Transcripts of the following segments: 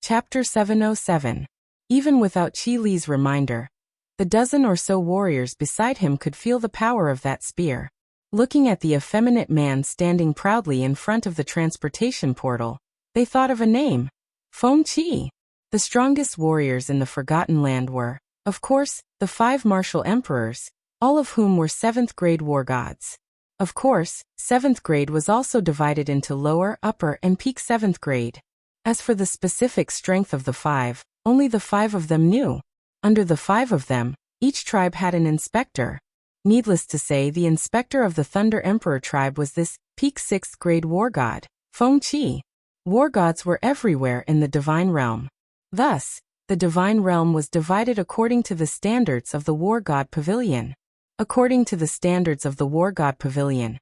Chapter 707. Even without Qi Li's reminder, the dozen or so warriors beside him could feel the power of that spear. Looking at the effeminate man standing proudly in front of the transportation portal, they thought of a name. Feng Qi. The strongest warriors in the Forgotten Land were, of course, the 5 martial emperors, all of whom were 7th grade war gods. Of course, 7th grade was also divided into lower, upper, and peak 7th grade. As for the specific strength of the 5, only the 5 of them knew. Under the 5 of them, each tribe had an inspector. Needless to say, the inspector of the Thunder Emperor tribe was this peak 6th grade war god, Feng Qi. War gods were everywhere in the divine realm. Thus, the divine realm was divided according to the standards of the war god pavilion. According to the standards of the war god pavilion,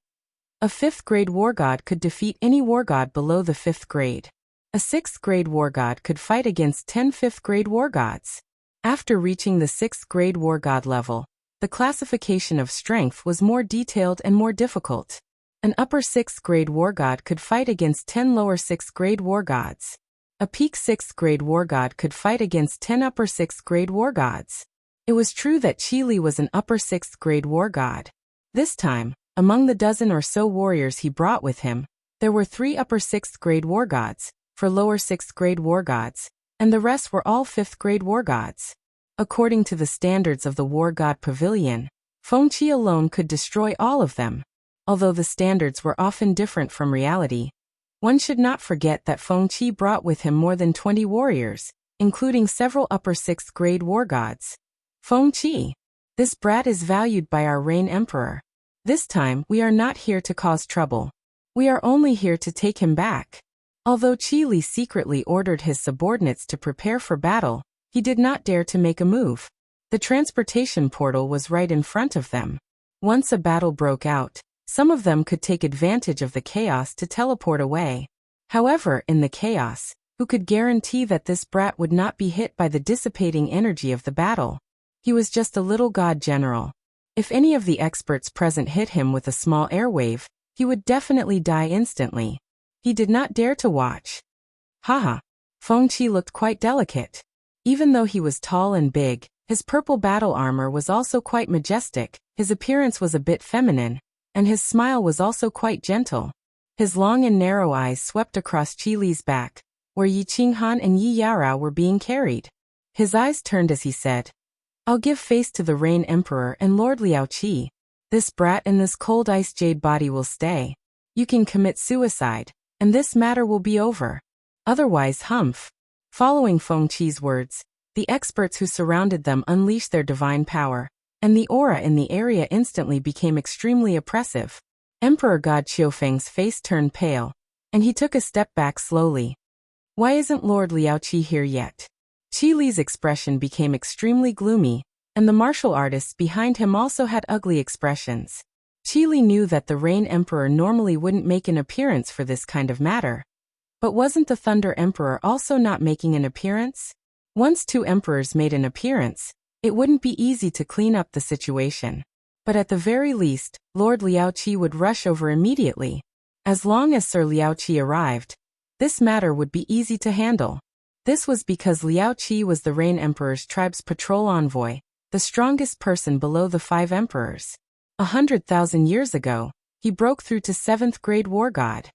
a 5th grade war god could defeat any war god below the 5th grade. A 6th grade war god could fight against 10 5th grade war gods. After reaching the 6th grade war god level, the classification of strength was more detailed and more difficult. An upper 6th grade war god could fight against 10 lower 6th grade war gods. A peak 6th grade war god could fight against 10 upper 6th grade war gods. It was true that Qi Li was an upper 6th grade war god. This time, among the dozen or so warriors he brought with him, there were 3 upper 6th grade war gods, 4 lower 6th grade war gods, and the rest were all 5th grade war gods. According to the standards of the war god pavilion, Feng Qi alone could destroy all of them. Although the standards were often different from reality, one should not forget that Feng Qi brought with him more than 20 warriors, including several upper 6th grade war gods. Feng Qi. This brat is valued by our reign emperor. This time, we are not here to cause trouble. We are only here to take him back. Although Qi Li secretly ordered his subordinates to prepare for battle, he did not dare to make a move. The transportation portal was right in front of them. Once a battle broke out, some of them could take advantage of the chaos to teleport away. However, in the chaos, who could guarantee that this brat would not be hit by the dissipating energy of the battle? He was just a little god general. If any of the experts present hit him with a small airwave, he would definitely die instantly. He did not dare to watch. Haha. Feng Qi looked quite delicate. Even though he was tall and big, his purple battle armor was also quite majestic, his appearance was a bit feminine, and his smile was also quite gentle. His long and narrow eyes swept across Qi Li's back, where Yi Qinghan and Yi Yarao were being carried. His eyes turned as he said, "I'll give face to the reign emperor and Lord Liao Qi. This brat and this cold ice jade body will stay. You can commit suicide, and this matter will be over. Otherwise, humph." Following Feng Qi's words, the experts who surrounded them unleashed their divine power, and the aura in the area instantly became extremely oppressive. Emperor God Qiufeng's face turned pale, and he took a step back slowly. Why isn't Lord Liao Qi here yet? Qi Li's expression became extremely gloomy, and the martial artists behind him also had ugly expressions. Qi Li knew that the reign emperor normally wouldn't make an appearance for this kind of matter. But wasn't the Thunder Emperor also not making an appearance? Once 2 emperors made an appearance, it wouldn't be easy to clean up the situation. But at the very least, Lord Liao Qi would rush over immediately. As long as Sir Liao Qi arrived, this matter would be easy to handle. This was because Liao Qi was the reign emperor's tribe's patrol envoy, the strongest person below the 5 emperors. 100,000 years ago, he broke through to 7th grade war god.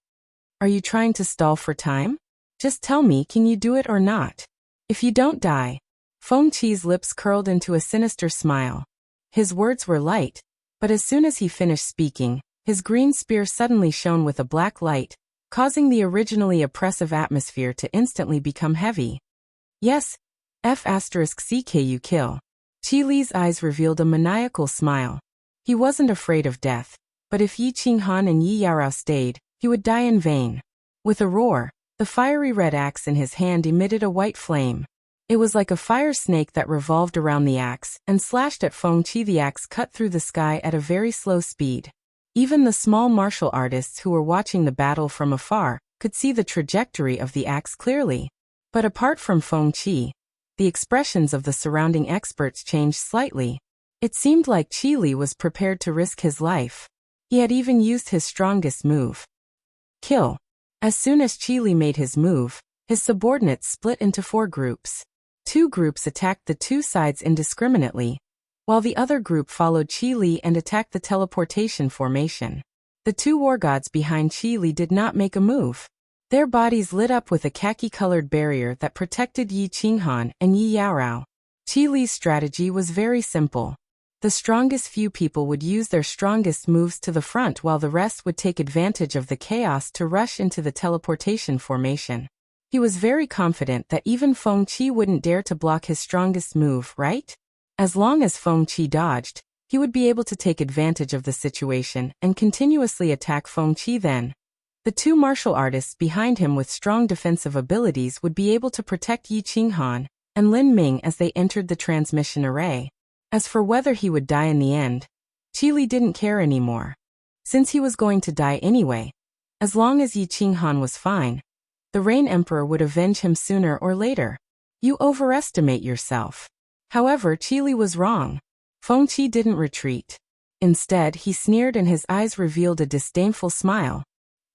Are you trying to stall for time? Just tell me, can you do it or not? If you don't die. Feng Qi's lips curled into a sinister smile. His words were light, but as soon as he finished speaking, his green spear suddenly shone with a black light, causing the originally oppressive atmosphere to instantly become heavy. Yes, F***CKU kill. Qi Li's eyes revealed a maniacal smile. He wasn't afraid of death, but if Yi Qinghan and Yi Yarao stayed, he would die in vain. With a roar, the fiery red axe in his hand emitted a white flame. It was like a fire snake that revolved around the axe and slashed at Feng Qi. The axe cut through the sky at a very slow speed. Even the small martial artists who were watching the battle from afar could see the trajectory of the axe clearly. But apart from Feng Qi, the expressions of the surrounding experts changed slightly. It seemed like Qi Li was prepared to risk his life. He had even used his strongest move. Kill. As soon as Qi Li made his move, His subordinates split into 4 groups. 2 groups attacked the 2 sides indiscriminately, while the other group followed Qi Li and attacked the teleportation formation. The 2 war gods behind Qi Li did not make a move. Their bodies lit up with a khaki-colored barrier that protected Yi Qinghan and Yi Yaorao. Qi Li's strategy was very simple. The strongest few people would use their strongest moves to the front while the rest would take advantage of the chaos to rush into the teleportation formation. He was very confident that even Feng Qi wouldn't dare to block his strongest move, right? As long as Feng Qi dodged, he would be able to take advantage of the situation and continuously attack Feng Qi then. The 2 martial artists behind him with strong defensive abilities would be able to protect Yi Qinghan and Lin Ming as they entered the transmission array. As for whether he would die in the end, Qi Li didn't care anymore. Since he was going to die anyway, as long as Yi Qinghan was fine, the Rain Emperor would avenge him sooner or later. You overestimate yourself. However, Qi Li was wrong. Feng Qi didn't retreat. Instead, he sneered and his eyes revealed a disdainful smile.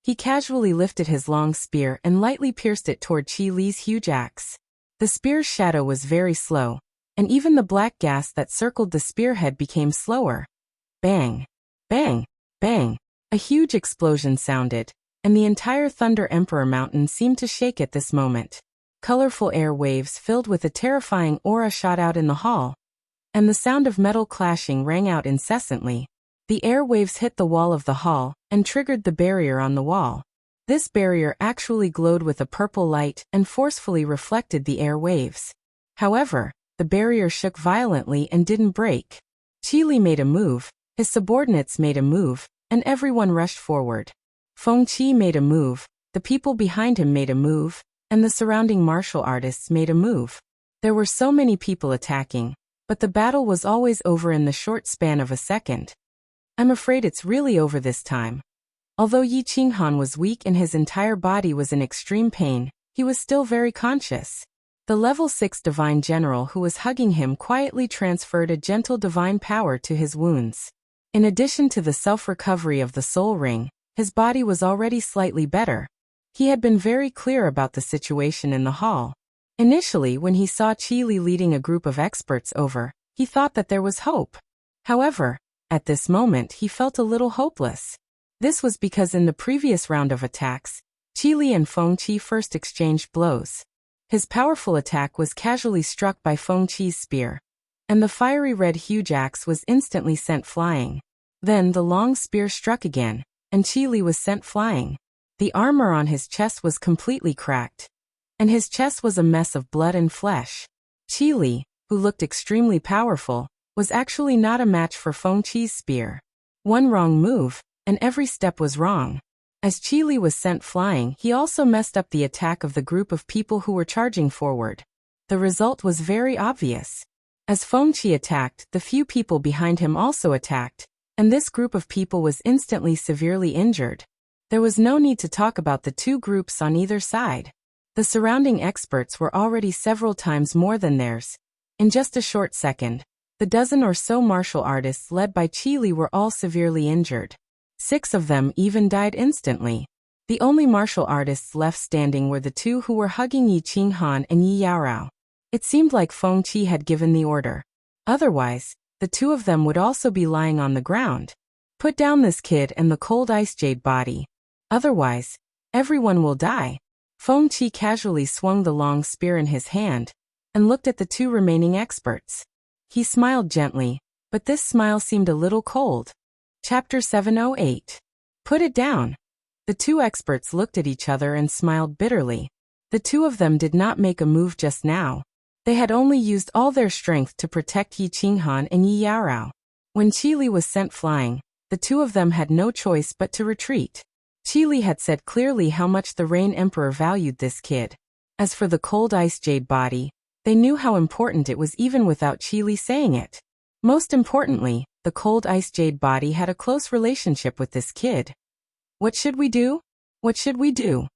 He casually lifted his long spear and lightly pierced it toward Qi Li's huge axe. The spear's shadow was very slow, and even the black gas that circled the spearhead became slower. Bang! Bang! Bang! A huge explosion sounded, and the entire Thunder Emperor Mountain seemed to shake at this moment. Colorful air waves filled with a terrifying aura shot out in the hall, and the sound of metal clashing rang out incessantly. The air waves hit the wall of the hall and triggered the barrier on the wall. This barrier actually glowed with a purple light and forcefully reflected the air waves. However, the barrier shook violently and didn't break. Qi Li made a move, his subordinates made a move, and everyone rushed forward. Feng Qi made a move, the people behind him made a move, and the surrounding martial artists made a move. There were so many people attacking, but the battle was always over in the short span of a second. I'm afraid it's really over this time. Although Yi Qinghan was weak and his entire body was in extreme pain, he was still very conscious. The level 6 divine general who was hugging him quietly transferred a gentle divine power to his wounds. In addition to the self-recovery of the soul ring, his body was already slightly better. He had been very clear about the situation in the hall. Initially, when he saw Qi Li leading a group of experts over, he thought that there was hope. However, at this moment he felt a little hopeless. This was because in the previous round of attacks, Qi Li and Feng Qi first exchanged blows. His powerful attack was casually struck by Feng Qi's spear, and the fiery red huge axe was instantly sent flying. Then the long spear struck again, and Qi Li was sent flying. The armor on his chest was completely cracked, and his chest was a mess of blood and flesh. Qi Li, who looked extremely powerful, was actually not a match for Feng Qi's spear. One wrong move, and every step was wrong. As Qi Li was sent flying, he also messed up the attack of the group of people who were charging forward. The result was very obvious. As Feng Qi attacked, the few people behind him also attacked, and this group of people was instantly severely injured. There was no need to talk about the 2 groups on either side. The surrounding experts were already several times more than theirs. In just a short second, the dozen or so martial artists led by Qi Li were all severely injured. 6 of them even died instantly. The only martial artists left standing were the 2 who were hugging Yi Qinghan and Yi Yaorao. It seemed like Feng Qi had given the order. Otherwise, the 2 of them would also be lying on the ground. Put down this kid and the cold ice jade body. Otherwise, everyone will die. Feng Qi casually swung the long spear in his hand and looked at the 2 remaining experts. He smiled gently, but this smile seemed a little cold. Chapter 708. Put it down. The 2 experts looked at each other and smiled bitterly. The 2 of them did not make a move just now. They had only used all their strength to protect Yi Qinghan and Yi Yaorao. When Qi Li was sent flying, the 2 of them had no choice but to retreat. Qi Li had said clearly how much the Rain Emperor valued this kid. As for the cold ice jade body, they knew how important it was even without Qi Li saying it. Most importantly, the cold ice jade body had a close relationship with this kid. What should we do? What should we do?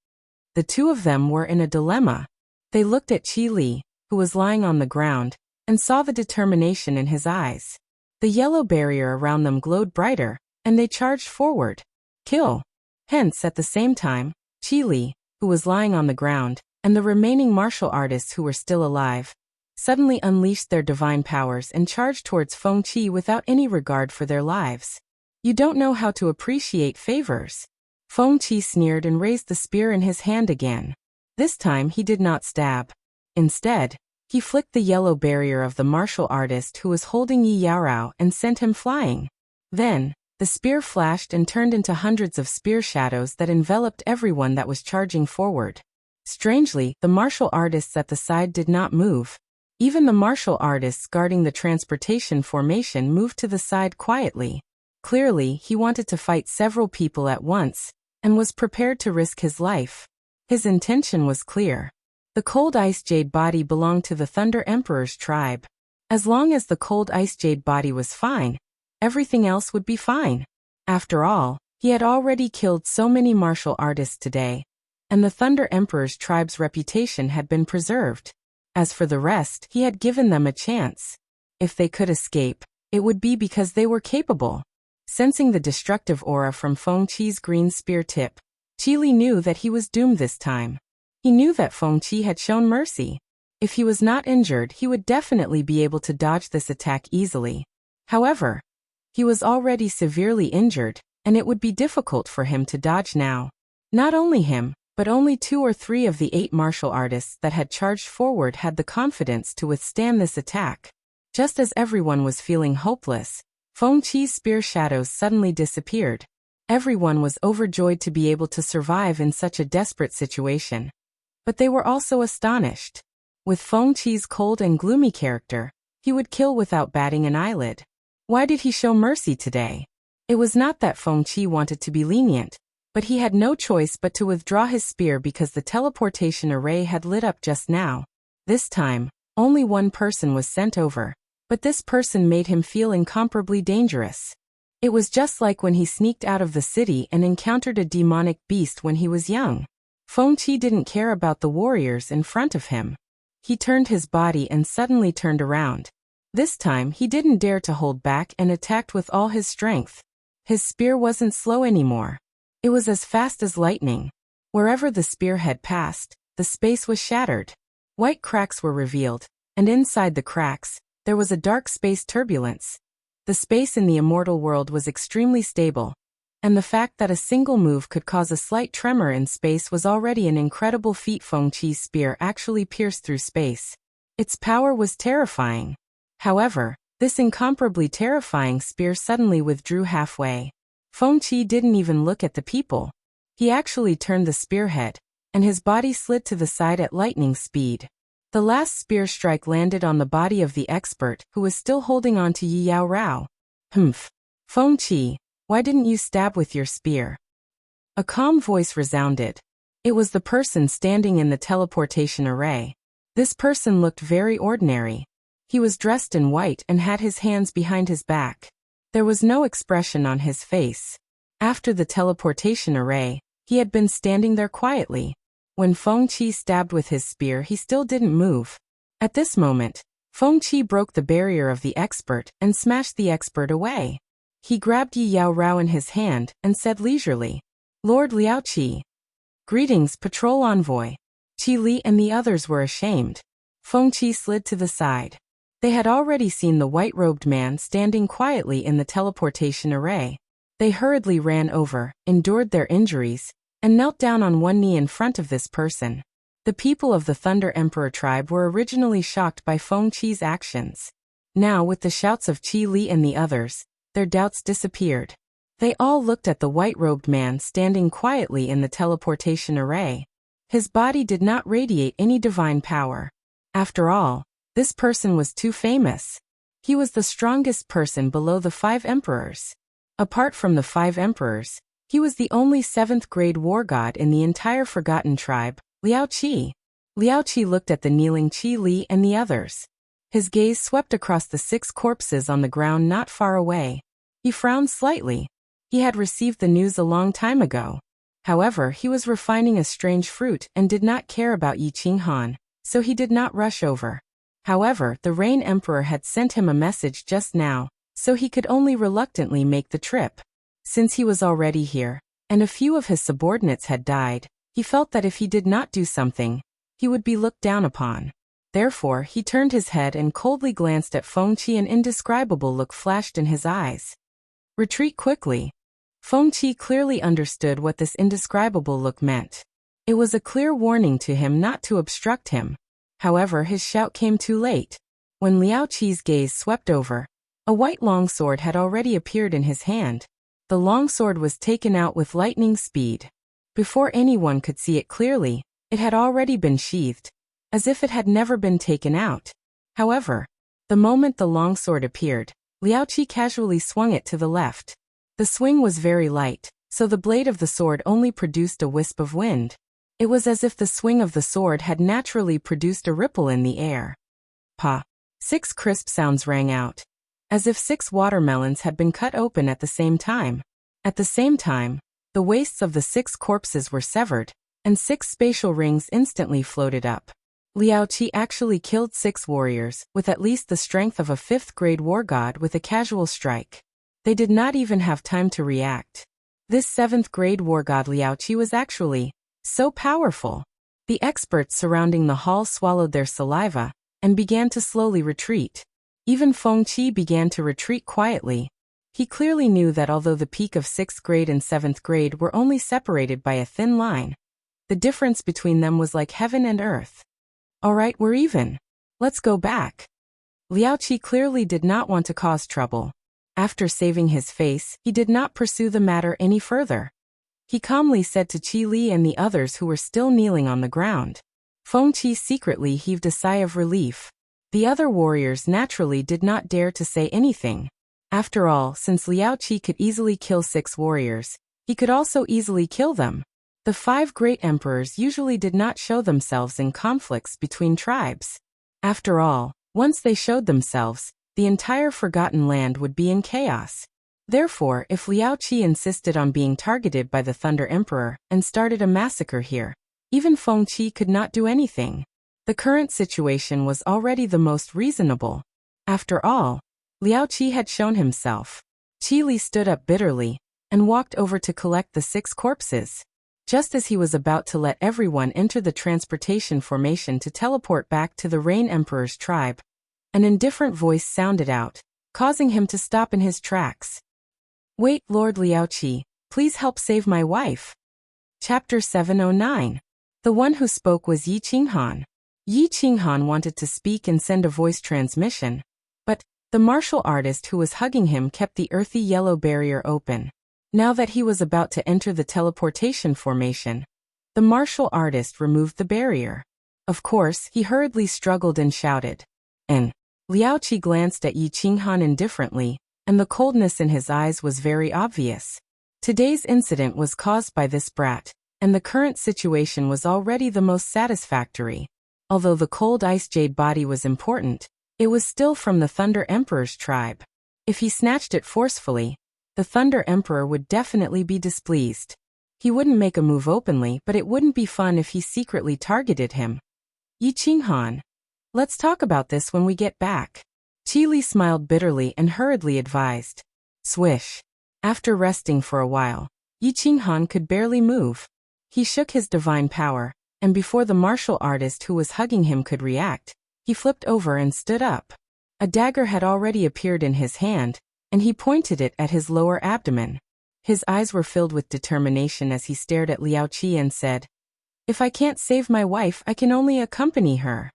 The 2 of them were in a dilemma. They looked at Qi Li, who was lying on the ground, and saw the determination in his eyes. The yellow barrier around them glowed brighter, and they charged forward. Kill! Hence, at the same time, Qi Li, who was lying on the ground, and the remaining martial artists who were still alive suddenly unleashed their divine powers and charged towards Feng Qi without any regard for their lives. You don't know how to appreciate favors. Feng Qi sneered and raised the spear in his hand again. This time he did not stab. Instead, he flicked the yellow barrier of the martial artist who was holding Yi Yaorao and sent him flying. Then, the spear flashed and turned into hundreds of spear shadows that enveloped everyone that was charging forward. Strangely, the martial artists at the side did not move. Even the martial artists guarding the transportation formation moved to the side quietly. Clearly, he wanted to fight several people at once, and was prepared to risk his life. His intention was clear. The Cold Ice Jade body belonged to the Thunder Emperor's tribe. As long as the Cold Ice Jade body was fine, everything else would be fine. After all, he had already killed so many martial artists today, and the Thunder Emperor's tribe's reputation had been preserved. As for the rest, he had given them a chance. If they could escape, it would be because they were capable. Sensing the destructive aura from Feng Qi's green spear tip, Qi Li knew that he was doomed this time. He knew that Feng Qi had shown mercy. If he was not injured, he would definitely be able to dodge this attack easily. However, he was already severely injured, and it would be difficult for him to dodge now. Not only him, but only 2 or 3 of the 8 martial artists that had charged forward had the confidence to withstand this attack. Just as everyone was feeling hopeless, Feng Qi's spear shadows suddenly disappeared. Everyone was overjoyed to be able to survive in such a desperate situation. But they were also astonished. With Feng Qi's cold and gloomy character, he would kill without batting an eyelid. Why did he show mercy today? It was not that Feng Qi wanted to be lenient, but he had no choice but to withdraw his spear because the teleportation array had lit up just now. This time, only one person was sent over, but this person made him feel incomparably dangerous. It was just like when he sneaked out of the city and encountered a demonic beast when he was young. Feng Qi didn't care about the warriors in front of him. He turned his body and suddenly turned around. This time he didn't dare to hold back and attacked with all his strength. His spear wasn't slow anymore. It was as fast as lightning. Wherever the spear had passed, the space was shattered. White cracks were revealed, and inside the cracks, there was a dark space turbulence. The space in the immortal world was extremely stable, and the fact that a single move could cause a slight tremor in space was already an incredible feat. Feng Qi's spear actually pierced through space. Its power was terrifying. However, this incomparably terrifying spear suddenly withdrew halfway. Feng Qi didn't even look at the people. He actually turned the spearhead, and his body slid to the side at lightning speed. The last spear strike landed on the body of the expert, who was still holding on to Yi Yaorao. Humph. Feng Qi, why didn't you stab with your spear? A calm voice resounded. It was the person standing in the teleportation array. This person looked very ordinary. He was dressed in white and had his hands behind his back. There was no expression on his face. After the teleportation array, he had been standing there quietly. When Feng Qi stabbed with his spear, he still didn't move. At this moment, Feng Qi broke the barrier of the expert and smashed the expert away. He grabbed Yi Yaorao in his hand and said leisurely, "Lord Liaoqi." "Greetings, patrol envoy." Qi Li and the others were ashamed. Feng Qi slid to the side. They had already seen the white-robed man standing quietly in the teleportation array. They hurriedly ran over, endured their injuries, and knelt down on one knee in front of this person. The people of the Thunder Emperor tribe were originally shocked by Feng Qi's actions. Now, with the shouts of Qi Li and the others, their doubts disappeared. They all looked at the white-robed man standing quietly in the teleportation array. His body did not radiate any divine power. After all, this person was too famous. He was the strongest person below the 5 emperors. Apart from the 5 emperors, he was the only 7th-grade war god in the entire Forgotten tribe, Liao Qi. Liao Qi looked at the kneeling Qi Li and the others. His gaze swept across the 6 corpses on the ground not far away. He frowned slightly. He had received the news a long time ago. However, he was refining a strange fruit and did not care about Yi Qinghan, so he did not rush over. However, the Rain Emperor had sent him a message just now, so he could only reluctantly make the trip. Since he was already here, and a few of his subordinates had died, he felt that if he did not do something, he would be looked down upon. Therefore, he turned his head and coldly glanced at Feng Qi. An indescribable look flashed in his eyes. Retreat quickly. Feng Qi clearly understood what this indescribable look meant. It was a clear warning to him not to obstruct him. However, his shout came too late. When Liao Qi's gaze swept over, a white longsword had already appeared in his hand. The longsword was taken out with lightning speed. Before anyone could see it clearly, it had already been sheathed, as if it had never been taken out. However, the moment the longsword appeared, Liao Qi casually swung it to the left. The swing was very light, so the blade of the sword only produced a wisp of wind. It was as if the swing of the sword had naturally produced a ripple in the air. Pa! 6 crisp sounds rang out, as if 6 watermelons had been cut open at the same time. At the same time, the waists of the 6 corpses were severed, and 6 spatial rings instantly floated up. Liao Qi actually killed 6 warriors, with at least the strength of a 5th-grade war god with a casual strike. They did not even have time to react. This 7th-grade war god Liao Qi was actually so powerful. The experts surrounding the hall swallowed their saliva and began to slowly retreat. Even Feng Qi began to retreat quietly. He clearly knew that although the peak of 6th grade and 7th grade were only separated by a thin line, the difference between them was like heaven and earth. Alright, we're even. Let's go back. Liao Qi clearly did not want to cause trouble. After saving his face, he did not pursue the matter any further. He calmly said to Qi Li and the others who were still kneeling on the ground. Feng Qi secretly heaved a sigh of relief. The other warriors naturally did not dare to say anything. After all, since Liao Qi could easily kill 6 warriors, he could also easily kill them. The 5 great emperors usually did not show themselves in conflicts between tribes. After all, once they showed themselves, the entire Forgotten Land would be in chaos. Therefore, if Liao Qi insisted on being targeted by the Thunder Emperor and started a massacre here, even Feng Qi could not do anything. The current situation was already the most reasonable. After all, Liao Qi had shown himself. Qi Li stood up bitterly and walked over to collect the 6 corpses. Just as he was about to let everyone enter the transportation formation to teleport back to the Rain Emperor's tribe, an indifferent voice sounded out, causing him to stop in his tracks. Wait, Lord Liao Qi, please help save my wife. Chapter 709. The one who spoke was Yi Qinghan. Yi Qinghan wanted to speak and send a voice transmission, but the martial artist who was hugging him kept the earthy yellow barrier open. Now that he was about to enter the teleportation formation, the martial artist removed the barrier. Of course, he hurriedly struggled and shouted. And Liao Qi glanced at Yi Qinghan indifferently, and the coldness in his eyes was very obvious. Today's incident was caused by this brat, and the current situation was already the most satisfactory. Although the cold ice jade body was important, it was still from the Thunder Emperor's tribe. If he snatched it forcefully, the Thunder Emperor would definitely be displeased. He wouldn't make a move openly, but it wouldn't be fun if he secretly targeted him. Yi Qinghan, let's talk about this when we get back. Qi Li smiled bitterly and hurriedly advised. Swish. After resting for a while, Yi Qinghan could barely move. He shook his divine power, and before the martial artist who was hugging him could react, he flipped over and stood up. A dagger had already appeared in his hand, and he pointed it at his lower abdomen. His eyes were filled with determination as he stared at Liao Qi and said, If I can't save my wife, I can only accompany her.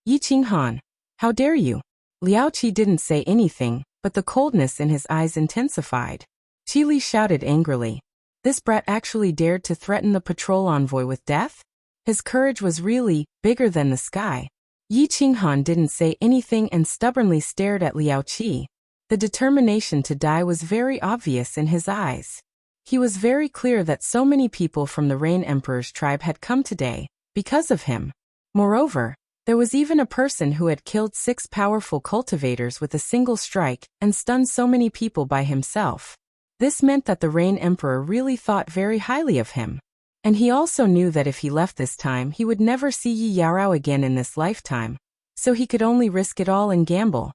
Yi Qinghan, how dare you? Liao Qi didn't say anything, but the coldness in his eyes intensified. Qi Li shouted angrily. This brat actually dared to threaten the patrol envoy with death? His courage was really bigger than the sky. Yi Qinghan didn't say anything and stubbornly stared at Liao Qi. The determination to die was very obvious in his eyes. He was very clear that so many people from the Rain Emperor's tribe had come today, because of him. Moreover, there was even a person who had killed 6 powerful cultivators with a single strike and stunned so many people by himself. This meant that the Rain Emperor really thought very highly of him. And he also knew that if he left this time he would never see Yi Yarao again in this lifetime, so he could only risk it all and gamble.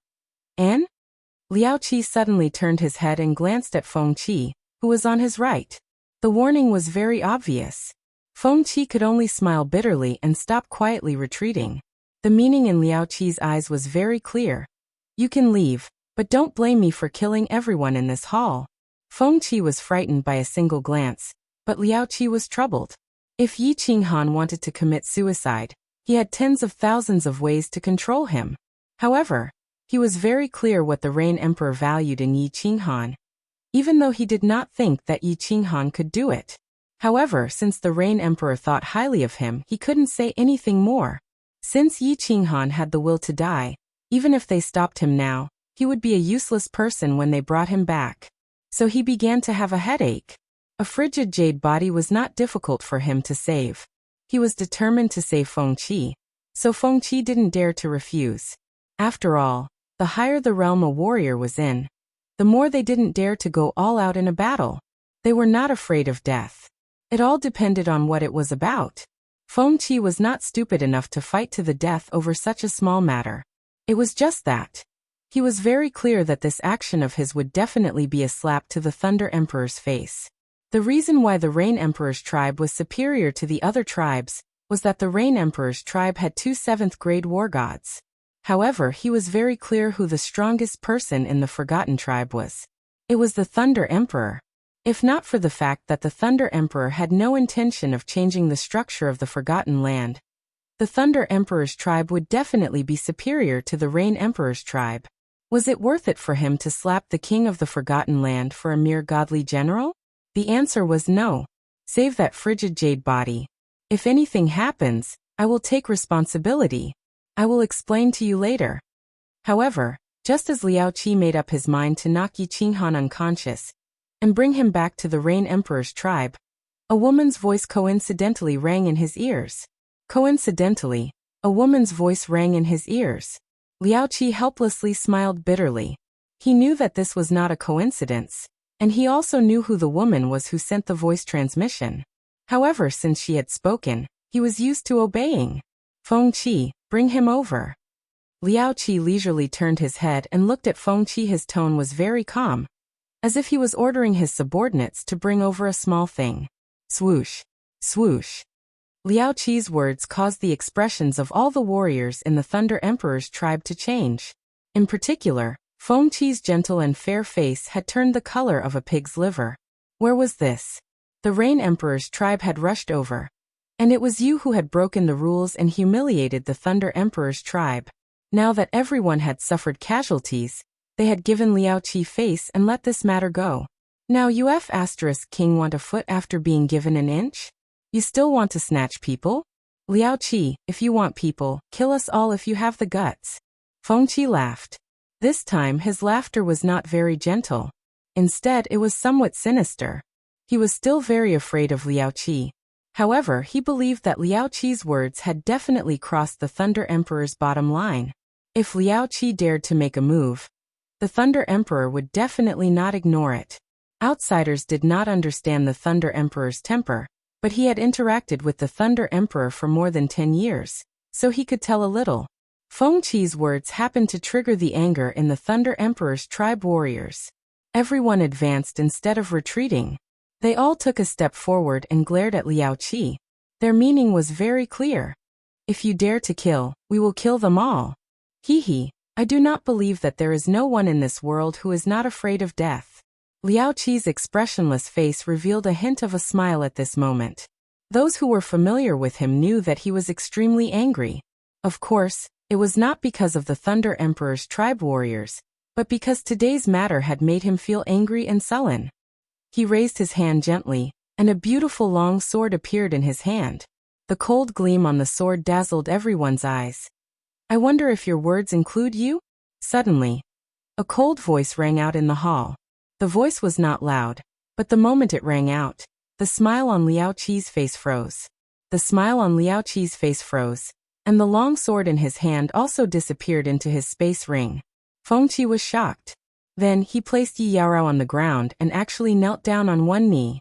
And? Liao Qi suddenly turned his head and glanced at Feng Qi, who was on his right. The warning was very obvious. Feng Qi could only smile bitterly and stop quietly retreating. The meaning in Liao Qi's eyes was very clear. You can leave, but don't blame me for killing everyone in this hall. Feng Qi was frightened by a single glance, but Liao Qi was troubled. If Yi Qinghan wanted to commit suicide, he had tens of thousands of ways to control him. However, he was very clear what the Rain Emperor valued in Yi Qinghan, even though he did not think that Yi Qinghan could do it. However, since the Rain Emperor thought highly of him, he couldn't say anything more. Since Yi Qinghan had the will to die, even if they stopped him now, he would be a useless person when they brought him back. So he began to have a headache. A frigid jade body was not difficult for him to save. He was determined to save Feng Qi, so Feng Qi didn't dare to refuse. After all, the higher the realm a warrior was in, the more they didn't dare to go all out in a battle. They were not afraid of death. It all depended on what it was about. Feng Qi was not stupid enough to fight to the death over such a small matter. It was just that. He was very clear that this action of his would definitely be a slap to the Thunder Emperor's face. The reason why the Rain Emperor's tribe was superior to the other tribes was that the Rain Emperor's tribe had 2 7th-grade war gods. However, he was very clear who the strongest person in the Forgotten tribe was. It was the Thunder Emperor. If not for the fact that the Thunder Emperor had no intention of changing the structure of the Forgotten Land, the Thunder Emperor's tribe would definitely be superior to the Rain Emperor's tribe. Was it worth it for him to slap the king of the Forgotten Land for a mere godly general? The answer was no. Save that frigid jade body. If anything happens, I will take responsibility. I will explain to you later. However, just as Liao Qi made up his mind to knock Yi Qinghan unconscious and bring him back to the Rain Emperor's tribe, a woman's voice coincidentally rang in his ears. Coincidentally, a woman's voice rang in his ears. Liao Qi helplessly smiled bitterly. He knew that this was not a coincidence, and he also knew who the woman was who sent the voice transmission. However, since she had spoken, he was used to obeying. Feng Qi, bring him over. Liao Qi leisurely turned his head and looked at Feng Qi. His tone was very calm, as if he was ordering his subordinates to bring over a small thing. Swoosh, swoosh. Liao Qi's words caused the expressions of all the warriors in the Thunder Emperor's tribe to change. In particular, Feng Qi's gentle and fair face had turned the color of a pig's liver. Where was this? The Rain Emperor's tribe had rushed over. And it was you who had broken the rules and humiliated the Thunder Emperor's tribe. Now that everyone had suffered casualties, they had given Liao Qi face and let this matter go. Now King want a foot after being given an inch? You still want to snatch people? Liao Qi, if you want people, kill us all if you have the guts. Feng Qi laughed. This time his laughter was not very gentle. Instead, it was somewhat sinister. He was still very afraid of Liao Qi. However, he believed that Liao Qi's words had definitely crossed the Thunder Emperor's bottom line. If Liao Qi dared to make a move, the Thunder Emperor would definitely not ignore it. Outsiders did not understand the Thunder Emperor's temper, but he had interacted with the Thunder Emperor for more than 10 years, so he could tell a little. Feng Qi's words happened to trigger the anger in the Thunder Emperor's tribe warriors. Everyone advanced instead of retreating. They all took a step forward and glared at Liao Qi. Their meaning was very clear. If you dare to kill, we will kill them all. Hee, I do not believe that there is no one in this world who is not afraid of death. Liao Qi's expressionless face revealed a hint of a smile at this moment. Those who were familiar with him knew that he was extremely angry. Of course, it was not because of the Thunder Emperor's tribe warriors, but because today's matter had made him feel angry and sullen. He raised his hand gently, and a beautiful long sword appeared in his hand. The cold gleam on the sword dazzled everyone's eyes. I wonder if your words include you? Suddenly, a cold voice rang out in the hall. The voice was not loud, but the moment it rang out, the smile on Liao Qi's face froze. The smile on Liao Qi's face froze, and the long sword in his hand also disappeared into his space ring. Feng Qi was shocked. Then he placed Yi Yaorao on the ground and actually knelt down on one knee.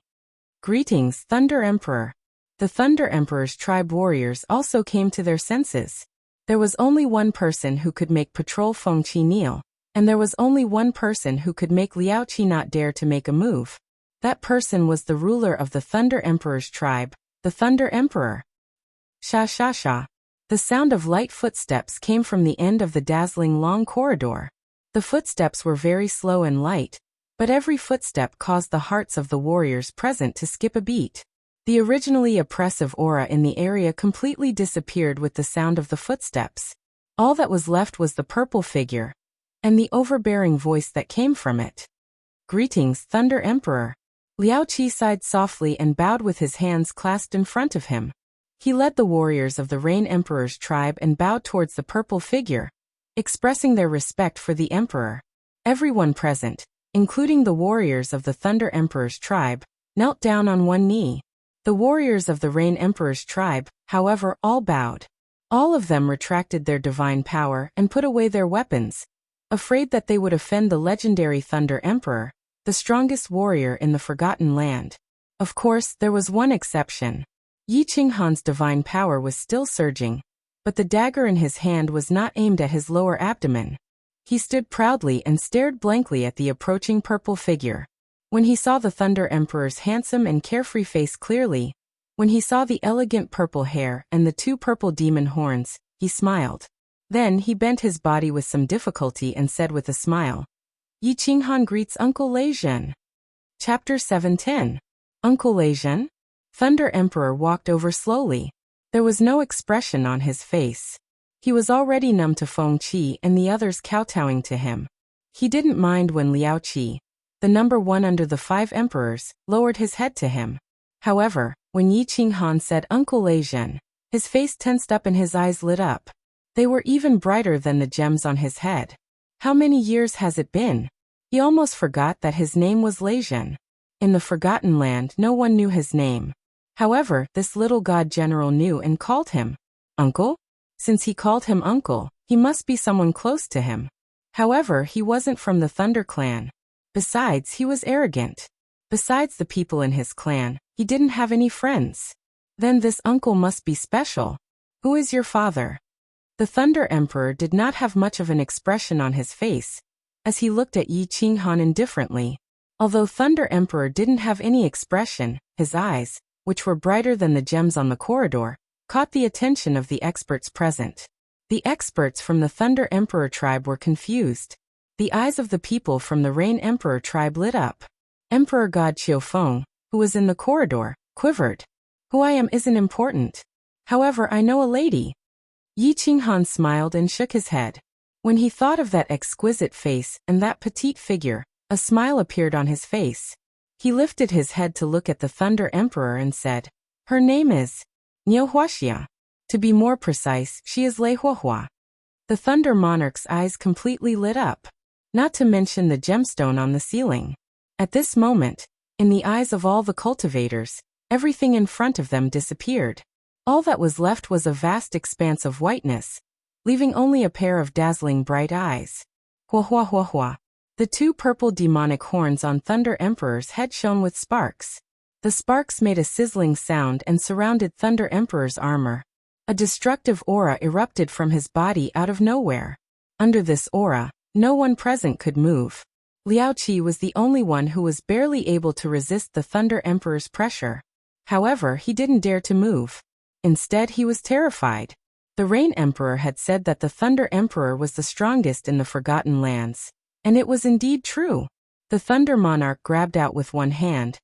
Greetings, Thunder Emperor. The Thunder Emperor's tribe warriors also came to their senses. There was only one person who could make Patrol Feng Qi kneel, and there was only one person who could make Liao Qi not dare to make a move. That person was the ruler of the Thunder Emperor's tribe, the Thunder Emperor. Sha sha sha. The sound of light footsteps came from the end of the dazzling long corridor. The footsteps were very slow and light, but every footstep caused the hearts of the warriors present to skip a beat. The originally oppressive aura in the area completely disappeared with the sound of the footsteps. All that was left was the purple figure, and the overbearing voice that came from it. Greetings, Thunder Emperor. Liao Qi sighed softly and bowed with his hands clasped in front of him. He led the warriors of the Rain Emperor's tribe and bowed towards the purple figure, expressing their respect for the Emperor. Everyone present, including the warriors of the Thunder Emperor's tribe, knelt down on one knee. The warriors of the Rain Emperor's tribe, however, all bowed. All of them retracted their divine power and put away their weapons, afraid that they would offend the legendary Thunder Emperor, the strongest warrior in the Forgotten Land. Of course, there was one exception. Yi Qinghan's divine power was still surging, but the dagger in his hand was not aimed at his lower abdomen. He stood proudly and stared blankly at the approaching purple figure. When he saw the Thunder Emperor's handsome and carefree face clearly, when he saw the elegant purple hair and the two purple demon horns, he smiled. Then he bent his body with some difficulty and said with a smile, Yi Qinghan greets Uncle Lei Zhen. Chapter 710. Uncle Lei Zhen? Thunder Emperor walked over slowly. There was no expression on his face. He was already numb to Feng Qi and the others kowtowing to him. He didn't mind when Liao Qi, the number one under the 5 emperors, lowered his head to him. However, when Yi Qinghan said Uncle Lei Zhen, his face tensed up and his eyes lit up. They were even brighter than the gems on his head. How many years has it been? He almost forgot that his name was Lei Zhen. In the Forgotten Land, no one knew his name. However, this little god general knew and called him Uncle. Since he called him Uncle, he must be someone close to him. However, he wasn't from the Thunder Clan. Besides, he was arrogant. Besides the people in his clan, he didn't have any friends. Then this uncle must be special. Who is your father? The Thunder Emperor did not have much of an expression on his face, as he looked at Yi Qinghan indifferently. Although Thunder Emperor didn't have any expression, his eyes, which were brighter than the gems on the corridor, caught the attention of the experts present. The experts from the Thunder Emperor tribe were confused. The eyes of the people from the Rain Emperor tribe lit up. Emperor God Qiufeng, who was in the corridor, quivered. Who I am isn't important. However, I know a lady. Yi Qinghan smiled and shook his head. When he thought of that exquisite face and that petite figure, a smile appeared on his face. He lifted his head to look at the Thunder Emperor and said, Her name is Niu Huaxia. To be more precise, she is Lei Huahua. The Thunder Monarch's eyes completely lit up. Not to mention the gemstone on the ceiling. At this moment, in the eyes of all the cultivators, everything in front of them disappeared. All that was left was a vast expanse of whiteness, leaving only a pair of dazzling bright eyes. Hua hua hua hua. The two purple demonic horns on Thunder Emperor's head shone with sparks. The sparks made a sizzling sound and surrounded Thunder Emperor's armor. A destructive aura erupted from his body out of nowhere. Under this aura, no one present could move. Liao Qi was the only one who was barely able to resist the Thunder Emperor's pressure. However, he didn't dare to move. Instead, he was terrified. The Rain Emperor had said that the Thunder Emperor was the strongest in the Forgotten Lands. And it was indeed true. The Thunder Monarch grabbed out with one hand,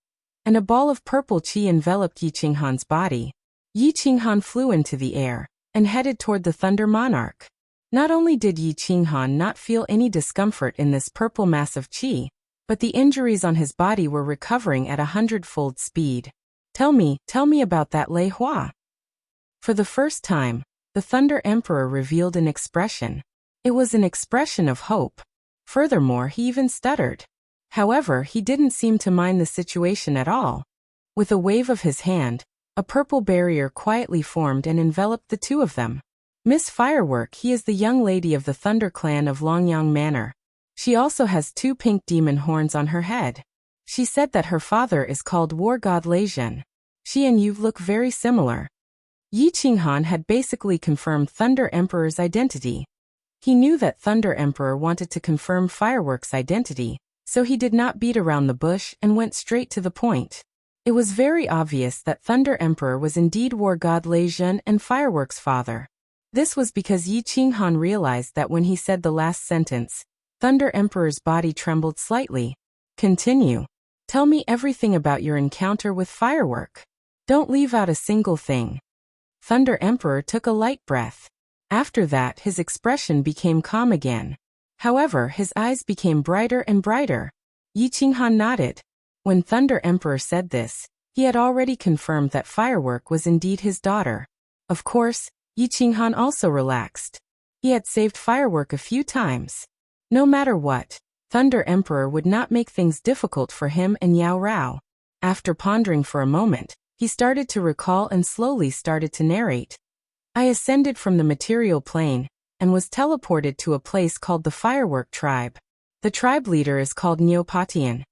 and a ball of purple qi enveloped Yi Qinghan's body. Yi Qinghan flew into the air and headed toward the Thunder Monarch. Not only did Yi Qinghan not feel any discomfort in this purple mass of qi, but the injuries on his body were recovering at 100-fold speed. Tell me about that Lei Hua. For the first time, the Thunder Emperor revealed an expression. It was an expression of hope. Furthermore, he even stuttered. However, he didn't seem to mind the situation at all. With a wave of his hand, a purple barrier quietly formed and enveloped the two of them. Miss Firework, he is the young lady of the Thunder Clan of Longyang Manor. She also has 2 pink demon horns on her head. She said that her father is called War God Lei Zhen. She and you look very similar. Yi Qinghan had basically confirmed Thunder Emperor's identity. He knew that Thunder Emperor wanted to confirm Firework's identity, so he did not beat around the bush and went straight to the point. It was very obvious that Thunder Emperor was indeed war god Lei Jun and Fireworks' father. This was because Yi Qinghan realized that when he said the last sentence, Thunder Emperor's body trembled slightly. Continue. Tell me everything about your encounter with Firework. Don't leave out a single thing. Thunder Emperor took a light breath. After that, his expression became calm again. However, his eyes became brighter and brighter. Yi Qinghan nodded. When Thunder Emperor said this, he had already confirmed that Firework was indeed his daughter. Of course, Yi Qinghan also relaxed. He had saved Firework a few times. No matter what, Thunder Emperor would not make things difficult for him and Yao Rao. After pondering for a moment, he started to recall and slowly started to narrate. I ascended from the material plane and was teleported to a place called the Firework Tribe. The tribe leader is called Neopatian.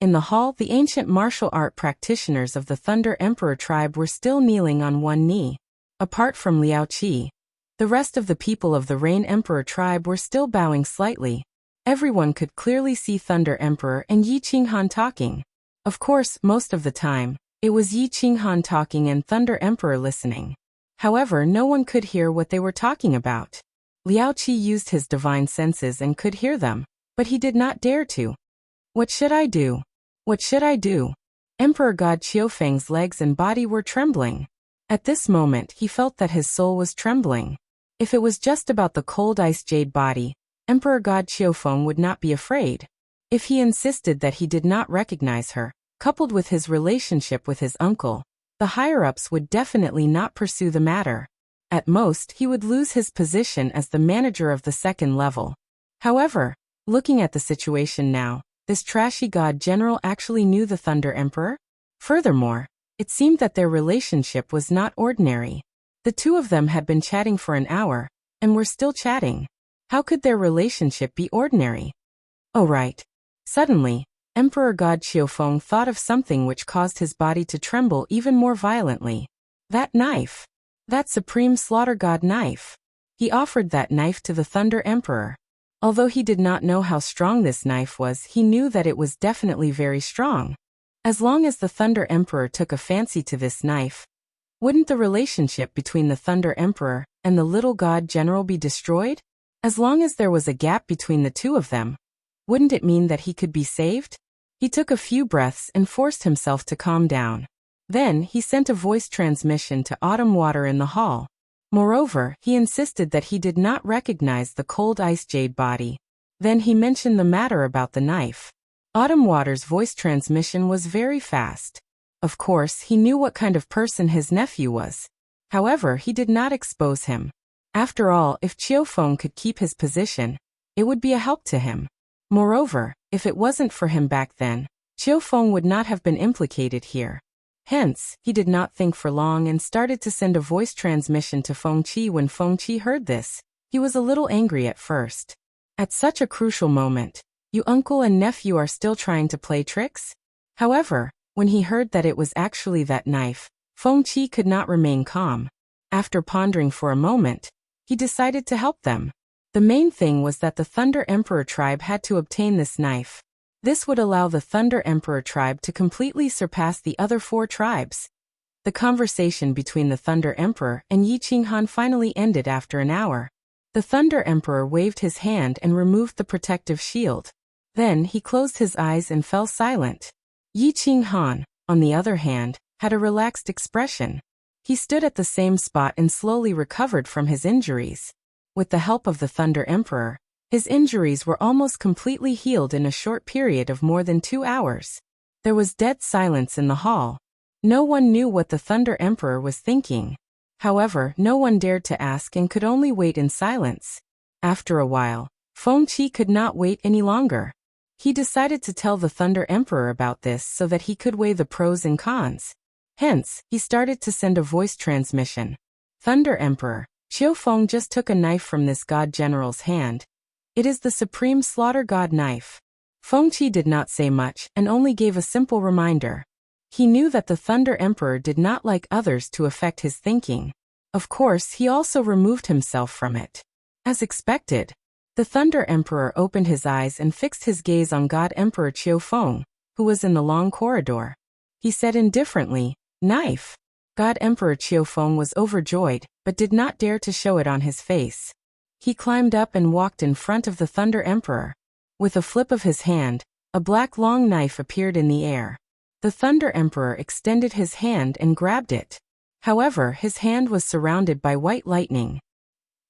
In the hall, the ancient martial art practitioners of the Thunder Emperor tribe were still kneeling on one knee. Apart from Liao Qi, the rest of the people of the Rain Emperor tribe were still bowing slightly. Everyone could clearly see Thunder Emperor and Yi Qinghan talking. Of course, most of the time, it was Yi Qinghan talking and Thunder Emperor listening. However, no one could hear what they were talking about. Liao Qi used his divine senses and could hear them, but he did not dare to. What should I do? What should I do? Emperor God Qiufeng's legs and body were trembling. At this moment, he felt that his soul was trembling. If it was just about the cold ice jade body, Emperor God Qiufeng would not be afraid. If he insisted that he did not recognize her, coupled with his relationship with his uncle, the higher-ups would definitely not pursue the matter. At most, he would lose his position as the manager of the second level. However, looking at the situation now, this trashy god general actually knew the Thunder Emperor. Furthermore, it seemed that their relationship was not ordinary. The two of them had been chatting for an hour, and were still chatting. How could their relationship be ordinary? Oh right. Suddenly, Emperor God Qiufeng thought of something which caused his body to tremble even more violently. That knife. That supreme slaughter god knife. He offered that knife to the Thunder Emperor. Although he did not know how strong this knife was, he knew that it was definitely very strong. As long as the Thunder Emperor took a fancy to this knife, wouldn't the relationship between the Thunder Emperor and the little god general be destroyed? As long as there was a gap between the two of them, wouldn't it mean that he could be saved? He took a few breaths and forced himself to calm down. Then, he sent a voice transmission to Autumn Water in the hall. Moreover, he insisted that he did not recognize the cold ice jade body. Then he mentioned the matter about the knife. Autumn Water's voice transmission was very fast. Of course, he knew what kind of person his nephew was. However, he did not expose him. After all, if Qiufeng could keep his position, it would be a help to him. Moreover, if it wasn't for him back then, Qiufeng would not have been implicated here. Hence, he did not think for long and started to send a voice transmission to Feng Qi. When Feng Qi heard this, he was a little angry at first. At such a crucial moment, you uncle and nephew are still trying to play tricks? However, when he heard that it was actually that knife, Feng Qi could not remain calm. After pondering for a moment, he decided to help them. The main thing was that the Thunder Emperor tribe had to obtain this knife. This would allow the Thunder Emperor tribe to completely surpass the other four tribes. The conversation between the Thunder Emperor and Yi Qinghan finally ended after an hour. The Thunder Emperor waved his hand and removed the protective shield. Then he closed his eyes and fell silent. Yi Qinghan, on the other hand, had a relaxed expression. He stood at the same spot and slowly recovered from his injuries. With the help of the Thunder Emperor, his injuries were almost completely healed in a short period of more than 2 hours. There was dead silence in the hall. No one knew what the Thunder Emperor was thinking. However, no one dared to ask and could only wait in silence. After a while, Feng Qi could not wait any longer. He decided to tell the Thunder Emperor about this so that he could weigh the pros and cons. Hence, he started to send a voice transmission. Thunder Emperor, Qiufeng just took a knife from this god general's hand. It is the supreme slaughter god knife. Feng Qi did not say much and only gave a simple reminder. He knew that the Thunder Emperor did not like others to affect his thinking. Of course, he also removed himself from it. As expected, the Thunder Emperor opened his eyes and fixed his gaze on God Emperor Qiufeng, who was in the long corridor. He said indifferently, "Knife." God Emperor Qiufeng was overjoyed, but did not dare to show it on his face. He climbed up and walked in front of the Thunder Emperor. With a flip of his hand, a black long knife appeared in the air. The Thunder Emperor extended his hand and grabbed it. However, his hand was surrounded by white lightning.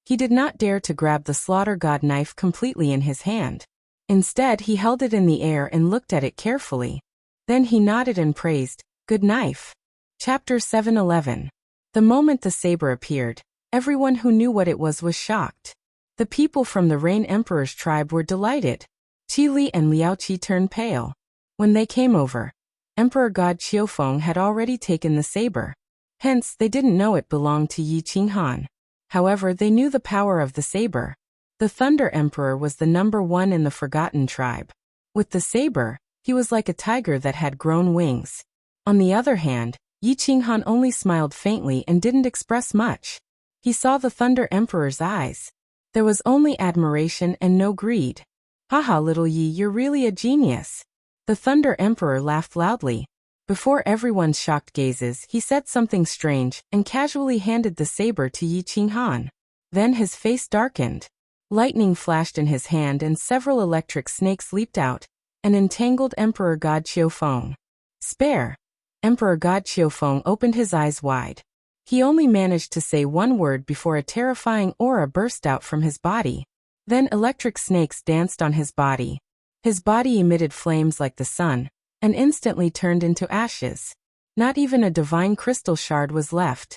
He did not dare to grab the Slaughter God knife completely in his hand. Instead, he held it in the air and looked at it carefully. Then he nodded and praised, "Good knife." Chapter 7:11. The moment the saber appeared, everyone who knew what it was shocked. The people from the Rain Emperor's tribe were delighted. Qi Li and Liao Qi turned pale. When they came over, Emperor God Qiufeng had already taken the saber. Hence, they didn't know it belonged to Yi Qinghan. However, they knew the power of the saber. The Thunder Emperor was the number one in the Forgotten tribe. With the saber, he was like a tiger that had grown wings. On the other hand, Yi Qinghan only smiled faintly and didn't express much. He saw the Thunder Emperor's eyes. There was only admiration and no greed. "Haha, little Yi, you're really a genius." The Thunder Emperor laughed loudly. Before everyone's shocked gazes, he said something strange and casually handed the saber to Yi Qinghan. Then his face darkened. Lightning flashed in his hand and several electric snakes leaped out and entangled Emperor God Qiufeng. "Spare." Emperor God Qiufeng opened his eyes wide. He only managed to say one word before a terrifying aura burst out from his body. Then electric snakes danced on his body. His body emitted flames like the sun, and instantly turned into ashes. Not even a divine crystal shard was left.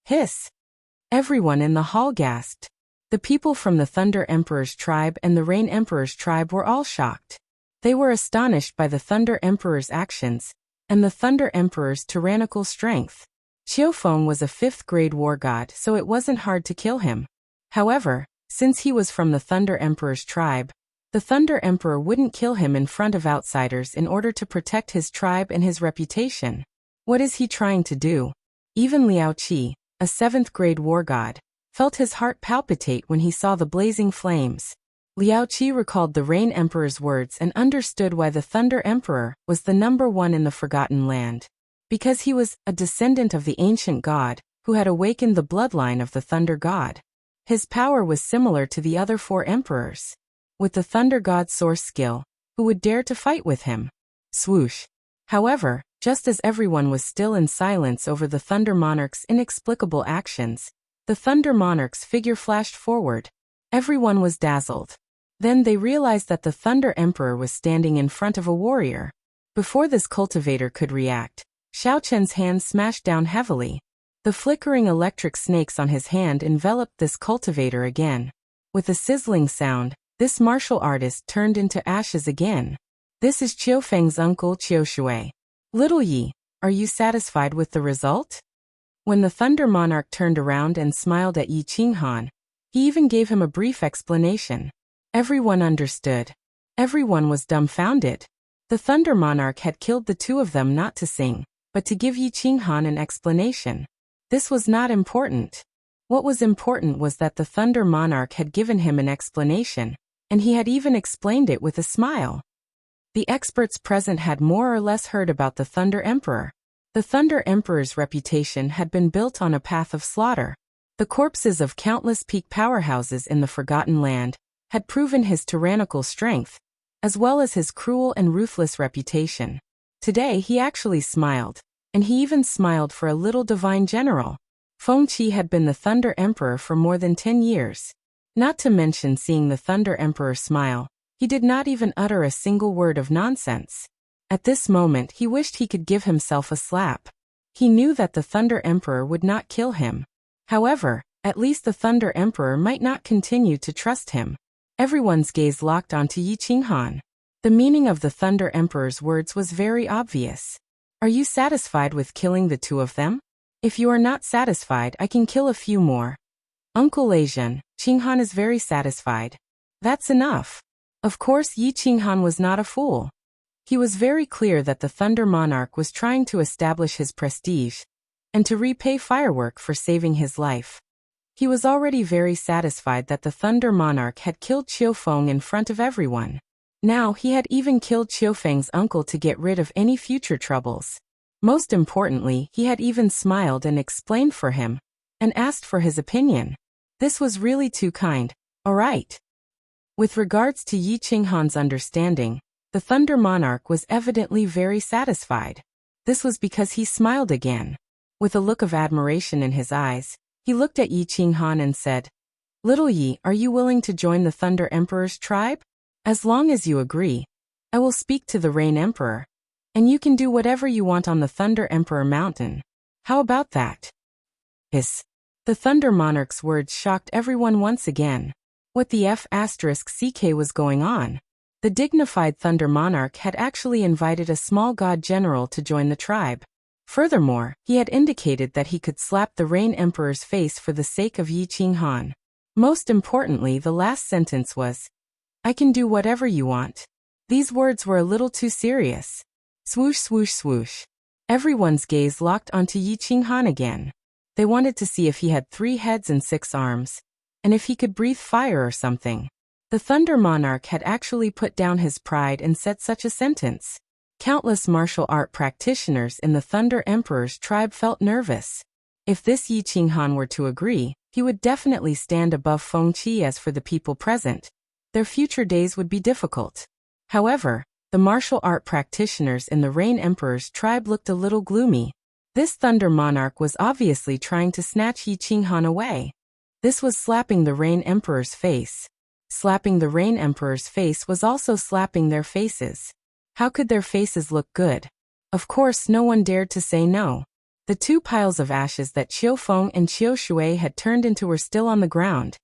Hiss! Everyone in the hall gasped. The people from the Thunder Emperor's tribe and the Rain Emperor's tribe were all shocked. They were astonished by the Thunder Emperor's actions, and the Thunder Emperor's tyrannical strength. Qiufeng was a 5th-grade war god, so it wasn't hard to kill him. However, since he was from the Thunder Emperor's tribe, the Thunder Emperor wouldn't kill him in front of outsiders in order to protect his tribe and his reputation. What is he trying to do? Even Liao Qi, a 7th-grade war god, felt his heart palpitate when he saw the blazing flames. Liao Qi recalled the Rain Emperor's words and understood why the Thunder Emperor was the number one in the Forgotten Land. Because he was a descendant of the ancient god, who had awakened the bloodline of the Thunder God. His power was similar to the other 4 emperors. With the Thunder God's source skill, who would dare to fight with him? Swoosh. However, just as everyone was still in silence over the Thunder Monarch's inexplicable actions, the Thunder Monarch's figure flashed forward. Everyone was dazzled. Then they realized that the Thunder Emperor was standing in front of a warrior. Before this cultivator could react, Xiao Chen's hand smashed down heavily. The flickering electric snakes on his hand enveloped this cultivator again. With a sizzling sound, this martial artist turned into ashes again. "This is Qiufeng's uncle Qiushui. Little Yi, are you satisfied with the result?" When the Thunder Monarch turned around and smiled at Yi Qinghan, he even gave him a brief explanation. Everyone understood. Everyone was dumbfounded. The Thunder Monarch had killed the 2 of them not to sing, but to give Yi Qinghan an explanation. This was not important. What was important was that the Thunder Monarch had given him an explanation, and he had even explained it with a smile. The experts present had more or less heard about the Thunder Emperor. The Thunder Emperor's reputation had been built on a path of slaughter. The corpses of countless peak powerhouses in the Forgotten Land had proven his tyrannical strength, as well as his cruel and ruthless reputation. Today he actually smiled, and he even smiled for a little divine general. Feng Qi had been the Thunder Emperor for more than 10 years. Not to mention seeing the Thunder Emperor smile, he did not even utter a single word of nonsense. At this moment he wished he could give himself a slap. He knew that the Thunder Emperor would not kill him. However, at least the Thunder Emperor might not continue to trust him. Everyone's gaze locked onto Yi Qinghan. The meaning of the Thunder Emperor's words was very obvious. "Are you satisfied with killing the 2 of them? If you are not satisfied, I can kill a few more." "Uncle Leijun, Qinghan is very satisfied." "That's enough." Of course, Yi Qinghan was not a fool. He was very clear that the Thunder Monarch was trying to establish his prestige and to repay Firework for saving his life. He was already very satisfied that the Thunder Monarch had killed Qiufeng in front of everyone. Now he had even killed Qiufeng's uncle to get rid of any future troubles. Most importantly, he had even smiled and explained for him, and asked for his opinion. This was really too kind. Alright. With regards to Yi Qinghan's understanding, the Thunder Monarch was evidently very satisfied. This was because he smiled again. With a look of admiration in his eyes, he looked at Yi Qinghan and said, "Little Yi, are you willing to join the Thunder Emperor's tribe? As long as you agree, I will speak to the Rain Emperor, and you can do whatever you want on the Thunder Emperor Mountain. How about that?" The Thunder Monarch's words shocked everyone once again. What the F***CK was going on? The dignified Thunder Monarch had actually invited a small god general to join the tribe. Furthermore, he had indicated that he could slap the Rain Emperor's face for the sake of Yi Qinghan. Most importantly, the last sentence was, "I can do whatever you want." These words were a little too serious. Swoosh, swoosh, swoosh. Everyone's gaze locked onto Yi Qinghan again. They wanted to see if he had 3 heads and 6 arms, and if he could breathe fire or something. The Thunder Monarch had actually put down his pride and said such a sentence. Countless martial art practitioners in the Thunder Emperor's tribe felt nervous. If this Yi Qinghan were to agree, he would definitely stand above Feng Qi. As for the people present, their future days would be difficult. However, the martial art practitioners in the Rain Emperor's tribe looked a little gloomy. This Thunder Monarch was obviously trying to snatch Yi Qinghan away. This was slapping the Rain Emperor's face. Slapping the Rain Emperor's face was also slapping their faces. How could their faces look good? Of course, no one dared to say no. The 2 piles of ashes that Qiu Feng and Qiu Shui had turned into were still on the ground.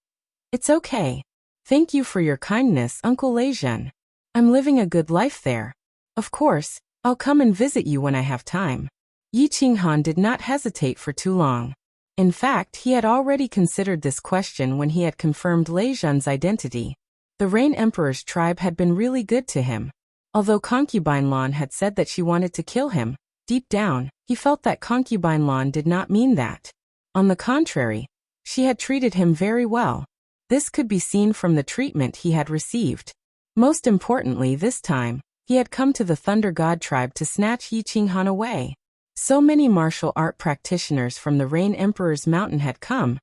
"It's okay. Thank you for your kindness, Uncle Leijun. I'm living a good life there. Of course, I'll come and visit you when I have time." Yi Qinghan did not hesitate for too long. In fact, he had already considered this question when he had confirmed Leijun's identity. The Rain Emperor's tribe had been really good to him. Although Concubine Lan had said that she wanted to kill him, deep down, he felt that Concubine Lan did not mean that. On the contrary, she had treated him very well. This could be seen from the treatment he had received. Most importantly, this time, he had come to the Thunder God tribe to snatch Yi Qinghan away. So many martial art practitioners from the Rain Emperor's mountain had come,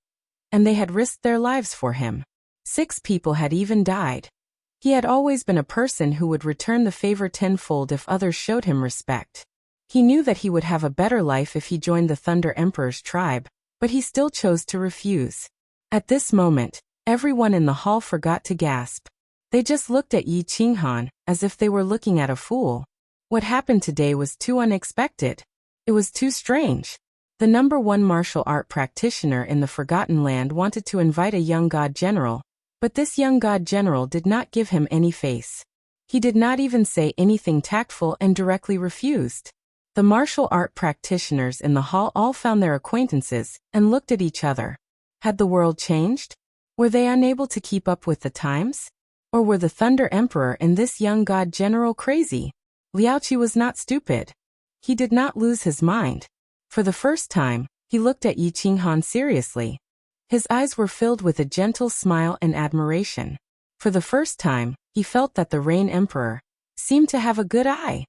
and they had risked their lives for him. 6 people had even died. He had always been a person who would return the favor tenfold if others showed him respect. He knew that he would have a better life if he joined the Thunder Emperor's tribe, but he still chose to refuse. At this moment, everyone in the hall forgot to gasp. They just looked at Yi Qinghan, as if they were looking at a fool. What happened today was too unexpected. It was too strange. The #1 martial art practitioner in the Forgotten Land wanted to invite a young god general, but this young god general did not give him any face. He did not even say anything tactful and directly refused. The martial art practitioners in the hall all found their acquaintances and looked at each other. Had the world changed? Were they unable to keep up with the times? Or were the Thunder Emperor and this young god general crazy? Liaoqi was not stupid. He did not lose his mind. For the first time, he looked at Yi Qinghan seriously. His eyes were filled with a gentle smile and admiration. For the first time, he felt that the Rain Emperor seemed to have a good eye.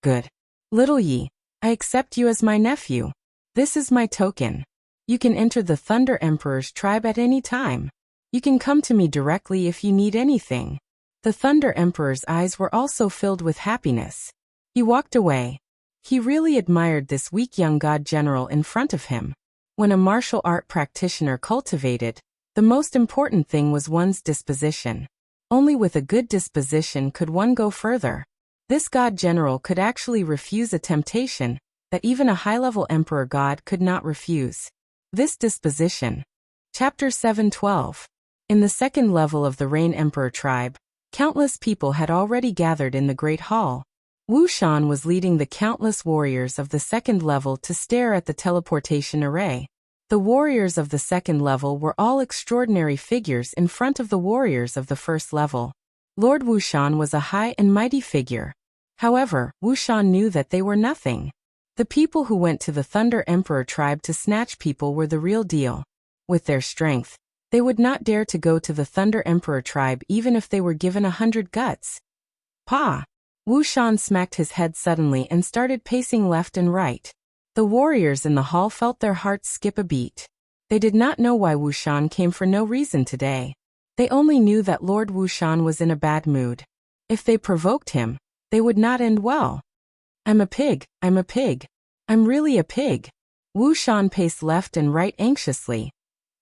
"Good. Little Yi, I accept you as my nephew. This is my token. You can enter the Thunder Emperor's tribe at any time. You can come to me directly if you need anything." The Thunder Emperor's eyes were also filled with happiness. He walked away. He really admired this weak young god general in front of him. When a martial art practitioner cultivated, the most important thing was one's disposition. Only with a good disposition could one go further. This god general could actually refuse a temptation that even a high-level emperor god could not refuse. This disposition. Chapter 7:12. In the second level of the Rain Emperor tribe, countless people had already gathered in the Great Hall. Wu Shan was leading the countless warriors of the second level to stare at the teleportation array. The warriors of the second level were all extraordinary figures in front of the warriors of the first level. Lord Wu Shan was a high and mighty figure. However, Wu Shan knew that they were nothing. The people who went to the Thunder Emperor tribe to snatch people were the real deal. With their strength, they would not dare to go to the Thunder Emperor tribe even if they were given 100 guts. Pa! Wu Shan smacked his head suddenly and started pacing left and right. The warriors in the hall felt their hearts skip a beat. They did not know why Wu Shan came for no reason today. They only knew that Lord Wu Shan was in a bad mood. If they provoked him, they would not end well. I'm a pig, I'm a pig. I'm really a pig. Wu Shan paced left and right anxiously,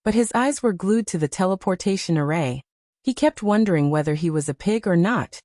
but his eyes were glued to the teleportation array. He kept wondering whether he was a pig or not.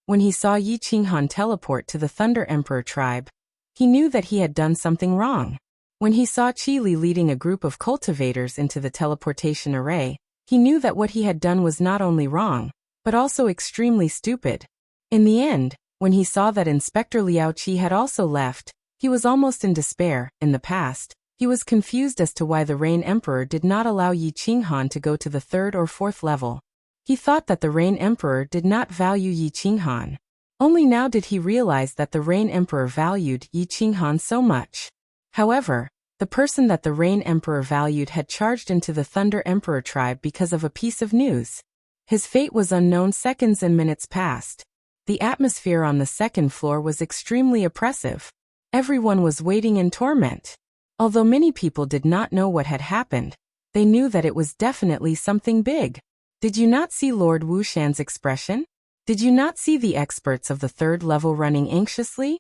When he saw Yi Qinghan teleport to the Thunder Emperor tribe, he knew that he had done something wrong. When he saw Qi Li leading a group of cultivators into the teleportation array, he knew that what he had done was not only wrong, but also extremely stupid. In the end, when he saw that Inspector Liao Qi had also left, he was almost in despair. In the past, he was confused as to why the Rain Emperor did not allow Yi Qinghan to go to the 3rd or 4th level. He thought that the Rain Emperor did not value Yi Qinghan. Only now did he realize that the Rain Emperor valued Yi Qinghan so much. However, the person that the Rain Emperor valued had charged into the Thunder Emperor tribe because of a piece of news. His fate was unknown. Seconds and minutes passed. The atmosphere on the 2nd floor was extremely oppressive. Everyone was waiting in torment. Although many people did not know what had happened, they knew that it was definitely something big. Did you not see Lord Wu Shan's expression? Did you not see the experts of the 3rd level running anxiously?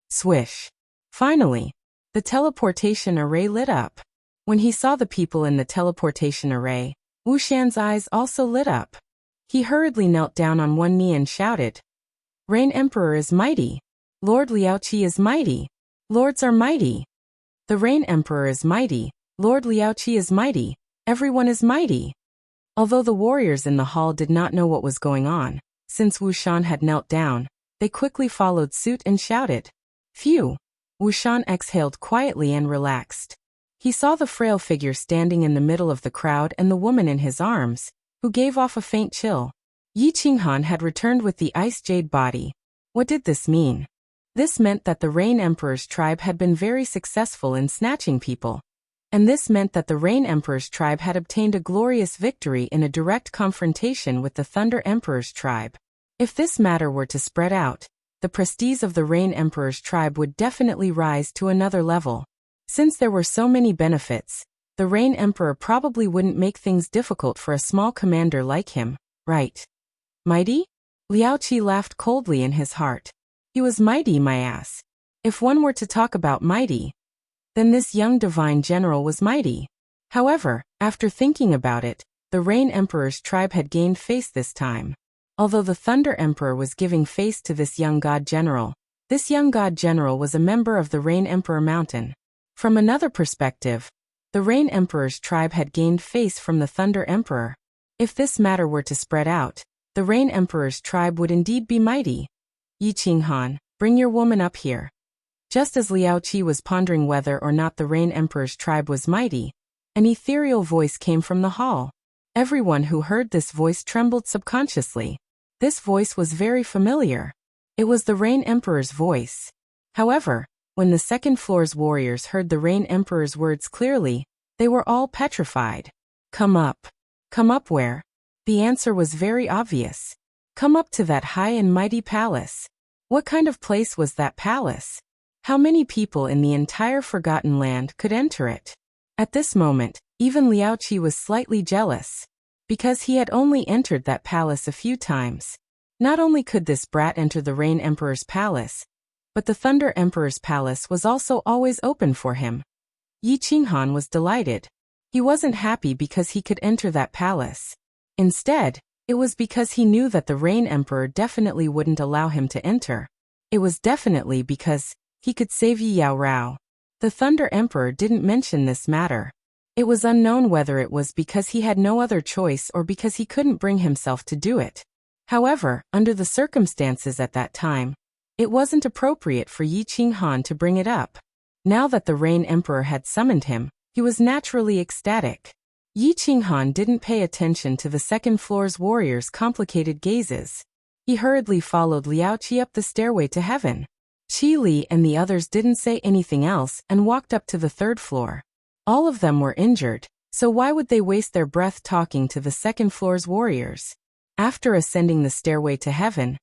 Swish. Finally, the teleportation array lit up. When he saw the people in the teleportation array, Wu Shan's eyes also lit up. He hurriedly knelt down on one knee and shouted, Rain Emperor is mighty. Lord Liao Qi is mighty. Lords are mighty. The Rain Emperor is mighty. Lord Liao Qi is mighty. Everyone is mighty. Although the warriors in the hall did not know what was going on, since Wu Shan had knelt down, they quickly followed suit and shouted. Phew! Wu Shan exhaled quietly and relaxed. He saw the frail figure standing in the middle of the crowd and the woman in his arms, who gave off a faint chill. Yi Qinghan had returned with the ice jade body. What did this mean? This meant that the Rain Emperor's tribe had been very successful in snatching people. And this meant that the Rain Emperor's tribe had obtained a glorious victory in a direct confrontation with the Thunder Emperor's tribe. If this matter were to spread out, the prestige of the Rain Emperor's tribe would definitely rise to another level. Since there were so many benefits, the Rain Emperor probably wouldn't make things difficult for a small commander like him, right? Mighty? Liao Qi laughed coldly in his heart. He was mighty, my ass. If one were to talk about mighty, then this young divine general was mighty. However, after thinking about it, the Rain Emperor's tribe had gained face this time. Although the Thunder Emperor was giving face to this young god general, this young god general was a member of the Rain Emperor Mountain. From another perspective, the Rain Emperor's tribe had gained face from the Thunder Emperor. If this matter were to spread out, the Rain Emperor's tribe would indeed be mighty. Yi Qinghan, bring your woman up here. Just as Liao Qi was pondering whether or not the Rain Emperor's tribe was mighty, an ethereal voice came from the hall. Everyone who heard this voice trembled subconsciously. This voice was very familiar. It was the Rain Emperor's voice. However, when the 2nd floor's warriors heard the Rain Emperor's words clearly, they were all petrified. Come up. Come up where? The answer was very obvious. Come up to that high and mighty palace. What kind of place was that palace? How many people in the entire Forgotten Land could enter it? At this moment, even Liao Qi was slightly jealous, because he had only entered that palace a few times. Not only could this brat enter the Rain Emperor's palace, but the Thunder Emperor's palace was also always open for him. Yi Qinghan was delighted. He wasn't happy because he could enter that palace. Instead, it was because he knew that the Rain Emperor definitely wouldn't allow him to enter. It was definitely because he could save Yi Yao Rao. The Thunder Emperor didn't mention this matter. It was unknown whether it was because he had no other choice or because he couldn't bring himself to do it. However, under the circumstances at that time, it wasn't appropriate for Yi Qinghan to bring it up. Now that the Rain Emperor had summoned him, he was naturally ecstatic. Yi Qinghan didn't pay attention to the 2nd floor's warriors' complicated gazes. He hurriedly followed Liao Qi up the stairway to heaven. Qi Li and the others didn't say anything else and walked up to the 3rd floor. All of them were injured, so why would they waste their breath talking to the 2nd floor's warriors? After ascending the stairway to heaven,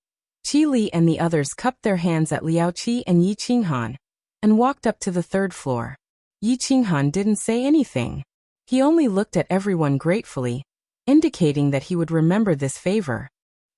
Qi Li and the others cupped their hands at Liao Qi and Yi Qinghan and walked up to the third floor. Yi Qinghan didn't say anything. He only looked at everyone gratefully, indicating that he would remember this favor.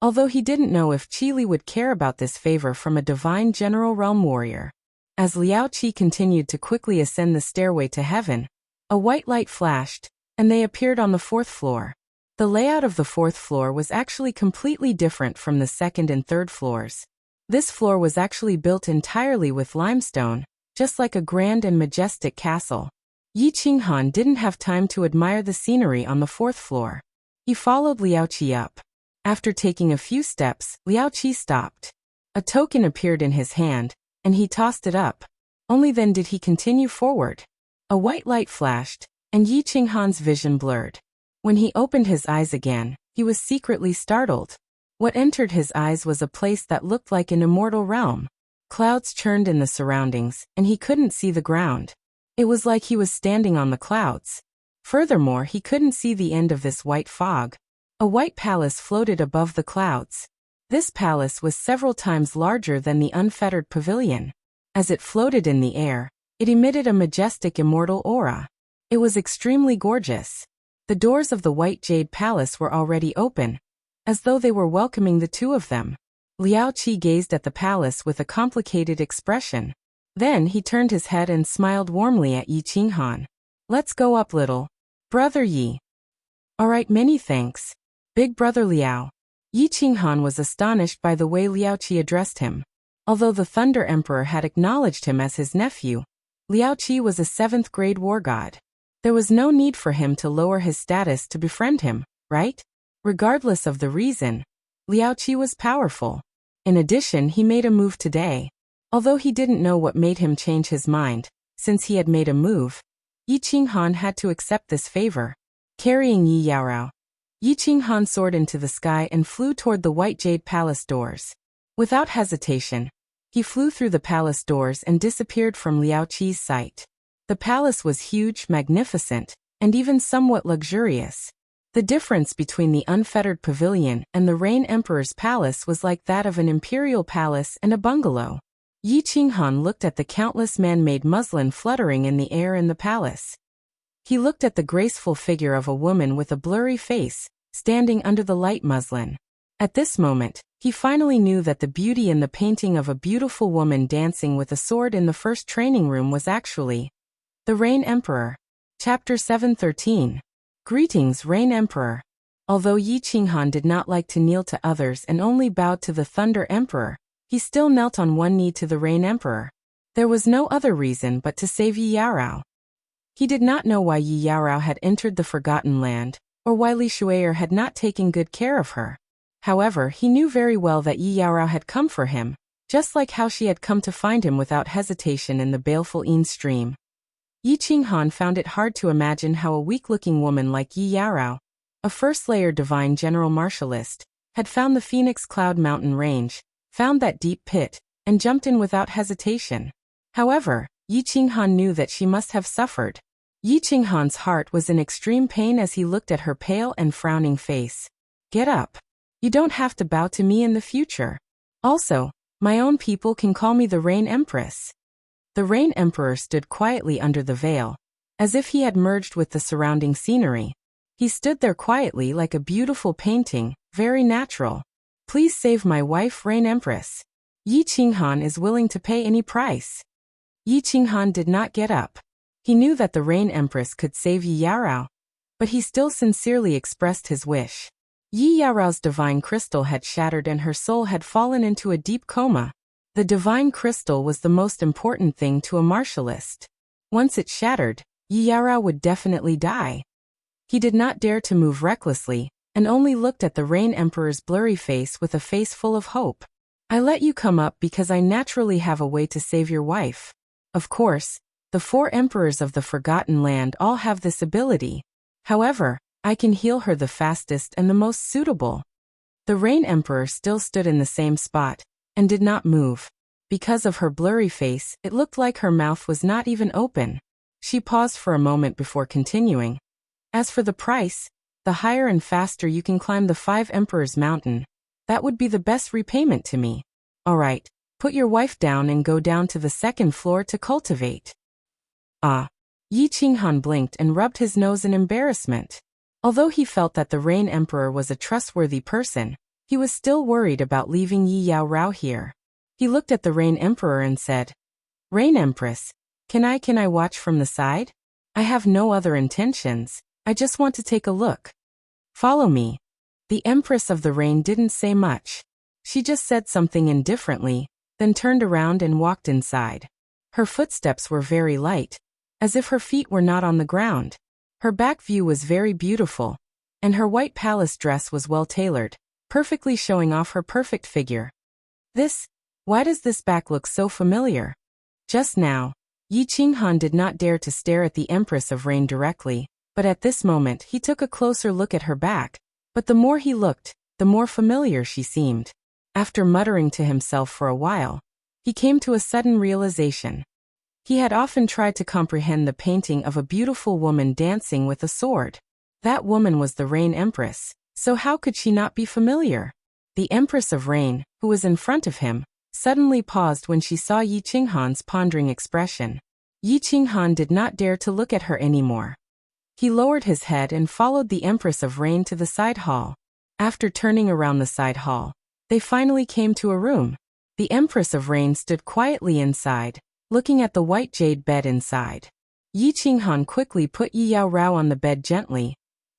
Although he didn't know if Qi Li would care about this favor from a divine general realm warrior. As Liao Qi continued to quickly ascend the stairway to heaven, a white light flashed, and they appeared on the fourth floor. The layout of the fourth floor was actually completely different from the second and third floors. This floor was actually built entirely with limestone, just like a grand and majestic castle. Yi Qinghan didn't have time to admire the scenery on the fourth floor. He followed Liao Qi up. After taking a few steps, Liao Qi stopped. A token appeared in his hand, and he tossed it up. Only then did he continue forward. A white light flashed, and Yi Qinghan's vision blurred. When he opened his eyes again, he was secretly startled. What entered his eyes was a place that looked like an immortal realm. Clouds churned in the surroundings, and he couldn't see the ground. It was like he was standing on the clouds. Furthermore, he couldn't see the end of this white fog. A white palace floated above the clouds. This palace was several times larger than the unfettered pavilion. As it floated in the air, it emitted a majestic immortal aura. It was extremely gorgeous. The doors of the white jade palace were already open, as though they were welcoming the two of them. Liao Qi gazed at the palace with a complicated expression. Then he turned his head and smiled warmly at Yi Qinghan. "Let's go up, little brother Yi." "All right, many thanks, big brother Liao." Yi Qinghan was astonished by the way Liao Qi addressed him. Although the Thunder Emperor had acknowledged him as his nephew, Liao Qi was a 7th grade war god. There was no need for him to lower his status to befriend him, right? Regardless of the reason, Liao Qi was powerful. In addition, he made a move today. Although he didn't know what made him change his mind, since he had made a move, Yi Qinghan had to accept this favor. Carrying Yi Yaorao, Yi Qinghan soared into the sky and flew toward the white jade palace doors. Without hesitation, he flew through the palace doors and disappeared from Liao Qi's sight. The palace was huge, magnificent, and even somewhat luxurious. The difference between the unfettered pavilion and the Rain Emperor's palace was like that of an imperial palace and a bungalow. Yi Qinghan looked at the countless man-made muslin fluttering in the air in the palace. He looked at the graceful figure of a woman with a blurry face, standing under the light muslin. At this moment, he finally knew that the beauty in the painting of a beautiful woman dancing with a sword in the first training room was actually the Rain Emperor. Chapter 713. Greetings, Rain Emperor. Although Yi Qinghan did not like to kneel to others and only bowed to the Thunder Emperor, he still knelt on one knee to the Rain Emperor. There was no other reason but to save Yi Yaorao. He did not know why Yi Yaorao had entered the Forgotten Land, or why Li Shui'er had not taken good care of her. However, he knew very well that Yi Yaorao had come for him, just like how she had come to find him without hesitation in the baleful Yin stream. Yi Qinghan found it hard to imagine how a weak-looking woman like Yi Yaorao, a first-layer divine general martialist, had found the Phoenix Cloud Mountain range, found that deep pit, and jumped in without hesitation. However, Yi Qinghan knew that she must have suffered. Yi Qinghan's heart was in extreme pain as he looked at her pale and frowning face. "Get up. You don't have to bow to me in the future. Also, my own people can call me the Rain Empress." The Rain Emperor stood quietly under the veil, as if he had merged with the surrounding scenery. He stood there quietly like a beautiful painting, very natural. "Please save my wife, Rain Empress. Yi Qinghan is willing to pay any price." Yi Qinghan did not get up. He knew that the Rain Empress could save Yi Yaorao, but he still sincerely expressed his wish. Yi Yaorao's divine crystal had shattered and her soul had fallen into a deep coma. The divine crystal was the most important thing to a martialist. Once it shattered, Yi Yaorao would definitely die. He did not dare to move recklessly, and only looked at the Rain Emperor's blurry face with a face full of hope. "I let you come up because I naturally have a way to save your wife. Of course, the 4 emperors of the Forgotten Land all have this ability. However, I can heal her the fastest and the most suitable." The Rain Emperor still stood in the same spot, and did not move. Because of her blurry face, it looked like her mouth was not even open. She paused for a moment before continuing. "As for the price, the higher and faster you can climb the 5 Emperors Mountain, That would be the best repayment to me. All right, put your wife down and go down to the second floor to cultivate. Ah. Yi Qinghan blinked and rubbed his nose in embarrassment. Although he felt that the Rain Emperor was a trustworthy person, he was still worried about leaving Yi Yao Rao here. He looked at the Rain Emperor and said, Rain Empress, can I watch from the side? I have no other intentions, I just want to take a look. Follow me. The Empress of the Rain didn't say much. She just said something indifferently, then turned around and walked inside. Her footsteps were very light, as if her feet were not on the ground. Her back view was very beautiful, and her white palace dress was well tailored, perfectly showing off her perfect figure. Why does this back look so familiar? Just now, Yi Qinghan did not dare to stare at the Empress of Rain directly, but at this moment he took a closer look at her back, but the more he looked, the more familiar she seemed. After muttering to himself for a while, he came to a sudden realization. He had often tried to comprehend the painting of a beautiful woman dancing with a sword. That woman was the Rain Empress, so how could she not be familiar? The Empress of Rain, who was in front of him, suddenly paused when she saw Yi Qinghan's pondering expression. Yi Qinghan did not dare to look at her anymore. He lowered his head and followed the Empress of Rain to the side hall. After turning around the side hall, they finally came to a room. The Empress of Rain stood quietly inside, looking at the white jade bed inside. Yi Qinghan quickly put Yi Yao Rao on the bed gently,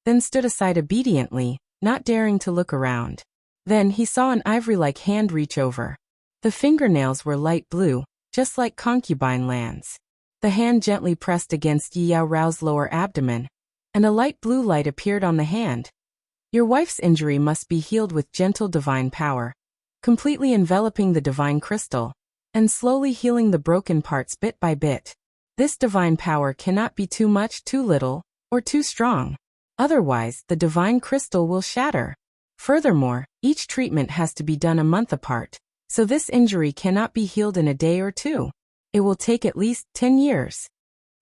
then stood aside obediently, not daring to look around. Then he saw an ivory-like hand reach over. The fingernails were light blue, just like concubine lands. The hand gently pressed against Yi Yao Rao's lower abdomen, and a light blue light appeared on the hand. Your wife's injury must be healed with gentle divine power, completely enveloping the divine crystal, and slowly healing the broken parts bit by bit. This divine power cannot be too much, too little, or too strong. Otherwise, the divine crystal will shatter. Furthermore, each treatment has to be done a month apart, so this injury cannot be healed in a day or two. It will take at least 10 years.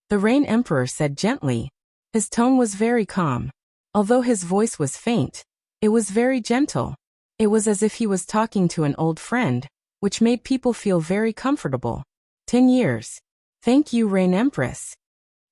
The Rain Emperor said gently. His tone was very calm. Although his voice was faint, it was very gentle. It was as if he was talking to an old friend, which made people feel very comfortable. 10 years. Thank you, Rain Empress.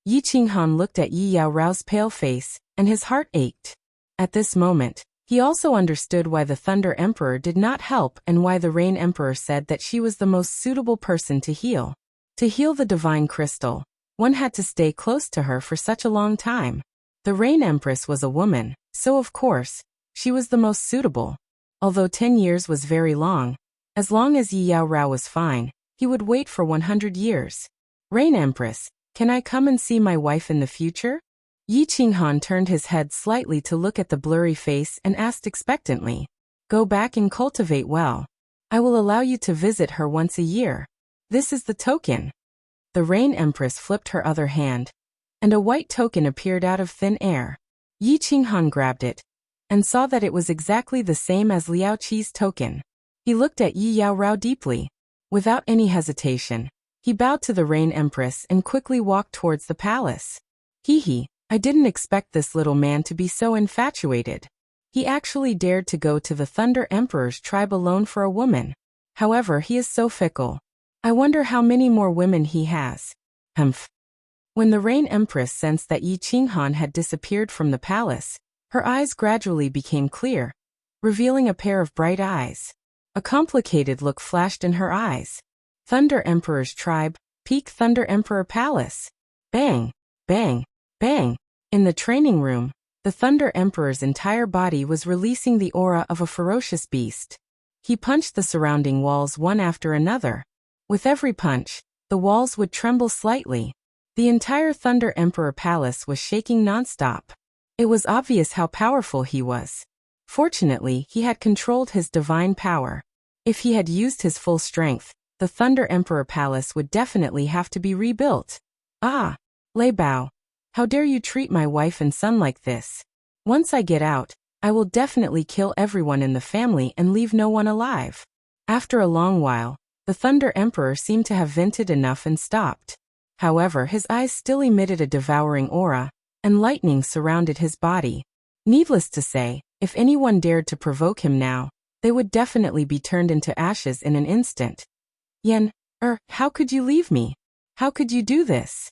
Yi Qinghan looked at Yi Yao Rao's pale face, and his heart ached. At this moment, he also understood why the Thunder Emperor did not help and why the Rain Emperor said that she was the most suitable person to heal. To heal the divine crystal, one had to stay close to her for such a long time. The Rain Empress was a woman, so of course, she was the most suitable. Although 10 years was very long, as long as Yi Yao Rao was fine, he would wait for 100 years. Rain Empress, can I come and see my wife in the future? Yi Qinghan turned his head slightly to look at the blurry face and asked expectantly. Go back and cultivate well. I will allow you to visit her once a year. This is the token. The Rain Empress flipped her other hand, and a white token appeared out of thin air. Yi Qinghan grabbed it, and saw that it was exactly the same as Liao Qi's token. He looked at Yi Yao Rao deeply. Without any hesitation, he bowed to the Rain Empress and quickly walked towards the palace. I didn't expect this little man to be so infatuated. He actually dared to go to the Thunder Emperor's tribe alone for a woman. However, he is so fickle. I wonder how many more women he has. Humph. When the Rain Empress sensed that Yi Qinghan had disappeared from the palace, her eyes gradually became clear, revealing a pair of bright eyes. A complicated look flashed in her eyes. Thunder Emperor's tribe, Peak Thunder Emperor Palace. Bang, bang, bang. In the training room, the Thunder Emperor's entire body was releasing the aura of a ferocious beast. He punched the surrounding walls one after another. With every punch, the walls would tremble slightly. The entire Thunder Emperor Palace was shaking non-stop. It was obvious how powerful he was. Fortunately, he had controlled his divine power. If he had used his full strength, the Thunder Emperor Palace would definitely have to be rebuilt. Ah! Lei Bao. How dare you treat my wife and son like this? Once I get out, I will definitely kill everyone in the family and leave no one alive. After a long while, the Thunder Emperor seemed to have vented enough and stopped. However, his eyes still emitted a devouring aura, and lightning surrounded his body. Needless to say, if anyone dared to provoke him now, they would definitely be turned into ashes in an instant. Yen, how could you leave me? How could you do this?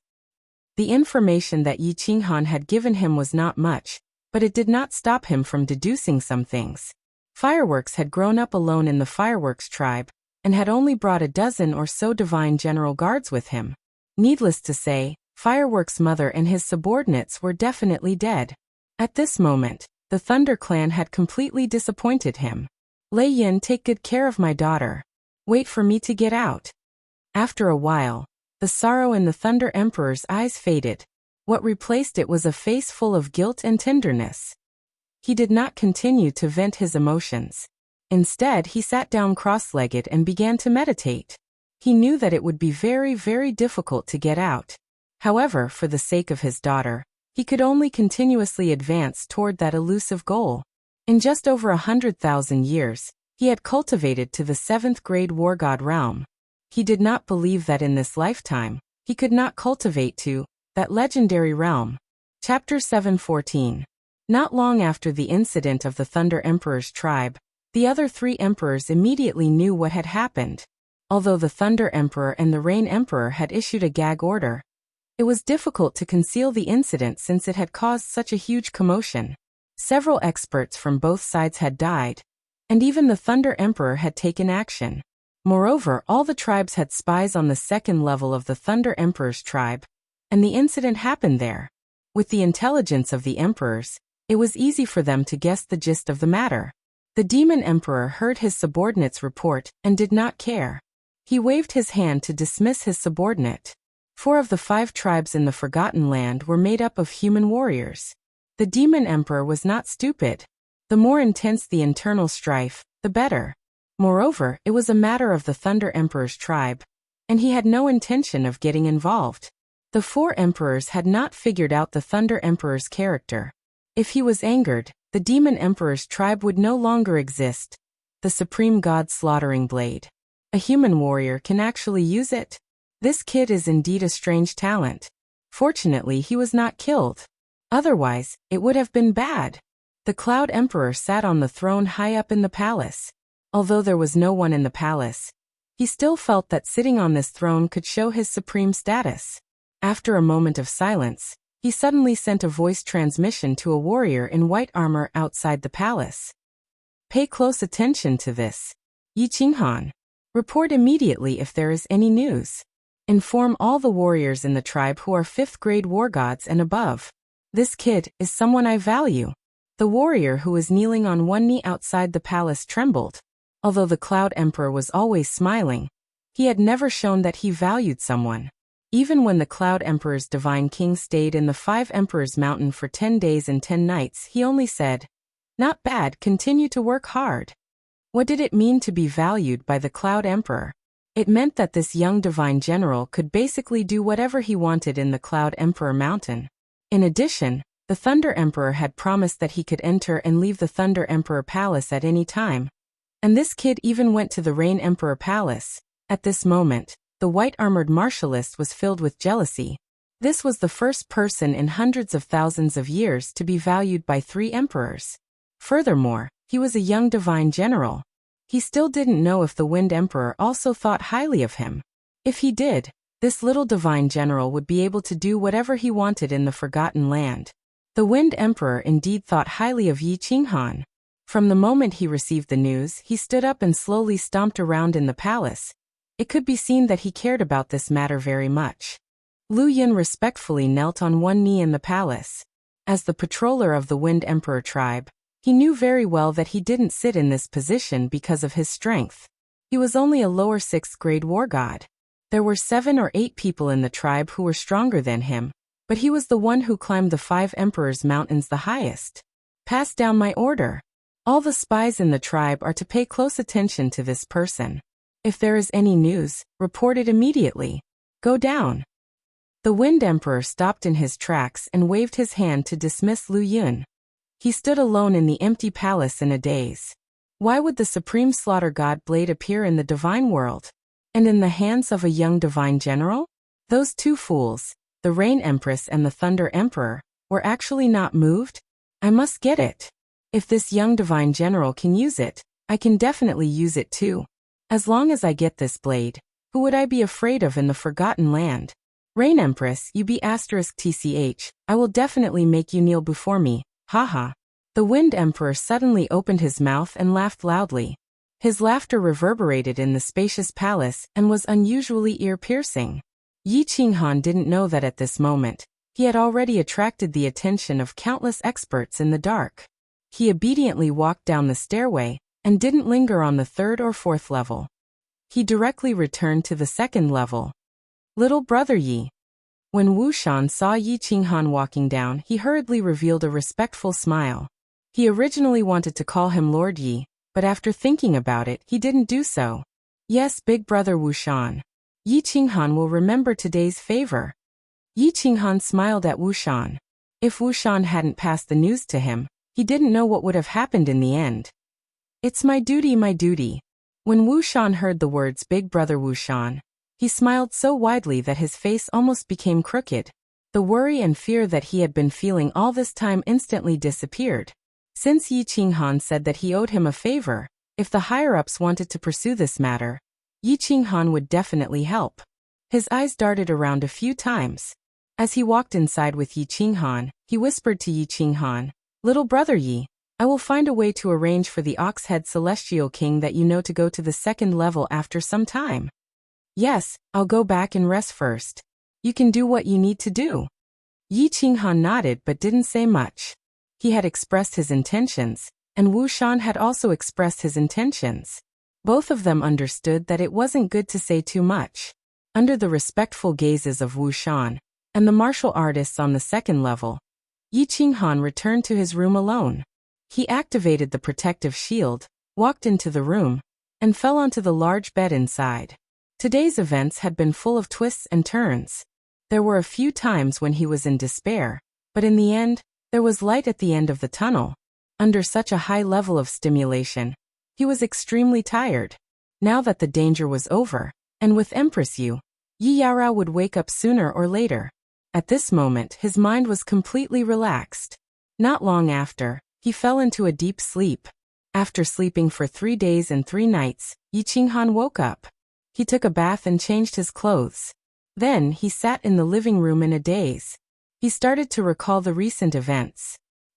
The information that Yi Qinghan had given him was not much, but it did not stop him from deducing some things. Fireworks had grown up alone in the Fireworks tribe, and had only brought a dozen or so divine general guards with him. Needless to say, Fireworks' mother and his subordinates were definitely dead. At this moment, the Thunder Clan had completely disappointed him. Lei Yin, take good care of my daughter. Wait for me to get out. After a while, the sorrow in the Thunder Emperor's eyes faded. What replaced it was a face full of guilt and tenderness. He did not continue to vent his emotions. Instead, he sat down cross-legged and began to meditate. He knew that it would be very, very difficult to get out. However, for the sake of his daughter, he could only continuously advance toward that elusive goal. In just over 100,000 years, he had cultivated to the 7th grade war god realm. He did not believe that in this lifetime, he could not cultivate to that legendary realm. Chapter 7:14. Not long after the incident of the Thunder Emperor's tribe, the other 3 emperors immediately knew what had happened. Although the Thunder Emperor and the Rain Emperor had issued a gag order, it was difficult to conceal the incident since it had caused such a huge commotion. Several experts from both sides had died, and even the Thunder Emperor had taken action. Moreover, all the tribes had spies on the 2nd level of the Thunder Emperor's tribe, and the incident happened there. With the intelligence of the emperors, it was easy for them to guess the gist of the matter. The Demon Emperor heard his subordinate's report and did not care. He waved his hand to dismiss his subordinate. 4 of the 5 tribes in the Forgotten Land were made up of human warriors. The Demon Emperor was not stupid. The more intense the internal strife, the better. Moreover, it was a matter of the Thunder Emperor's tribe, and he had no intention of getting involved. The 4 emperors had not figured out the Thunder Emperor's character. If he was angered, the Demon Emperor's tribe would no longer exist. The Supreme God's slaughtering blade. A human warrior can actually use it. This kid is indeed a strange talent. Fortunately, he was not killed. Otherwise, it would have been bad. The Cloud Emperor sat on the throne high up in the palace. Although there was no one in the palace, he still felt that sitting on this throne could show his supreme status. After a moment of silence, he suddenly sent a voice transmission to a warrior in white armor outside the palace. Pay close attention to this. Yi Qinghan. Report immediately if there is any news. Inform all the warriors in the tribe who are 5th grade war gods and above. This kid is someone I value. The warrior who was kneeling on one knee outside the palace trembled. Although the Cloud Emperor was always smiling, he had never shown that he valued someone. Even when the Cloud Emperor's divine king stayed in the 5 Emperors Mountain for 10 days and 10 nights, he only said, "Not bad, continue to work hard." What did it mean to be valued by the Cloud Emperor? It meant that this young divine general could basically do whatever he wanted in the Cloud Emperor Mountain. In addition, the Thunder Emperor had promised that he could enter and leave the Thunder Emperor Palace at any time. And this kid even went to the Rain Emperor Palace. At this moment, the white-armored martialist was filled with jealousy. This was the first person in hundreds of thousands of years to be valued by 3 emperors. Furthermore, he was a young divine general. He still didn't know if the Wind Emperor also thought highly of him. If he did, this little divine general would be able to do whatever he wanted in the Forgotten Land. The Wind Emperor indeed thought highly of Yi Qinghan. From the moment he received the news, he stood up and slowly stomped around in the palace. It could be seen that he cared about this matter very much. Lu Yin respectfully knelt on one knee in the palace. As the patroller of the Wind Emperor tribe, he knew very well that he didn't sit in this position because of his strength. He was only a lower 6th grade war god. There were 7 or 8 people in the tribe who were stronger than him, but he was the one who climbed the 5 Emperors' Mountains the highest. Pass down my order. All the spies in the tribe are to pay close attention to this person. If there is any news, report it immediately. Go down. The Wind Emperor stopped in his tracks and waved his hand to dismiss Lu Yun. He stood alone in the empty palace in a daze. Why would the supreme slaughter god blade appear in the divine world? And in the hands of a young divine general? Those 2 fools, the Rain Empress and the Thunder Emperor, were actually not moved? I must get it. If this young divine general can use it, I can definitely use it too. As long as I get this blade, who would I be afraid of in the Forgotten Land? Rain Empress, you be *tch, I will definitely make you kneel before me, haha. The Wind Emperor suddenly opened his mouth and laughed loudly. His laughter reverberated in the spacious palace and was unusually ear-piercing. Yi Qinghan didn't know that at this moment, he had already attracted the attention of countless experts in the dark. He obediently walked down the stairway and didn't linger on the 3rd or 4th level. He directly returned to the 2nd level. Little brother Yi. When Wu Shan saw Yi Qinghan walking down, he hurriedly revealed a respectful smile. He originally wanted to call him Lord Yi, but after thinking about it, he didn't do so. Yes, big brother Wu Shan. Yi Qinghan will remember today's favor. Yi Qinghan smiled at Wu Shan. If Wu Shan hadn't passed the news to him, he didn't know what would have happened in the end. It's my duty, my duty. When Wu Shan heard the words big brother Wu Shan, he smiled so widely that his face almost became crooked. The worry and fear that he had been feeling all this time instantly disappeared. Since Yi Qinghan said that he owed him a favor, if the higher-ups wanted to pursue this matter, Yi Qinghan would definitely help. His eyes darted around a few times. As he walked inside with Yi Qinghan, he whispered to Yi Qinghan, little brother Yi, I will find a way to arrange for the Ox-Head Celestial King that you know to go to the 2nd level after some time. Yes, I'll go back and rest first. You can do what you need to do. Yi Qinghan nodded but didn't say much. He had expressed his intentions, and Wu Shan had also expressed his intentions. Both of them understood that it wasn't good to say too much. Under the respectful gazes of Wu Shan and the martial artists on the 2nd level, Yi Qinghan returned to his room alone. He activated the protective shield, walked into the room, and fell onto the large bed inside. Today's events had been full of twists and turns. There were a few times when he was in despair, but in the end, there was light at the end of the tunnel. Under such a high level of stimulation, he was extremely tired. Now that the danger was over, and with Empress Yu, Yi Yaorao would wake up sooner or later. At this moment, his mind was completely relaxed. Not long after, he fell into a deep sleep. After sleeping for 3 days and 3 nights, Yi Qinghan woke up. He took a bath and changed his clothes. Then, he sat in the living room in a daze. He started to recall the recent events.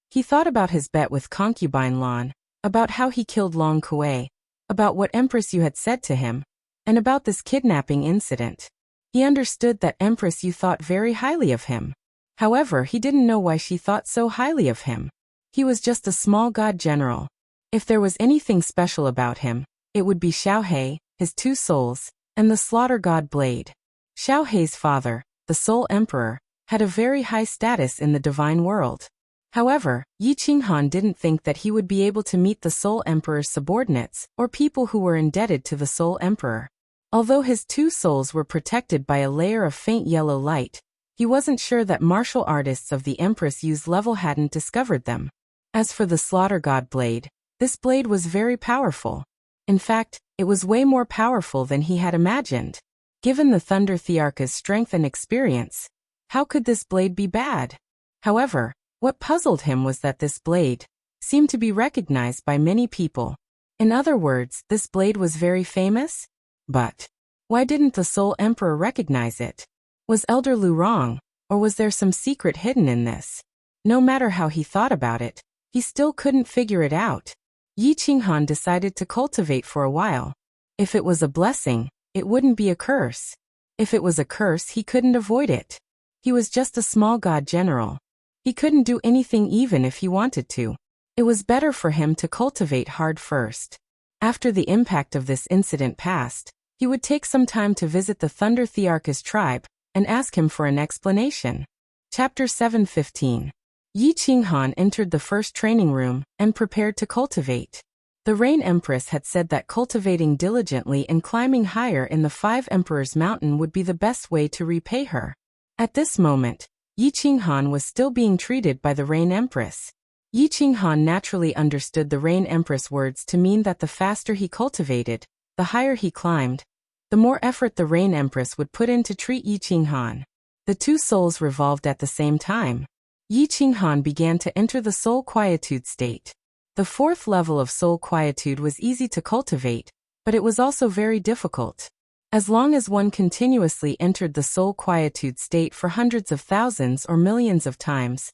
He thought about his bet with concubine Lan, about how he killed Long Kuei, about what Empress Yu had said to him, and about this kidnapping incident. He understood that Empress Yu thought very highly of him. However, he didn't know why she thought so highly of him. He was just a small god general. If there was anything special about him, it would be Xiaohe, his 2 souls, and the slaughter god blade. Xiaohe's father, the Soul Emperor, had a very high status in the divine world. However, Yi Qinghan didn't think that he would be able to meet the Soul Emperor's subordinates or people who were indebted to the Soul Emperor. Although his 2 souls were protected by a layer of faint yellow light, he wasn't sure that martial artists of the Empress Yu's level hadn't discovered them. As for the Slaughter God blade, this blade was very powerful. In fact, it was way more powerful than he had imagined. Given the Thunder Thearka's strength and experience, how could this blade be bad? However, what puzzled him was that this blade seemed to be recognized by many people. In other words, this blade was very famous? But why didn't the Soul Emperor recognize it? Was Elder Lu wrong, or was there some secret hidden in this? No matter how he thought about it, he still couldn't figure it out. Yi Qinghan decided to cultivate for a while. If it was a blessing, it wouldn't be a curse. If it was a curse, he couldn't avoid it. He was just a small god general. He couldn't do anything even if he wanted to. It was better for him to cultivate hard first. After the impact of this incident passed, he would take some time to visit the Thunder Thearka's tribe and ask him for an explanation. Chapter 7:15. Yi Qinghan entered the first training room and prepared to cultivate. The Rain Empress had said that cultivating diligently and climbing higher in the 5 Emperors Mountain would be the best way to repay her. At this moment, Yi Qinghan was still being treated by the Rain Empress. Yi Qinghan naturally understood the Rain Empress' words to mean that the faster he cultivated, the higher he climbed, the more effort the Rain Empress would put in to treat Yi Qinghan. The 2 souls revolved at the same time. Yi Qinghan began to enter the soul quietude state. The fourth level of soul quietude was easy to cultivate, but it was also very difficult. As long as one continuously entered the soul quietude state for hundreds of thousands or millions of times,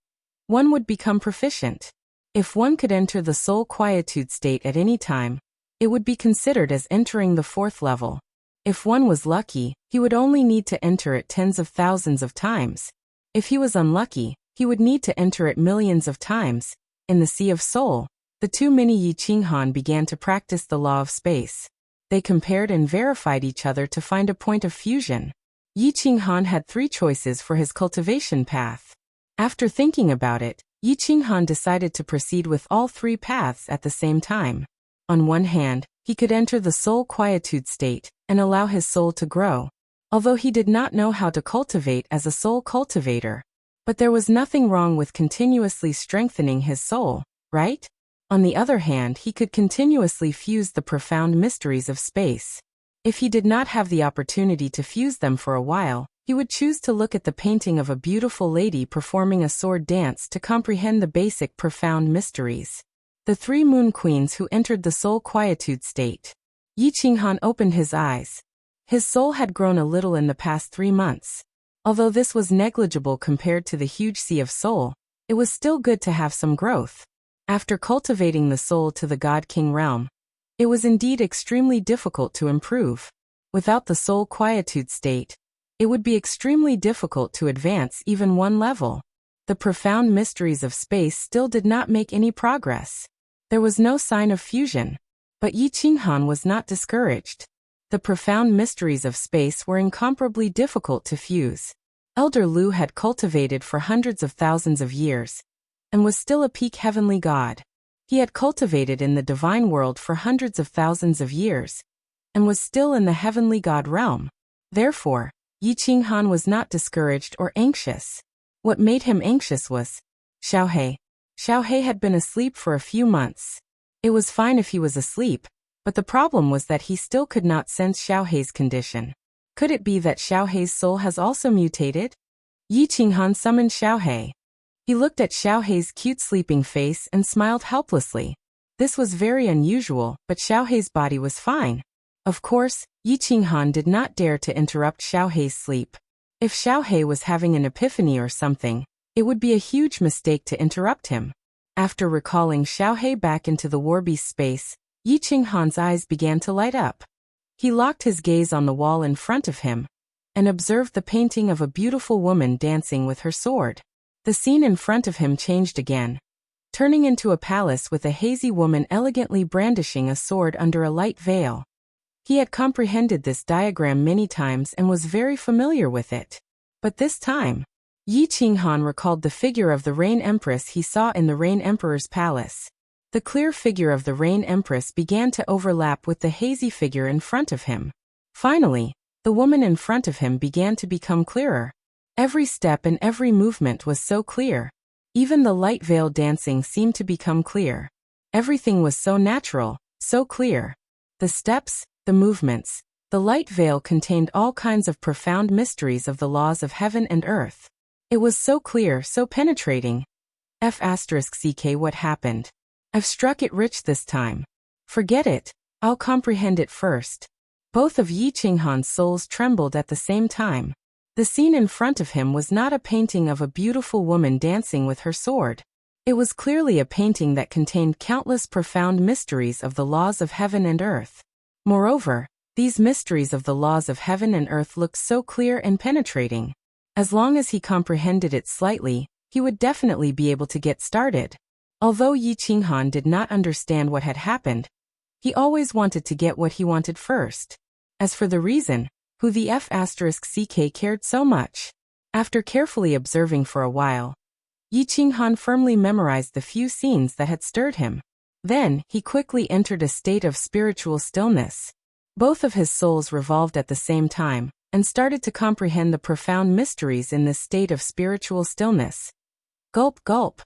one would become proficient. If one could enter the soul quietude state at any time, it would be considered as entering the fourth level. If one was lucky, he would only need to enter it tens of thousands of times. If he was unlucky, he would need to enter it millions of times. In the Sea of Soul, the two mini Yi Qinghan began to practice the law of space. They compared and verified each other to find a point of fusion. Yi Qinghan had 3 choices for his cultivation path. After thinking about it, Yi Qinghan decided to proceed with all 3 paths at the same time. On one hand, he could enter the soul quietude state and allow his soul to grow, although he did not know how to cultivate as a soul cultivator. But there was nothing wrong with continuously strengthening his soul, right? On the other hand, he could continuously fuse the profound mysteries of space. If he did not have the opportunity to fuse them for a while, he would choose to look at the painting of a beautiful lady performing a sword dance to comprehend the basic profound mysteries. The 3 moon queens who entered the soul quietude state. Yi Qinghan opened his eyes. His soul had grown a little in the past 3 months. Although this was negligible compared to the huge sea of soul, it was still good to have some growth. After cultivating the soul to the God King realm, it was indeed extremely difficult to improve. Without the soul quietude state, it would be extremely difficult to advance even one level. The profound mysteries of space still did not make any progress. There was no sign of fusion. But Yi Qinghan was not discouraged. The profound mysteries of space were incomparably difficult to fuse. Elder Lu had cultivated for hundreds of thousands of years, and was still a peak heavenly god. He had cultivated in the divine world for hundreds of thousands of years, and was still in the heavenly god realm. Therefore, Yi Qinghan was not discouraged or anxious. What made him anxious was Xiaohe. Xiaohe had been asleep for a few months. It was fine if he was asleep, but the problem was that he still could not sense Xiaohe's condition. Could it be that Xiaohe's soul has also mutated? Yi Qinghan summoned Xiaohe. He looked at Xiaohe's cute sleeping face and smiled helplessly. This was very unusual, but Xiaohe's body was fine. Of course, Yi Qinghan did not dare to interrupt Xiaohe's sleep. If Xiaohe was having an epiphany or something, it would be a huge mistake to interrupt him. After recalling Xiaohe back into the warbeast space, Yi Qinghan's eyes began to light up. He locked his gaze on the wall in front of him, and observed the painting of a beautiful woman dancing with her sword. The scene in front of him changed again, turning into a palace with a hazy woman elegantly brandishing a sword under a light veil. He had comprehended this diagram many times and was very familiar with it. But this time, Yi Qinghan recalled the figure of the Rain Empress he saw in the Rain Emperor's palace. The clear figure of the Rain Empress began to overlap with the hazy figure in front of him. Finally, the woman in front of him began to become clearer. Every step and every movement was so clear. Even the light veil dancing seemed to become clear. Everything was so natural, so clear. The steps, the movements, the light veil contained all kinds of profound mysteries of the laws of heaven and earth. It was so clear, so penetrating. F***ck what happened? I've struck it rich this time. Forget it, I'll comprehend it first. Both of Yi Qinghan's souls trembled at the same time. The scene in front of him was not a painting of a beautiful woman dancing with her sword. It was clearly a painting that contained countless profound mysteries of the laws of heaven and earth. Moreover, these mysteries of the laws of heaven and earth looked so clear and penetrating. As long as he comprehended it slightly, he would definitely be able to get started. Although Yi Qinghan did not understand what had happened, he always wanted to get what he wanted first. As for the reason, who the F***ck cared so much. After carefully observing for a while, Yi Qinghan firmly memorized the few scenes that had stirred him. Then, he quickly entered a state of spiritual stillness. Both of his souls revolved at the same time, and started to comprehend the profound mysteries in this state of spiritual stillness. Gulp gulp.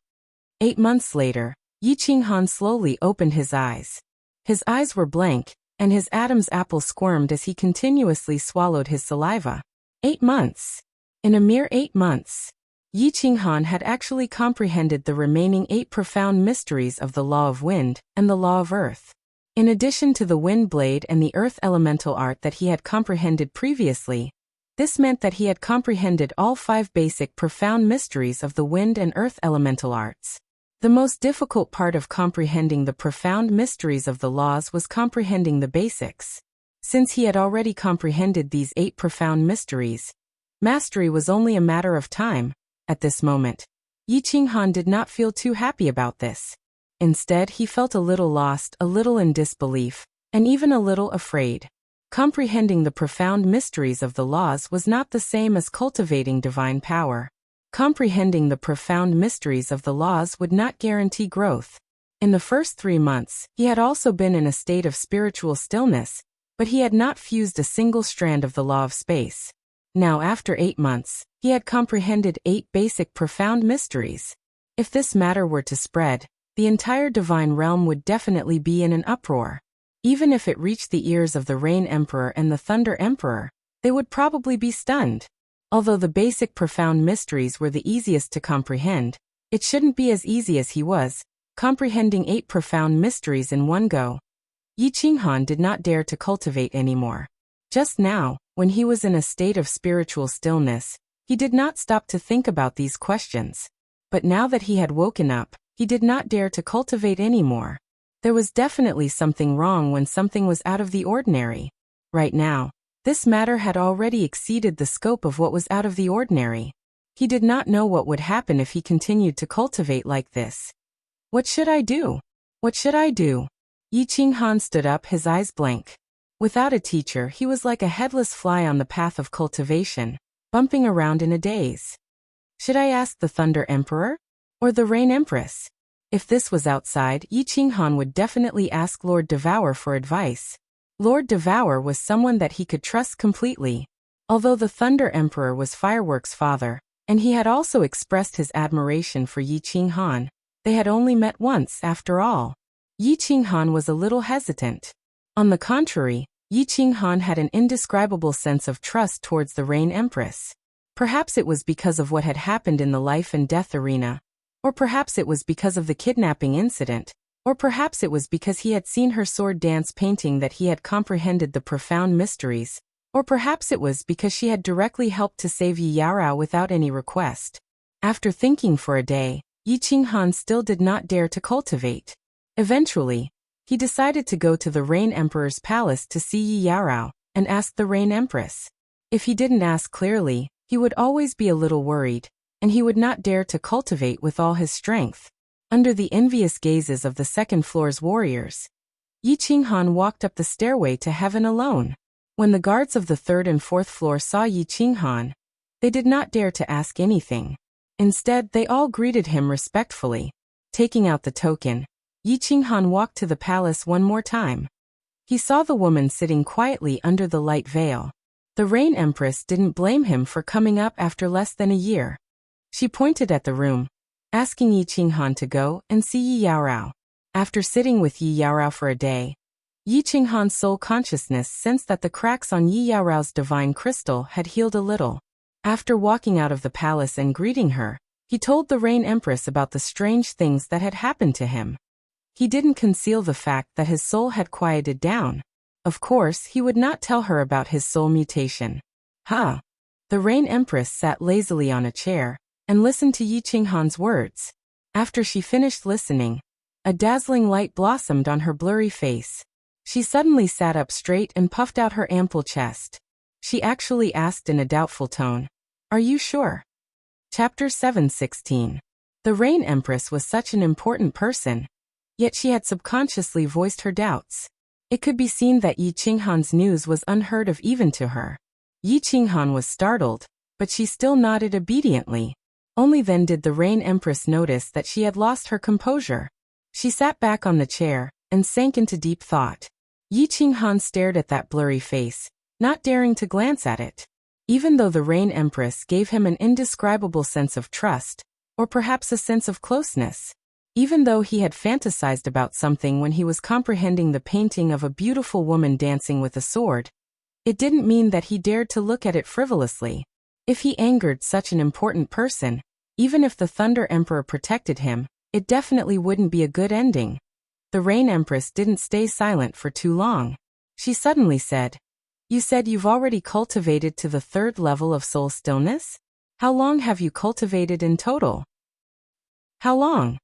8 months later, Yi Qinghan slowly opened his eyes. His eyes were blank, and his Adam's apple squirmed as he continuously swallowed his saliva. 8 months. In a mere 8 months. Yi Qinghan had actually comprehended the remaining 8 profound mysteries of the law of wind and the law of earth. In addition to the wind blade and the earth elemental art that he had comprehended previously, this meant that he had comprehended all 5 basic profound mysteries of the wind and earth elemental arts. The most difficult part of comprehending the profound mysteries of the laws was comprehending the basics. Since he had already comprehended these 8 profound mysteries, mastery was only a matter of time. At this moment, Yi Qinghan did not feel too happy about this. Instead, he felt a little lost, a little in disbelief, and even a little afraid. Comprehending the profound mysteries of the laws was not the same as cultivating divine power. Comprehending the profound mysteries of the laws would not guarantee growth. In the first 3 months, he had also been in a state of spiritual stillness, but he had not fused a single strand of the law of space. Now, after 8 months, he had comprehended 8 basic profound mysteries. If this matter were to spread, the entire divine realm would definitely be in an uproar. Even if it reached the ears of the Rain Emperor and the Thunder Emperor, they would probably be stunned. Although the basic profound mysteries were the easiest to comprehend, it shouldn't be as easy as he was, comprehending 8 profound mysteries in one go. Yi Qinghan did not dare to cultivate anymore. Just now, when he was in a state of spiritual stillness, he did not stop to think about these questions. But now that he had woken up, he did not dare to cultivate anymore. There was definitely something wrong when something was out of the ordinary. Right now, this matter had already exceeded the scope of what was out of the ordinary. He did not know what would happen if he continued to cultivate like this. What should I do? What should I do? Yi Qinghan stood up, his eyes blank. Without a teacher, he was like a headless fly on the path of cultivation, bumping around in a daze. Should I ask the Thunder Emperor? Or the Rain Empress? If this was outside, Yi Qinghan would definitely ask Lord Devour for advice. Lord Devour was someone that he could trust completely. Although the Thunder Emperor was Firework's father, and he had also expressed his admiration for Yi Qinghan, they had only met once after all. Yi Qinghan was a little hesitant. On the contrary, Yi Qinghan had an indescribable sense of trust towards the Rain Empress. Perhaps it was because of what had happened in the life and death arena, or perhaps it was because of the kidnapping incident, or perhaps it was because he had seen her sword dance painting that he had comprehended the profound mysteries, or perhaps it was because she had directly helped to save Yi Yaorao without any request. After thinking for a day, Yi Qinghan still did not dare to cultivate. Eventually, he decided to go to the Rain Emperor's palace to see Yi Yaorao and ask the Rain Empress. If he didn't ask clearly, he would always be a little worried, and he would not dare to cultivate with all his strength. Under the envious gazes of the second floor's warriors, Yi Qinghan walked up the stairway to heaven alone. When the guards of the third and fourth floor saw Yi Qinghan, they did not dare to ask anything. Instead, they all greeted him respectfully. Taking out the token, Yi Qinghan walked to the palace one more time. He saw the woman sitting quietly under the light veil. The Rain Empress didn't blame him for coming up after less than a year. She pointed at the room, asking Yi Qinghan to go and see Yi Yaorao. After sitting with Yi Yaorao for a day, Yi Qinghan's soul consciousness sensed that the cracks on Yi Yaorao's divine crystal had healed a little. After walking out of the palace and greeting her, he told the Rain Empress about the strange things that had happened to him. He didn't conceal the fact that his soul had quieted down. Of course, he would not tell her about his soul mutation. The Rain Empress sat lazily on a chair and listened to Yi Qinghan's words. After she finished listening, a dazzling light blossomed on her blurry face. She suddenly sat up straight and puffed out her ample chest. She actually asked in a doubtful tone, "Are you sure?" Chapter 7:16. The Rain Empress was such an important person, yet she had subconsciously voiced her doubts. It could be seen that Yi Qinghan's news was unheard of even to her. Yi Qinghan was startled, but she still nodded obediently. Only then did the Rain Empress notice that she had lost her composure. She sat back on the chair and sank into deep thought. Yi Qinghan stared at that blurry face, not daring to glance at it. Even though the Rain Empress gave him an indescribable sense of trust, or perhaps a sense of closeness, even though he had fantasized about something when he was comprehending the painting of a beautiful woman dancing with a sword, it didn't mean that he dared to look at it frivolously. If he angered such an important person, Even if the Thunder Emperor protected him, it definitely wouldn't be a good ending. The Rain Empress didn't stay silent for too long. She suddenly said, "You said you've already cultivated to the 3rd level of soul stillness? How long have you cultivated in total?" "How long?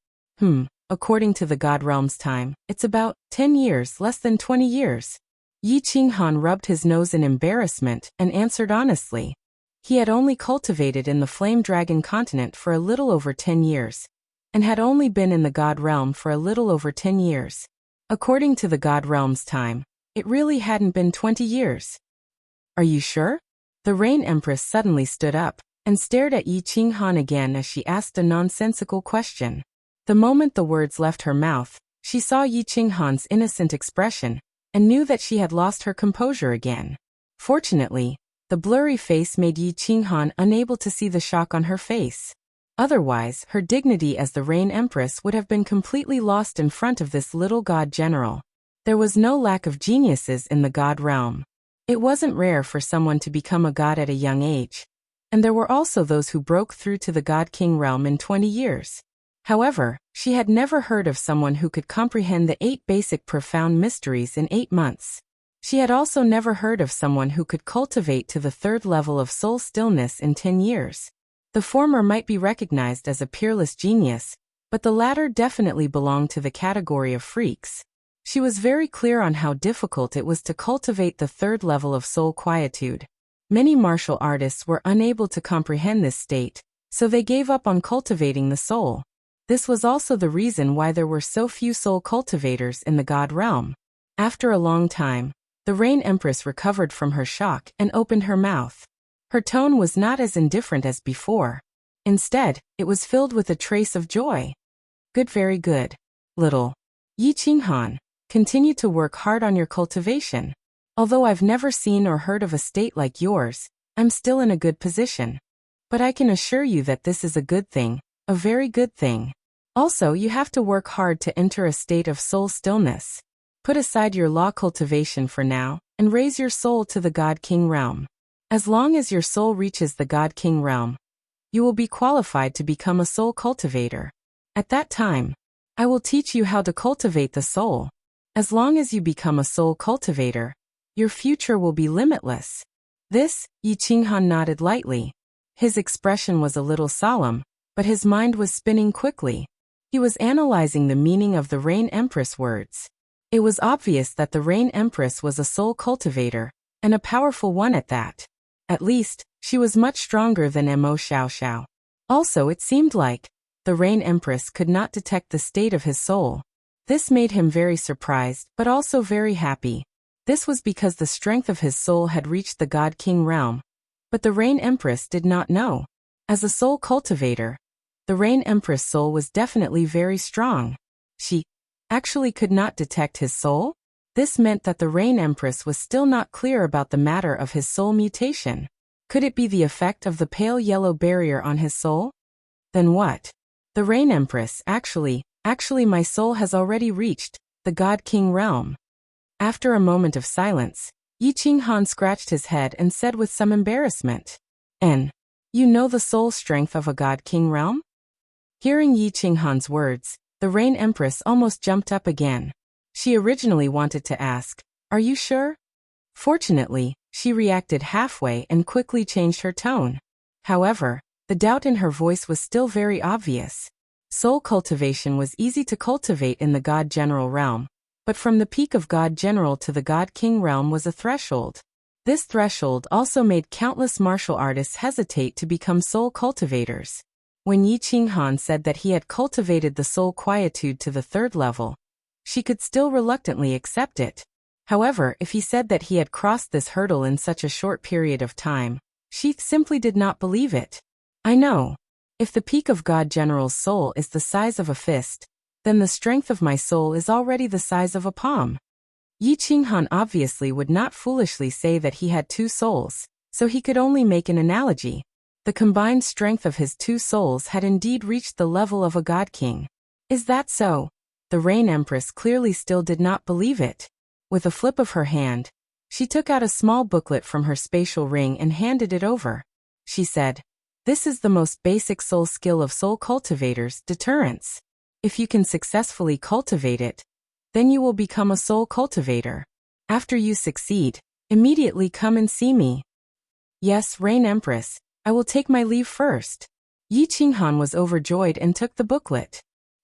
According to the God Realm's time, it's about 10 years, less than 20 years. Yi Qinghan rubbed his nose in embarrassment and answered honestly. He had only cultivated in the Flame Dragon continent for a little over 10 years, and had only been in the God Realm for a little over 10 years. According to the God Realm's time, it really hadn't been 20 years. "Are you sure?" The Rain Empress suddenly stood up and stared at Yi Qinghan again as she asked a nonsensical question. The moment the words left her mouth, she saw Yi Qinghan's innocent expression and knew that she had lost her composure again. Fortunately, the blurry face made Yi Qinghan unable to see the shock on her face. Otherwise, her dignity as the Rain Empress would have been completely lost in front of this little god general. There was no lack of geniuses in the God Realm. It wasn't rare for someone to become a god at a young age, and there were also those who broke through to the God King realm in 20 years. However, she had never heard of someone who could comprehend the 8 basic profound mysteries in 8 months. She had also never heard of someone who could cultivate to the 3rd level of soul stillness in 10 years. The former might be recognized as a peerless genius, but the latter definitely belonged to the category of freaks. She was very clear on how difficult it was to cultivate the 3rd level of soul quietude. Many martial artists were unable to comprehend this state, so they gave up on cultivating the soul. This was also the reason why there were so few soul cultivators in the God Realm. After a long time, the Rain Empress recovered from her shock and opened her mouth. Her tone was not as indifferent as before. Instead, it was filled with a trace of joy. "Good, very good. Little Yi Qinghan, continue to work hard on your cultivation. Although I've never seen or heard of a state like yours, I'm still in a good position. But I can assure you that this is a good thing, a very good thing. Also, you have to work hard to enter a state of soul stillness. Put aside your law cultivation for now, and raise your soul to the God King realm. As long as your soul reaches the God King realm, you will be qualified to become a soul cultivator. At that time, I will teach you how to cultivate the soul. As long as you become a soul cultivator, your future will be limitless." This, Yi Qinghan nodded lightly. His expression was a little solemn, but his mind was spinning quickly. He was analyzing the meaning of the Rain Empress words. It was obvious that the Rain Empress was a soul cultivator, and a powerful one at that. At least, she was much stronger than Mo Xiaoxiao. Also, it seemed like the Rain Empress could not detect the state of his soul. This made him very surprised, but also very happy. This was because the strength of his soul had reached the God King realm, but the Rain Empress did not know. As a soul cultivator, the Rain Empress' soul was definitely very strong. She actually could not detect his soul? This meant that the Rain Empress was still not clear about the matter of his soul mutation. Could it be the effect of the pale yellow barrier on his soul? Then what? The Rain Empress, actually, my soul has already reached the God King realm. After a moment of silence, Yi Qinghan scratched his head and said with some embarrassment, "And you know the soul strength of a God King realm?" Hearing Yi Qinghan's words, the Rain Empress almost jumped up again. She originally wanted to ask, "Are you sure?" Fortunately, she reacted halfway and quickly changed her tone. However, the doubt in her voice was still very obvious. Soul cultivation was easy to cultivate in the God General realm, but from the peak of God General to the God King realm was a threshold. This threshold also made countless martial artists hesitate to become soul cultivators. When Yi Qinghan said that he had cultivated the soul quietude to the 3rd level, she could still reluctantly accept it. However, if he said that he had crossed this hurdle in such a short period of time, she simply did not believe it. "I know. If the peak of God General's soul is the size of a fist, then the strength of my soul is already the size of a palm." Yi Qinghan obviously would not foolishly say that he had 2 souls, so he could only make an analogy. The combined strength of his 2 souls had indeed reached the level of a God King. "Is that so?" The Rain Empress clearly still did not believe it. With a flip of her hand, she took out a small booklet from her spatial ring and handed it over. She said, This is the most basic soul skill of soul cultivators, deterrence. If you can successfully cultivate it, then you will become a soul cultivator. After you succeed, immediately come and see me. Yes, Reign Empress, I will take my leave first. Yi Qinghan was overjoyed and took the booklet.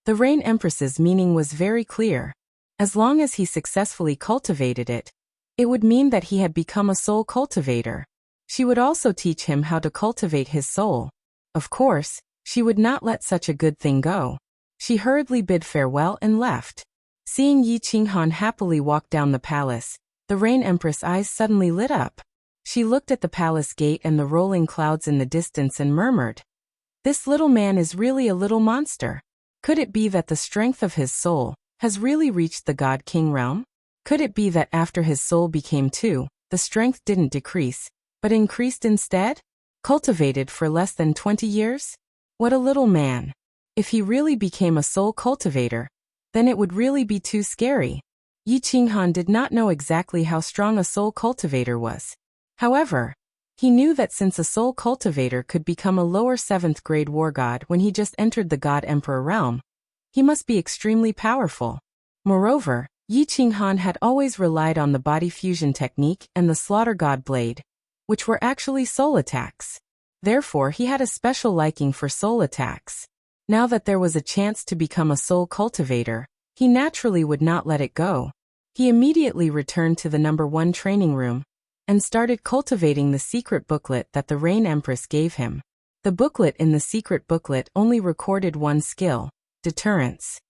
The Reign Empress's meaning was very clear. As long as he successfully cultivated it, it would mean that he had become a soul cultivator. She would also teach him how to cultivate his soul. Of course, she would not let such a good thing go. She hurriedly bid farewell and left. Seeing Yi Qinghan happily walk down the palace, the Reign Empress' eyes suddenly lit up. She looked at the palace gate and the rolling clouds in the distance and murmured, "This little man is really a little monster. Could it be that the strength of his soul has really reached the God King realm? Could it be that after his soul became two, the strength didn't decrease, but increased instead? Cultivated for less than 20 years? What a little man. If he really became a soul cultivator, then it would really be too scary." Yi Qinghan did not know exactly how strong a soul cultivator was. However, he knew that since a soul cultivator could become a lower 7th grade war god when he just entered the God Emperor realm, he must be extremely powerful. Moreover, Yi Qinghan had always relied on the body fusion technique and the slaughter god blade, which were actually soul attacks. Therefore, he had a special liking for soul attacks. Now that there was a chance to become a soul cultivator, he naturally would not let it go. He immediately returned to the number 1 training room and started cultivating the secret booklet that the Reign Empress gave him. The booklet in the secret booklet only recorded one skill, deterrence.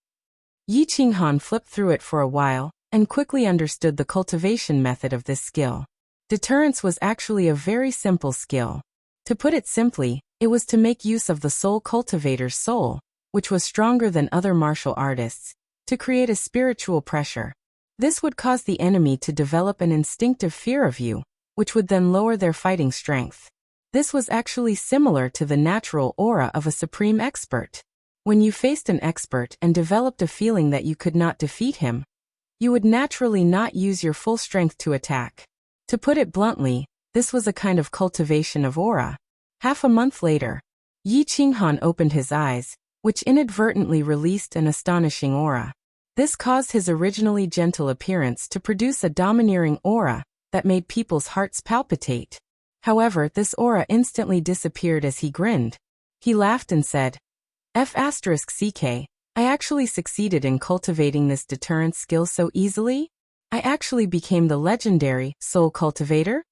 Yi Qinghan flipped through it for a while and quickly understood the cultivation method of this skill. Deterrence was actually a very simple skill. To put it simply, it was to make use of the soul cultivator's soul, which was stronger than other martial artists, to create a spiritual pressure. This would cause the enemy to develop an instinctive fear of you, which would then lower their fighting strength. This was actually similar to the natural aura of a supreme expert. When you faced an expert and developed a feeling that you could not defeat him, you would naturally not use your full strength to attack. To put it bluntly, this was a kind of cultivation of aura. Half a month later, Yi Qinghan opened his eyes, which inadvertently released an astonishing aura. This caused his originally gentle appearance to produce a domineering aura that made people's hearts palpitate. However, this aura instantly disappeared as he grinned. He laughed and said, "F***ck, I actually succeeded in cultivating this deterrence skill so easily? I actually became the legendary soul cultivator?"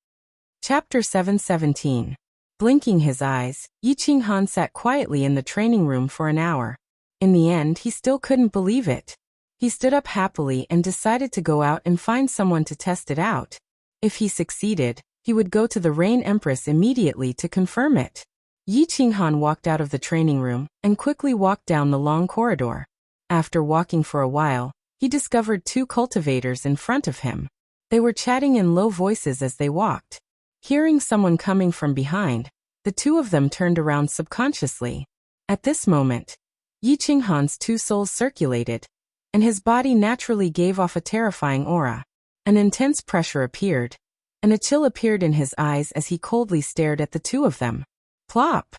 Chapter 717. Blinking his eyes, Yi Qinghan sat quietly in the training room for an hour. In the end, he still couldn't believe it. He stood up happily and decided to go out and find someone to test it out. If he succeeded, he would go to the Reign Empress immediately to confirm it. Yi Qinghan walked out of the training room and quickly walked down the long corridor. After walking for a while, he discovered 2 cultivators in front of him. They were chatting in low voices as they walked. Hearing someone coming from behind, the 2 of them turned around subconsciously. At this moment, Yi Qinghan's 2 souls circulated, and his body naturally gave off a terrifying aura. An intense pressure appeared, and a chill appeared in his eyes as he coldly stared at the 2 of them. Plop!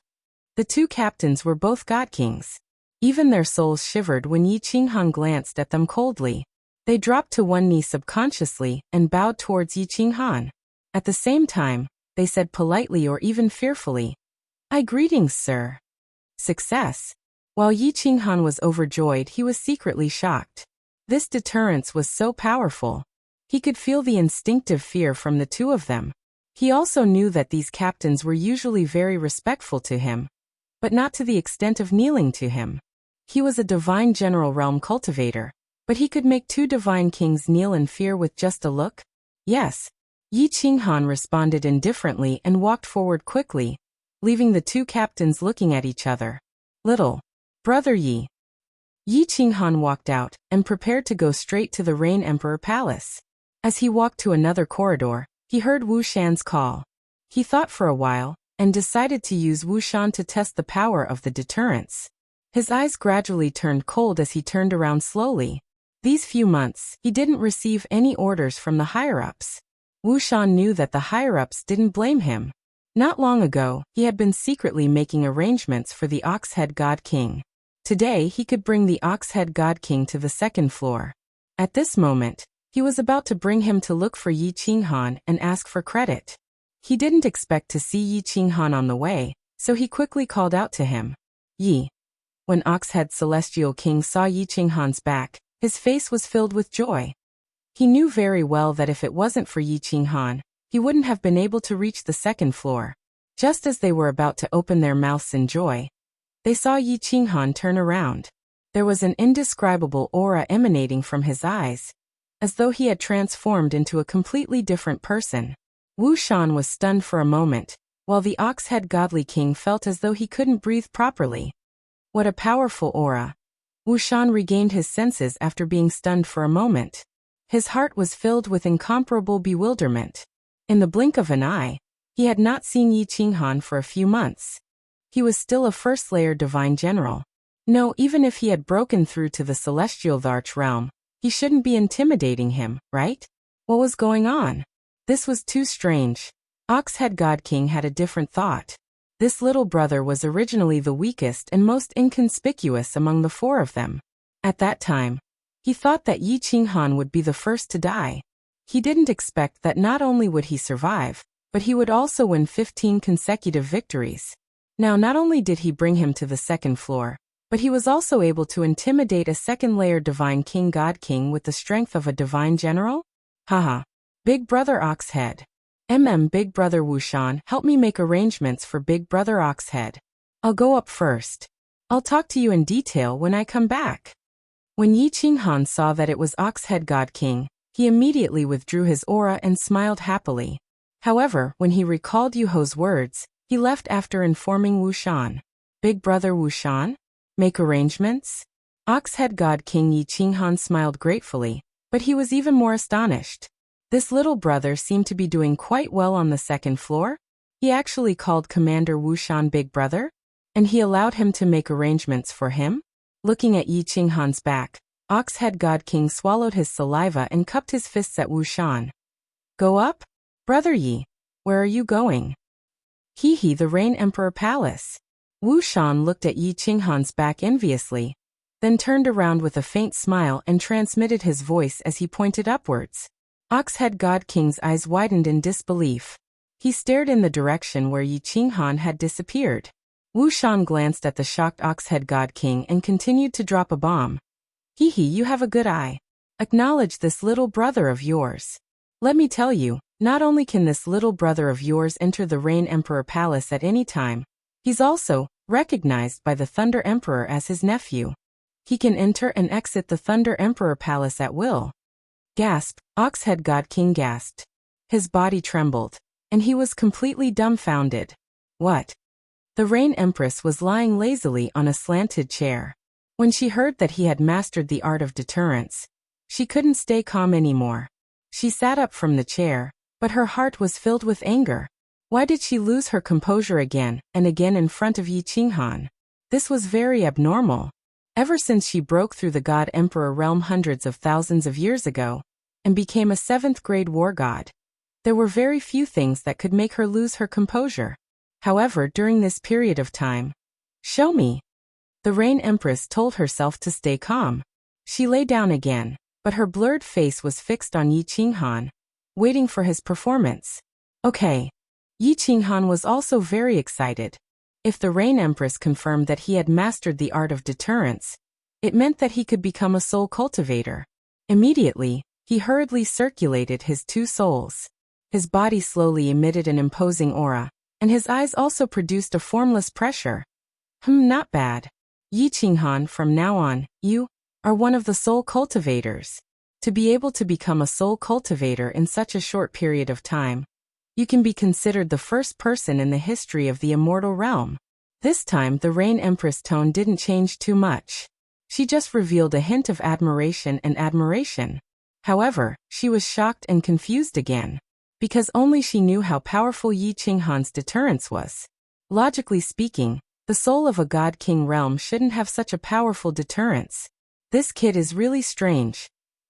The 2 captains were both god kings. Even their souls shivered when Yi Qinghan glanced at them coldly. They dropped to one knee subconsciously and bowed towards Yi Qinghan. At the same time, they said politely or even fearfully, "Greetings, sir." Success. While Yi Qinghan was overjoyed, he was secretly shocked. This deterrence was so powerful. He could feel the instinctive fear from the 2 of them. He also knew that these captains were usually very respectful to him, but not to the extent of kneeling to him. He was a divine general realm cultivator, but he could make 2 divine kings kneel in fear with just a look? Yes. Yi Qinghan responded indifferently and walked forward quickly, leaving the 2 captains looking at each other. "Little brother Yi." Yi Qinghan walked out and prepared to go straight to the Reign Emperor Palace. As he walked to another corridor, he heard Wu Shan's call. He thought for a while and decided to use Wu Shan to test the power of the deterrence. His eyes gradually turned cold as he turned around slowly. These few months, he didn't receive any orders from the higher-ups. Wu Shan knew that the higher-ups didn't blame him. Not long ago, he had been secretly making arrangements for the Oxhead God King. Today he could bring the Oxhead God King to the second floor. At this moment, he was about to bring him to look for Yi Qinghan and ask for credit. He didn't expect to see Yi Qinghan on the way, so he quickly called out to him. Yi. When Oxhead Celestial King saw Yi Qinghan's back, his face was filled with joy. He knew very well that if it wasn't for Yi Qinghan, he wouldn't have been able to reach the second floor. Just as they were about to open their mouths in joy, they saw Yi Qinghan turn around. There was an indescribable aura emanating from his eyes, as though he had transformed into a completely different person. Wu Shan was stunned for a moment, while the Oxhead Godly King felt as though he couldn't breathe properly. What a powerful aura! Wu Shan regained his senses after being stunned for a moment. His heart was filled with incomparable bewilderment. In the blink of an eye, he had not seen Yi Qinghan for a few months. He was still a first-layer divine general. No, even if he had broken through to the celestial Dharch realm, he shouldn't be intimidating him, right? What was going on? This was too strange. Oxhead God King had a different thought. This little brother was originally the weakest and most inconspicuous among the four of them. At that time, he thought that Yi Qinghan would be the first to die. He didn't expect that not only would he survive, but he would also win 15 consecutive victories. Now not only did he bring him to the second floor, but he was also able to intimidate a second-layer divine king God King with the strength of a divine general? Haha. Big Brother Oxhead. Big Brother Wu Shan, help me make arrangements for Big Brother Oxhead. I'll go up first. I'll talk to you in detail when I come back. When Yi Qinghan saw that it was Oxhead God King, he immediately withdrew his aura and smiled happily. However, when he recalled Yuho's words, he left after informing Wu Shan. Big Brother Wu Shan? Make arrangements? Oxhead God King Yi Qinghan smiled gratefully, but he was even more astonished. This little brother seemed to be doing quite well on the second floor. He actually called Commander Wu Shan Big Brother, and he allowed him to make arrangements for him? Looking at Yi Qinghan's back, Oxhead God King swallowed his saliva and cupped his fists at Wu Shan. Go up? Brother Yi, where are you going? Hee, the Rain Emperor Palace. Wu Shan looked at Yi Qinghan's back enviously, then turned around with a faint smile and transmitted his voice as he pointed upwards. Oxhead God King's eyes widened in disbelief. He stared in the direction where Yi Qinghan had disappeared. Wu Shan glanced at the shocked Oxhead God King and continued to drop a bomb. Hee, you have a good eye. Acknowledge this little brother of yours. Let me tell you, not only can this little brother of yours enter the Rain Emperor Palace at any time, he's also recognized by the Thunder Emperor as his nephew. He can enter and exit the Thunder Emperor Palace at will. Gasp! Oxhead God King gasped. His body trembled, and he was completely dumbfounded. What? The Rain Empress was lying lazily on a slanted chair. When she heard that he had mastered the art of deterrence, she couldn't stay calm anymore. She sat up from the chair, but her heart was filled with anger. Why did she lose her composure again and again in front of Yi Qinghan? This was very abnormal. Ever since she broke through the God Emperor realm hundreds of thousands of years ago and became a 7th-grade war god, there were very few things that could make her lose her composure. However, during this period of time, show me. The Rain Empress told herself to stay calm. She lay down again, but her blurred face was fixed on Yi Qinghan, waiting for his performance. Okay. Yi Qinghan was also very excited. If the Rain Empress confirmed that he had mastered the art of deterrence, it meant that he could become a soul cultivator. Immediately, he hurriedly circulated his 2 souls. His body slowly emitted an imposing aura, and his eyes also produced a formless pressure. Not bad. Yi Qinghan, from now on, you are one of the soul cultivators. To be able to become a soul cultivator in such a short period of time, you can be considered the first person in the history of the immortal realm. This time the Rain Empress tone didn't change too much. She just revealed a hint of admiration and admiration. However, she was shocked and confused again, because only she knew how powerful Yi Qinghan's deterrence was. Logically speaking, the soul of a God King realm shouldn't have such a powerful deterrence. This kid is really strange.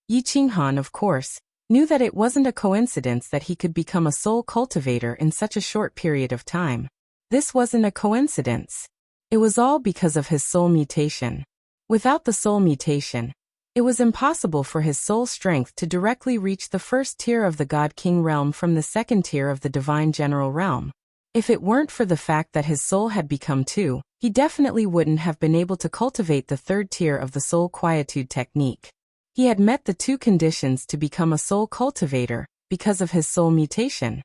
Yi Qinghan, of course, knew that it wasn't a coincidence that he could become a soul cultivator in such a short period of time. This wasn't a coincidence. It was all because of his soul mutation. Without the soul mutation, it was impossible for his soul strength to directly reach the first tier of the God-King realm from the second tier of the Divine General realm. If it weren't for the fact that his soul had become two, he definitely wouldn't have been able to cultivate the third tier of the soul quietude technique. He had met the two conditions to become a soul cultivator because of his soul mutation.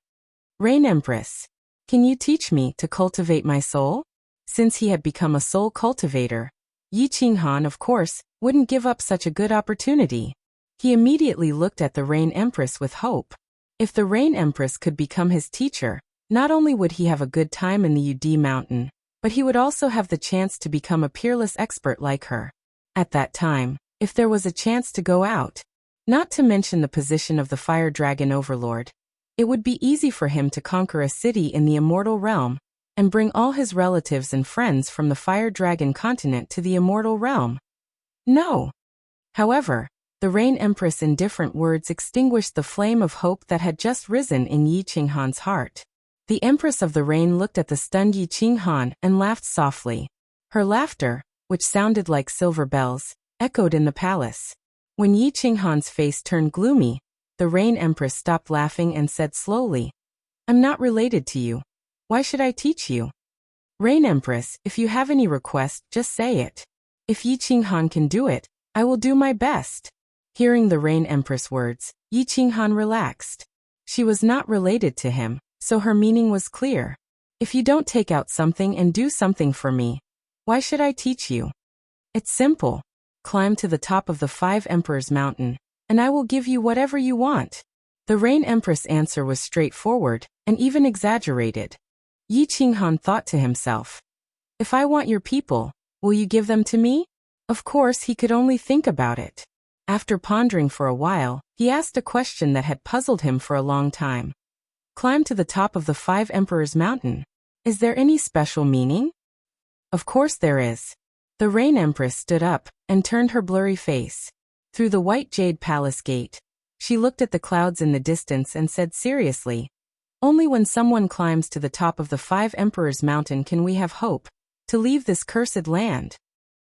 Rain Empress, can you teach me to cultivate my soul? Since he had become a soul cultivator, Yi Qinghan, of course, wouldn't give up such a good opportunity. He immediately looked at the Rain Empress with hope. If the Rain Empress could become his teacher, not only would he have a good time in the UD mountain, but he would also have the chance to become a peerless expert like her. At that time, if there was a chance to go out, not to mention the position of the Fire Dragon Overlord, it would be easy for him to conquer a city in the immortal realm and bring all his relatives and friends from the Fire Dragon continent to the immortal realm. No. However, the Rain Empress in different words extinguished the flame of hope that had just risen in Yi Qinghan's heart. The Empress of the Rain looked at the stunned Yi Qinghan and laughed softly. Her laughter, which sounded like silver bells, echoed in the palace. When Yi Qinghan's face turned gloomy, the Rain Empress stopped laughing and said slowly, "I'm not related to you. Why should I teach you?" Rain Empress, if you have any request, just say it. If Yi Qinghan can do it, I will do my best. Hearing the Rain Empress words, Yi Qinghan relaxed. She was not related to him, so her meaning was clear. If you don't take out something and do something for me, why should I teach you? It's simple. Climb to the top of the 5 Emperors Mountain, and I will give you whatever you want. The Rain Empress' answer was straightforward, and even exaggerated. Yi Qinghan thought to himself, if I want your people, will you give them to me? Of course, he could only think about it. After pondering for a while, he asked a question that had puzzled him for a long time. Climb to the top of the 5 Emperors Mountain. Is there any special meaning? Of course there is. The Rain Empress stood up and turned her blurry face. Through the white jade palace gate, she looked at the clouds in the distance and said seriously, only when someone climbs to the top of the 5 Emperors Mountain can we have hope to leave this cursed land.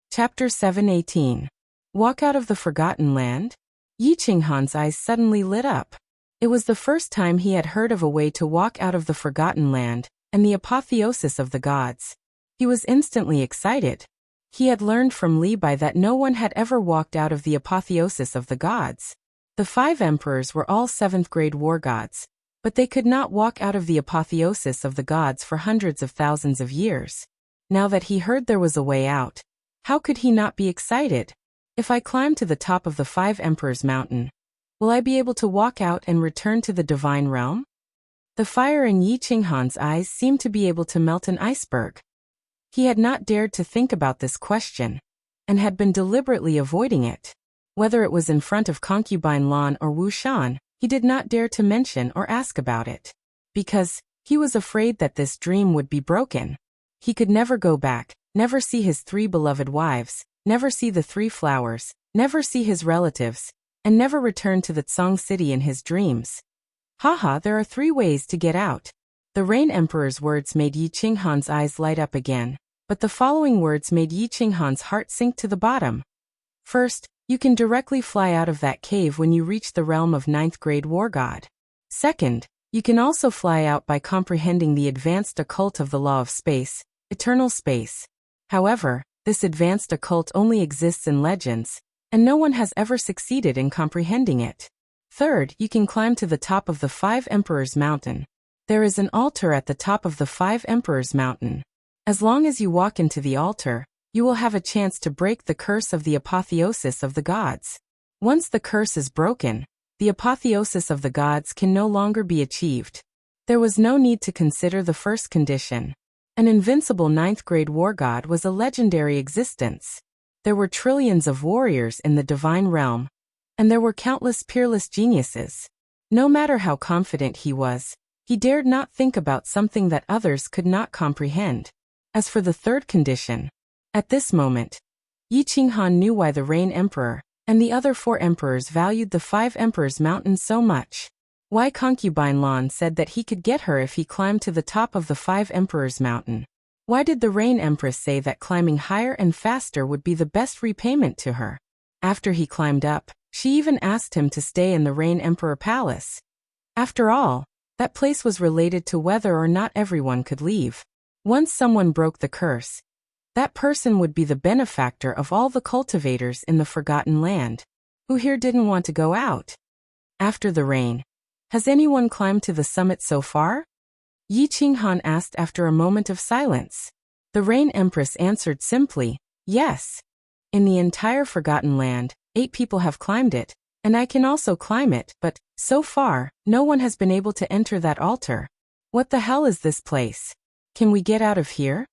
Chapter 7:18. Walk out of the forgotten land? Yi Qinghan's eyes suddenly lit up. It was the first time he had heard of a way to walk out of the forgotten land and the apotheosis of the gods. He was instantly excited. He had learned from Li Bai that no one had ever walked out of the apotheosis of the gods. The 5 emperors were all 7th-grade war gods, but they could not walk out of the apotheosis of the gods for hundreds of thousands of years. Now that he heard there was a way out, how could he not be excited? If I climb to the top of the 5 Emperors Mountain, will I be able to walk out and return to the divine realm? The fire in Yi Qinghan's eyes seemed to be able to melt an iceberg. He had not dared to think about this question, and had been deliberately avoiding it. Whether it was in front of concubine Lan or Wu Shan, he did not dare to mention or ask about it. Because he was afraid that this dream would be broken. He could never go back, never see his 3 beloved wives, never see the 3 flowers, never see his relatives, and never return to the Tsang city in his dreams. Haha, there are 3 ways to get out. The Rain Emperor's words made Yi Qinghan's eyes light up again, but the following words made Yi Qinghan's heart sink to the bottom. First, you can directly fly out of that cave when you reach the realm of 9th-grade war god. Second, you can also fly out by comprehending the advanced occult of the law of space, eternal space. However, this advanced occult only exists in legends, and no one has ever succeeded in comprehending it. Third, you can climb to the top of the 5 Emperors Mountain. There is an altar at the top of the 5 Emperors Mountain. As long as you walk into the altar, you will have a chance to break the curse of the apotheosis of the gods. Once the curse is broken, the apotheosis of the gods can no longer be achieved. There was no need to consider the first condition. An invincible 9th-grade war god was a legendary existence. There were trillions of warriors in the divine realm, and there were countless peerless geniuses. No matter how confident he was, he dared not think about something that others could not comprehend. As for the third condition, at this moment, Yi Qinghan knew why the Rain Emperor And the other 4 emperors valued the 5 emperors' mountain so much. Why concubine Lan said that he could get her if he climbed to the top of the 5 emperors' mountain. Why did the Rain Empress say that climbing higher and faster would be the best repayment to her? After he climbed up, she even asked him to stay in the Rain Emperor Palace. After all, that place was related to whether or not everyone could leave. Once someone broke the curse, that person would be the benefactor of all the cultivators in the Forgotten Land. Who here didn't want to go out? After the rain, has anyone climbed to the summit so far? Yi Qinghan asked after a moment of silence. The Rain Empress answered simply, yes. In the entire Forgotten Land, 8 people have climbed it, and I can also climb it, but, so far, no one has been able to enter that altar. What the hell is this place? Can we get out of here?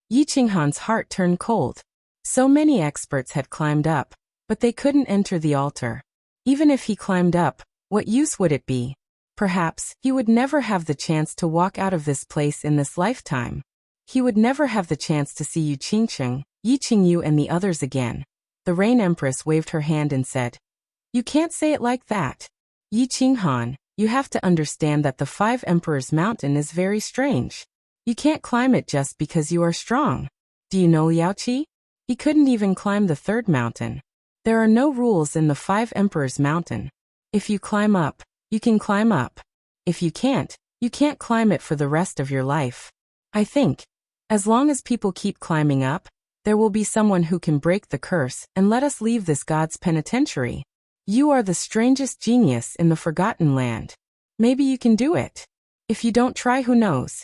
Yi Qinghan's heart turned cold. So many experts had climbed up, but they couldn't enter the altar. Even if he climbed up, what use would it be? Perhaps he would never have the chance to walk out of this place in this lifetime. He would never have the chance to see Yi Qingyu and the others again. The Rain Empress waved her hand and said, "You can't say it like that. Yi Qinghan, you have to understand that the 5 Emperors Mountain is very strange. You can't climb it just because you are strong. Do you know Liao Qi? He couldn't even climb the 3rd mountain. There are no rules in the 5 Emperors Mountain. If you climb up, you can climb up. If you can't climb it for the rest of your life. I think, as long as people keep climbing up, there will be someone who can break the curse and let us leave this God's penitentiary. You are the strangest genius in the Forgotten Land. Maybe you can do it. If you don't try, who knows?"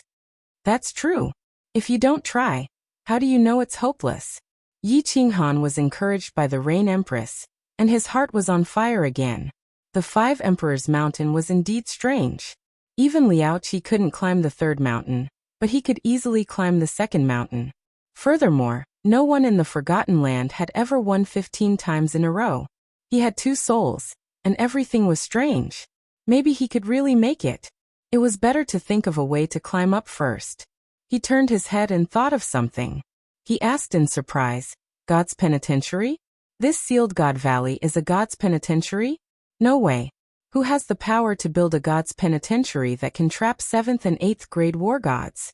That's true. If you don't try, how do you know it's hopeless? Yi Qinghan was encouraged by the Rain Empress, and his heart was on fire again. The 5 Emperors Mountain was indeed strange. Even Liao Qi couldn't climb the 3rd mountain, but he could easily climb the 2nd mountain. Furthermore, no one in the Forgotten Land had ever won 15 times in a row. He had 2 souls, and everything was strange. Maybe he could really make it. It was better to think of a way to climb up first. He turned his head and thought of something. He asked in surprise, "God's penitentiary? This sealed God Valley is a God's penitentiary? No way. Who has the power to build a God's penitentiary that can trap 7th and 8th grade war gods?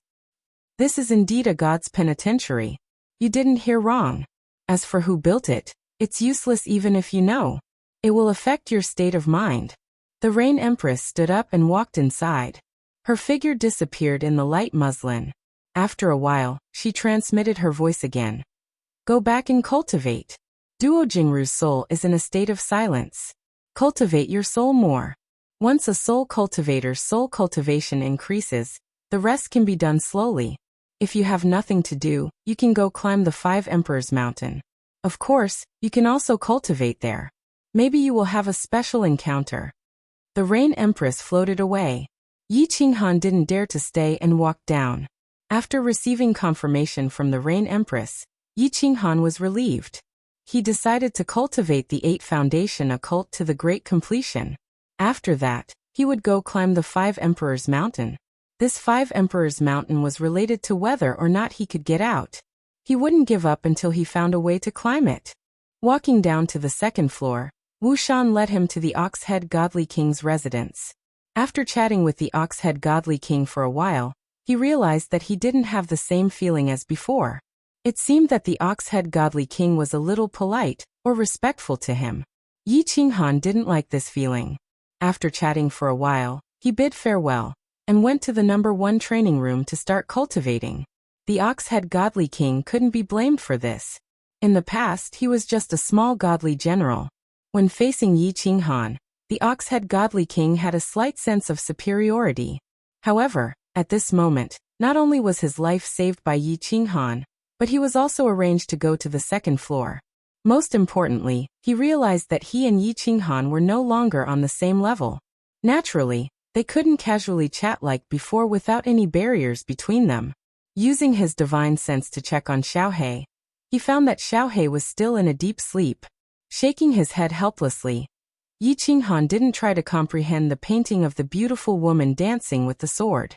This is indeed a God's penitentiary. You didn't hear wrong. As for who built it, it's useless even if you know. It will affect your state of mind." The Rain Empress stood up and walked inside. Her figure disappeared in the light muslin. After a while, she transmitted her voice again. "Go back and cultivate. Duo Jingru's soul is in a state of silence. Cultivate your soul more. Once a soul cultivator's soul cultivation increases, the rest can be done slowly. If you have nothing to do, you can go climb the 5 Emperors Mountain. Of course, you can also cultivate there. Maybe you will have a special encounter." The Rain Empress floated away. Yi Qinghan didn't dare to stay and walked down. After receiving confirmation from the Rain Empress, Yi Qinghan was relieved. He decided to cultivate the 8 Foundation occult to the great completion. After that, he would go climb the 5 Emperors Mountain. This 5 Emperors Mountain was related to whether or not he could get out. He wouldn't give up until he found a way to climb it. Walking down to the 2nd floor, Wu Shan led him to the Ox-Head Godly King's residence. After chatting with the Ox-Head Godly King for a while, he realized that he didn't have the same feeling as before. It seemed that the Ox-Head Godly King was a little polite or respectful to him. Yi Qinghan didn't like this feeling. After chatting for a while, he bid farewell and went to the number 1 training room to start cultivating. The Ox-Head Godly King couldn't be blamed for this. In the past, he was just a small godly general. When facing Yi Qinghan, the Ox-Head Godly King had a slight sense of superiority. However, at this moment, not only was his life saved by Yi Qinghan, but he was also arranged to go to the 2nd floor. Most importantly, he realized that he and Yi Qinghan were no longer on the same level. Naturally, they couldn't casually chat like before without any barriers between them. Using his divine sense to check on Xiaohe, he found that Xiaohe was still in a deep sleep. Shaking his head helplessly, Yi Qinghan didn't try to comprehend the painting of the beautiful woman dancing with the sword.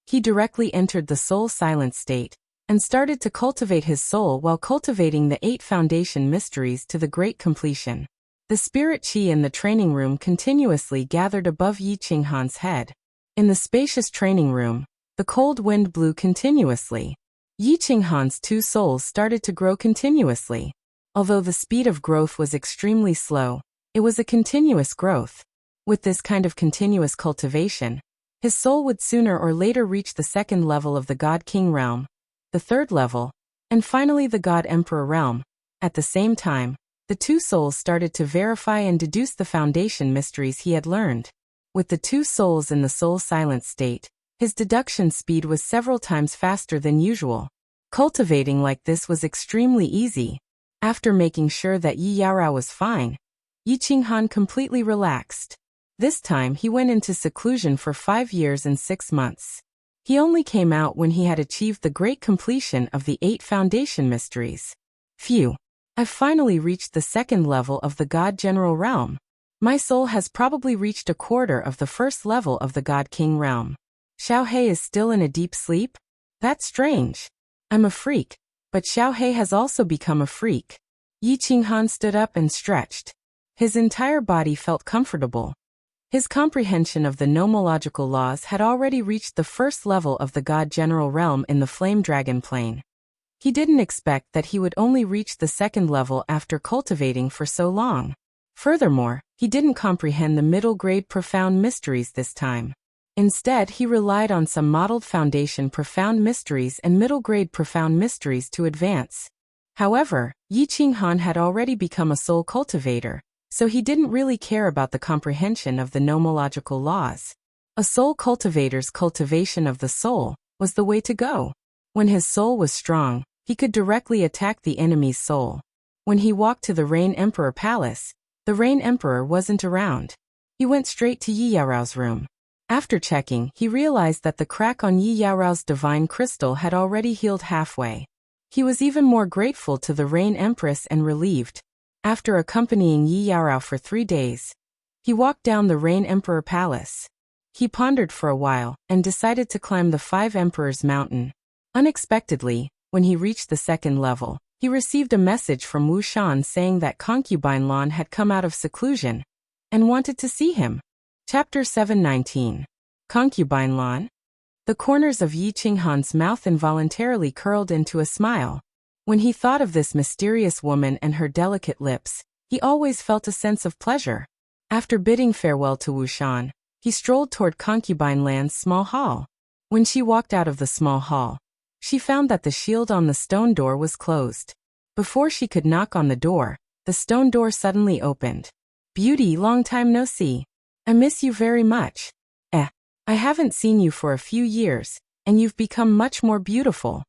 He directly entered the soul silent state and started to cultivate his soul while cultivating the 8 foundation mysteries to the great completion. The spirit chi in the training room continuously gathered above Yi Qinghan's head. In the spacious training room, the cold wind blew continuously. Yi Qinghan's two souls started to grow continuously. Although the speed of growth was extremely slow, it was a continuous growth. With this kind of continuous cultivation, his soul would sooner or later reach the second level of the God King realm, the third level, and finally the God Emperor realm. At the same time, the two souls started to verify and deduce the foundation mysteries he had learned. With the two souls in the soul silent state, his deduction speed was several times faster than usual. Cultivating like this was extremely easy. After making sure that Yi Yaorao was fine, Yi Qinghan completely relaxed. This time he went into seclusion for 5 years and 6 months. He only came out when he had achieved the great completion of the 8 foundation mysteries. Phew! I've finally reached the second level of the God General realm. My soul has probably reached a quarter of the first level of the God King realm. Xiaohe is still in a deep sleep? That's strange. I'm a freak, but Xiaohe has also become a freak. Yi Qinghan stood up and stretched. His entire body felt comfortable. His comprehension of the nomological laws had already reached the first level of the God General realm in the Flame Dragon plane. He didn't expect that he would only reach the second level after cultivating for so long. Furthermore, he didn't comprehend the middle-grade profound mysteries this time. Instead, he relied on some modeled foundation profound mysteries and middle-grade profound mysteries to advance. However, Yi Qinghan had already become a soul cultivator, so he didn't really care about the comprehension of the nomological laws. A soul cultivator's cultivation of the soul was the way to go. When his soul was strong, he could directly attack the enemy's soul. When he walked to the Rain Emperor Palace, the Rain Emperor wasn't around. He went straight to Yi Yaorao's room. After checking, he realized that the crack on Yi Yaorao's divine crystal had already healed halfway. He was even more grateful to the Rain Empress and relieved. After accompanying Yi Yaorao for 3 days, he walked down the Rain Emperor Palace. He pondered for a while and decided to climb the 5 Emperors Mountain. Unexpectedly, when he reached the second level, he received a message from Wu Shan saying that Concubine Lan had come out of seclusion and wanted to see him. Chapter 719. Concubine Lan? The corners of Yi Qinghan's mouth involuntarily curled into a smile. When he thought of this mysterious woman and her delicate lips, he always felt a sense of pleasure. After bidding farewell to Wu Shan, he strolled toward Concubine Lan's small hall. When she walked out of the small hall, she found that the shield on the stone door was closed. Before she could knock on the door, the stone door suddenly opened. "Beauty, long time no see. I miss you very much. I haven't seen you for a few years, and you've become much more beautiful."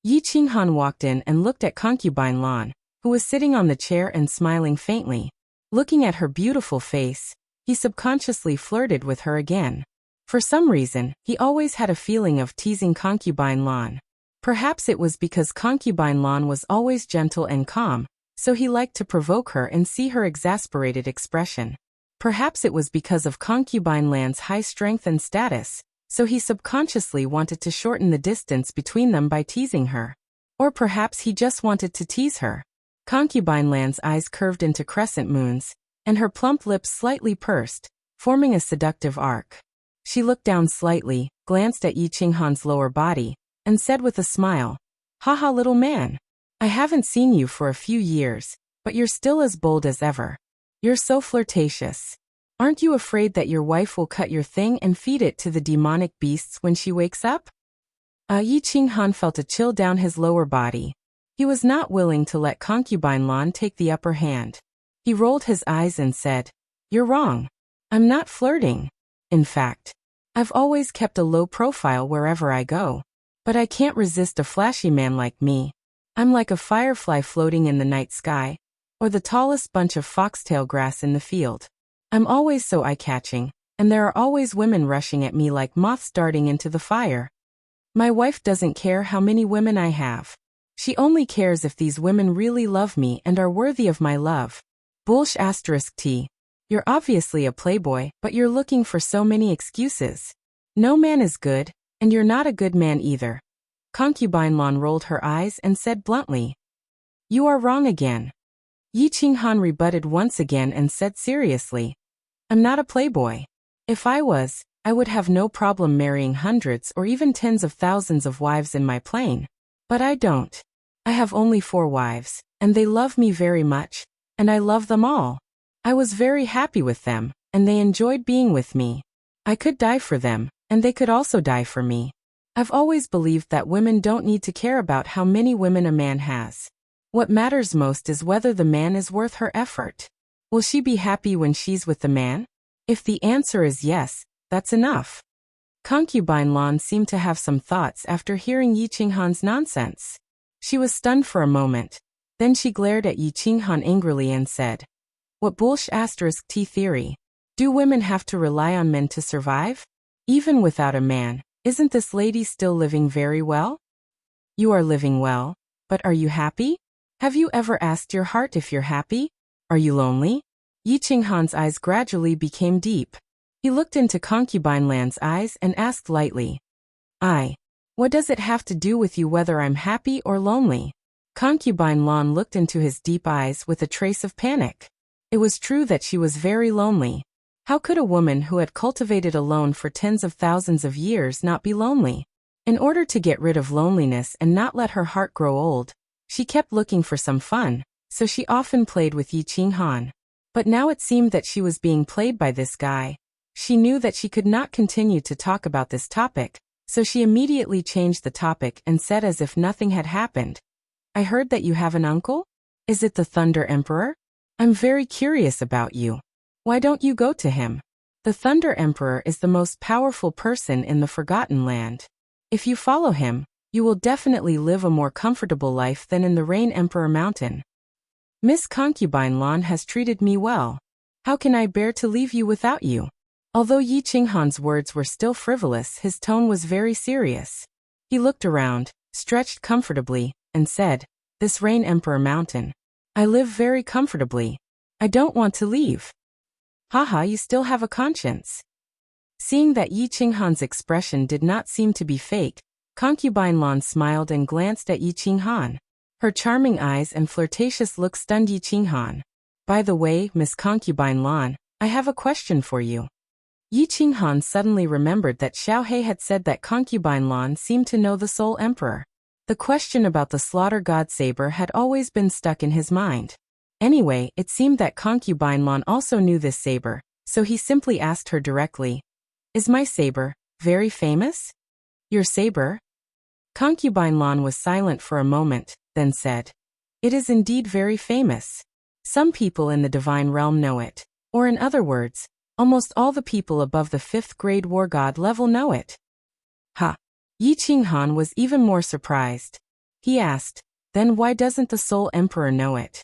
Yi Qinghan walked in and looked at Concubine Lan, who was sitting on the chair and smiling faintly. Looking at her beautiful face, he subconsciously flirted with her again. For some reason, he always had a feeling of teasing Concubine Lan. Perhaps it was because Concubine Lan was always gentle and calm, so he liked to provoke her and see her exasperated expression. Perhaps it was because of Concubine Lan's high strength and status, so he subconsciously wanted to shorten the distance between them by teasing her. Or perhaps he just wanted to tease her. Concubine Lan's eyes curved into crescent moons, and her plump lips slightly pursed, forming a seductive arc. She looked down slightly, glanced at Yi Qinghan's lower body, and said with a smile, "Haha, little man. I haven't seen you for a few years, but you're still as bold as ever. You're so flirtatious. Aren't you afraid that your wife will cut your thing and feed it to the demonic beasts when she wakes up?" Yi Qinghan felt a chill down his lower body. He was not willing to let Concubine Lan take the upper hand. He rolled his eyes and said, "You're wrong. I'm not flirting. In fact, I've always kept a low profile wherever I go. But I can't resist a flashy man like me. I'm like a firefly floating in the night sky, or the tallest bunch of foxtail grass in the field. I'm always so eye-catching, and there are always women rushing at me like moths darting into the fire. My wife doesn't care how many women I have. She only cares if these women really love me and are worthy of my love. Bullsh *T. You're obviously a playboy, but you're looking for so many excuses. No man is good, and you're not a good man either." Concubine Lan rolled her eyes and said bluntly, "You are wrong again. Yi Qinghan rebutted once again and said seriously, I'm not a playboy. If I was, I would have no problem marrying hundreds or even tens of thousands of wives in my plane. But I don't. I have only 4 wives, and they love me very much, and I love them all. I was very happy with them, and they enjoyed being with me. I could die for them, and they could also die for me. I've always believed that women don't need to care about how many women a man has. What matters most is whether the man is worth her effort. Will she be happy when she's with the man? If the answer is yes, that's enough. Concubine Lan seemed to have some thoughts after hearing Yi Qinghan's nonsense. She was stunned for a moment. Then she glared at Yi Qinghan angrily and said, What *T theory? Do women have to rely on men to survive? Even without a man, isn't this lady still living very well? You are living well, but are you happy? Have you ever asked your heart if you're happy? Are you lonely? Yi Qinghan's eyes gradually became deep. He looked into Concubine Lan's eyes and asked lightly, What does it have to do with you whether I'm happy or lonely? Concubine Lan looked into his deep eyes with a trace of panic. It was true that she was very lonely. How could a woman who had cultivated alone for tens of thousands of years not be lonely? In order to get rid of loneliness and not let her heart grow old, she kept looking for some fun, so she often played with Yi Qinghan. But now it seemed that she was being played by this guy. She knew that she could not continue to talk about this topic, so she immediately changed the topic and said as if nothing had happened. I heard that you have an uncle? Is it the Thunder Emperor? I'm very curious about you. Why don't you go to him? The Thunder Emperor is the most powerful person in the Forgotten Land. If you follow him, you will definitely live a more comfortable life than in the Rain Emperor Mountain. Miss Concubine Lan has treated me well. How can I bear to leave you without you? Although Yi Qinghan's words were still frivolous, his tone was very serious. He looked around, stretched comfortably, and said, This Rain Emperor Mountain. I live very comfortably. I don't want to leave. Haha, you still have a conscience. Seeing that Yi Qinghan's expression did not seem to be fake, Concubine Lan smiled and glanced at Yi Qinghan. Her charming eyes and flirtatious look stunned Yi Qinghan. By the way, Miss Concubine Lan, I have a question for you. Yi Qinghan suddenly remembered that Xiaohe had said that Concubine Lan seemed to know the Soul Emperor. The question about the Slaughter God Saber had always been stuck in his mind. Anyway, it seemed that Concubine Lan also knew this saber, so he simply asked her directly, Is my saber very famous? Your saber? Concubine Lan was silent for a moment, then said, It is indeed very famous. Some people in the divine realm know it, or in other words, almost all the people above the 5th grade war god level know it. Ha! Yi Qinghan was even more surprised. He asked, Then why doesn't the Soul Emperor know it?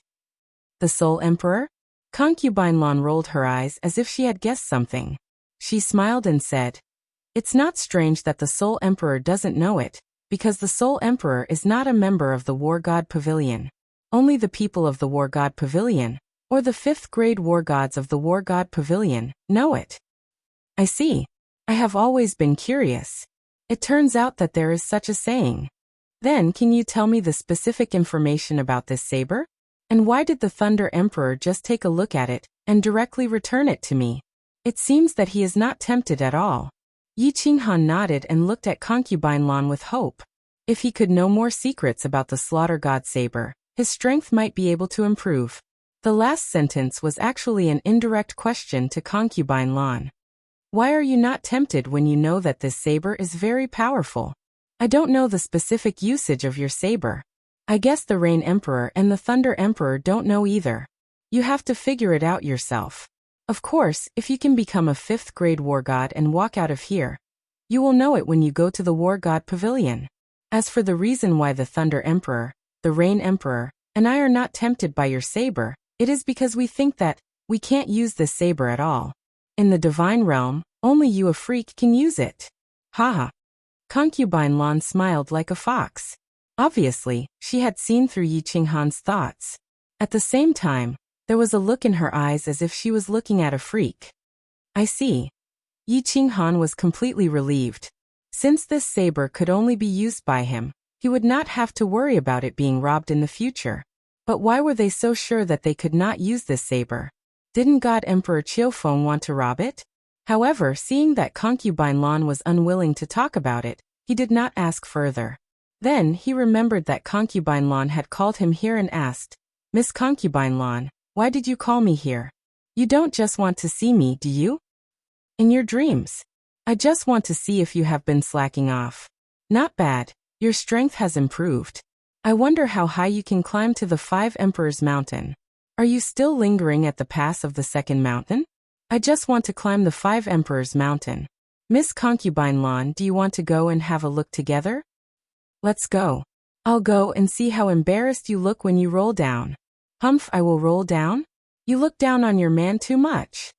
The Soul Emperor? Concubine Lan rolled her eyes as if she had guessed something. She smiled and said, It's not strange that the Soul Emperor doesn't know it, because the Soul Emperor is not a member of the War God Pavilion. Only the people of the War God Pavilion, or the 5th grade War Gods of the War God Pavilion, know it. I see. I have always been curious. It turns out that there is such a saying. Then can you tell me the specific information about this saber? And why did the Thunder Emperor just take a look at it and directly return it to me? It seems that he is not tempted at all. Yi Qinghan nodded and looked at Concubine Lan with hope. If he could know more secrets about the Slaughter God Saber, his strength might be able to improve. The last sentence was actually an indirect question to Concubine Lan. Why are you not tempted when you know that this saber is very powerful? I don't know the specific usage of your saber. I guess the Rain Emperor and the Thunder Emperor don't know either. You have to figure it out yourself. Of course, if you can become a 5th grade war god and walk out of here, you will know it when you go to the War God Pavilion. As for the reason why the Thunder Emperor, the Rain Emperor, and I are not tempted by your saber, it is because we think that we can't use this saber at all. In the divine realm, only you, a freak, can use it. Haha. Concubine Lan smiled like a fox. Obviously, she had seen through Yi Qinghan's thoughts. At the same time, there was a look in her eyes as if she was looking at a freak. I see. Yi Qinghan was completely relieved. Since this saber could only be used by him, he would not have to worry about it being robbed in the future. But why were they so sure that they could not use this saber? Didn't God Emperor Qiufeng want to rob it? However, seeing that concubine Lan was unwilling to talk about it, he did not ask further. Then, he remembered that concubine Lan had called him here and asked, "Miss Concubine Lan, why did you call me here? You don't just want to see me, do you? In your dreams. I just want to see if you have been slacking off. Not bad, your strength has improved. I wonder how high you can climb to the 5 Emperors Mountain. Are you still lingering at the pass of the 2nd mountain? I just want to climb the 5 Emperors Mountain. Miss Concubine Lan, do you want to go and have a look together? Let's go. I'll go and see how embarrassed you look when you roll down." "Humph, I will roll down? You look down on your man too much.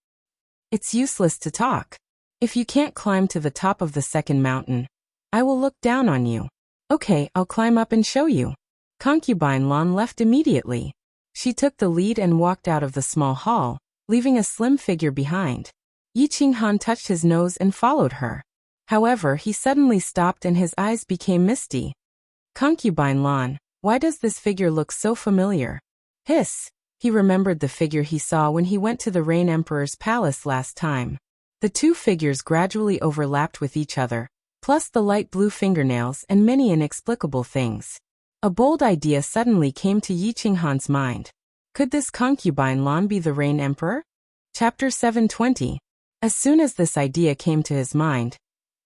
It's useless to talk. If you can't climb to the top of the 2nd mountain, I will look down on you. Okay, I'll climb up and show you." Concubine Lan left immediately. She took the lead and walked out of the small hall, leaving a slim figure behind. Yi Qinghan touched his nose and followed her. However, he suddenly stopped and his eyes became misty. "Concubine Lan, why does this figure look so familiar?" Hiss! He remembered the figure he saw when he went to the Rain Emperor's palace last time. The two figures gradually overlapped with each other, plus the light blue fingernails and many inexplicable things. A bold idea suddenly came to Yi Qinghan's mind. Could this concubine Lan be the Rain Emperor? Chapter 720. As soon as this idea came to his mind,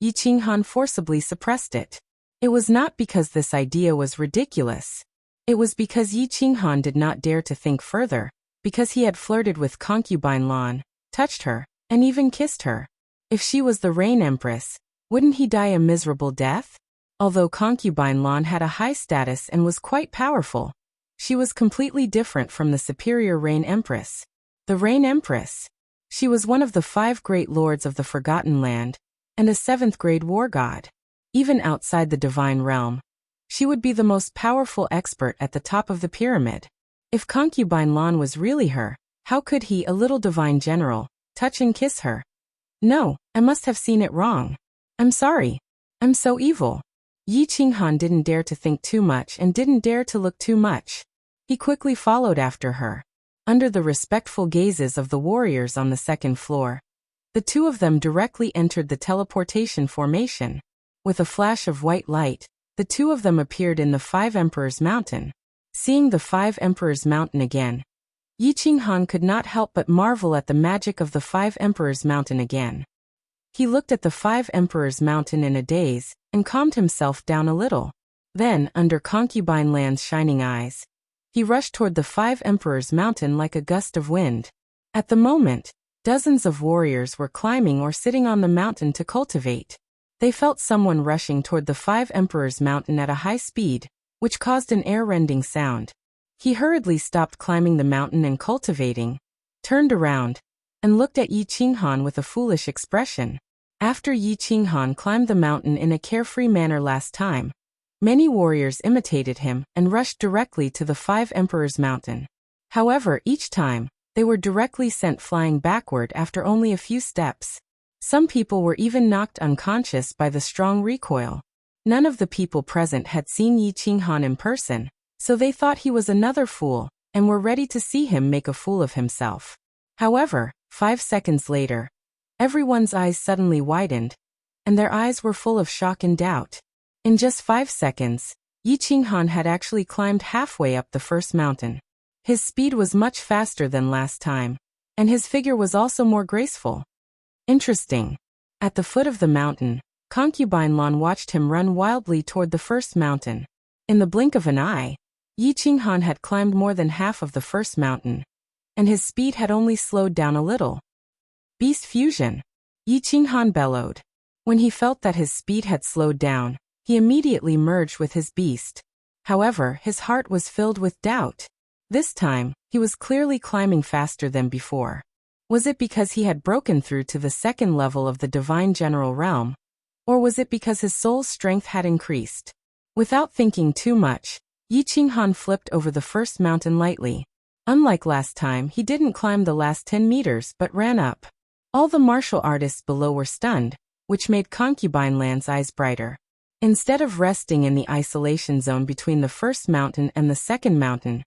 Yi Qinghan forcibly suppressed it. It was not because this idea was ridiculous. It was because Yi Qinghan did not dare to think further, because he had flirted with concubine Lan, touched her, and even kissed her. If she was the Rain Empress, wouldn't he die a miserable death? Although concubine Lan had a high status and was quite powerful, she was completely different from the superior Rain Empress. The Rain Empress. She was one of the 5 great lords of the Forgotten Land, and a 7th-grade war god. Even outside the divine realm, she would be the most powerful expert at the top of the pyramid. If concubine Lan was really her, how could he, a little divine general, touch and kiss her? No, I must have seen it wrong. I'm sorry. I'm so evil. Yi Qinghan didn't dare to think too much and didn't dare to look too much. He quickly followed after her. Under the respectful gazes of the warriors on the 2nd floor, the two of them directly entered the teleportation formation. With a flash of white light, the two of them appeared in the 5 Emperors Mountain. Seeing the 5 Emperors Mountain again, Yi Qinghan could not help but marvel at the magic of the 5 Emperors Mountain again. He looked at the 5 Emperors Mountain in a daze, and calmed himself down a little. Then, under concubine Lan's shining eyes, he rushed toward the 5 Emperors Mountain like a gust of wind. At the moment, dozens of warriors were climbing or sitting on the mountain to cultivate. They felt someone rushing toward the 5 Emperors Mountain at a high speed, which caused an air-rending sound. He hurriedly stopped climbing the mountain and cultivating, turned around, and looked at Yi Qinghan with a foolish expression. After Yi Qinghan climbed the mountain in a carefree manner last time, many warriors imitated him and rushed directly to the 5 Emperors Mountain. However, each time, they were directly sent flying backward after only a few steps. Some people were even knocked unconscious by the strong recoil. None of the people present had seen Yi Qinghan in person, so they thought he was another fool, and were ready to see him make a fool of himself. However, 5 seconds later, everyone's eyes suddenly widened, and their eyes were full of shock and doubt. In just 5 seconds, Yi Qinghan had actually climbed halfway up the first mountain. His speed was much faster than last time, and his figure was also more graceful. Interesting. At the foot of the mountain, concubine Lan watched him run wildly toward the first mountain. In the blink of an eye, Yi Qinghan had climbed more than half of the first mountain, and his speed had only slowed down a little. Beast fusion! Yi Qinghan bellowed. When he felt that his speed had slowed down, he immediately merged with his beast. However, his heart was filled with doubt. This time, he was clearly climbing faster than before. Was it because he had broken through to the 2nd level of the Divine General Realm? Or was it because his soul's strength had increased? Without thinking too much, Yi Qinghan flipped over the first mountain lightly. Unlike last time, he didn't climb the last 10 meters but ran up. All the martial artists below were stunned, which made concubine Lan's eyes brighter. Instead of resting in the isolation zone between the first mountain and the 2nd mountain,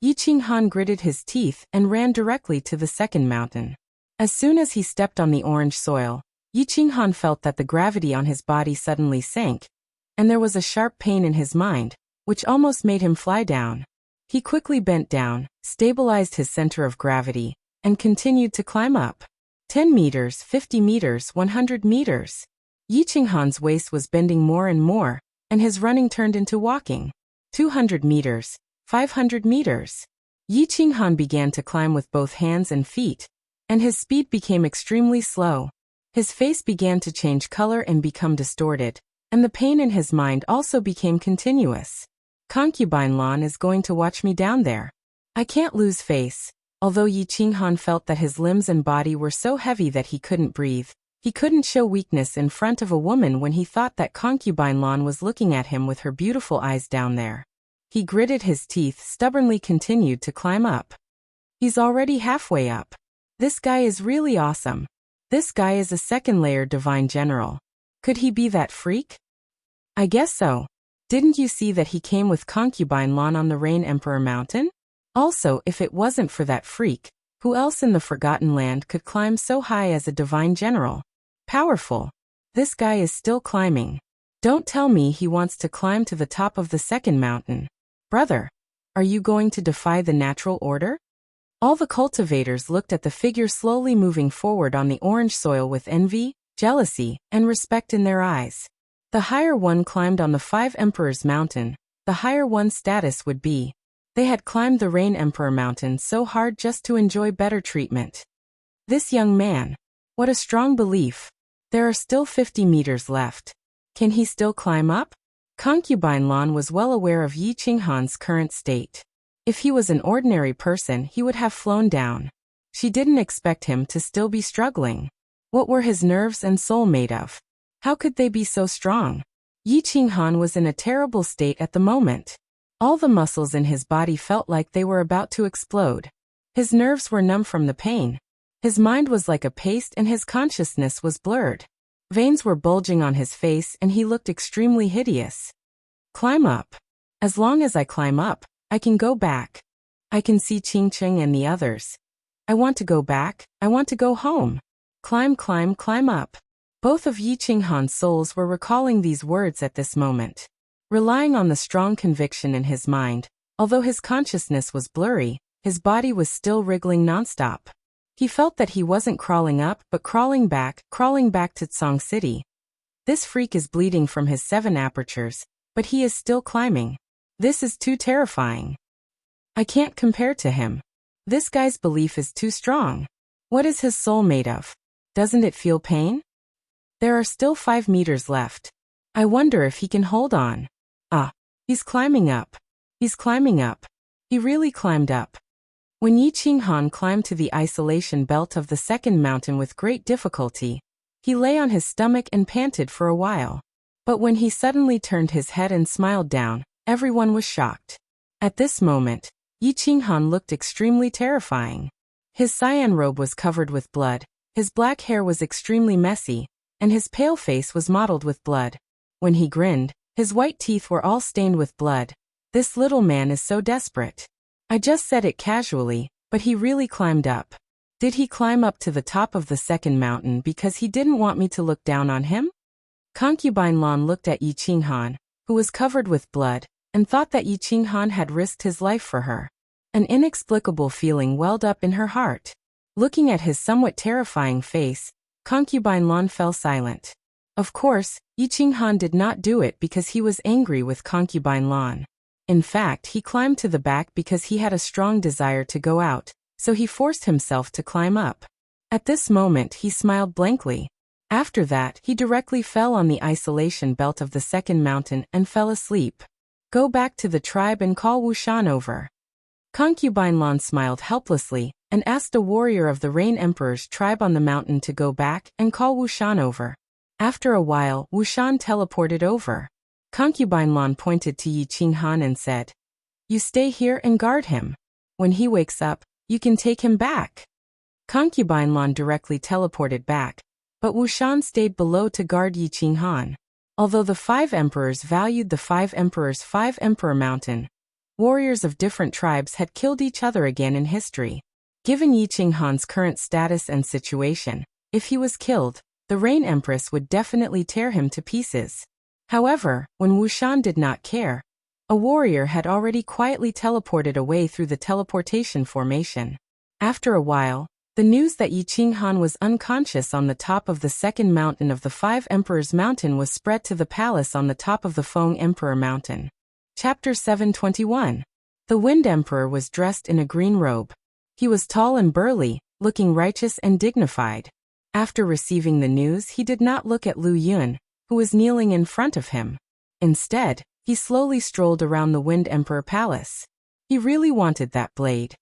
Yi Qinghan gritted his teeth and ran directly to the second mountain. As soon as he stepped on the orange soil, Yi Qinghan felt that the gravity on his body suddenly sank, and there was a sharp pain in his mind, which almost made him fly down. He quickly bent down, stabilized his center of gravity, and continued to climb up. 10 meters, 50 meters, 100 meters. Yi Qinghan's waist was bending more and more, and his running turned into walking. 200 meters, 500 meters. Yi Qinghan began to climb with both hands and feet, and his speed became extremely slow. His face began to change color and become distorted, and the pain in his mind also became continuous. Concubine Lan is going to watch me down there. I can't lose face. Although Yi Qinghan felt that his limbs and body were so heavy that he couldn't breathe, he couldn't show weakness in front of a woman when he thought that Concubine Lan was looking at him with her beautiful eyes down there. He gritted his teeth, stubbornly continued to climb up. He's already halfway up. This guy is really awesome. This guy is a second-layer divine general. Could he be that freak? I guess so. Didn't you see that he came with Concubine Lan on the Rain Emperor Mountain? Also, if it wasn't for that freak, who else in the Forgotten Land could climb so high as a divine general? Powerful. This guy is still climbing. Don't tell me he wants to climb to the top of the second mountain. Brother, are you going to defy the natural order? All the cultivators looked at the figure slowly moving forward on the orange soil with envy, jealousy, and respect in their eyes. The higher one climbed on the 5 Emperors Mountain, the higher one's status would be. They had climbed the Rain Emperor Mountain so hard just to enjoy better treatment. This young man. What a strong belief. There are still 50 meters left. Can he still climb up? Concubine Lan was well aware of Yi Qinghan's current state. If he was an ordinary person, he would have flown down. She didn't expect him to still be struggling. What were his nerves and soul made of? How could they be so strong? Yi Qinghan was in a terrible state at the moment. All the muscles in his body felt like they were about to explode. His nerves were numb from the pain. His mind was like a paste and his consciousness was blurred. Veins were bulging on his face and he looked extremely hideous. Climb up. As long as I climb up, I can go back. I can see Qingqing and the others. I want to go back. I want to go home. Climb, climb, climb up. Both of Yi Qinghan's souls were recalling these words at this moment. Relying on the strong conviction in his mind, although his consciousness was blurry, his body was still wriggling nonstop. He felt that he wasn't crawling up but crawling back to Tsong City. This freak is bleeding from his 7 apertures, but he is still climbing. This is too terrifying. I can't compare to him. This guy's belief is too strong. What is his soul made of? Doesn't it feel pain? There are still 5 meters left. I wonder if he can hold on. Ah, he's climbing up. He's climbing up. He really climbed up. When Yi Qinghan climbed to the isolation belt of the second mountain with great difficulty, he lay on his stomach and panted for a while. But when he suddenly turned his head and smiled down, everyone was shocked. At this moment, Yi Qinghan looked extremely terrifying. His cyan robe was covered with blood, his black hair was extremely messy, and his pale face was mottled with blood. When he grinned, his white teeth were all stained with blood. This little man is so desperate. I just said it casually, but he really climbed up. Did he climb up to the top of the second mountain because he didn't want me to look down on him? Concubine Lan looked at Yi Qinghan, who was covered with blood, and thought that Yi Qinghan had risked his life for her. An inexplicable feeling welled up in her heart. Looking at his somewhat terrifying face, Concubine Lan fell silent. Of course, Yi Qinghan did not do it because he was angry with Concubine Lan. In fact, he climbed to the back because he had a strong desire to go out, so he forced himself to climb up. At this moment he smiled blankly. After that, he directly fell on the isolation belt of the second mountain and fell asleep. Go back to the tribe and call Wushan over. Concubine Lan smiled helplessly, and asked a warrior of the Rain Emperor's tribe on the mountain to go back and call Wushan over. After a while, Wushan teleported over. Concubine Lan pointed to Yi Qinghan and said, "You stay here and guard him. When he wakes up, you can take him back." Concubine Lan directly teleported back, but Wushan stayed below to guard Yi Qinghan. Although the 5 emperors valued the 5 emperors' 5 Emperor Mountain, warriors of different tribes had killed each other again in history. Given Yi Qinghan's current status and situation, if he was killed, the Rain Empress would definitely tear him to pieces. However, when Wu Shan did not care, a warrior had already quietly teleported away through the teleportation formation. After a while, the news that Yi Qinghan was unconscious on the top of the second mountain of the Five Emperors Mountain was spread to the palace on the top of the Feng Emperor Mountain. Chapter 721. The Wind Emperor was dressed in a green robe. He was tall and burly, looking righteous and dignified. After receiving the news, he did not look at Lu Yun, who was kneeling in front of him. Instead, he slowly strolled around the Wind Emperor Palace. He really wanted that blade.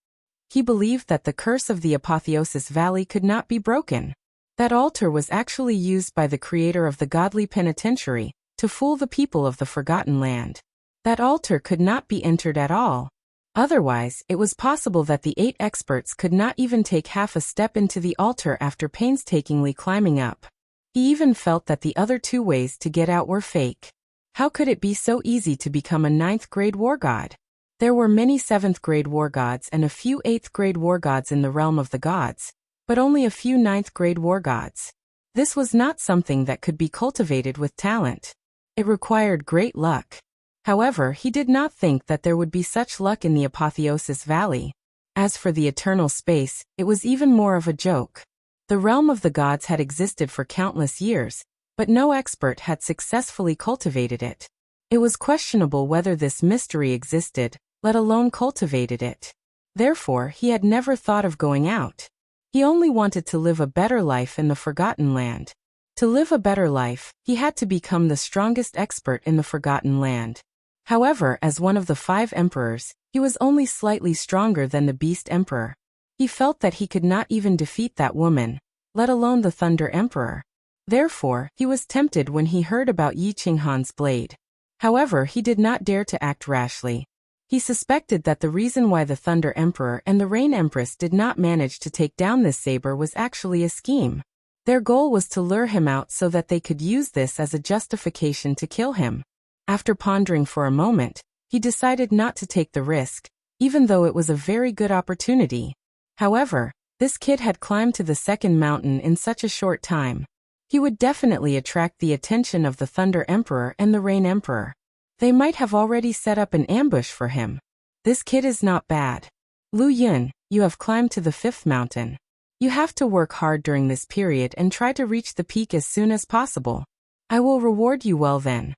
He believed that the curse of the Apotheosis Valley could not be broken. That altar was actually used by the creator of the godly penitentiary to fool the people of the Forgotten Land. That altar could not be entered at all. Otherwise, it was possible that the 8 experts could not even take half a step into the altar after painstakingly climbing up. He even felt that the other 2 ways to get out were fake. How could it be so easy to become a 9th-grade war god? There were many 7th-grade war gods and a few 8th-grade war gods in the realm of the gods, but only a few 9th-grade war gods. This was not something that could be cultivated with talent. It required great luck. However, he did not think that there would be such luck in the Apotheosis Valley. As for the eternal space, it was even more of a joke. The realm of the gods had existed for countless years, but no expert had successfully cultivated it. It was questionable whether this mystery existed, let alone cultivated it. Therefore, he had never thought of going out. He only wanted to live a better life in the Forgotten Land. To live a better life, he had to become the strongest expert in the Forgotten Land. However, as one of the 5 emperors, he was only slightly stronger than the Beast Emperor. He felt that he could not even defeat that woman, let alone the Thunder Emperor. Therefore, he was tempted when he heard about Yi Qinghan's blade. However, he did not dare to act rashly. He suspected that the reason why the Thunder Emperor and the Rain Empress did not manage to take down this saber was actually a scheme. Their goal was to lure him out so that they could use this as a justification to kill him. After pondering for a moment, he decided not to take the risk, even though it was a very good opportunity. However, this kid had climbed to the second mountain in such a short time. He would definitely attract the attention of the Thunder Emperor and the Rain Emperor. They might have already set up an ambush for him. This kid is not bad. Lu Yun, you have climbed to the 5th mountain. You have to work hard during this period and try to reach the peak as soon as possible. I will reward you well then.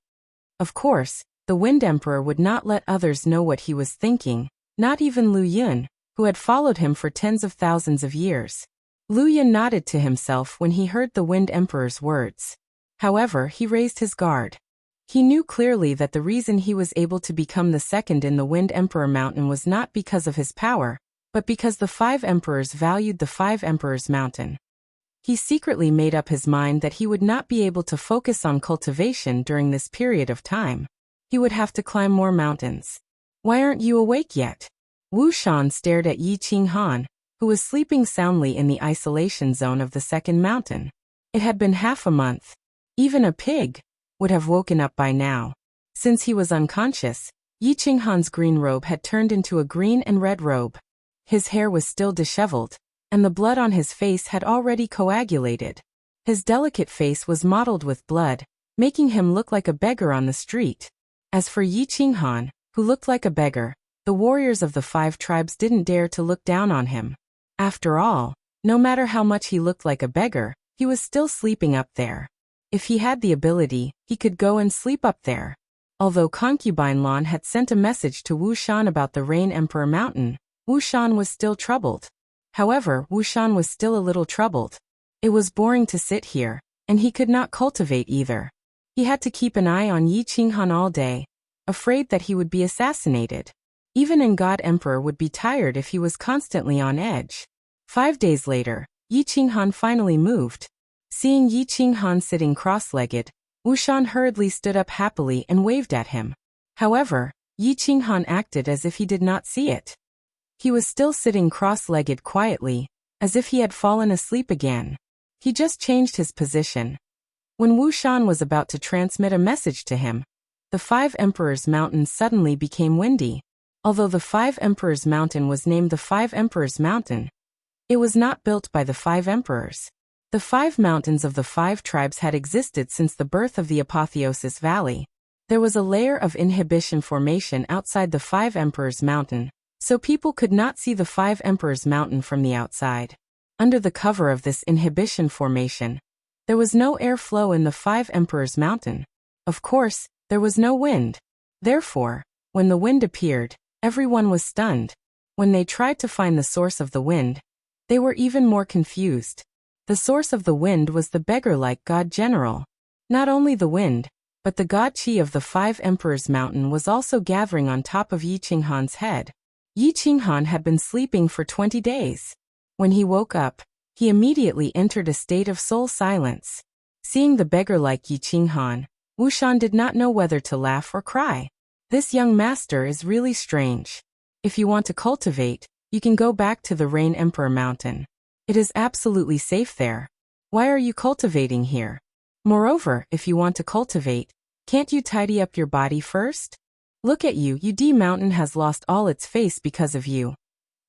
Of course, the Wind Emperor would not let others know what he was thinking, not even Lu Yun, who had followed him for tens of thousands of years. Lu Yun nodded to himself when he heard the Wind Emperor's words. However, he raised his guard. He knew clearly that the reason he was able to become the second in the Wind Emperor Mountain was not because of his power, but because the 5 emperors valued the 5 Emperors Mountain. He secretly made up his mind that he would not be able to focus on cultivation during this period of time. He would have to climb more mountains. Why aren't you awake yet? Wu Shan stared at Yi Qinghan, who was sleeping soundly in the isolation zone of the second mountain. It had been half a month. Even a pig would have woken up by now. Since he was unconscious, Yi Qinghan's green robe had turned into a green and red robe. His hair was still disheveled, and the blood on his face had already coagulated. His delicate face was mottled with blood, making him look like a beggar on the street. As for Yi Qinghan, who looked like a beggar, the warriors of the 5 tribes didn't dare to look down on him. After all, no matter how much he looked like a beggar, he was still sleeping up there. If he had the ability, he could go and sleep up there. Although Concubine Lan had sent a message to Wu Shan about the Rain Emperor Mountain, Wu Shan was still troubled. However, Wu Shan was still a little troubled. It was boring to sit here, and he could not cultivate either. He had to keep an eye on Yi Qinghan all day, afraid that he would be assassinated. Even a God Emperor would be tired if he was constantly on edge. 5 days later, Yi Qinghan finally moved. Seeing Yi Qinghan sitting cross-legged, Wu Shan hurriedly stood up happily and waved at him. However, Yi Qinghan acted as if he did not see it. He was still sitting cross-legged quietly, as if he had fallen asleep again. He just changed his position. When Wu Shan was about to transmit a message to him, the 5 Emperors Mountain suddenly became windy. Although the Five Emperors Mountain was named the Five Emperors Mountain, it was not built by the five emperors. The five mountains of the five tribes had existed since the birth of the Apotheosis Valley. There was a layer of inhibition formation outside the Five Emperors Mountain, so people could not see the Five Emperors Mountain from the outside. Under the cover of this inhibition formation, there was no airflow in the Five Emperors Mountain. Of course, there was no wind. Therefore, when the wind appeared, everyone was stunned. When they tried to find the source of the wind, they were even more confused. The source of the wind was the beggar-like god general. Not only the wind, but the god Qi of the Five Emperors Mountain was also gathering on top of Yi Qinghan's head. Yi Qinghan had been sleeping for 20 days. When he woke up, he immediately entered a state of soul silence. Seeing the beggar-like Yi Qinghan, Wushan did not know whether to laugh or cry. This young master is really strange. If you want to cultivate, you can go back to the Rain Emperor Mountain. It is absolutely safe there. Why are you cultivating here? Moreover, if you want to cultivate, can't you tidy up your body first? Look at you, Yudi Mountain has lost all its face because of you.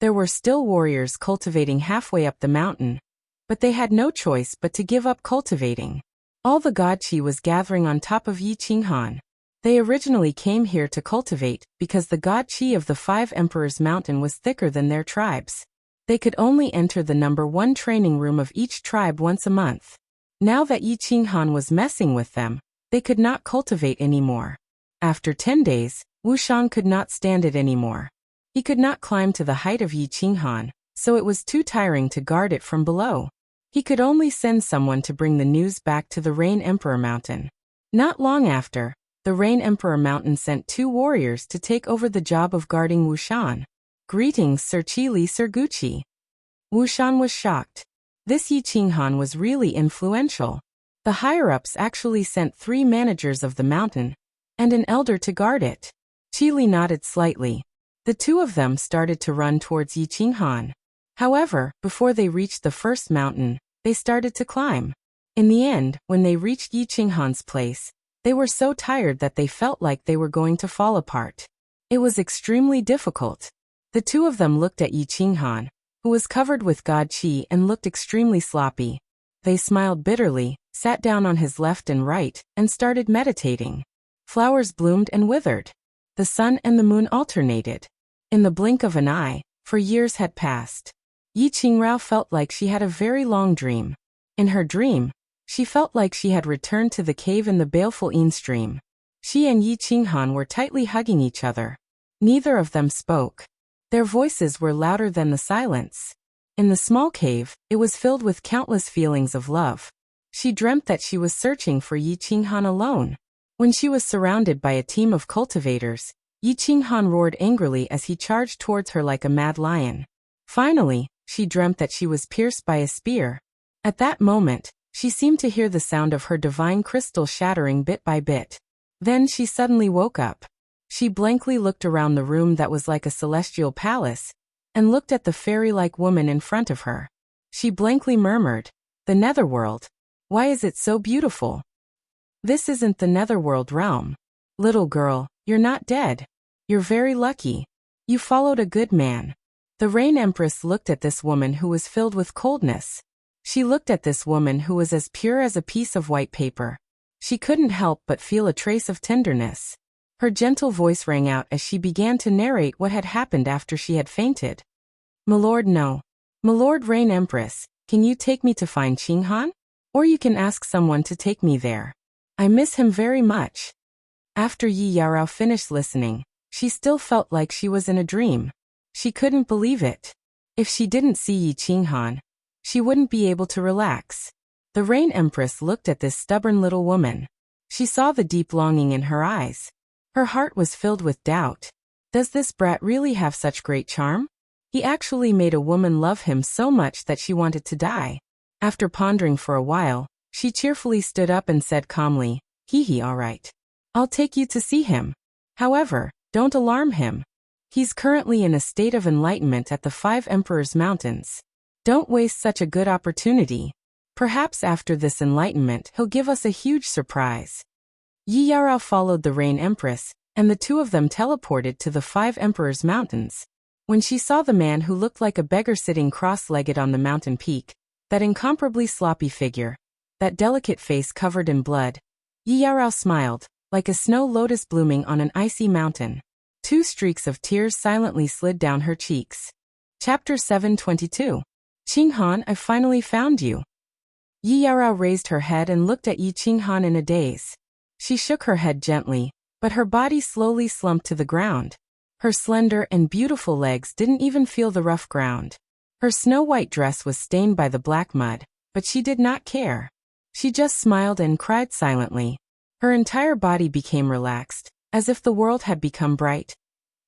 There were still warriors cultivating halfway up the mountain, but they had no choice but to give up cultivating. All the god Qi was gathering on top of Yi Qinghan. They originally came here to cultivate because the god Qi of the Five Emperors Mountain was thicker than their tribes. They could only enter the #1 training room of each tribe once a month. Now that Yi Qinghan was messing with them, they could not cultivate anymore. After 10 days, Wushan could not stand it anymore. He could not climb to the height of Yi Qinghan, so it was too tiring to guard it from below. He could only send someone to bring the news back to the Rain Emperor Mountain. Not long after, the Rain Emperor Mountain sent 2 warriors to take over the job of guarding Wushan. Greetings, Sir Qili Sir Guqi. Wushan was shocked. This Yi Qinghan was really influential. The higher-ups actually sent 3 managers of the mountain and an elder to guard it. Qili nodded slightly. The 2 of them started to run towards Yi Qinghan. However, before they reached the first mountain, they started to climb. In the end, when they reached Yi Qinghan's place, they were so tired that they felt like they were going to fall apart. It was extremely difficult. The 2 of them looked at Yi Qinghan, who was covered with god Qi and looked extremely sloppy. They smiled bitterly, sat down on his left and right, and started meditating. Flowers bloomed and withered. The sun and the moon alternated. In the blink of an eye, for years had passed. Yi Qingrao felt like she had a very long dream. In her dream, she felt like she had returned to the cave in the baleful Yin stream. She and Yi Qinghan were tightly hugging each other. Neither of them spoke. Their voices were louder than the silence. In the small cave, it was filled with countless feelings of love. She dreamt that she was searching for Yi Qinghan alone. When she was surrounded by a team of cultivators, Yi Qinghan roared angrily as he charged towards her like a mad lion. Finally, she dreamt that she was pierced by a spear. At that moment, she seemed to hear the sound of her divine crystal shattering bit by bit. Then she suddenly woke up. She blankly looked around the room that was like a celestial palace, and looked at the fairy-like woman in front of her. She blankly murmured, "The netherworld. Why is it so beautiful? This isn't the netherworld realm. Little girl, you're not dead. You're very lucky. You followed a good man." The Rain Empress looked at this woman who was filled with coldness. She looked at this woman who was as pure as a piece of white paper. She couldn't help but feel a trace of tenderness. Her gentle voice rang out as she began to narrate what had happened after she had fainted. "Milord, no. Milord Rain Empress, can you take me to find Qinghan? Or you can ask someone to take me there. I miss him very much." After Yi Yarao finished listening, she still felt like she was in a dream. She couldn't believe it. If she didn't see Yi Qinghan, she wouldn't be able to relax. The Rain Empress looked at this stubborn little woman. She saw the deep longing in her eyes. Her heart was filled with doubt. Does this brat really have such great charm? He actually made a woman love him so much that she wanted to die. After pondering for a while, she cheerfully stood up and said calmly, "Hee, all right. I'll take you to see him. However, don't alarm him. He's currently in a state of enlightenment at the Five Emperors Mountains. Don't waste such a good opportunity. Perhaps after this enlightenment he'll give us a huge surprise." Yi Yarao followed the Rain Empress, and the two of them teleported to the 5 Emperors' Mountains. When she saw the man who looked like a beggar sitting cross-legged on the mountain peak, that incomparably sloppy figure, that delicate face covered in blood, Yi Yarao smiled, like a snow lotus blooming on an icy mountain. 2 streaks of tears silently slid down her cheeks. Chapter 722. Qinghan, I finally found you. Yi Yarao raised her head and looked at Yi Qinghan in a daze. She shook her head gently, but her body slowly slumped to the ground. Her slender and beautiful legs didn't even feel the rough ground. Her snow-white dress was stained by the black mud, but she did not care. She just smiled and cried silently. Her entire body became relaxed, as if the world had become bright.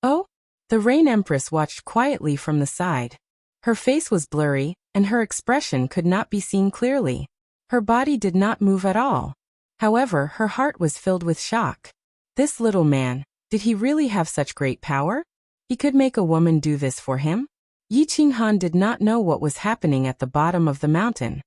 Oh? The Rain Empress watched quietly from the side. Her face was blurry, and her expression could not be seen clearly. Her body did not move at all. However, her heart was filled with shock. This little man, did he really have such great power? He could make a woman do this for him? Yi Qinghan did not know what was happening at the bottom of the mountain.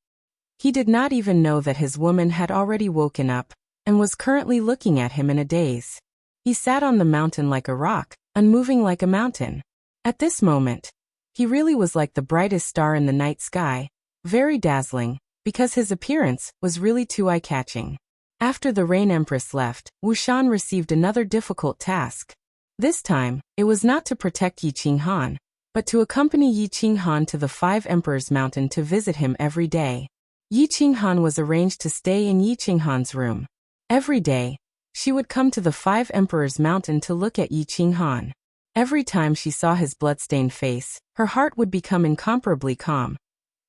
He did not even know that his woman had already woken up, and was currently looking at him in a daze. He sat on the mountain like a rock, unmoving like a mountain. At this moment, he really was like the brightest star in the night sky, very dazzling, because his appearance was really too eye-catching. After the Rain Empress left, Wushan received another difficult task. This time, it was not to protect Yi Qinghan, but to accompany Yi Qinghan to the 5 Emperors' Mountain to visit him every day. Yi Qinghan was arranged to stay in Yi Qinghan's room. Every day, she would come to the 5 Emperors' Mountain to look at Yi Qinghan. Every time she saw his blood-stained face, her heart would become incomparably calm.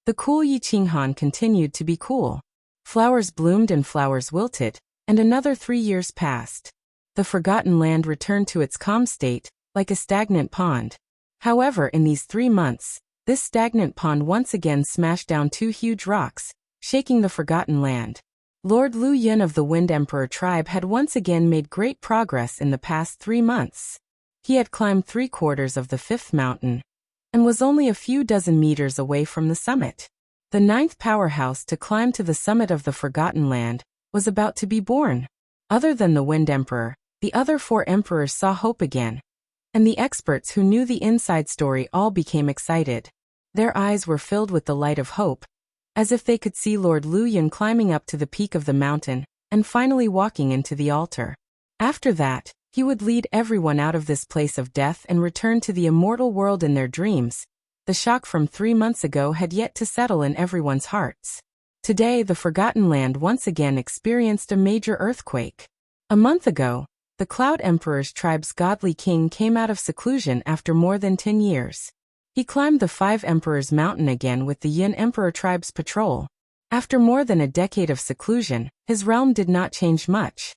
The cool Yi Qinghan continued to be cool. Flowers bloomed and flowers wilted, and another 3 years passed. The forgotten land returned to its calm state, like a stagnant pond. However, in these 3 months, this stagnant pond once again smashed down 2 huge rocks, shaking the forgotten land. Lord Lu Yun of the Wind Emperor tribe had once again made great progress in the past 3 months. He had climbed 3/4 of the 5th mountain, and was only a few dozen meters away from the summit. The 9th powerhouse to climb to the summit of the Forgotten Land was about to be born. Other than the Wind Emperor, the other 4 emperors saw hope again, and the experts who knew the inside story all became excited. Their eyes were filled with the light of hope, as if they could see Lord Lu Yun climbing up to the peak of the mountain and finally walking into the altar. After that, he would lead everyone out of this place of death and return to the immortal world in their dreams. The shock from 3 months ago had yet to settle in everyone's hearts. Today, the Forgotten Land once again experienced a major earthquake. A month ago, the Cloud Emperor's tribe's godly king came out of seclusion after more than 10 years. He climbed the 5 Emperors' Mountain again with the Yin Emperor tribe's patrol. After more than a decade of seclusion, his realm did not change much.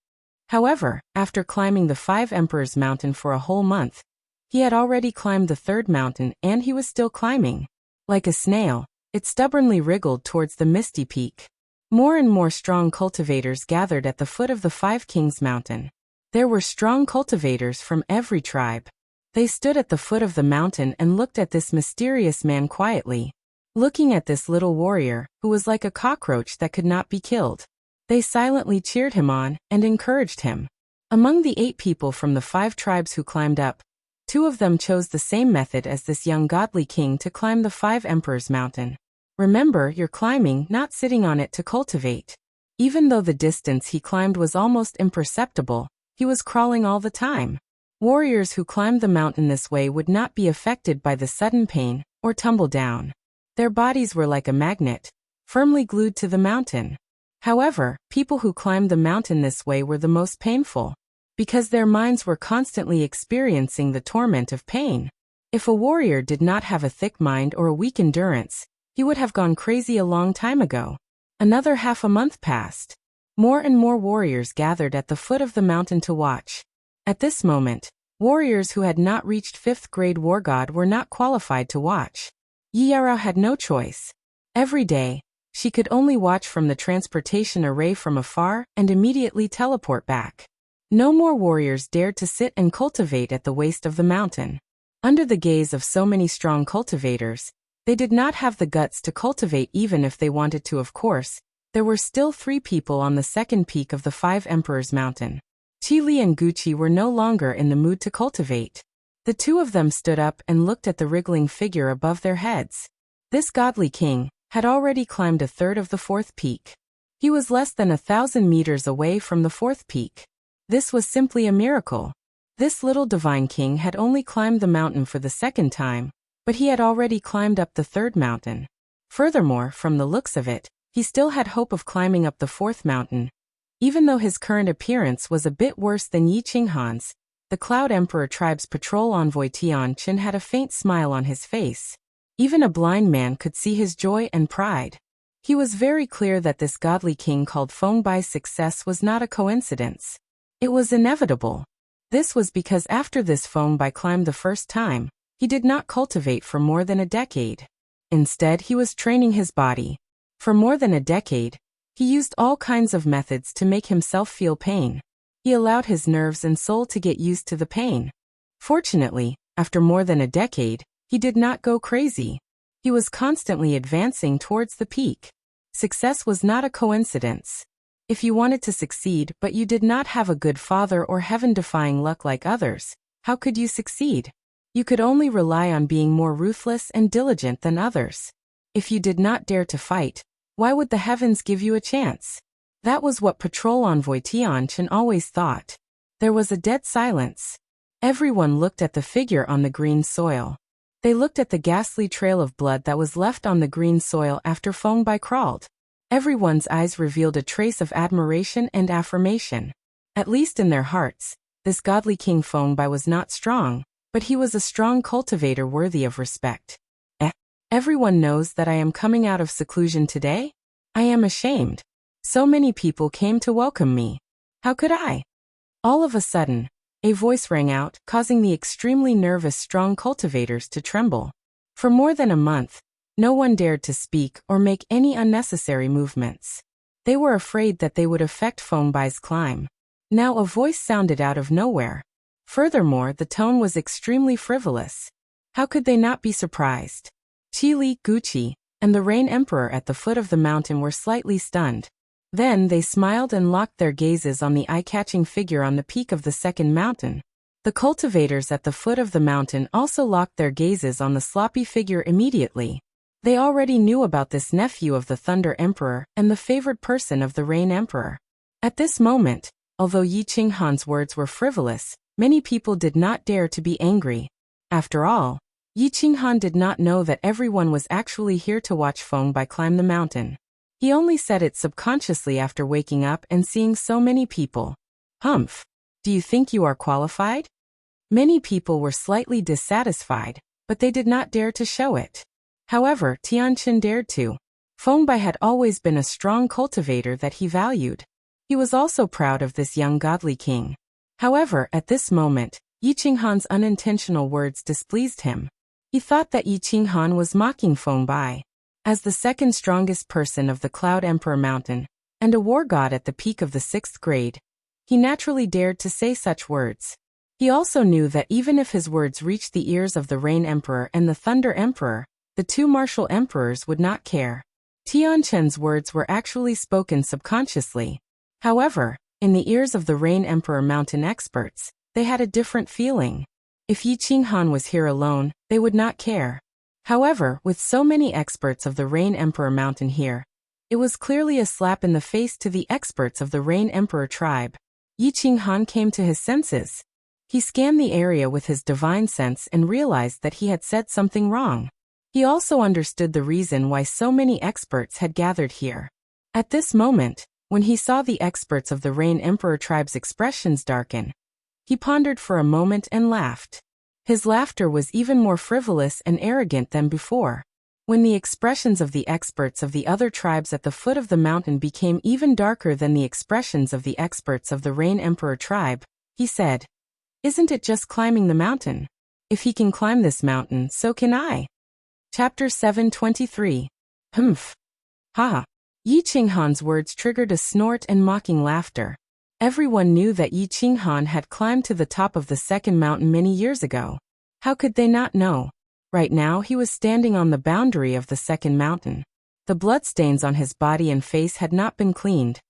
However, after climbing the 5 Emperors' Mountain for a whole month, he had already climbed the 3rd mountain and he was still climbing. Like a snail, it stubbornly wriggled towards the misty peak. More and more strong cultivators gathered at the foot of the 5 Kings Mountain. There were strong cultivators from every tribe. They stood at the foot of the mountain and looked at this mysterious man quietly. Looking at this little warrior, who was like a cockroach that could not be killed. They silently cheered him on and encouraged him. Among the 8 people from the 5 tribes who climbed up, 2 of them chose the same method as this young godly king to climb the 5 Emperors' Mountain. Remember, you're climbing, not sitting on it to cultivate. Even though the distance he climbed was almost imperceptible, he was crawling all the time. Warriors who climbed the mountain this way would not be affected by the sudden pain or tumble down. Their bodies were like a magnet, firmly glued to the mountain. However, people who climbed the mountain this way were the most painful, because their minds were constantly experiencing the torment of pain. If a warrior did not have a thick mind or a weak endurance, he would have gone crazy a long time ago. Another half a month passed. More and more warriors gathered at the foot of the mountain to watch. At this moment, warriors who had not reached 5th grade war god were not qualified to watch. Yi Yarao had no choice. Every day, she could only watch from the transportation array from afar and immediately teleport back. No more warriors dared to sit and cultivate at the waist of the mountain. Under the gaze of so many strong cultivators, they did not have the guts to cultivate even if they wanted to. Of course, there were still 3 people on the 2nd peak of the 5 Emperors' Mountain. Li and Gucci were no longer in the mood to cultivate. The two of them stood up and looked at the wriggling figure above their heads. This godly king had already climbed a third of the fourth peak. He was less than 1,000 meters away from the fourth peak. This was simply a miracle. This little divine king had only climbed the mountain for the second time, but he had already climbed up the third mountain. Furthermore, from the looks of it, he still had hope of climbing up the fourth mountain. Even though his current appearance was a bit worse than Yi Qinghan's, the Cloud Emperor tribe's patrol envoy Tianqin had a faint smile on his face. Even a blind man could see his joy and pride. He was very clear that this godly king called Fengbai's success was not a coincidence. It was inevitable. This was because after this Fengbai climbed the first time, he did not cultivate for more than a decade. Instead, he was training his body. For more than a decade, he used all kinds of methods to make himself feel pain. He allowed his nerves and soul to get used to the pain. Fortunately, after more than a decade, he did not go crazy. He was constantly advancing towards the peak. Success was not a coincidence. If you wanted to succeed but you did not have a good father or heaven-defying luck like others, how could you succeed? You could only rely on being more ruthless and diligent than others. If you did not dare to fight, why would the heavens give you a chance? That was what Patrol Envoy Tianqin always thought. There was a dead silence. Everyone looked at the figure on the green soil. They looked at the ghastly trail of blood that was left on the green soil after Fengbai crawled. Everyone's eyes revealed a trace of admiration and affirmation. At least in their hearts, this godly King Fengbai was not strong, but he was a strong cultivator worthy of respect. Everyone knows that I am coming out of seclusion today? I am ashamed. So many people came to welcome me. How could I? All of a sudden, a voice rang out, causing the extremely nervous strong cultivators to tremble. For more than a month, no one dared to speak or make any unnecessary movements. They were afraid that they would affect Fengbai's climb. Now a voice sounded out of nowhere. Furthermore, the tone was extremely frivolous. How could they not be surprised? Li, Gucci, and the Rain Emperor at the foot of the mountain were slightly stunned. Then they smiled and locked their gazes on the eye-catching figure on the peak of the second mountain. The cultivators at the foot of the mountain also locked their gazes on the sloppy figure immediately. They already knew about this nephew of the Thunder Emperor and the favored person of the Rain Emperor. At this moment, although Yi Qinghan's words were frivolous, many people did not dare to be angry. After all, Yi Qinghan did not know that everyone was actually here to watch Fengbai climb the mountain. He only said it subconsciously after waking up and seeing so many people. Humph! Do you think you are qualified? Many people were slightly dissatisfied, but they did not dare to show it. However, Tianqin dared to. Fengbai had always been a strong cultivator that he valued. He was also proud of this young godly king. However, at this moment, Yi Qinghan's unintentional words displeased him. He thought that Yi Qinghan was mocking Fengbai. As the second strongest person of the Cloud Emperor Mountain, and a war god at the peak of the 6th grade, he naturally dared to say such words. He also knew that even if his words reached the ears of the Rain Emperor and the Thunder Emperor, the two martial emperors would not care. Tianqin's words were actually spoken subconsciously. However, in the ears of the Rain Emperor Mountain experts, they had a different feeling. If Yi Qinghan was here alone, they would not care. However, with so many experts of the Rain Emperor Mountain here, it was clearly a slap in the face to the experts of the Rain Emperor tribe. Yi Qinghan came to his senses. He scanned the area with his divine sense and realized that he had said something wrong. He also understood the reason why so many experts had gathered here. At this moment, when he saw the experts of the Rain Emperor tribe's expressions darken, he pondered for a moment and laughed. His laughter was even more frivolous and arrogant than before. When the expressions of the experts of the other tribes at the foot of the mountain became even darker than the expressions of the experts of the Rain Emperor tribe, he said, "Isn't it just climbing the mountain? If he can climb this mountain, so can I." Chapter 723. Humph. Ha. Yi Qinghan's words triggered a snort and mocking laughter. Everyone knew that Yi Qinghan had climbed to the top of the second mountain many years ago. How could they not know? Right now he was standing on the boundary of the second mountain. The bloodstains on his body and face had not been cleaned,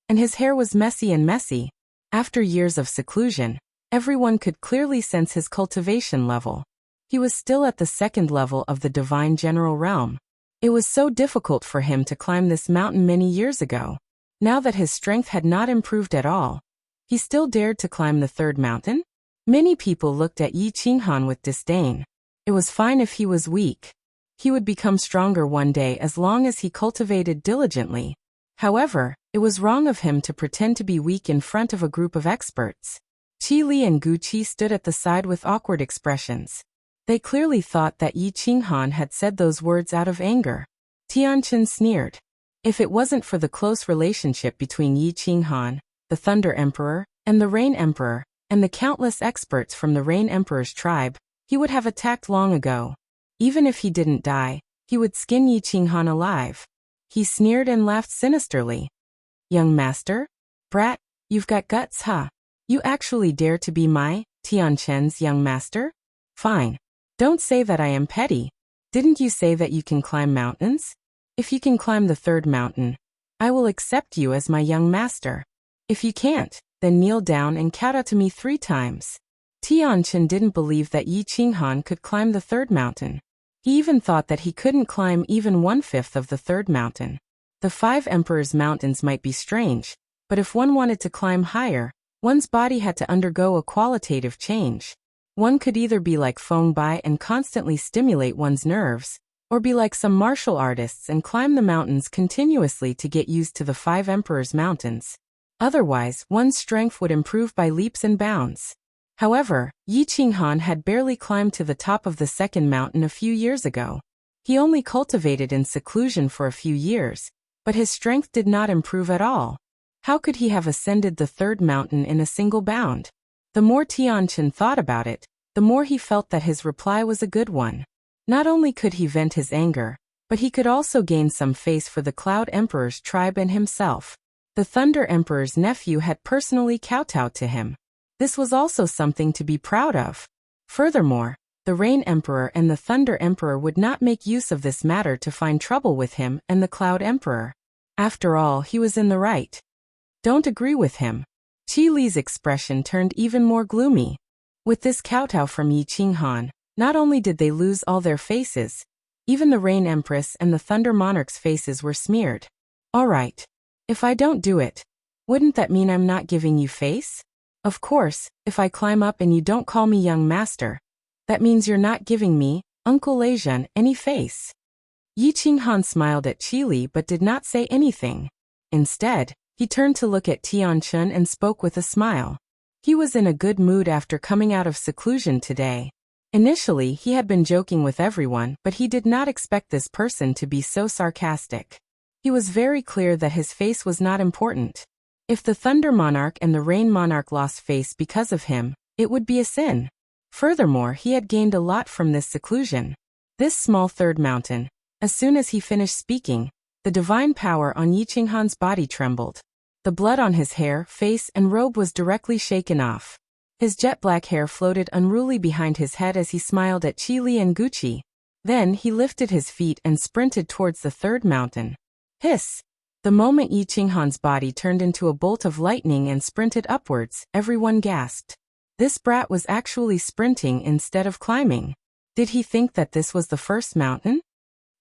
and his hair was messy. After years of seclusion, everyone could clearly sense his cultivation level. He was still at the second level of the divine general realm. It was so difficult for him to climb this mountain many years ago. Now that his strength had not improved at all, he still dared to climb the third mountain? Many people looked at Yi Qinghan with disdain. It was fine if he was weak. He would become stronger one day as long as he cultivated diligently. However, it was wrong of him to pretend to be weak in front of a group of experts. Qi Li and Gu Qi stood at the side with awkward expressions. They clearly thought that Yi Qinghan had said those words out of anger. Tianqin sneered. If it wasn't for the close relationship between Yi Qinghan, the Thunder Emperor, and the Rain Emperor, and the countless experts from the Rain Emperor's tribe, he would have attacked long ago. Even if he didn't die, he would skin Yi Qinghan alive. He sneered and laughed sinisterly. Young master? Brat, you've got guts, huh? You actually dare to be my, Tianqin's young master? Fine. Don't say that I am petty. Didn't you say that you can climb mountains? If you can climb the third mountain, I will accept you as my young master. If you can't, then kneel down and kowtow to me 3 times. Tianqin didn't believe that Yi Qinghan could climb the third mountain. He even thought that he couldn't climb even 1/5 of the third mountain. The 5 Emperors' mountains might be strange, but if one wanted to climb higher, one's body had to undergo a qualitative change. One could either be like Feng Bai and constantly stimulate one's nerves, or be like some martial artists and climb the mountains continuously to get used to the 5 Emperors' mountains. Otherwise, one's strength would improve by leaps and bounds. However, Yi Qinghan had barely climbed to the top of the second mountain a few years ago. He only cultivated in seclusion for a few years, but his strength did not improve at all. How could he have ascended the third mountain in a single bound? The more Tianqin thought about it, the more he felt that his reply was a good one. Not only could he vent his anger, but he could also gain some face for the Cloud Emperor's tribe and himself. The Thunder Emperor's nephew had personally kowtowed to him. This was also something to be proud of. Furthermore, the Rain Emperor and the Thunder Emperor would not make use of this matter to find trouble with him and the Cloud Emperor. After all, he was in the right. Don't agree with him. Qi Li's expression turned even more gloomy. With this kowtow from Yi Qinghan, not only did they lose all their faces, even the Rain Empress and the Thunder Monarch's faces were smeared. All right. If I don't do it, wouldn't that mean I'm not giving you face? Of course, if I climb up and you don't call me young master, that means you're not giving me, Uncle Lejeune, any face. Yi Qinghan smiled at Qi Li but did not say anything. Instead, he turned to look at Tianqin and spoke with a smile. He was in a good mood after coming out of seclusion today. Initially, he had been joking with everyone, but he did not expect this person to be so sarcastic. He was very clear that his face was not important. If the Thunder Monarch and the Rain Monarch lost face because of him, it would be a sin. Furthermore, he had gained a lot from this seclusion. This small third mountain. As soon as he finished speaking, the divine power on Yi Qinghan's body trembled. The blood on his hair, face, and robe was directly shaken off. His jet-black hair floated unruly behind his head as he smiled at Qi Li and Gu Qi. Then he lifted his feet and sprinted towards the third mountain. Hiss! The moment Yi Qinghan's body turned into a bolt of lightning and sprinted upwards, everyone gasped. This brat was actually sprinting instead of climbing. Did he think that this was the first mountain?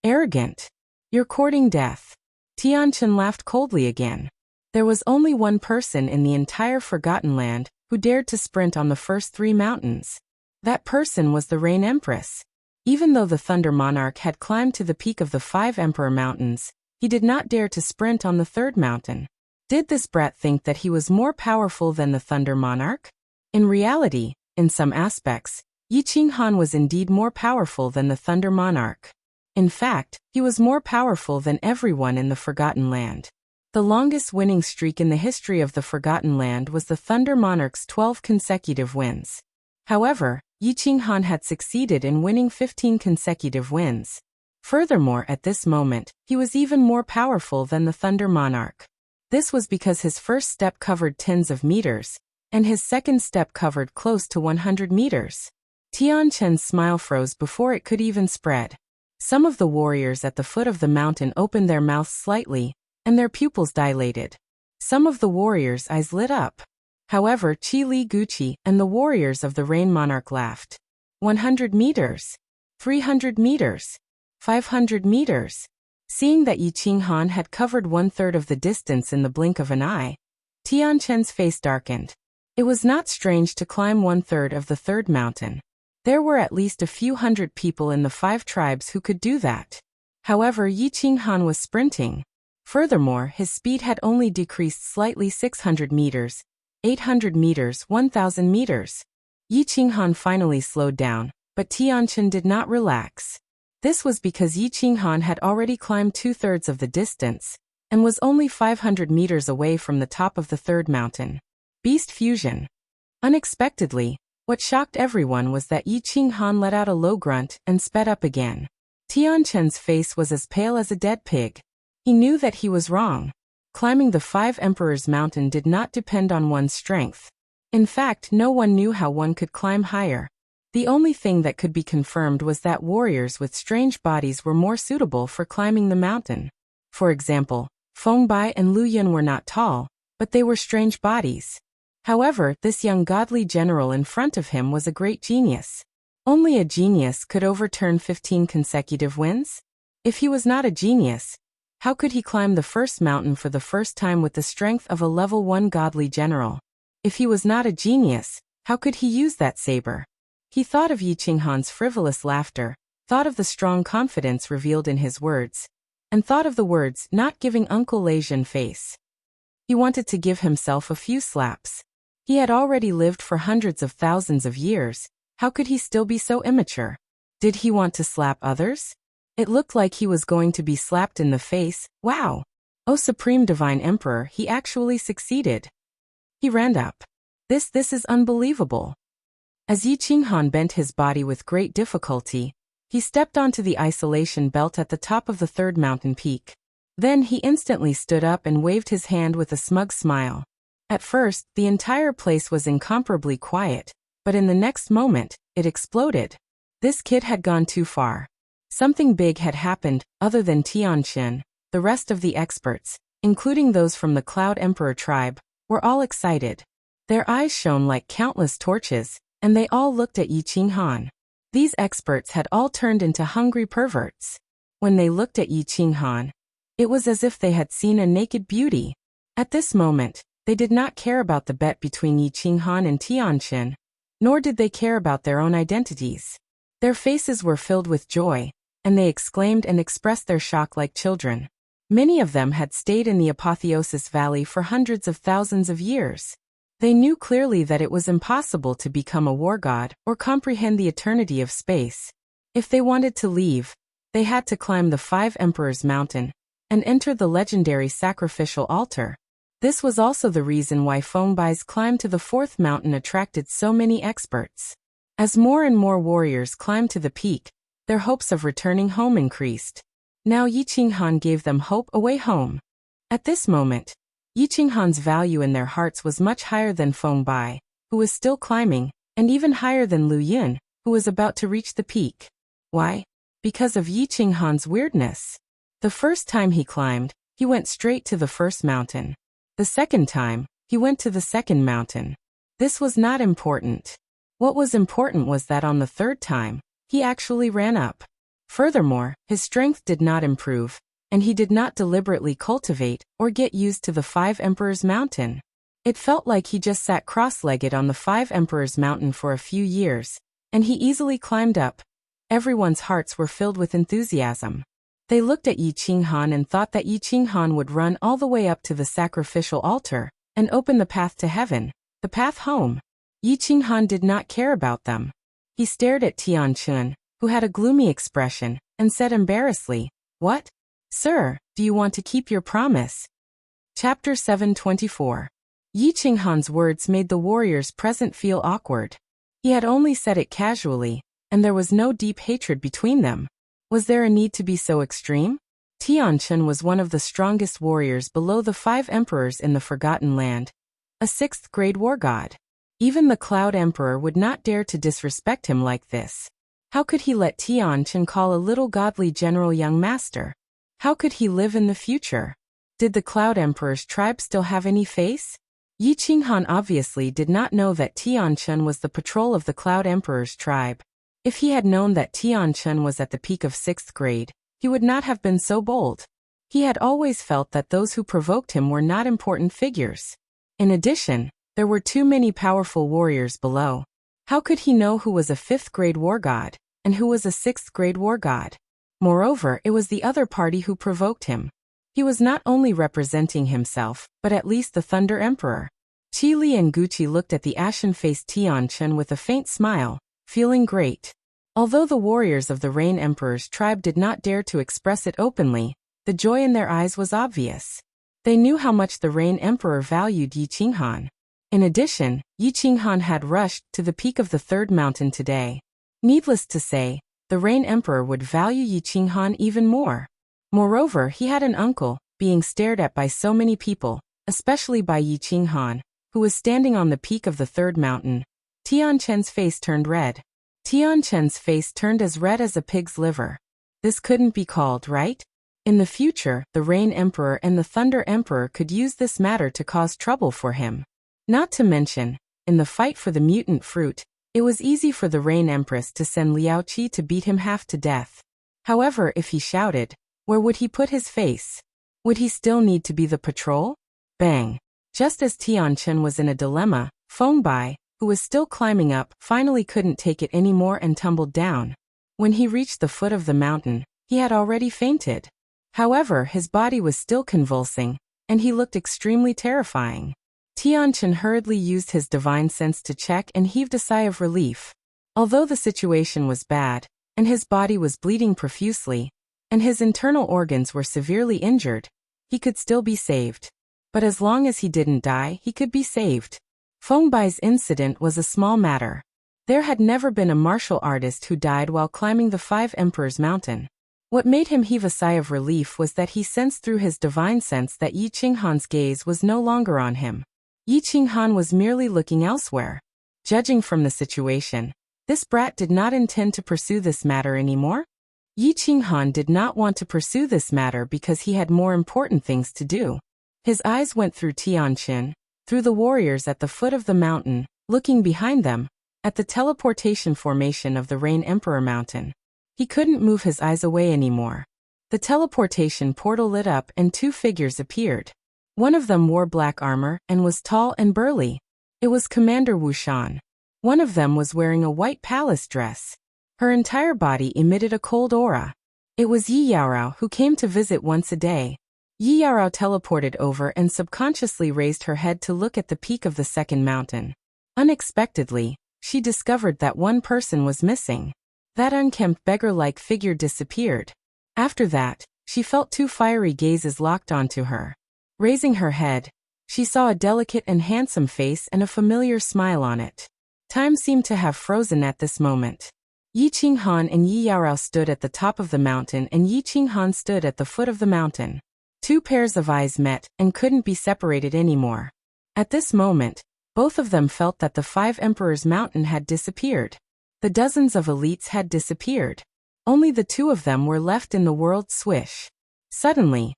Arrogant. You're courting death. Tianqin laughed coldly again. There was only one person in the entire Forgotten Land who dared to sprint on the first 3 mountains. That person was the Rain Empress. Even though the Thunder Monarch had climbed to the peak of the 5 Emperor Mountains, he did not dare to sprint on the third mountain. Did this brat think that he was more powerful than the Thunder Monarch? In reality, in some aspects, Yi Qinghan was indeed more powerful than the Thunder Monarch. In fact, he was more powerful than everyone in the Forgotten Land. The longest winning streak in the history of the Forgotten Land was the Thunder Monarch's 12 consecutive wins. However, Yi Qinghan had succeeded in winning 15 consecutive wins. Furthermore, at this moment, he was even more powerful than the Thunder Monarch. This was because his first step covered tens of meters, and his second step covered close to 100 meters. Tianqin's smile froze before it could even spread. Some of the warriors at the foot of the mountain opened their mouths slightly, and their pupils dilated. Some of the warriors' eyes lit up. However, Qi Li Guqi and the warriors of the Rain Monarch laughed. 100 meters. 300 meters. 500 meters. Seeing that Yi Qinghan had covered 1/3 of the distance in the blink of an eye, Tianchen's face darkened. It was not strange to climb 1/3 of the third mountain. There were at least a few hundred people in the 5 tribes who could do that. However, Yi Qinghan was sprinting. Furthermore, his speed had only decreased slightly. 600 meters, 800 meters, 1,000 meters. Yi Qinghan finally slowed down, but Tianchen did not relax. This was because Yi Qinghan had already climbed 2/3 of the distance, and was only 500 meters away from the top of the third mountain. Beast fusion. Unexpectedly, what shocked everyone was that Yi Qinghan let out a low grunt and sped up again. Tianchen's face was as pale as a dead pig. He knew that he was wrong. Climbing the 5 Emperors Mountain did not depend on one's strength. In fact, no one knew how one could climb higher. The only thing that could be confirmed was that warriors with strange bodies were more suitable for climbing the mountain. For example, Feng Bai and Lu Yun were not tall, but they were strange bodies. However, this young godly general in front of him was a great genius. Only a genius could overturn 15 consecutive wins? If he was not a genius, how could he climb the first mountain for the first time with the strength of a level 1 godly general? If he was not a genius, how could he use that saber? He thought of Yi Qinghan's frivolous laughter, thought of the strong confidence revealed in his words, and thought of the words not giving Uncle Lejeune face. He wanted to give himself a few slaps. He had already lived for hundreds of thousands of years. How could he still be so immature? Did he want to slap others? It looked like he was going to be slapped in the face. Wow! O Supreme Divine Emperor, he actually succeeded. He ran up. This is unbelievable. As Yi Qinghan bent his body with great difficulty, he stepped onto the isolation belt at the top of the third mountain peak. Then he instantly stood up and waved his hand with a smug smile. At first, the entire place was incomparably quiet, but in the next moment, it exploded. This kid had gone too far. Something big had happened. Other than Tianchen, the rest of the experts, including those from the Cloud Emperor tribe, were all excited. Their eyes shone like countless torches, and they all looked at Yi Qinghan. These experts had all turned into hungry perverts. When they looked at Yi Qinghan, it was as if they had seen a naked beauty. At this moment, they did not care about the bet between Yi Qinghan and Tianchen, nor did they care about their own identities. Their faces were filled with joy, and they exclaimed and expressed their shock like children. Many of them had stayed in the Apotheosis Valley for hundreds of thousands of years. They knew clearly that it was impossible to become a war god or comprehend the eternity of space. If they wanted to leave, they had to climb the 5 Emperors Mountain and enter the legendary sacrificial altar. This was also the reason why Feng Bai's climb to the 4th mountain attracted so many experts. As more and more warriors climbed to the peak, their hopes of returning home increased. Now Yi Qinghan gave them hope away home. At this moment, Yi Qinghan's value in their hearts was much higher than Feng Bai, who was still climbing, and even higher than Lu Yun, who was about to reach the peak. Why? Because of Yi Qinghan's weirdness. The first time he climbed, he went straight to the first mountain. The second time, he went to the second mountain. This was not important. What was important was that on the third time, he actually ran up. Furthermore, his strength did not improve, and he did not deliberately cultivate or get used to the 5 Emperors Mountain. It felt like he just sat cross-legged on the 5 Emperors Mountain for a few years, and he easily climbed up. Everyone's hearts were filled with enthusiasm. They looked at Yi Qinghan and thought that Yi Qinghan would run all the way up to the sacrificial altar and open the path to heaven, the path home. Yi Qinghan did not care about them. He stared at Tianchen, who had a gloomy expression, and said embarrassedly, "What? Sir, do you want to keep your promise?" Chapter 724. Yi Qinghan's words made the warriors present feel awkward. He had only said it casually, and there was no deep hatred between them. Was there a need to be so extreme? Tianchen was one of the strongest warriors below the 5 emperors in the Forgotten Land, a 6th-grade war god. Even the Cloud Emperor would not dare to disrespect him like this. How could he let Tianchen call a little godly general young master? How could he live in the future? Did the Cloud Emperor's tribe still have any face? Yi Qinghan obviously did not know that Tianchen was the patrol of the Cloud Emperor's tribe. If he had known that Tianchen was at the peak of 6th grade, he would not have been so bold. He had always felt that those who provoked him were not important figures. In addition, there were too many powerful warriors below. How could he know who was a 5th grade war god, and who was a 6th grade war god? Moreover, it was the other party who provoked him. He was not only representing himself, but at least the Thunder Emperor. Qi Li and Guqi looked at the ashen-faced Tianchen with a faint smile, feeling great. Although the warriors of the Rain Emperor's tribe did not dare to express it openly, the joy in their eyes was obvious. They knew how much the Rain Emperor valued Yi Qinghan. In addition, Yi Qinghan had rushed to the peak of the 3rd mountain today. Needless to say, the Rain Emperor would value Yi Qinghan even more. Moreover, he had an uncle, being stared at by so many people, especially by Yi Qinghan, who was standing on the peak of the 3rd mountain. Tianchen's face turned red. Tianchen's face turned as red as a pig's liver. This couldn't be called right? In the future, the Rain Emperor and the Thunder Emperor could use this matter to cause trouble for him. Not to mention, in the fight for the mutant fruit, it was easy for the Rain Empress to send Liao Qi to beat him half to death. However, if he shouted, where would he put his face? Would he still need to be the patrol? Bang! Just as Tianchen was in a dilemma, Fengbai, who was still climbing up, finally couldn't take it anymore and tumbled down. When he reached the foot of the mountain, he had already fainted. However, his body was still convulsing, and he looked extremely terrifying. Tianchen hurriedly used his divine sense to check and heaved a sigh of relief. Although the situation was bad, and his body was bleeding profusely, and his internal organs were severely injured, he could still be saved. But as long as he didn't die, he could be saved. Fengbai's incident was a small matter. There had never been a martial artist who died while climbing the 5 Emperors Mountain. What made him heave a sigh of relief was that he sensed through his divine sense that Yi Qinghan's gaze was no longer on him. Yi Qinghan was merely looking elsewhere. Judging from the situation, this brat did not intend to pursue this matter anymore. Yi Qinghan did not want to pursue this matter because he had more important things to do. His eyes went through Tianchen, through the warriors at the foot of the mountain, looking behind them, at the teleportation formation of the Rain Emperor Mountain. He couldn't move his eyes away anymore. The teleportation portal lit up and 2 figures appeared. One of them wore black armor and was tall and burly. It was Commander Wu Shan. One of them was wearing a white palace dress. Her entire body emitted a cold aura. It was Yi Yaorao who came to visit once a day. Yi Yaorao teleported over and subconsciously raised her head to look at the peak of the 2nd mountain. Unexpectedly, she discovered that one person was missing. That unkempt beggar-like figure disappeared. After that, she felt 2 fiery gazes locked onto her. Raising her head, she saw a delicate and handsome face and a familiar smile on it. Time seemed to have frozen at this moment. Yi Qinghan and Yi Yaorao stood at the top of the mountain and Yi Qinghan stood at the foot of the mountain. 2 pairs of eyes met and couldn't be separated anymore. At this moment, both of them felt that the 5 Emperors Mountain had disappeared. The dozens of elites had disappeared. Only the 2 of them were left in the world swish. Suddenly,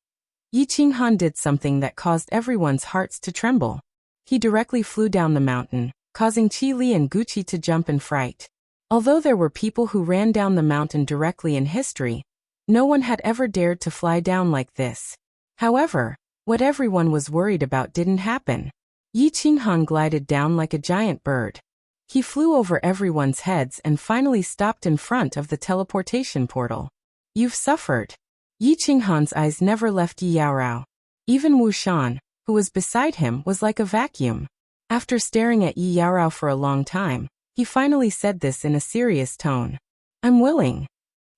Yi Qinghan did something that caused everyone's hearts to tremble. He directly flew down the mountain, causing Qi Li and Guqi to jump in fright. Although there were people who ran down the mountain directly in history, no one had ever dared to fly down like this. However, what everyone was worried about didn't happen. Yi Qinghan glided down like a giant bird. He flew over everyone's heads and finally stopped in front of the teleportation portal. You've suffered. Yi Qinghan's eyes never left Yi Yaorao. Even Wu Shan, who was beside him, was like a vacuum. After staring at Yi Yaorao for a long time, he finally said this in a serious tone. I'm willing.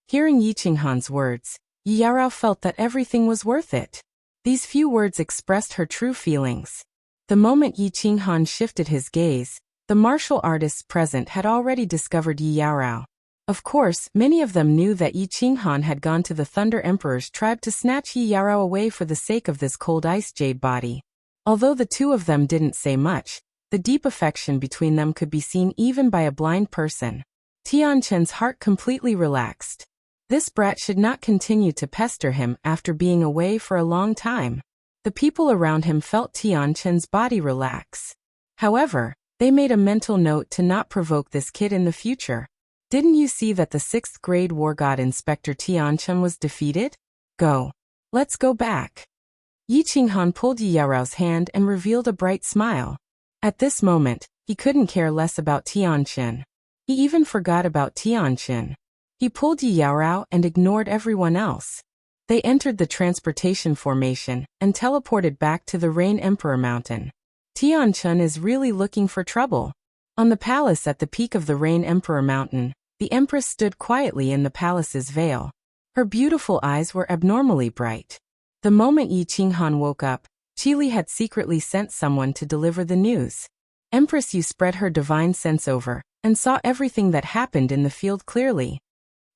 Hearing Yi Qinghan's words, Yi Yaorao felt that everything was worth it. These few words expressed her true feelings. The moment Yi Qinghan shifted his gaze, the martial artists present had already discovered Yi Yaorao. Of course, many of them knew that Yi Qinghan had gone to the Thunder Emperor's tribe to snatch Yi Yaorao away for the sake of this cold ice jade body. Although the 2 of them didn't say much, the deep affection between them could be seen even by a blind person. Tianchen's heart completely relaxed. This brat should not continue to pester him after being away for a long time. The people around him felt Tianchen's body relax. However, they made a mental note to not provoke this kid in the future. Didn't you see that the 6th grade war god Inspector Tianchen was defeated? Go. Let's go back. Yi Qinghan pulled Yi Yaorao's hand and revealed a bright smile. At this moment, he couldn't care less about Tianchen. He even forgot about Tianchen. He pulled Yi Yaorao and ignored everyone else. They entered the transportation formation and teleported back to the Rain Emperor Mountain. Tianchen is really looking for trouble. On the palace at the peak of the Rain Emperor Mountain, the Empress stood quietly in the palace's veil. Her beautiful eyes were abnormally bright. The moment Yi Qinghan woke up, Qili had secretly sent someone to deliver the news. Empress Yu spread her divine sense over and saw everything that happened in the field clearly.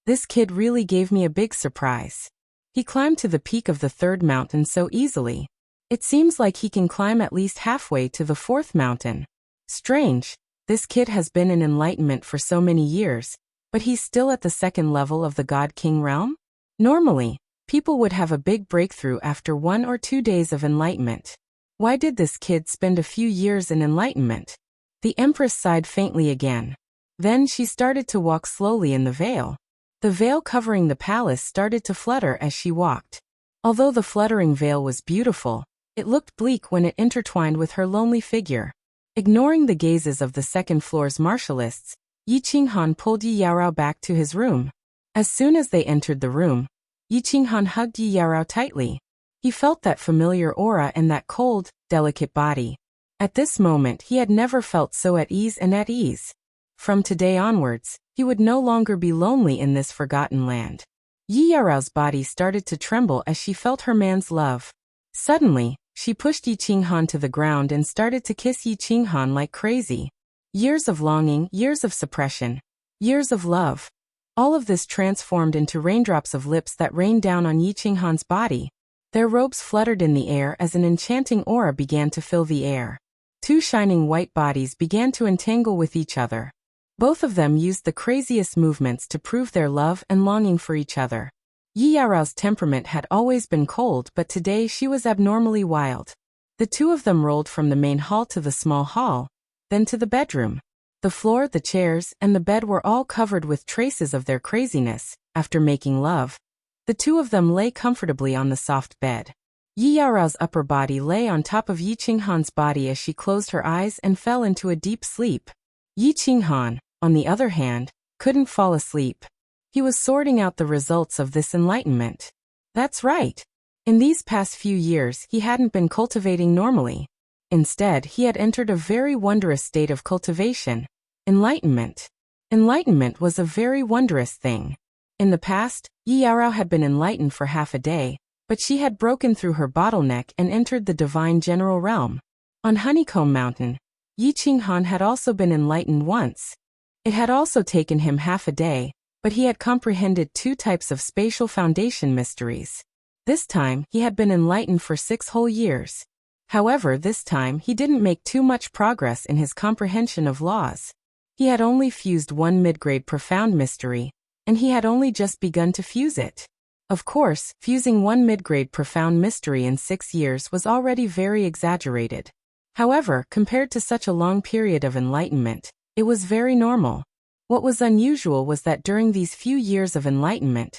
This kid really gave me a big surprise. He climbed to the peak of the 3rd mountain so easily. It seems like he can climb at least halfway to the 4th mountain. Strange, this kid has been in enlightenment for so many years, but he's still at the 2nd level of the God King realm? Normally, people would have a big breakthrough after 1 or 2 days of enlightenment. Why did this kid spend a few years in enlightenment? The Empress sighed faintly again. Then she started to walk slowly in the veil. The veil covering the palace started to flutter as she walked. Although the fluttering veil was beautiful, it looked bleak when it intertwined with her lonely figure. Ignoring the gazes of the 2nd floor's martialists, Yi Qinghan pulled Yi Yaorao back to his room. As soon as they entered the room, Yi Qinghan hugged Yi Yaorao tightly. He felt that familiar aura and that cold, delicate body. At this moment he had never felt so at ease and at ease. From today onwards, he would no longer be lonely in this forgotten land. Yi Yaorao's body started to tremble as she felt her man's love. Suddenly, she pushed Yi Qinghan to the ground and started to kiss Yi Qinghan like crazy. Years of longing, years of suppression, years of love. All of this transformed into raindrops of lips that rained down on Yi Qinghan's body. Their robes fluttered in the air as an enchanting aura began to fill the air. 2 shining white bodies began to entangle with each other. Both of them used the craziest movements to prove their love and longing for each other. Yi Yaorao's temperament had always been cold, but today she was abnormally wild. The 2 of them rolled from the main hall to the small hall, then to the bedroom. The floor, the chairs, and the bed were all covered with traces of their craziness. After making love, the 2 of them lay comfortably on the soft bed. Yi Yaorao's upper body lay on top of Yi Qinghan's body as she closed her eyes and fell into a deep sleep. Yi Qinghan, on the other hand, couldn't fall asleep. He was sorting out the results of this enlightenment. That's right. In these past few years he hadn't been cultivating normally. Instead, he had entered a very wondrous state of cultivation. Enlightenment. Enlightenment was a very wondrous thing. In the past, Yi Yaorao had been enlightened for half a day, but she had broken through her bottleneck and entered the divine general realm. On Honeycomb Mountain, Yi Qinghan had also been enlightened once. It had also taken him half a day, but he had comprehended 2 types of spatial foundation mysteries. This time, he had been enlightened for 6 whole years. However, this time he didn't make too much progress in his comprehension of laws. He had only fused 1 mid-grade profound mystery, and he had only just begun to fuse it. Of course, fusing 1 mid-grade profound mystery in 6 years was already very exaggerated. However, compared to such a long period of enlightenment, it was very normal. What was unusual was that during these few years of enlightenment,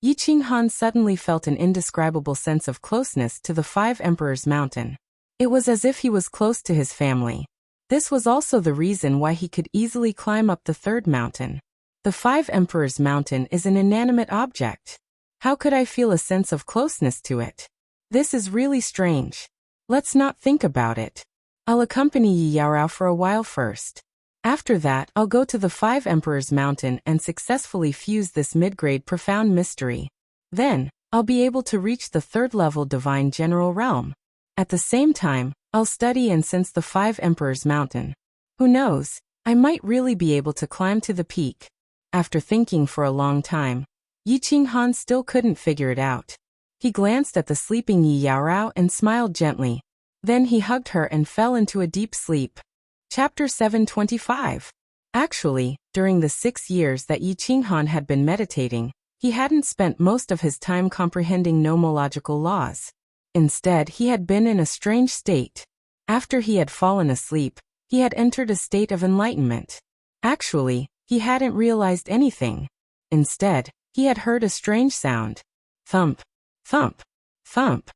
Yi Qinghan suddenly felt an indescribable sense of closeness to the 5 Emperors Mountain. It was as if he was close to his family. This was also the reason why he could easily climb up the 3rd mountain. The 5 Emperors Mountain is an inanimate object. How could I feel a sense of closeness to it? This is really strange. Let's not think about it. I'll accompany Yi Yaorao for a while first. After that, I'll go to the 5 Emperors Mountain and successfully fuse this mid-grade profound mystery. Then, I'll be able to reach the 3rd level divine general realm. At the same time, I'll study and sense the 5 Emperors Mountain. Who knows, I might really be able to climb to the peak. After thinking for a long time, Yi Qinghan still couldn't figure it out. He glanced at the sleeping Yi Yaorao and smiled gently. Then he hugged her and fell into a deep sleep. Chapter 725. Actually, during the 6 years that Yi Qinghan had been meditating, he hadn't spent most of his time comprehending nomological laws. Instead, he had been in a strange state. After he had fallen asleep, he had entered a state of enlightenment. Actually, he hadn't realized anything. Instead, he had heard a strange sound. Thump, thump, thump.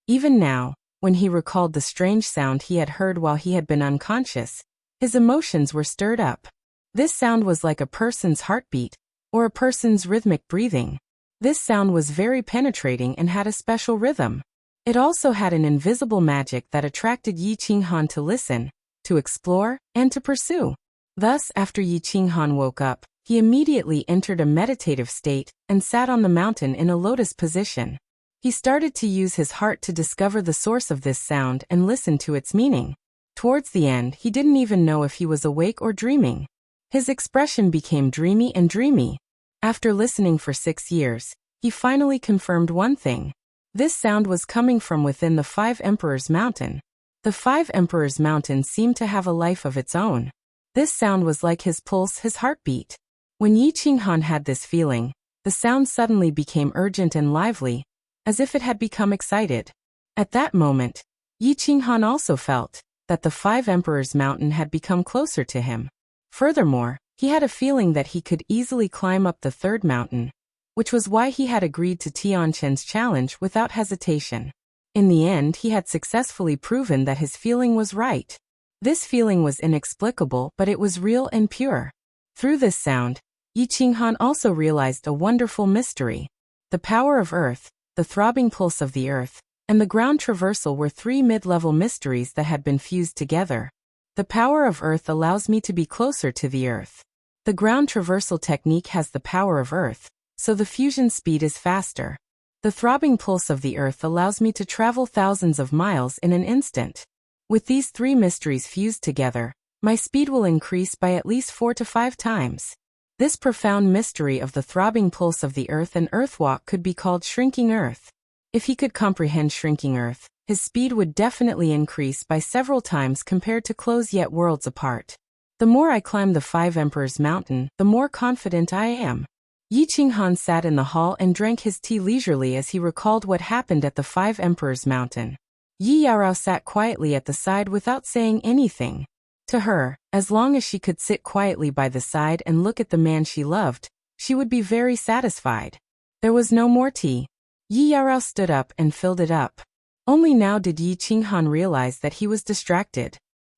Even now, when he recalled the strange sound he had heard while he had been unconscious, his emotions were stirred up. This sound was like a person's heartbeat, or a person's rhythmic breathing. This sound was very penetrating and had a special rhythm. It also had an invisible magic that attracted Yi Qinghan to listen, to explore, and to pursue. Thus, after Yi Qinghan woke up, he immediately entered a meditative state and sat on the mountain in a lotus position. He started to use his heart to discover the source of this sound and listen to its meaning. Towards the end, he didn't even know if he was awake or dreaming. His expression became dreamy and dreamy. After listening for 6 years, he finally confirmed one thing. This sound was coming from within the Five Emperors Mountain. The Five Emperors Mountain seemed to have a life of its own. This sound was like his pulse, his heartbeat. When Yi Qinghan had this feeling, the sound suddenly became urgent and lively, as if it had become excited. At that moment, Yi Qinghan also felt that the Five Emperors Mountain had become closer to him. Furthermore, he had a feeling that he could easily climb up the third mountain, which was why he had agreed to Tianchen's challenge without hesitation. In the end, he had successfully proven that his feeling was right. This feeling was inexplicable, but it was real and pure. Through this sound, Yi Qinghan also realized a wonderful mystery. The power of earth, the throbbing pulse of the earth, and the ground traversal were 3 mid-level mysteries that had been fused together. The power of earth allows me to be closer to the earth. The ground traversal technique has the power of earth, so the fusion speed is faster. The throbbing pulse of the earth allows me to travel thousands of miles in an instant. With these 3 mysteries fused together, my speed will increase by at least 4 to 5 times. This profound mystery of the throbbing pulse of the earth and earthwalk could be called shrinking earth. If he could comprehend shrinking earth, his speed would definitely increase by several times compared to close yet worlds apart. The more I climb the Five Emperors Mountain, the more confident I am. Yi Qinghan sat in the hall and drank his tea leisurely as he recalled what happened at the Five Emperors Mountain. Yi Yarao sat quietly at the side without saying anything. To her, as long as she could sit quietly by the side and look at the man she loved, she would be very satisfied. There was no more tea. Yi Yarao stood up and filled it up. Only now did Yi Qinghan realize that he was distracted.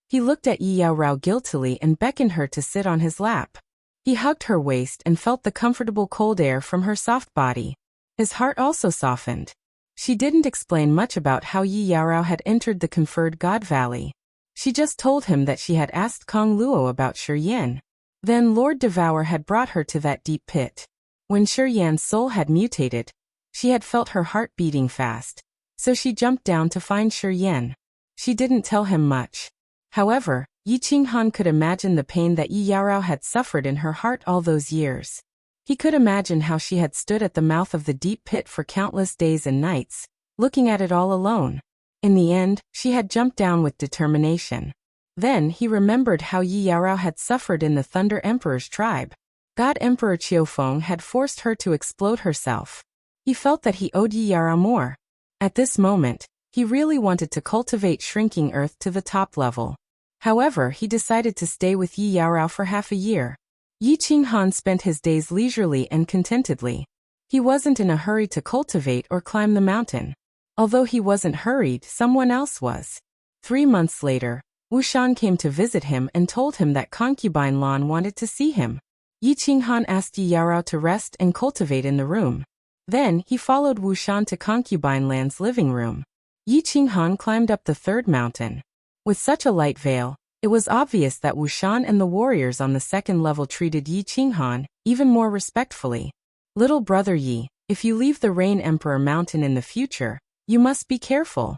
He looked at Yi Yarao guiltily and beckoned her to sit on his lap. He hugged her waist and felt the comfortable cold air from her soft body. His heart also softened. She didn't explain much about how Yi Yarao had entered the conferred God Valley. She just told him that she had asked Kong Luo about Shi Yan. Then Lord Devour had brought her to that deep pit. When Shi Yan's soul had mutated, she had felt her heart beating fast, so she jumped down to find Shi Yan. She didn't tell him much. However, Yi Qinghan could imagine the pain that Yi Yarao had suffered in her heart all those years. He could imagine how she had stood at the mouth of the deep pit for countless days and nights, looking at it all alone. In the end, she had jumped down with determination. Then he remembered how Yi Yarao had suffered in the Thunder Emperor's tribe. God Emperor Qiufeng had forced her to explode herself. He felt that he owed Yi Yarao more. At this moment, he really wanted to cultivate shrinking earth to the top level. However, he decided to stay with Yi Yarao for half a year. Yi Qinghan spent his days leisurely and contentedly. He wasn't in a hurry to cultivate or climb the mountain. Although he wasn't hurried, someone else was. 3 months later, Wu Shan came to visit him and told him that concubine Lan wanted to see him. Yi Qinghan asked Yi Yarao to rest and cultivate in the room. Then, he followed Wu Shan to concubine Lan's living room. Yi Qinghan climbed up the third mountain. With such a light veil, it was obvious that Wu Shan and the warriors on the second level treated Yi Qinghan even more respectfully. Little brother Yi, if you leave the Rain Emperor Mountain in the future, you must be careful.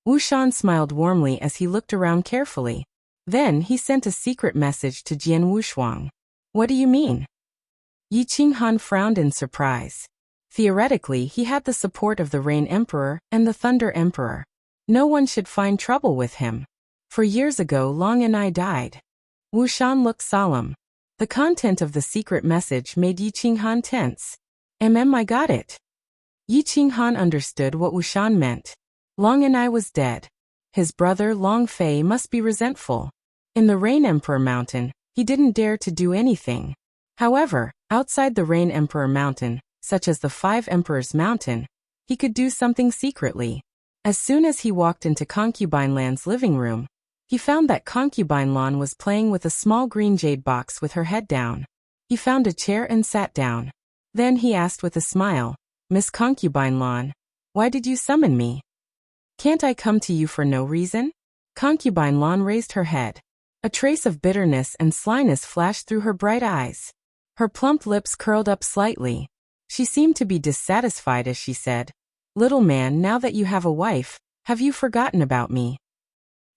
Wu Shan smiled warmly as he looked around carefully. Then he sent a secret message to Jian Wushuang. What do you mean? Yi Qinghan frowned in surprise. Theoretically, he had the support of the Rain Emperor and the Thunder Emperor. No one should find trouble with him. For years ago, Long and I died. Wu Shan looked solemn. The content of the secret message made Yi Qinghan tense. I got it. Yi Qinghan understood what Wu Shan meant. Long and I was dead. His brother Long Fei must be resentful. In the Rain Emperor Mountain, he didn't dare to do anything. However, outside the Rain Emperor Mountain, such as the Five Emperors Mountain, he could do something secretly. As soon as he walked into Concubine Lan's living room, he found that Concubine Lan was playing with a small green jade box with her head down. He found a chair and sat down. Then he asked with a smile, "Miss Concubine Lan, why did you summon me? Can't I come to you for no reason?" Concubine Lan raised her head. A trace of bitterness and slyness flashed through her bright eyes. Her plump lips curled up slightly. She seemed to be dissatisfied as she said, "Little man, now that you have a wife, have you forgotten about me?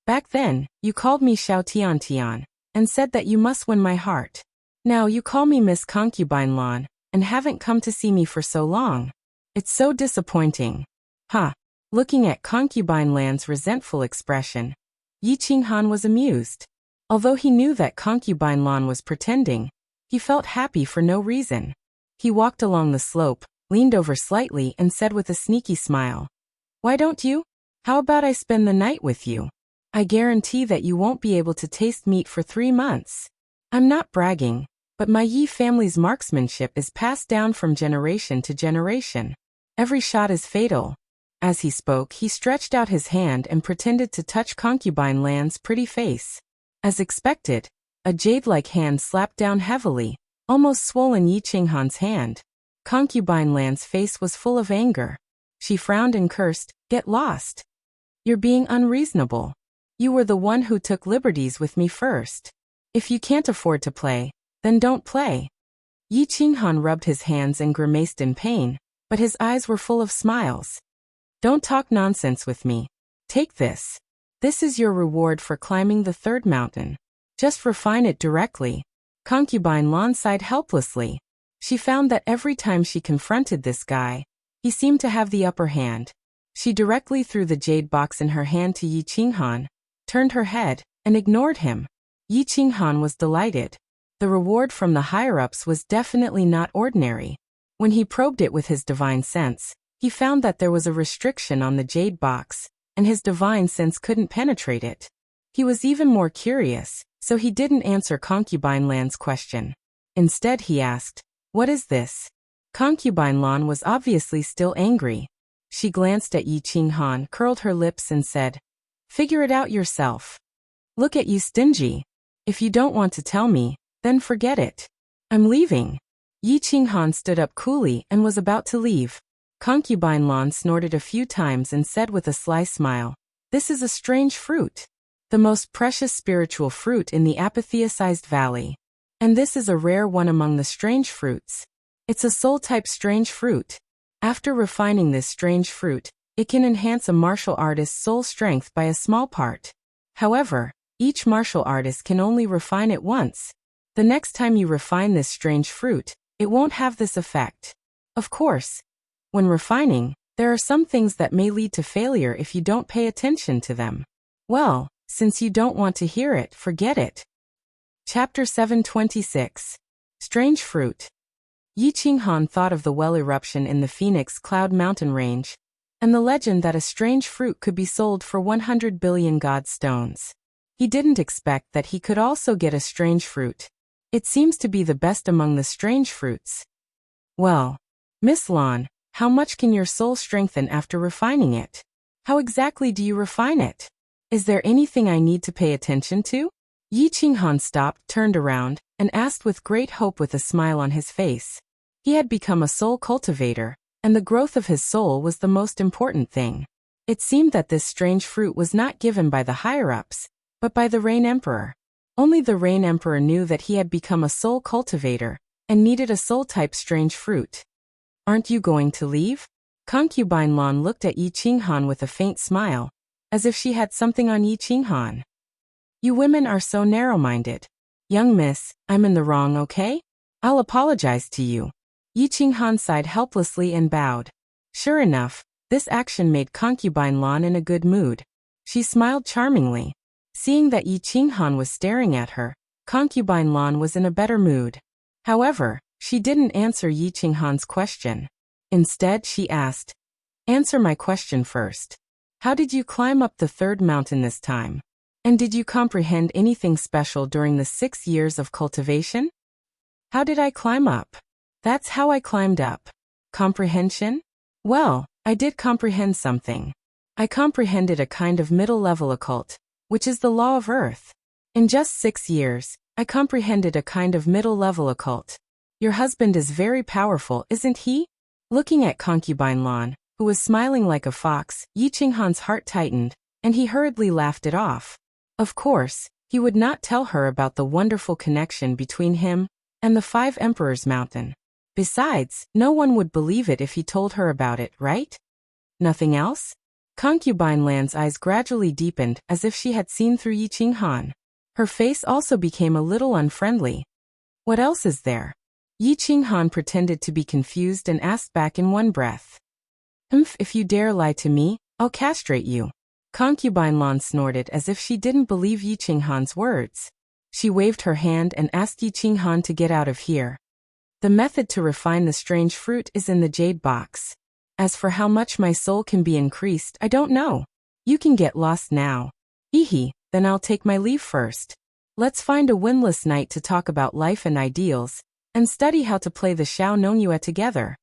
Back then, you called me Xiao Tian Tian, and said that you must win my heart. Now you call me Miss Concubine Lan, and haven't come to see me for so long. It's so disappointing." Huh. Looking at Concubine Lan's resentful expression, Yi Qinghan was amused. Although he knew that Concubine Lan was pretending, he felt happy for no reason. He walked along the slope, leaned over slightly and said with a sneaky smile, "Why don't you? How about I spend the night with you? I guarantee that you won't be able to taste meat for 3 months. I'm not bragging, but my Yi family's marksmanship is passed down from generation to generation. Every shot is fatal." As he spoke, he stretched out his hand and pretended to touch Concubine Lan's pretty face. As expected, a jade-like hand slapped down heavily, almost swollen Yi Qinghan's hand. Concubine Lan's face was full of anger. She frowned and cursed, "Get lost. You're being unreasonable. You were the one who took liberties with me first. If you can't afford to play, then don't play." Yi Qinghan rubbed his hands and grimaced in pain, but his eyes were full of smiles. "Don't talk nonsense with me. Take this. This is your reward for climbing the 3rd mountain. Just refine it directly." Concubine Lan sighed helplessly. She found that every time she confronted this guy, he seemed to have the upper hand. She directly threw the jade box in her hand to Yi Qinghan, turned her head, and ignored him. Yi Qinghan was delighted. The reward from the higher-ups was definitely not ordinary. When he probed it with his divine sense, he found that there was a restriction on the jade box, and his divine sense couldn't penetrate it. He was even more curious, so he didn't answer Concubine Lan's question. Instead he asked, "What is this?" Concubine Lan was obviously still angry. She glanced at Yi Qinghan, curled her lips and said, "Figure it out yourself. Look at you stingy. If you don't want to tell me, then forget it. I'm leaving." Yi Qinghan stood up coolly and was about to leave. Concubine Lan snorted a few times and said with a sly smile, "This is a strange fruit. The most precious spiritual fruit in the apotheosized valley. And this is a rare one among the strange fruits. It's a soul-type strange fruit. After refining this strange fruit, it can enhance a martial artist's soul strength by a small part. However, each martial artist can only refine it once. The next time you refine this strange fruit, it won't have this effect. Of course, when refining, there are some things that may lead to failure if you don't pay attention to them. Well, since you don't want to hear it, forget it." Chapter 726. Strange Fruit. Yi Qinghan thought of the well eruption in the Phoenix Cloud Mountain Range, and the legend that a strange fruit could be sold for 100 billion god stones. He didn't expect that he could also get a strange fruit. It seems to be the best among the strange fruits. "Well, Miss Lan, how much can your soul strengthen after refining it? How exactly do you refine it? Is there anything I need to pay attention to?" Yi Qinghan stopped, turned around, and asked with great hope with a smile on his face. He had become a soul cultivator, and the growth of his soul was the most important thing. It seemed that this strange fruit was not given by the higher-ups, but by the Rain Emperor. Only the Rain Emperor knew that he had become a soul cultivator, and needed a soul-type strange fruit. "Aren't you going to leave?" Concubine Lan looked at Yi Qinghan with a faint smile, as if she had something on Yi Qinghan. "You women are so narrow-minded. Young miss, I'm in the wrong, okay? I'll apologize to you." Yi Qinghan sighed helplessly and bowed. Sure enough, this action made Concubine Lan in a good mood. She smiled charmingly. Seeing that Yi Qinghan was staring at her, Concubine Lan was in a better mood. However, she didn't answer Yi Qinghan's question. Instead, she asked, "Answer my question first. How did you climb up the third mountain this time? And did you comprehend anything special during the 6 years of cultivation? How did I climb up? That's how I climbed up. Comprehension? Well, I did comprehend something. I comprehended a kind of middle-level occult, which is the law of Earth. In just 6 years, I comprehended a kind of middle-level occult. Your husband is very powerful, isn't he? Looking at concubine Lan, who was smiling like a fox, Yi Qinghan's heart tightened, and he hurriedly laughed it off. Of course, he would not tell her about the wonderful connection between him and the 5 Emperors Mountain. Besides, no one would believe it if he told her about it, right? Nothing else? Concubine Lan's eyes gradually deepened as if she had seen through Yi Qinghan. Her face also became a little unfriendly. What else is there? Yi Qinghan pretended to be confused and asked back in one breath. If you dare lie to me, I'll castrate you. Concubine Lan snorted as if she didn't believe Yi Qinghan's words. She waved her hand and asked Yi Qinghan to get out of here. The method to refine the strange fruit is in the jade box. As for how much my soul can be increased, I don't know. You can get lost now. Hehe, then I'll take my leave first. Let's find a windless night to talk about life and ideals, and study how to play the Xiao Nongyue together.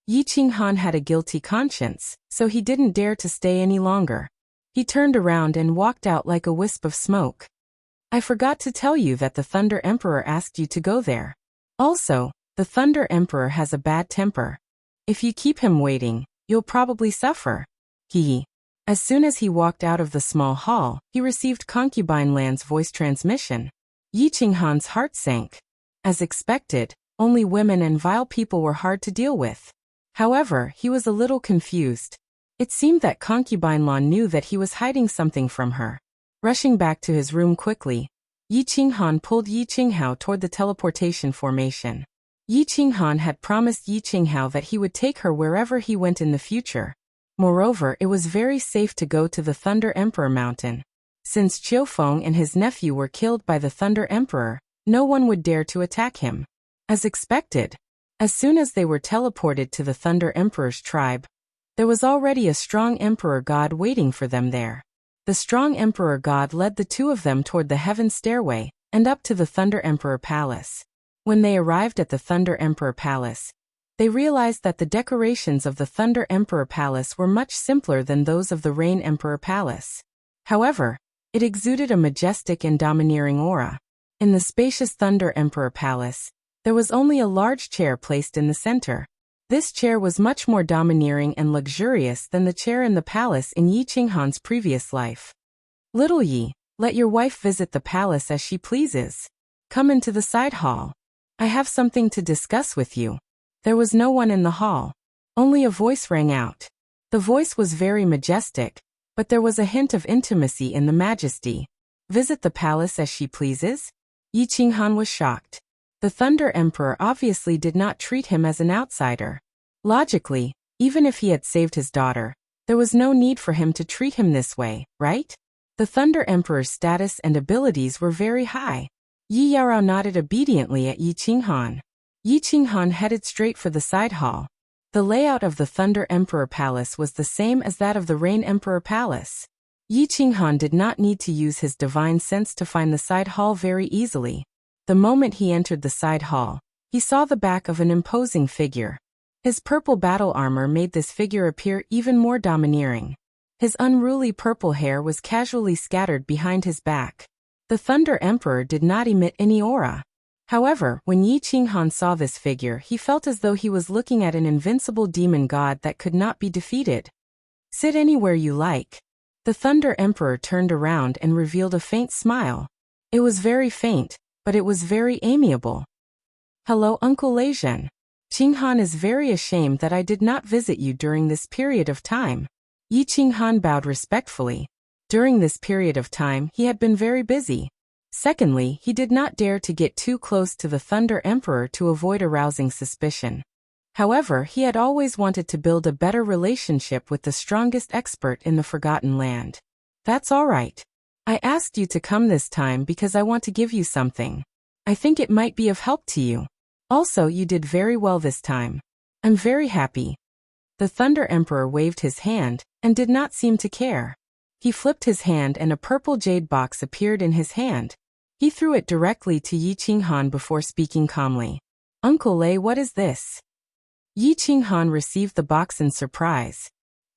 Yi Qinghan had a guilty conscience, so he didn't dare to stay any longer. He turned around and walked out like a wisp of smoke. I forgot to tell you that the Thunder Emperor asked you to go there. Also, the Thunder Emperor has a bad temper. If you keep him waiting, you'll probably suffer. Hehe. As soon as he walked out of the small hall, he received Concubine Lan's voice transmission. Yi Qinghan's heart sank. As expected, only women and vile people were hard to deal with. However, he was a little confused. It seemed that Concubine Lan knew that he was hiding something from her. Rushing back to his room quickly, Yi Qinghan pulled Yi Qinghao toward the teleportation formation. Yi Qinghan had promised Yi Qinghao that he would take her wherever he went in the future. Moreover, it was very safe to go to the Thunder Emperor Mountain. Since Qiufeng and his nephew were killed by the Thunder Emperor, no one would dare to attack him. As expected, as soon as they were teleported to the Thunder Emperor's tribe, there was already a strong Emperor God waiting for them there. The strong Emperor God led the two of them toward the Heaven Stairway, and up to the Thunder Emperor Palace. When they arrived at the Thunder Emperor Palace, they realized that the decorations of the Thunder Emperor Palace were much simpler than those of the Rain Emperor Palace. However, it exuded a majestic and domineering aura. In the spacious Thunder Emperor Palace, there was only a large chair placed in the center. This chair was much more domineering and luxurious than the chair in the palace in Yi Qinghan's previous life. Little Yi, let your wife visit the palace as she pleases. Come into the side hall. I have something to discuss with you. There was no one in the hall. Only a voice rang out. The voice was very majestic, but there was a hint of intimacy in the majesty. Visit the palace as she pleases? Yi Qinghan was shocked. The Thunder Emperor obviously did not treat him as an outsider. Logically, even if he had saved his daughter, there was no need for him to treat him this way, right? The Thunder Emperor's status and abilities were very high. Yi Yarao nodded obediently at Yi Qinghan. Yi Qinghan headed straight for the side hall. The layout of the Thunder Emperor Palace was the same as that of the Rain Emperor Palace. Yi Qinghan did not need to use his divine sense to find the side hall very easily. The moment he entered the side hall, he saw the back of an imposing figure. His purple battle armor made this figure appear even more domineering. His unruly purple hair was casually scattered behind his back. The Thunder Emperor did not emit any aura. However, when Yi Qinghan saw this figure, he felt as though he was looking at an invincible demon god that could not be defeated. Sit anywhere you like. The Thunder Emperor turned around and revealed a faint smile. It was very faint, but it was very amiable. Hello, Uncle Leizhen. Qinghan is very ashamed that I did not visit you during this period of time. Yi Qinghan bowed respectfully. During this period of time, he had been very busy. Secondly, he did not dare to get too close to the Thunder Emperor to avoid arousing suspicion. However, he had always wanted to build a better relationship with the strongest expert in the Forgotten Land. That's all right. I asked you to come this time because I want to give you something. I think it might be of help to you. Also, you did very well this time. I'm very happy. The Thunder Emperor waved his hand, and did not seem to care. He flipped his hand and a purple jade box appeared in his hand. He threw it directly to Yi Qinghan before speaking calmly. "Uncle Lei, what is this?" Yi Qinghan received the box in surprise.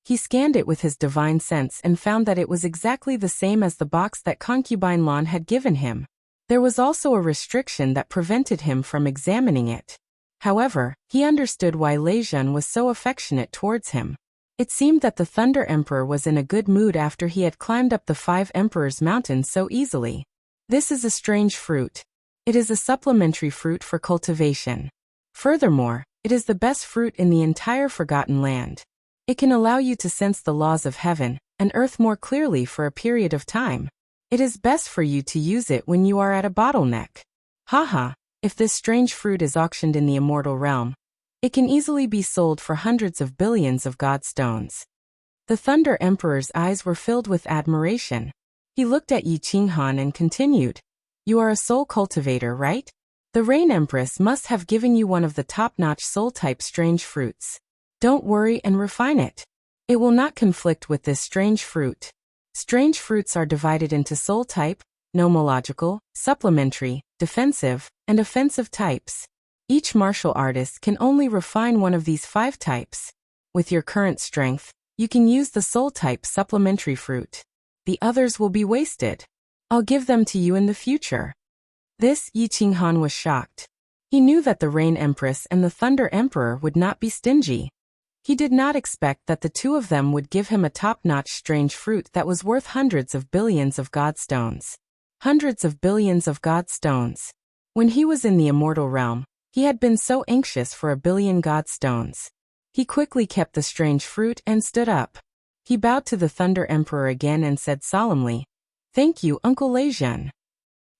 He scanned it with his divine sense and found that it was exactly the same as the box that concubine Lan had given him. There was also a restriction that prevented him from examining it. However, he understood why Lei Zhen was so affectionate towards him. It seemed that the Thunder Emperor was in a good mood after he had climbed up the 5 Emperors' Mountain so easily. "This is a strange fruit. It is a supplementary fruit for cultivation. Furthermore, it is the best fruit in the entire Forgotten Land. It can allow you to sense the laws of heaven and earth more clearly for a period of time. It is best for you to use it when you are at a bottleneck. Haha, if this strange fruit is auctioned in the immortal realm, it can easily be sold for hundreds of billions of god stones." The Thunder Emperor's eyes were filled with admiration. He looked at Yi Qinghan and continued, "You are a soul cultivator, right? The Rain Empress must have given you one of the top-notch soul-type strange fruits. Don't worry and refine it. It will not conflict with this strange fruit. Strange fruits are divided into soul-type, nomological, supplementary, defensive, and offensive types. Each martial artist can only refine one of these 5 types. With your current strength, you can use the soul-type supplementary fruit. The others will be wasted. I'll give them to you in the future." This, Yi Qinghan was shocked. He knew that the Rain Empress and the Thunder Emperor would not be stingy. He did not expect that the two of them would give him a top-notch strange fruit that was worth hundreds of billions of god stones. Hundreds of billions of god stones. When he was in the immortal realm, he had been so anxious for a billion god stones. He quickly kept the strange fruit and stood up. He bowed to the Thunder Emperor again and said solemnly, "Thank you, Uncle Lei Zhen.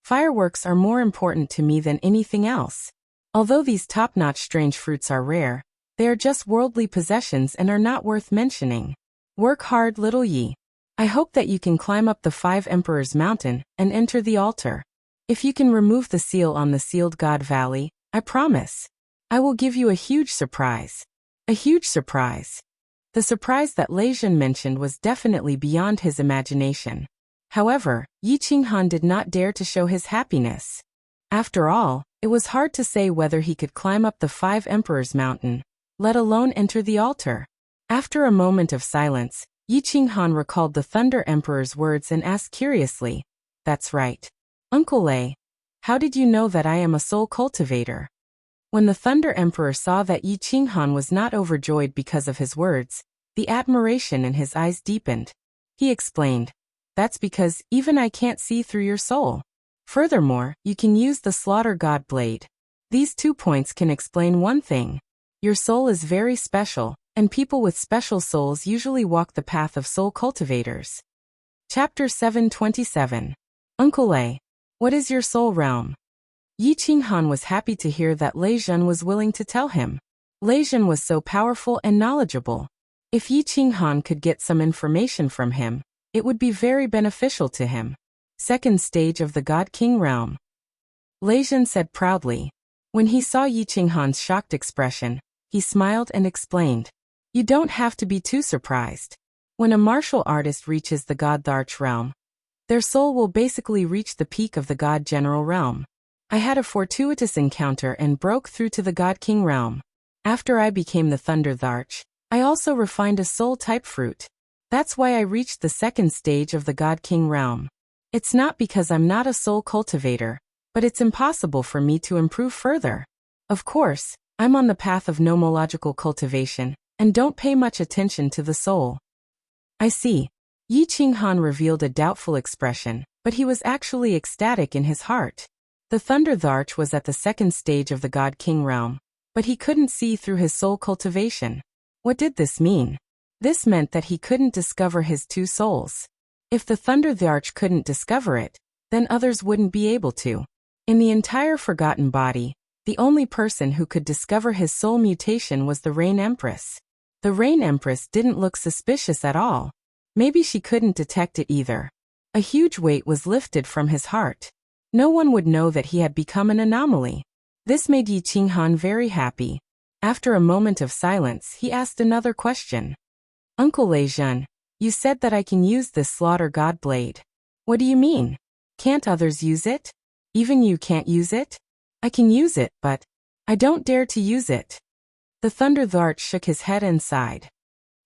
Fireworks are more important to me than anything else. Although these top-notch strange fruits are rare, they are just worldly possessions and are not worth mentioning. Work hard, little Yi. I hope that you can climb up the 5 Emperors' Mountain and enter the altar. If you can remove the seal on the Sealed God Valley, I promise, I will give you a huge surprise." A huge surprise. The surprise that Lei Zhen mentioned was definitely beyond his imagination. However, Yi Qinghan did not dare to show his happiness. After all, it was hard to say whether he could climb up the 5 Emperors' Mountain, let alone enter the altar. After a moment of silence, Yi Qinghan recalled the Thunder Emperor's words and asked curiously, "That's right. Uncle Lei, how did you know that I am a soul cultivator?" When the Thunder Emperor saw that Yi Qinghan was not overjoyed because of his words, the admiration in his eyes deepened. He explained, "That's because even I can't see through your soul. Furthermore, you can use the Slaughter God Blade. These 2 points can explain one thing. Your soul is very special, and people with special souls usually walk the path of soul cultivators." Chapter 727. Uncle Lei, what is your soul realm? Yi Qinghan was happy to hear that Lei Zhen was willing to tell him. Lei Zhen was so powerful and knowledgeable. If Yi Qinghan could get some information from him, it would be very beneficial to him. Second stage of the God King realm. Lei Zhen said proudly. When he saw Yi Qinghan's shocked expression, he smiled and explained, "You don't have to be too surprised. When a martial artist reaches the God Tharch realm, their soul will basically reach the peak of the God General realm. I had a fortuitous encounter and broke through to the God King realm. After I became the Thunder Tharch, I also refined a soul-type fruit. That's why I reached the second stage of the God King realm. It's not because I'm not a soul cultivator, but it's impossible for me to improve further. Of course, I'm on the path of nomological cultivation, and don't pay much attention to the soul." "I see." Yi Qinghan revealed a doubtful expression, but he was actually ecstatic in his heart. The Thunder Tharch was at the second stage of the God King realm, but he couldn't see through his soul cultivation. What did this mean? This meant that he couldn't discover his 2 souls. If the Thunder Tharch couldn't discover it, then others wouldn't be able to. In the entire Forgotten Body, the only person who could discover his soul mutation was the Rain Empress. The Rain Empress didn't look suspicious at all. Maybe she couldn't detect it either. A huge weight was lifted from his heart. No one would know that he had become an anomaly. This made Yi Qinghan very happy. After a moment of silence, he asked another question. Uncle Lejeune, you said that I can use this slaughter god blade. What do you mean? Can't others use it? Even you can't use it? I can use it, but I don't dare to use it. The Thunder Dart shook his head and sighed.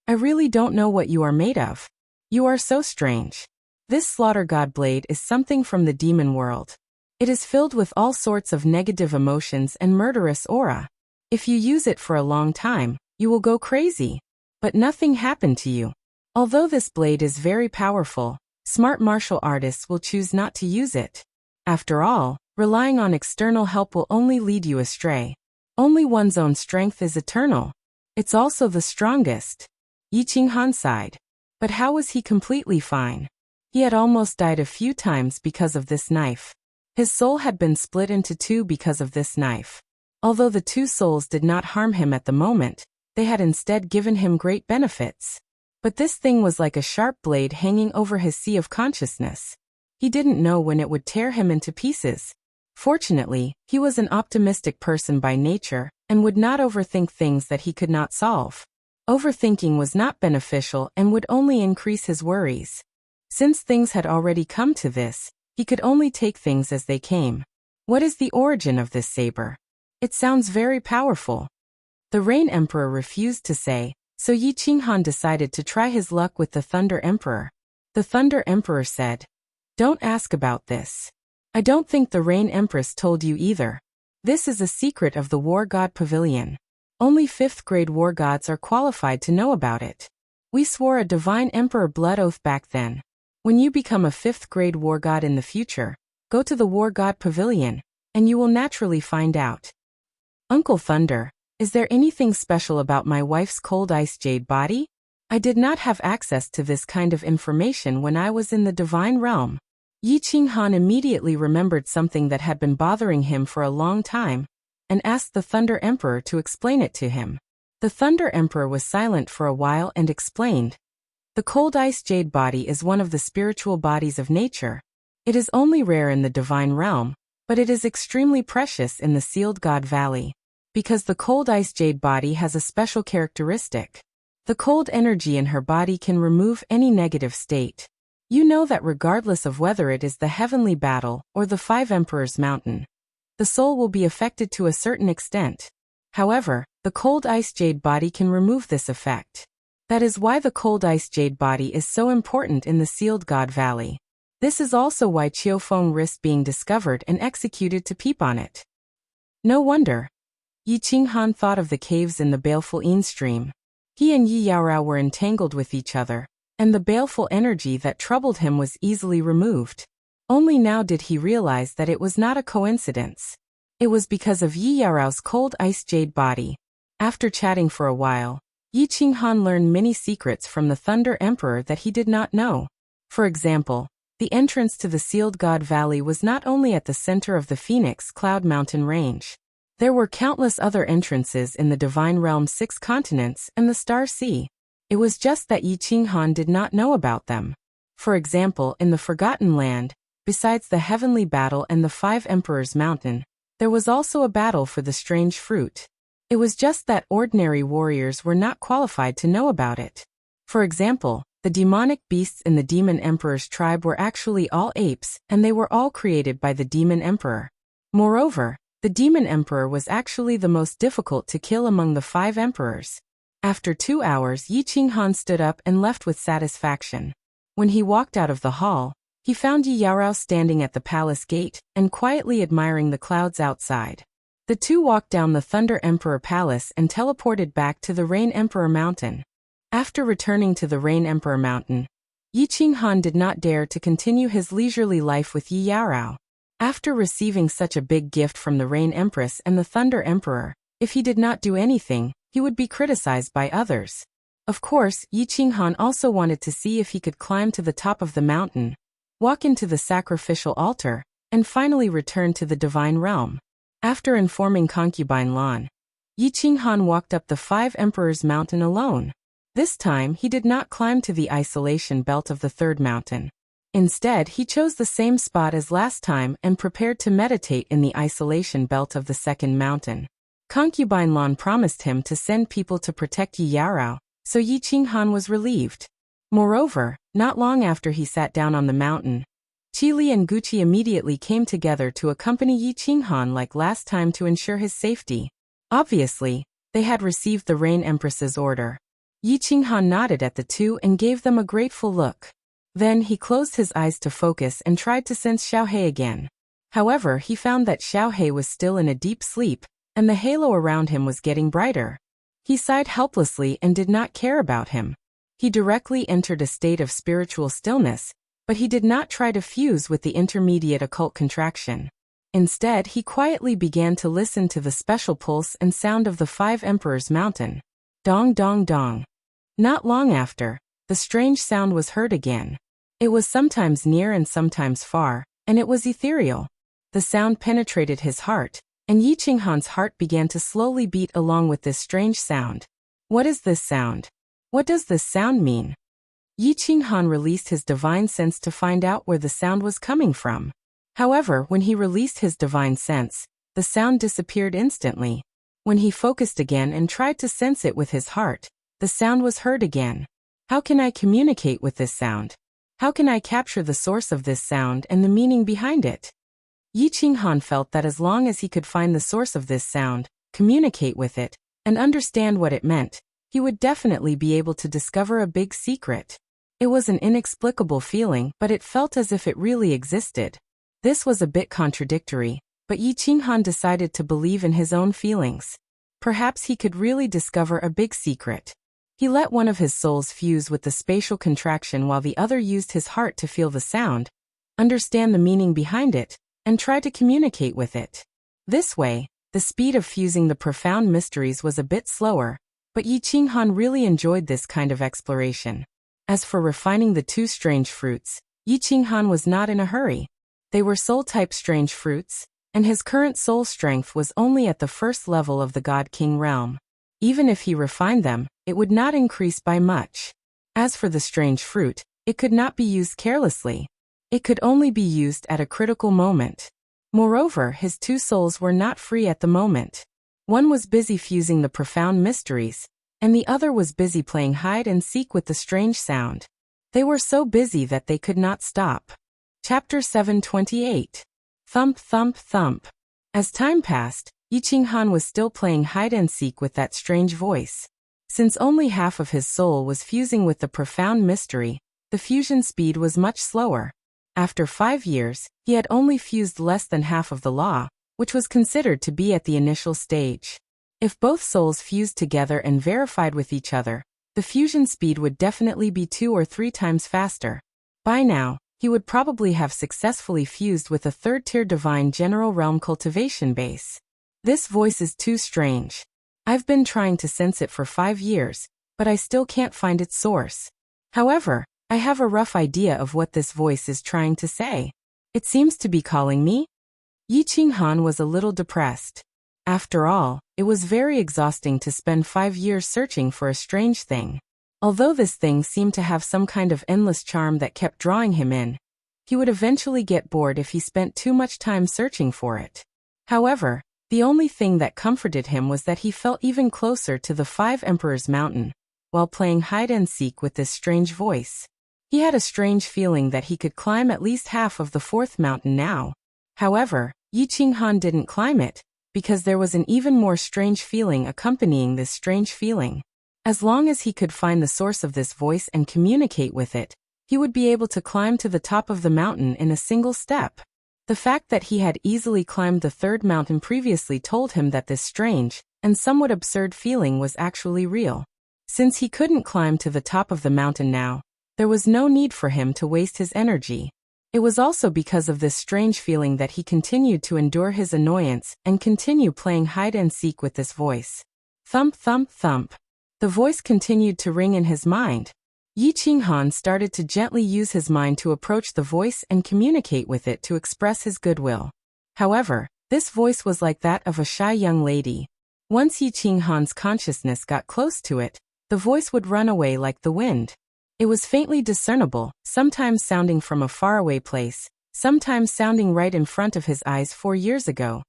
I really don't know what you are made of. You are so strange. This slaughter god blade is something from the demon world. It is filled with all sorts of negative emotions and murderous aura. If you use it for a long time, you will go crazy. But nothing happened to you. Although this blade is very powerful, smart martial artists will choose not to use it. After all, relying on external help will only lead you astray. Only one's own strength is eternal. It's also the strongest. Yi Qinghan sighed. But how was he completely fine? He had almost died a few times because of this knife. His soul had been split into two because of this knife. Although the two souls did not harm him at the moment, they had instead given him great benefits. But this thing was like a sharp blade hanging over his sea of consciousness. He didn't know when it would tear him into pieces. Fortunately, he was an optimistic person by nature, and would not overthink things that he could not solve. Overthinking was not beneficial and would only increase his worries. Since things had already come to this, he could only take things as they came. What is the origin of this saber? It sounds very powerful. The Rain Emperor refused to say, so Yi Qinghan decided to try his luck with the Thunder Emperor. The Thunder Emperor said, Don't ask about this. I don't think the Rain Empress told you either. This is a secret of the War God Pavilion. Only 5th grade war gods are qualified to know about it. We swore a divine emperor blood oath back then. When you become a 5th grade war god in the future, go to the War God Pavilion, and you will naturally find out. Uncle Thunder, is there anything special about my wife's cold ice jade body? I did not have access to this kind of information when I was in the divine realm. Yi Qinghan immediately remembered something that had been bothering him for a long time, and asked the Thunder Emperor to explain it to him. The Thunder Emperor was silent for a while and explained. The cold ice jade body is one of the spiritual bodies of nature. It is only rare in the divine realm, but it is extremely precious in the Sealed God Valley. Because the cold ice jade body has a special characteristic. The cold energy in her body can remove any negative state. You know that regardless of whether it is the heavenly battle or the 5 Emperors Mountain, the soul will be affected to a certain extent. However, the cold ice jade body can remove this effect. That is why the cold ice jade body is so important in the Sealed God Valley. This is also why Qiufeng risked being discovered and executed to peep on it. No wonder. Yi Qinghan thought of the caves in the baleful Yin stream. He and Yi Yaorao were entangled with each other, and the baleful energy that troubled him was easily removed. Only now did he realize that it was not a coincidence. It was because of Yi Yaorao's cold ice jade body. After chatting for a while, Yi Qinghan learned many secrets from the Thunder Emperor that he did not know. For example, the entrance to the Sealed God Valley was not only at the center of the Phoenix Cloud Mountain Range. There were countless other entrances in the Divine Realm's 6 continents and the Star Sea. It was just that Yi Qinghan did not know about them. For example, in the Forgotten Land, besides the Heavenly Battle and the 5 Emperors Mountain, there was also a battle for the strange fruit. It was just that ordinary warriors were not qualified to know about it. For example, the demonic beasts in the Demon Emperor's tribe were actually all apes, and they were all created by the Demon Emperor. Moreover, the Demon Emperor was actually the most difficult to kill among the 5 emperors. After 2 hours, Yi Qinghan stood up and left with satisfaction. When he walked out of the hall, he found Yi Yaorao standing at the palace gate and quietly admiring the clouds outside. The two walked down the Thunder Emperor Palace and teleported back to the Rain Emperor Mountain. After returning to the Rain Emperor Mountain, Yi Qinghan did not dare to continue his leisurely life with Yi Yaorao. After receiving such a big gift from the Rain Empress and the Thunder Emperor, if he did not do anything, he would be criticized by others. Of course, Yi Qinghan also wanted to see if he could climb to the top of the mountain, walk into the sacrificial altar, and finally return to the divine realm. After informing concubine Lan, Yi Qinghan walked up the 5 Emperors Mountain alone. This time he did not climb to the isolation belt of the 3rd mountain. Instead, he chose the same spot as last time and prepared to meditate in the isolation belt of the 2nd mountain. Concubine Lan promised him to send people to protect Yi Yarao, so Yi Qinghan was relieved. Moreover, not long after he sat down on the mountain, Qili and Guqi immediately came together to accompany Yi Qinghan like last time to ensure his safety. Obviously, they had received the Rain Empress's order. Yi Qinghan nodded at the two and gave them a grateful look. Then he closed his eyes to focus and tried to sense Xiaohe again. However, he found that Xiaohe was still in a deep sleep, and the halo around him was getting brighter. He sighed helplessly and did not care about him. He directly entered a state of spiritual stillness, but he did not try to fuse with the intermediate occult contraction. Instead, he quietly began to listen to the special pulse and sound of the Five Emperors Mountain. Dong dong dong. Not long after, the strange sound was heard again. It was sometimes near and sometimes far, and it was ethereal. The sound penetrated his heart, and Yi Qinghan's heart began to slowly beat along with this strange sound. What is this sound? What does this sound mean? Yi Qinghan released his divine sense to find out where the sound was coming from. However, when he released his divine sense, the sound disappeared instantly. When he focused again and tried to sense it with his heart, the sound was heard again. How can I communicate with this sound? How can I capture the source of this sound and the meaning behind it? Yi Qinghan felt that as long as he could find the source of this sound, communicate with it, and understand what it meant, he would definitely be able to discover a big secret. It was an inexplicable feeling, but it felt as if it really existed. This was a bit contradictory, but Yi Qinghan decided to believe in his own feelings. Perhaps he could really discover a big secret. He let one of his souls fuse with the spatial contraction while the other used his heart to feel the sound, understand the meaning behind it, and try to communicate with it. This way, the speed of fusing the profound mysteries was a bit slower, but Yi Qinghan really enjoyed this kind of exploration. As for refining the two strange fruits, Yi Qinghan was not in a hurry. They were soul-type strange fruits, and his current soul strength was only at the first level of the God King realm. Even if he refined them, it would not increase by much. As for the strange fruit, it could not be used carelessly. It could only be used at a critical moment. Moreover, his two souls were not free at the moment. One was busy fusing the profound mysteries, and the other was busy playing hide and seek with the strange sound. They were so busy that they could not stop. Chapter 728. Thump thump thump. As time passed, Yi Qinghan was still playing hide and seek with that strange voice. Since only half of his soul was fusing with the profound mystery, the fusion speed was much slower. After 5 years, he had only fused less than half of the law, which was considered to be at the initial stage. If both souls fused together and verified with each other, the fusion speed would definitely be 2 or 3 times faster. By now, he would probably have successfully fused with a third-tier divine general realm cultivation base. This voice is too strange. I've been trying to sense it for 5 years, but I still can't find its source. However, I have a rough idea of what this voice is trying to say. It seems to be calling me. Yi Qinghan was a little depressed. After all, it was very exhausting to spend 5 years searching for a strange thing. Although this thing seemed to have some kind of endless charm that kept drawing him in, he would eventually get bored if he spent too much time searching for it. However, the only thing that comforted him was that he felt even closer to the Five Emperors Mountain, while playing hide and seek with this strange voice. He had a strange feeling that he could climb at least half of the 4th mountain now. However, Yi Qinghan didn't climb it, because there was an even more strange feeling accompanying this strange feeling. As long as he could find the source of this voice and communicate with it, he would be able to climb to the top of the mountain in a single step. The fact that he had easily climbed the 3rd mountain previously told him that this strange and somewhat absurd feeling was actually real. Since he couldn't climb to the top of the mountain now, there was no need for him to waste his energy. It was also because of this strange feeling that he continued to endure his annoyance and continue playing hide and seek with this voice. Thump thump thump. The voice continued to ring in his mind. Yi Qinghan started to gently use his mind to approach the voice and communicate with it to express his goodwill. However, this voice was like that of a shy young lady. Once Yi Qinghan's consciousness got close to it, the voice would run away like the wind. It was faintly discernible, sometimes sounding from a faraway place, sometimes sounding right in front of his eyes 4 years ago.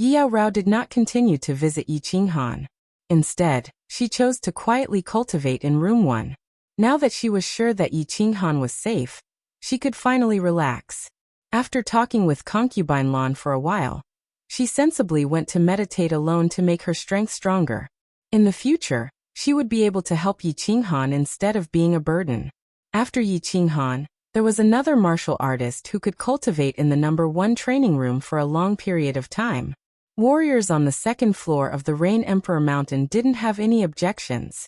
Yao Rao did not continue to visit Yi Qinghan. Instead, she chose to quietly cultivate in room 1. Now that she was sure that Yi Qinghan was safe, she could finally relax. After talking with concubine Lan for a while, she sensibly went to meditate alone to make her strength stronger. In the future, she would be able to help Yi Qinghan instead of being a burden. After Yi Qinghan, there was another martial artist who could cultivate in the number 1 training room for a long period of time. Warriors on the 2nd floor of the Rain Emperor Mountain didn't have any objections.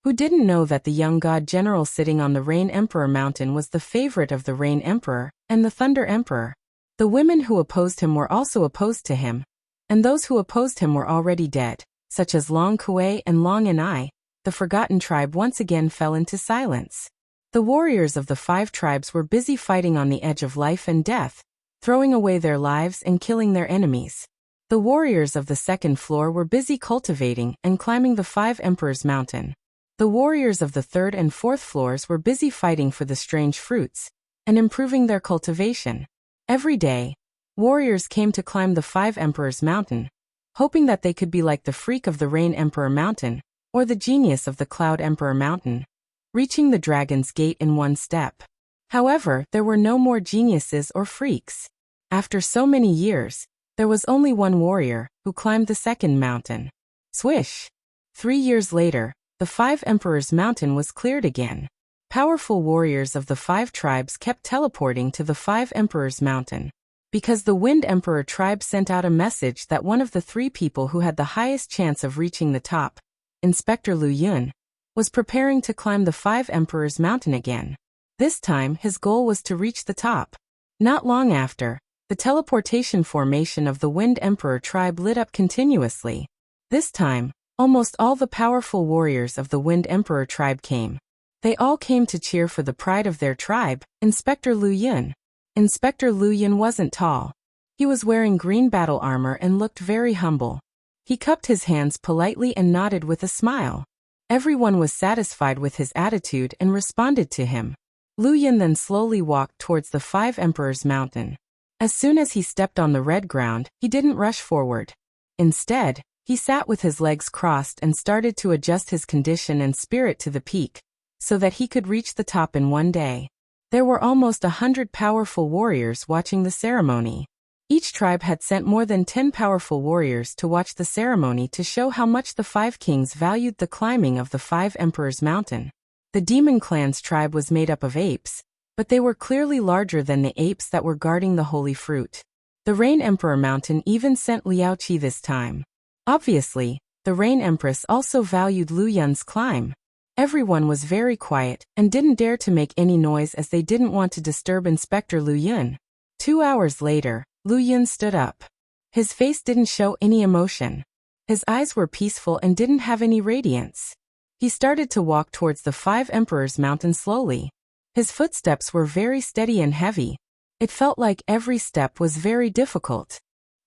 Who didn't know that the young god general sitting on the Rain Emperor Mountain was the favorite of the Rain Emperor and the Thunder Emperor? The women who opposed him were also opposed to him, and those who opposed him were already dead, such as Long Kuei and Long Enai. The forgotten tribe once again fell into silence. The warriors of the 5 tribes were busy fighting on the edge of life and death, throwing away their lives and killing their enemies. The warriors of the 2nd floor were busy cultivating and climbing the 5 Emperors Mountain. The warriors of the 3rd and 4th floors were busy fighting for the strange fruits and improving their cultivation. Every day, warriors came to climb the 5 Emperors Mountain, hoping that they could be like the freak of the Rain Emperor Mountain or the genius of the Cloud Emperor Mountain, reaching the Dragon's Gate in 1 step. However, there were no more geniuses or freaks. After so many years, there was only one warrior who climbed the 2nd mountain. Swish! 3 years later, the 5 Emperors Mountain was cleared again. Powerful warriors of the 5 tribes kept teleporting to the 5 Emperors Mountain, because the Wind Emperor tribe sent out a message that one of the 3 people who had the highest chance of reaching the top, Inspector Lu Yun, was preparing to climb the 5 Emperors Mountain again. This time his goal was to reach the top. Not long after, the teleportation formation of the Wind Emperor tribe lit up continuously. This time, almost all the powerful warriors of the Wind Emperor tribe came. They all came to cheer for the pride of their tribe, Inspector Lu Yun. Inspector Lu Yun wasn't tall. He was wearing green battle armor and looked very humble. He cupped his hands politely and nodded with a smile. Everyone was satisfied with his attitude and responded to him. Lu Yun then slowly walked towards the 5 Emperors Mountain. As soon as he stepped on the red ground, he didn't rush forward. Instead, he sat with his legs crossed and started to adjust his condition and spirit to the peak, so that he could reach the top in 1 day. There were almost 100 powerful warriors watching the ceremony. Each tribe had sent more than 10 powerful warriors to watch the ceremony to show how much the 5 kings valued the climbing of the 5 Emperors Mountain. The Demon Clan's tribe was made up of apes, but they were clearly larger than the apes that were guarding the holy fruit. The Rain Emperor Mountain even sent Liao Qi this time. Obviously, the Rain Empress also valued Lu Yun's climb. Everyone was very quiet and didn't dare to make any noise as they didn't want to disturb Inspector Lu Yun. 2 hours later, Lu Yun stood up. His face didn't show any emotion. His eyes were peaceful and didn't have any radiance. He started to walk towards the 5 Emperors Mountain slowly. His footsteps were very steady and heavy. It felt like every step was very difficult.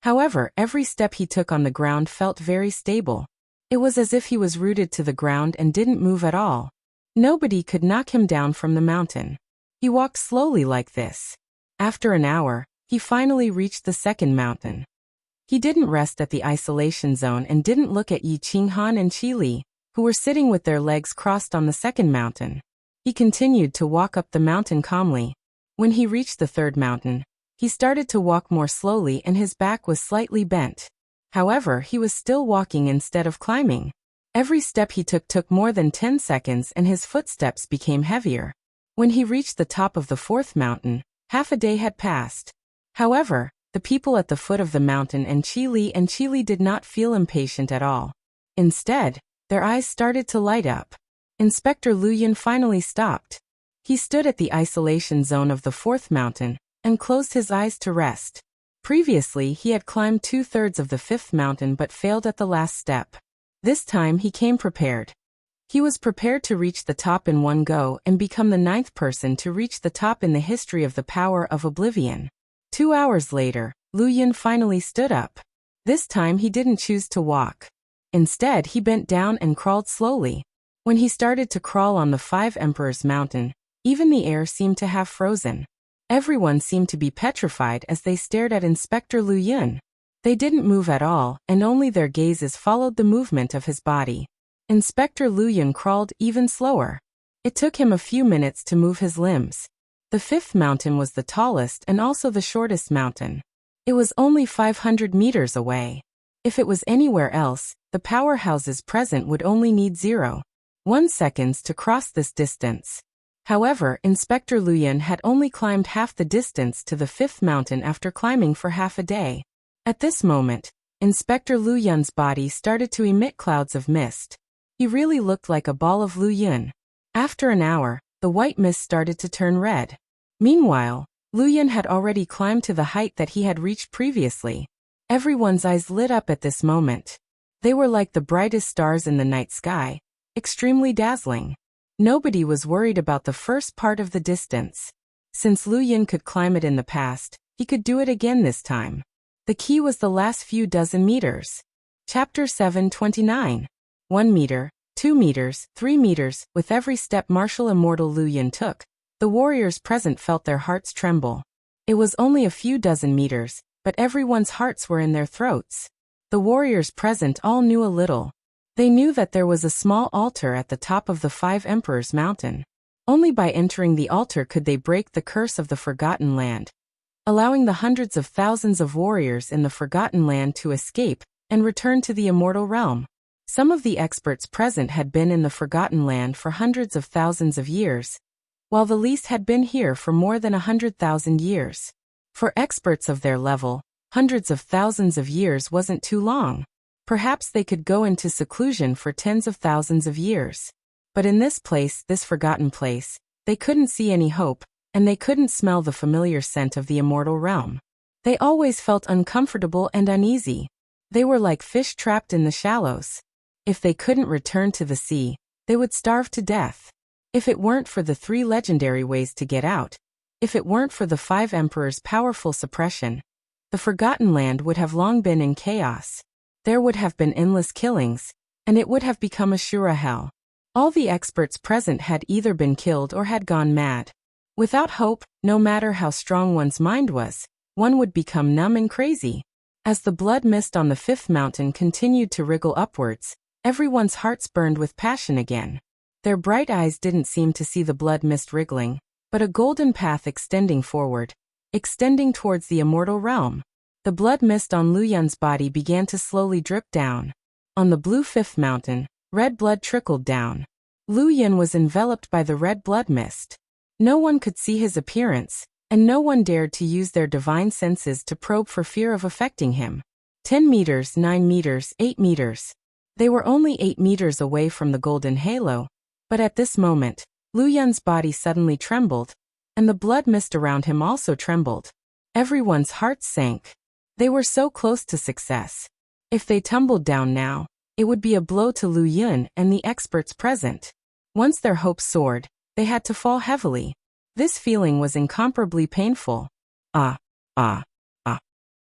However, every step he took on the ground felt very stable. It was as if he was rooted to the ground and didn't move at all. Nobody could knock him down from the mountain. He walked slowly like this. After an hour, he finally reached the 2nd mountain. He didn't rest at the isolation zone and didn't look at Yi Qinghan and Qi Li, who were sitting with their legs crossed on the 2nd mountain. He continued to walk up the mountain calmly. When he reached the 3rd mountain, he started to walk more slowly and his back was slightly bent. However, he was still walking instead of climbing. Every step he took more than 10 seconds and his footsteps became heavier. When he reached the top of the 4th mountain, half a day had passed. However, the people at the foot of the mountain and Qi Li did not feel impatient at all. Instead, their eyes started to light up. Inspector Lu Yun finally stopped. He stood at the isolation zone of the 4th mountain and closed his eyes to rest. Previously, he had climbed 2/3 of the 5th mountain but failed at the last step. This time he came prepared. He was prepared to reach the top in one go and become the 9th person to reach the top in the history of the power of oblivion. 2 hours later, Lu Yun finally stood up. This time he didn't choose to walk. Instead, he bent down and crawled slowly. When he started to crawl on the 5 Emperors Mountain, even the air seemed to have frozen. Everyone seemed to be petrified as they stared at Inspector Lu Yun. They didn't move at all, and only their gazes followed the movement of his body. Inspector Luyan crawled even slower. It took him a few minutes to move his limbs. The fifth mountain was the tallest and also the shortest mountain. It was only 500 meters away. If it was anywhere else, the powerhouses present would only need 0.1 seconds to cross this distance. However, Inspector Luyan had only climbed half the distance to the fifth mountain after climbing for half a day. At this moment, Inspector Luyan's body started to emit clouds of mist. He really looked like a ball of Luyan. After an hour, the white mist started to turn red. Meanwhile, Luyan had already climbed to the height that he had reached previously. Everyone's eyes lit up at this moment. They were like the brightest stars in the night sky, extremely dazzling. Nobody was worried about the first part of the distance. Since Luyan could climb it in the past, he could do it again this time. The key was the last few dozen meters. Chapter 729. 1 meter, 2 meters, 3 meters. With every step martial immortal Luyan took, the warriors present felt their hearts tremble. It was only a few dozen meters, but everyone's hearts were in their throats. The warriors present all knew a little. They knew that there was a small altar at the top of the Five Emperors Mountain. Only by entering the altar could they break the curse of the Forgotten Land, allowing the hundreds of thousands of warriors in the Forgotten Land to escape and return to the immortal realm. Some of the experts present had been in the Forgotten Land for hundreds of thousands of years, while the least had been here for more than 100,000 years. For experts of their level, hundreds of thousands of years wasn't too long. Perhaps they could go into seclusion for tens of thousands of years. But in this place, this forgotten place, they couldn't see any hope, and they couldn't smell the familiar scent of the immortal realm. They always felt uncomfortable and uneasy. They were like fish trapped in the shallows. If they couldn't return to the sea, they would starve to death. If it weren't for the 3 legendary ways to get out, if it weren't for the 5 emperors' powerful suppression, the Forgotten Land would have long been in chaos. There would have been endless killings, and it would have become a Shura hell. All the experts present had either been killed or had gone mad. Without hope, no matter how strong one's mind was, one would become numb and crazy. As the blood mist on the fifth mountain continued to wriggle upwards, everyone's hearts burned with passion again. Their bright eyes didn't seem to see the blood mist wriggling, but a golden path extending forward, extending towards the immortal realm. The blood mist on Luyan's body began to slowly drip down. On the blue fifth mountain, red blood trickled down. Luyan was enveloped by the red blood mist. No one could see his appearance, and no one dared to use their divine senses to probe for fear of affecting him. 10 meters, 9 meters, 8 meters. They were only 8 meters away from the golden halo, but at this moment, Luyan's body suddenly trembled, and the blood mist around him also trembled. Everyone's hearts sank. They were so close to success. If they tumbled down now, it would be a blow to Luyan and the experts present. Once their hopes soared, they had to fall heavily. This feeling was incomparably painful. Ah, ah, ah.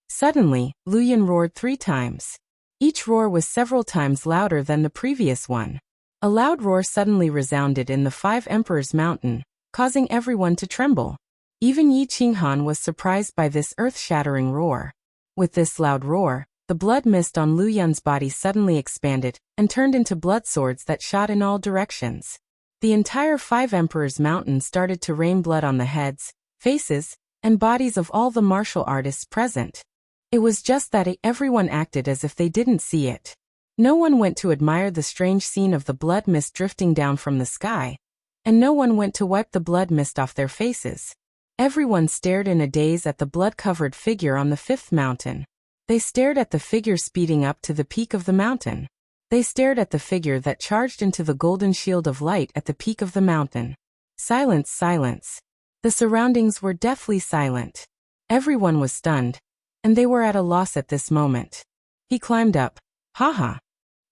Suddenly, Luyan roared 3 times. Each roar was several times louder than the previous one. A loud roar suddenly resounded in the 5 Emperors Mountain, causing everyone to tremble. Even Yi Qinghan was surprised by this earth-shattering roar. With this loud roar, the blood mist on Luyan's body suddenly expanded and turned into blood swords that shot in all directions. The entire 5 Emperors Mountain started to rain blood on the heads, faces, and bodies of all the martial artists present. It was just that everyone acted as if they didn't see it. No one went to admire the strange scene of the blood mist drifting down from the sky, and no one went to wipe the blood mist off their faces. Everyone stared in a daze at the blood-covered figure on the 5th mountain. They stared at the figure speeding up to the peak of the mountain. They stared at the figure that charged into the golden shield of light at the peak of the mountain. Silence, silence. The surroundings were deathly silent. Everyone was stunned, and they were at a loss at this moment. He climbed up. Haha.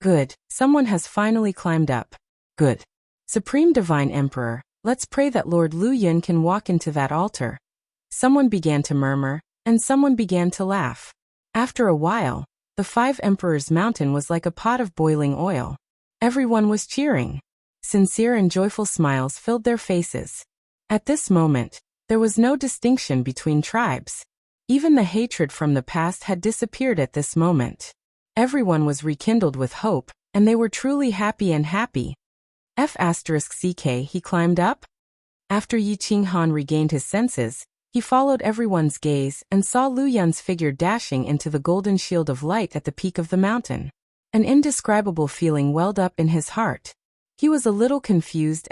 Good, someone has finally climbed up. Good. Supreme Divine Emperor, let's pray that Lord Luyan can walk into that altar. Someone began to murmur, and someone began to laugh. After a while, the 5 Emperors Mountain was like a pot of boiling oil. Everyone was cheering. Sincere and joyful smiles filled their faces. At this moment, there was no distinction between tribes. Even the hatred from the past had disappeared at this moment. Everyone was rekindled with hope, and they were truly happy and happy. He climbed up. After Yi Qinghan regained his senses, he followed everyone's gaze and saw Lu Yun's figure dashing into the golden shield of light at the peak of the mountain. An indescribable feeling welled up in his heart. He was a little confused,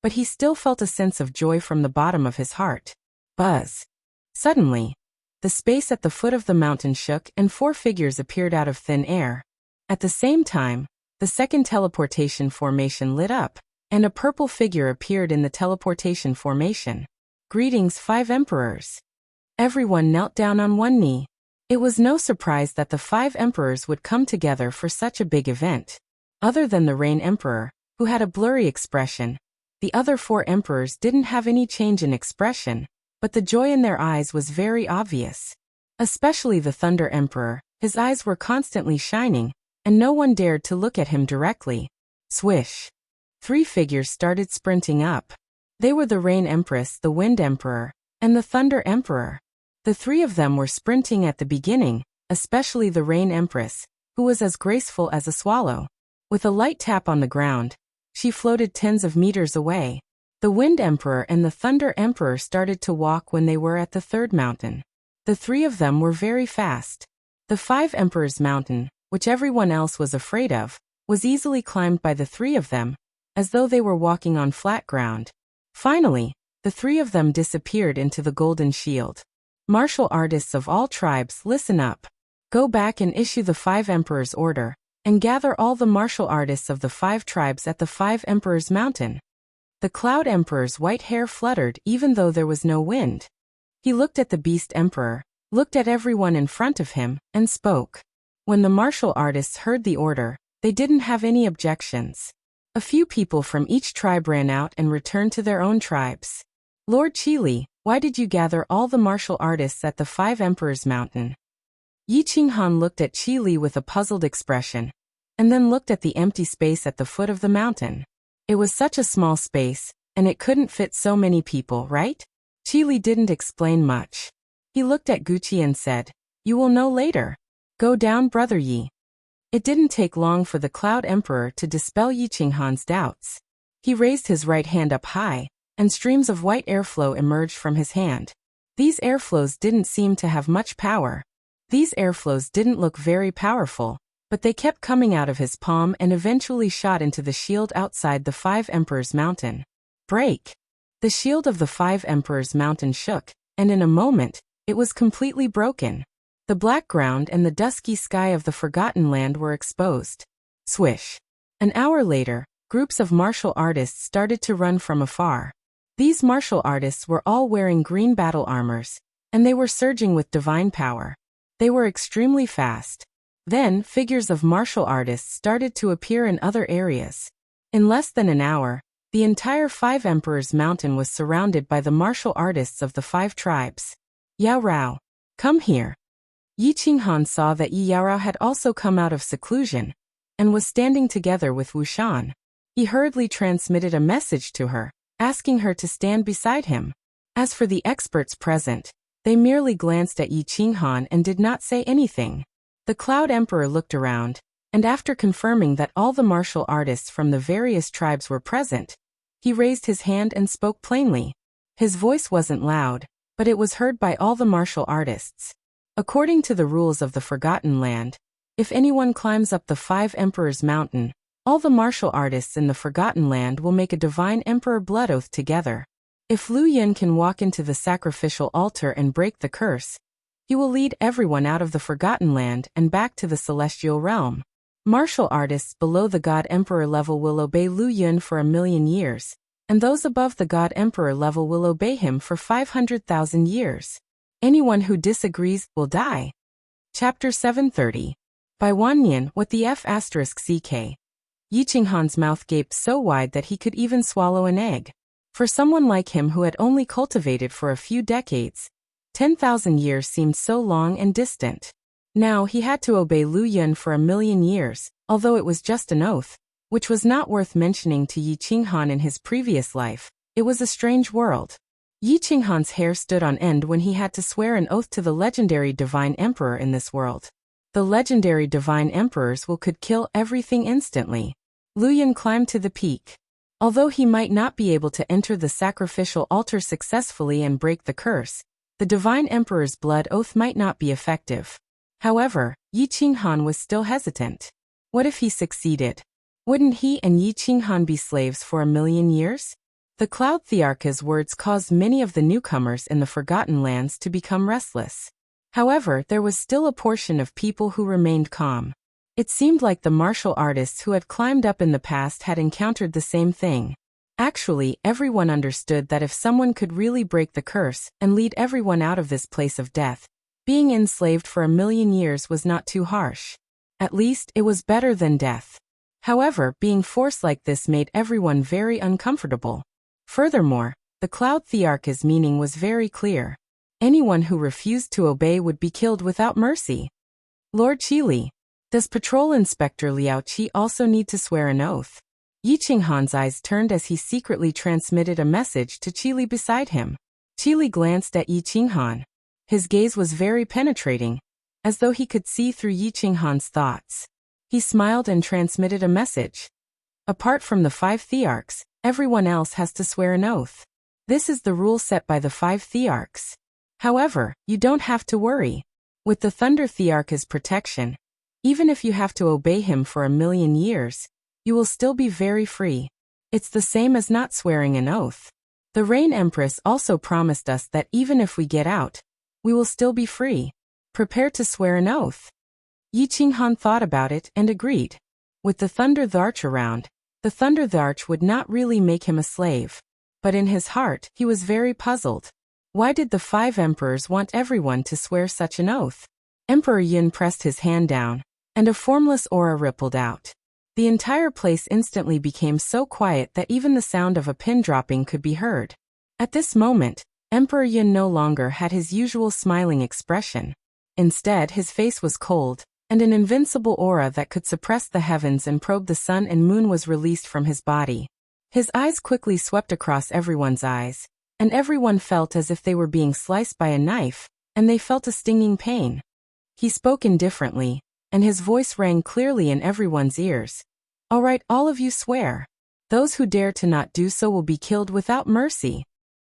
but he still felt a sense of joy from the bottom of his heart. Buzz. Suddenly, the space at the foot of the mountain shook and 4 figures appeared out of thin air. At the same time, the second teleportation formation lit up, and a purple figure appeared in the teleportation formation. Greetings, 5 emperors. Everyone knelt down on one knee. It was no surprise that the 5 emperors would come together for such a big event. Other than the Rain Emperor, who had a blurry expression, the other 4 emperors didn't have any change in expression, but the joy in their eyes was very obvious. Especially the Thunder Emperor, his eyes were constantly shining, and no one dared to look at him directly. Swish. 3 figures started sprinting up. They were the Rain Empress, the Wind Emperor, and the Thunder Emperor. The 3 of them were sprinting at the beginning, especially the Rain Empress, who was as graceful as a swallow. With a light tap on the ground, she floated tens of meters away. The Wind Emperor and the Thunder Emperor started to walk when they were at the 3rd mountain. The 3 of them were very fast. The 5 Emperors' mountain, which everyone else was afraid of, was easily climbed by the 3 of them, as though they were walking on flat ground. Finally, the 3 of them disappeared into the golden shield. Martial artists of all tribes, listen up. Go back and issue the 5 Emperors' order, and gather all the martial artists of the 5 tribes at the 5 Emperors' mountain. The Cloud Emperor's white hair fluttered even though there was no wind. He looked at the Beast Emperor, looked at everyone in front of him, and spoke. When the martial artists heard the order, they didn't have any objections. A few people from each tribe ran out and returned to their own tribes. Lord Qili, why did you gather all the martial artists at the 5 Emperors' mountain? Yi Qinghan looked at Qili with a puzzled expression, and then looked at the empty space at the foot of the mountain. It was such a small space, and it couldn't fit so many people, right? Qili didn't explain much. He looked at Guqi and said, "You will know later. Go down, Brother Yi." It didn't take long for the Cloud Emperor to dispel Yi Qinghan's doubts. He raised his right hand up high, and streams of white airflow emerged from his hand. These airflows didn't seem to have much power. These airflows didn't look very powerful, but they kept coming out of his palm and eventually shot into the shield outside the 5 Emperors' mountain. Break! The shield of the 5 Emperors' mountain shook, and in a moment, it was completely broken. The black ground and the dusky sky of the Forgotten Land were exposed. Swish! An hour later, groups of martial artists started to run from afar. These martial artists were all wearing green battle armors, and they were surging with divine power. They were extremely fast. Then, figures of martial artists started to appear in other areas. In less than an hour, the entire 5 Emperors' mountain was surrounded by the martial artists of the 5 tribes. Yao Rao, come here. Yi Qinghan saw that Yi Yaorao had also come out of seclusion, and was standing together with Wu Shan. He hurriedly transmitted a message to her, asking her to stand beside him. As for the experts present, they merely glanced at Yi Qinghan and did not say anything. The Cloud Emperor looked around, and after confirming that all the martial artists from the various tribes were present, he raised his hand and spoke plainly. His voice wasn't loud, but it was heard by all the martial artists. According to the rules of the Forgotten Land, if anyone climbs up the 5 Emperors' mountain, all the martial artists in the Forgotten Land will make a divine emperor blood oath together. If Lu Yun can walk into the sacrificial altar and break the curse, he will lead everyone out of the Forgotten Land and back to the celestial realm. Martial artists below the God Emperor level will obey Lu Yun for 1,000,000 years, and those above the God Emperor level will obey him for 500,000 years. Anyone who disagrees will die. Chapter 730. By Wanyan, what the F***ck. Yi Qinghan's mouth gaped so wide that he could even swallow an egg. For someone like him who had only cultivated for a few decades, 10,000 years seemed so long and distant. Now he had to obey Lu Yun for 1,000,000 years, although it was just an oath, which was not worth mentioning to Yi Qinghan in his previous life. It was a strange world. Yi Qinghan's hair stood on end when he had to swear an oath to the legendary Divine Emperor in this world. The legendary Divine Emperors could kill everything instantly. Lu Yun climbed to the peak. Although he might not be able to enter the sacrificial altar successfully and break the curse, the Divine Emperor's blood oath might not be effective. However, Yi Qinghan was still hesitant. What if he succeeded? Wouldn't he and Yi Qinghan be slaves for 1,000,000 years? The Cloud Thearka's words caused many of the newcomers in the Forgotten Lands to become restless. However, there was still a portion of people who remained calm. It seemed like the martial artists who had climbed up in the past had encountered the same thing. Actually, everyone understood that if someone could really break the curse and lead everyone out of this place of death, being enslaved for 1,000,000 years was not too harsh. At least, it was better than death. However, being forced like this made everyone very uncomfortable. Furthermore, the Cloud Thearka's meaning was very clear. Anyone who refused to obey would be killed without mercy. Lord Qili, does Patrol Inspector Liao Qi also need to swear an oath? Yi Qinghan's eyes turned as he secretly transmitted a message to Qili beside him. Qili glanced at Yi Qinghan. His gaze was very penetrating, as though he could see through Yi Qinghan's thoughts. He smiled and transmitted a message. Apart from the 5 Thearchs, everyone else has to swear an oath. This is the rule set by the 5 Thearchs. However, you don't have to worry. With the Thunder Thearch's protection, even if you have to obey him for 1,000,000 years, you will still be very free. It's the same as not swearing an oath. The Rain Empress also promised us that even if we get out, we will still be free. Prepare to swear an oath. Yi Qinghan thought about it and agreed. With the Thunder Tharch around, the Thunder Tharch would not really make him a slave. But in his heart, he was very puzzled. Why did the 5 emperors want everyone to swear such an oath? Emperor Yin pressed his hand down, and a formless aura rippled out. The entire place instantly became so quiet that even the sound of a pin dropping could be heard. At this moment, Emperor Yin no longer had his usual smiling expression. Instead, his face was cold, and an invincible aura that could suppress the heavens and probe the sun and moon was released from his body. His eyes quickly swept across everyone's eyes, and everyone felt as if they were being sliced by a knife, and they felt a stinging pain. He spoke indifferently, and his voice rang clearly in everyone's ears. All right, all of you swear. Those who dare to not do so will be killed without mercy.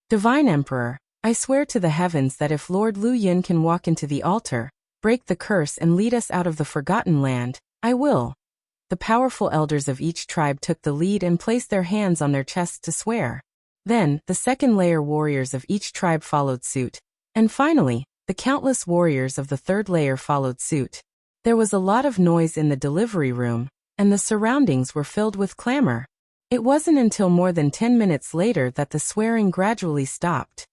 Divine Emperor, I swear to the heavens that if Lord Lu Yun can walk into the altar, break the curse and lead us out of the Forgotten Land, I will. The powerful elders of each tribe took the lead and placed their hands on their chests to swear. Then, the second-layer warriors of each tribe followed suit, and finally, the countless warriors of the third layer followed suit. There was a lot of noise in the delivery room, and the surroundings were filled with clamor. It wasn't until more than 10 minutes later that the swearing gradually stopped.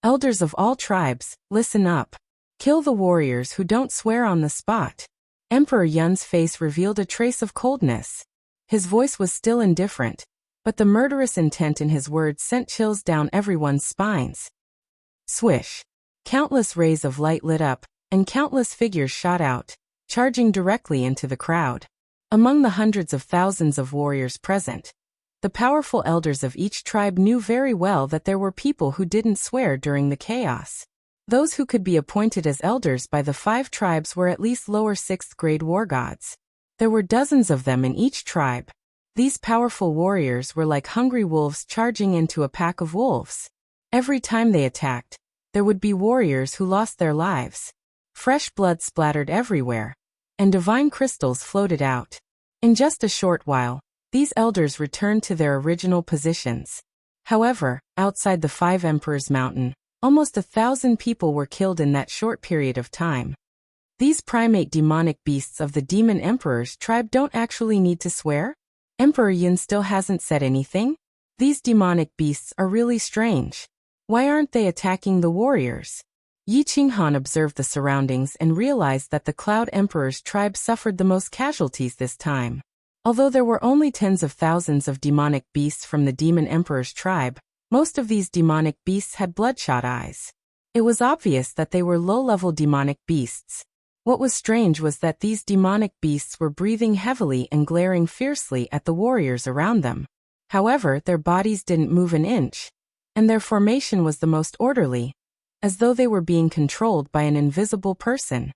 Elders of all tribes, listen up. Kill the warriors who don't swear on the spot. Emperor Yun's face revealed a trace of coldness. His voice was still indifferent, but the murderous intent in his words sent chills down everyone's spines. Swish. Countless rays of light lit up, and countless figures shot out, charging directly into the crowd. Among the hundreds of thousands of warriors present, the powerful elders of each tribe knew very well that there were people who didn't swear during the chaos. Those who could be appointed as elders by the 5 tribes were at least lower 6th grade war gods. There were dozens of them in each tribe. These powerful warriors were like hungry wolves charging into a pack of wolves. Every time they attacked, there would be warriors who lost their lives. Fresh blood splattered everywhere, and divine crystals floated out. In just a short while, these elders returned to their original positions. However, outside the 5 Emperors Mountain, almost 1,000 people were killed in that short period of time. These primate demonic beasts of the Demon Emperor's tribe don't actually need to swear? Emperor Yin still hasn't said anything? These demonic beasts are really strange. Why aren't they attacking the warriors? Yi Qinghan observed the surroundings and realized that the Cloud Emperor's tribe suffered the most casualties this time. Although there were only tens of thousands of demonic beasts from the Demon Emperor's tribe, most of these demonic beasts had bloodshot eyes. It was obvious that they were low-level demonic beasts. What was strange was that these demonic beasts were breathing heavily and glaring fiercely at the warriors around them. However, their bodies didn't move an inch. and their formation was the most orderly, as though they were being controlled by an invisible person.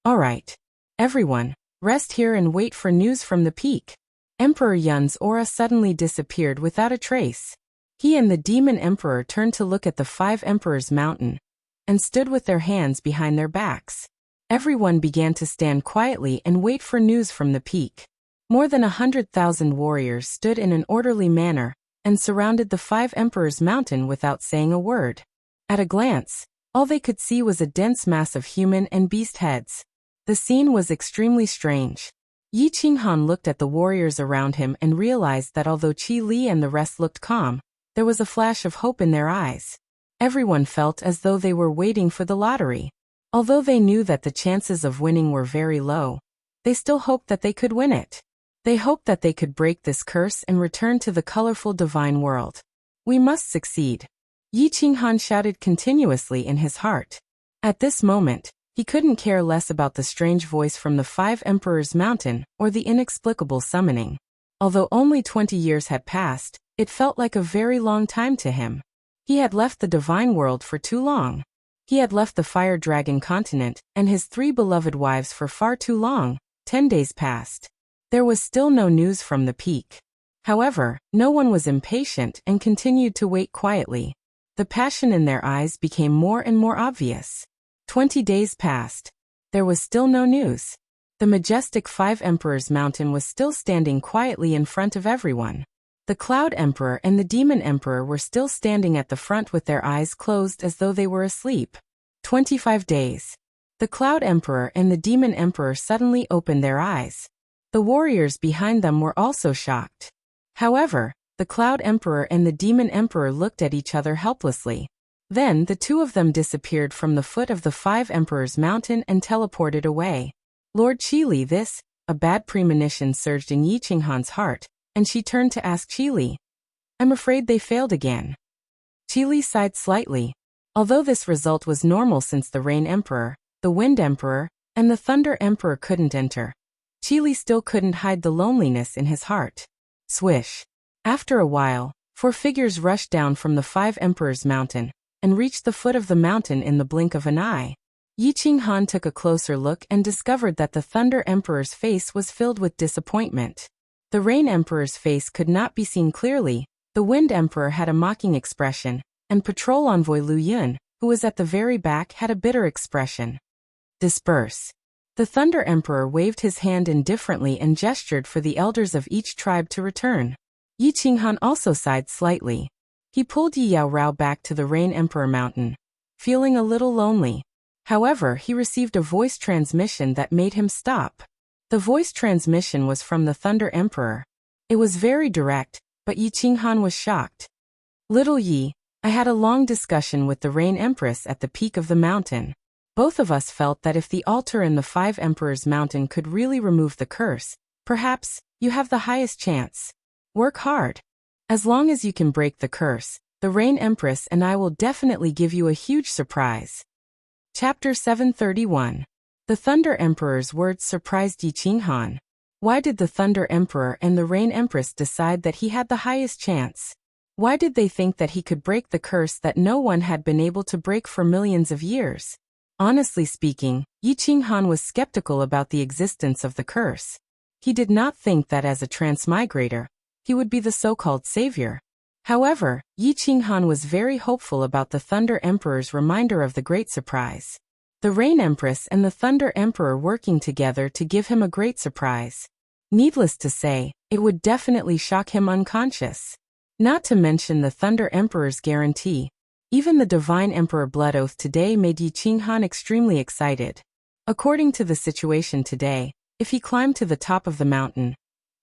All right. Everyone, rest here and wait for news from the peak. Emperor Yun's aura suddenly disappeared without a trace. He and the demon emperor turned to look at the 5 Emperors Mountain, and stood with their hands behind their backs. Everyone began to stand quietly and wait for news from the peak. More than 100,000 warriors stood in an orderly manner, and surrounded the 5 Emperors Mountain without saying a word. At a glance, all they could see was a dense mass of human and beast heads. The scene was extremely strange. Yi Qinghan looked at the warriors around him and realized that although Qi Li and the rest looked calm, there was a flash of hope in their eyes. Everyone felt as though they were waiting for the lottery. Although they knew that the chances of winning were very low, they still hoped that they could win it. They hoped that they could break this curse and return to the colorful divine world. We must succeed. Yi Qinghan shouted continuously in his heart. At this moment, he couldn't care less about the strange voice from the 5 Emperors Mountain or the inexplicable summoning. Although only 20 years had passed, it felt like a very long time to him. He had left the divine world for too long. He had left the Fire Dragon continent and his 3 beloved wives for far too long. 10 days passed. There was still no news from the peak. However, no one was impatient and continued to wait quietly. The passion in their eyes became more and more obvious. 20 days passed. There was still no news. The majestic 5 Emperors Mountain was still standing quietly in front of everyone. The Cloud Emperor and the Demon Emperor were still standing at the front with their eyes closed as though they were asleep. 25 days. The Cloud Emperor and the Demon Emperor suddenly opened their eyes. The warriors behind them were also shocked. However, the Cloud Emperor and the Demon Emperor looked at each other helplessly. Then the 2 of them disappeared from the foot of the 5 Emperors Mountain and teleported away. Lord Qi Li, a bad premonition surged in Yi Qinghan's heart, and she turned to ask Qi Li. I'm afraid they failed again. Qi Li sighed slightly. Although this result was normal since the Rain Emperor, the Wind Emperor, and the Thunder Emperor couldn't enter, Qi Li still couldn't hide the loneliness in his heart. Swish. After a while, 4 figures rushed down from the 5 Emperors Mountain, and reached the foot of the mountain in the blink of an eye. Yi Qinghan took a closer look and discovered that the Thunder Emperor's face was filled with disappointment. The Rain Emperor's face could not be seen clearly, the Wind Emperor had a mocking expression, and Patrol Envoy Lu Yun, who was at the very back, had a bitter expression. Disperse. The Thunder Emperor waved his hand indifferently and gestured for the elders of each tribe to return. Yi Qinghan also sighed slightly. He pulled Yi Yaorao back to the Rain Emperor Mountain, feeling a little lonely. However, he received a voice transmission that made him stop. The voice transmission was from the Thunder Emperor. It was very direct, but Yi Qinghan was shocked. Little Yi, I had a long discussion with the Rain Empress at the peak of the mountain. Both of us felt that if the altar in the 5 Emperors Mountain could really remove the curse, perhaps you have the highest chance. Work hard. As long as you can break the curse, the Rain Empress and I will definitely give you a huge surprise. Chapter 731. The Thunder Emperor's words surprised Yi Qinghan. Why did the Thunder Emperor and the Rain Empress decide that he had the highest chance? Why did they think that he could break the curse that no one had been able to break for millions of years? Honestly speaking, Yi Qinghan was skeptical about the existence of the curse. He did not think that as a transmigrator, he would be the so-called savior. However, Yi Qinghan was very hopeful about the Thunder Emperor's reminder of the great surprise. The Rain Empress and the Thunder Emperor working together to give him a great surprise. Needless to say, it would definitely shock him unconscious. Not to mention the Thunder Emperor's guarantee. Even the Divine Emperor Blood Oath today made Yi Qinghan extremely excited. According to the situation today, if he climbed to the top of the mountain,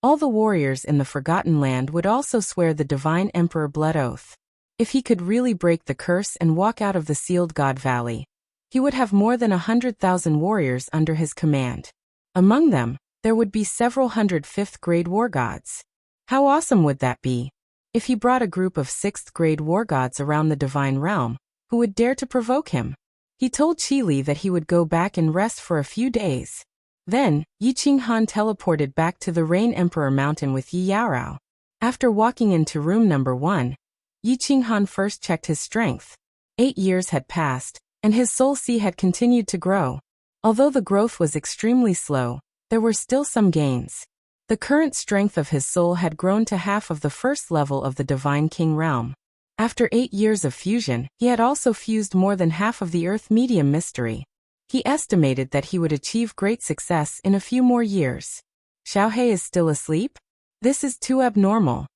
all the warriors in the Forgotten Land would also swear the Divine Emperor Blood Oath. If he could really break the curse and walk out of the Sealed God Valley, he would have more than 100,000 warriors under his command. Among them, there would be several hundred 5th-grade war gods. How awesome would that be? If he brought a group of 6th-grade war gods around the Divine Realm, who would dare to provoke him? He told Qi Li that he would go back and rest for a few days. Then, Yi Qinghan teleported back to the Rain Emperor Mountain with Yi Yaorao. After walking into room number 1, Yi Qinghan first checked his strength. 8 years had passed, and his soul sea had continued to grow. Although the growth was extremely slow, there were still some gains. The current strength of his soul had grown to half of the first level of the Divine King realm. After 8 years of fusion, he had also fused more than half of the Earth medium mystery. He estimated that he would achieve great success in a few more years. Xiaohe is still asleep? This is too abnormal.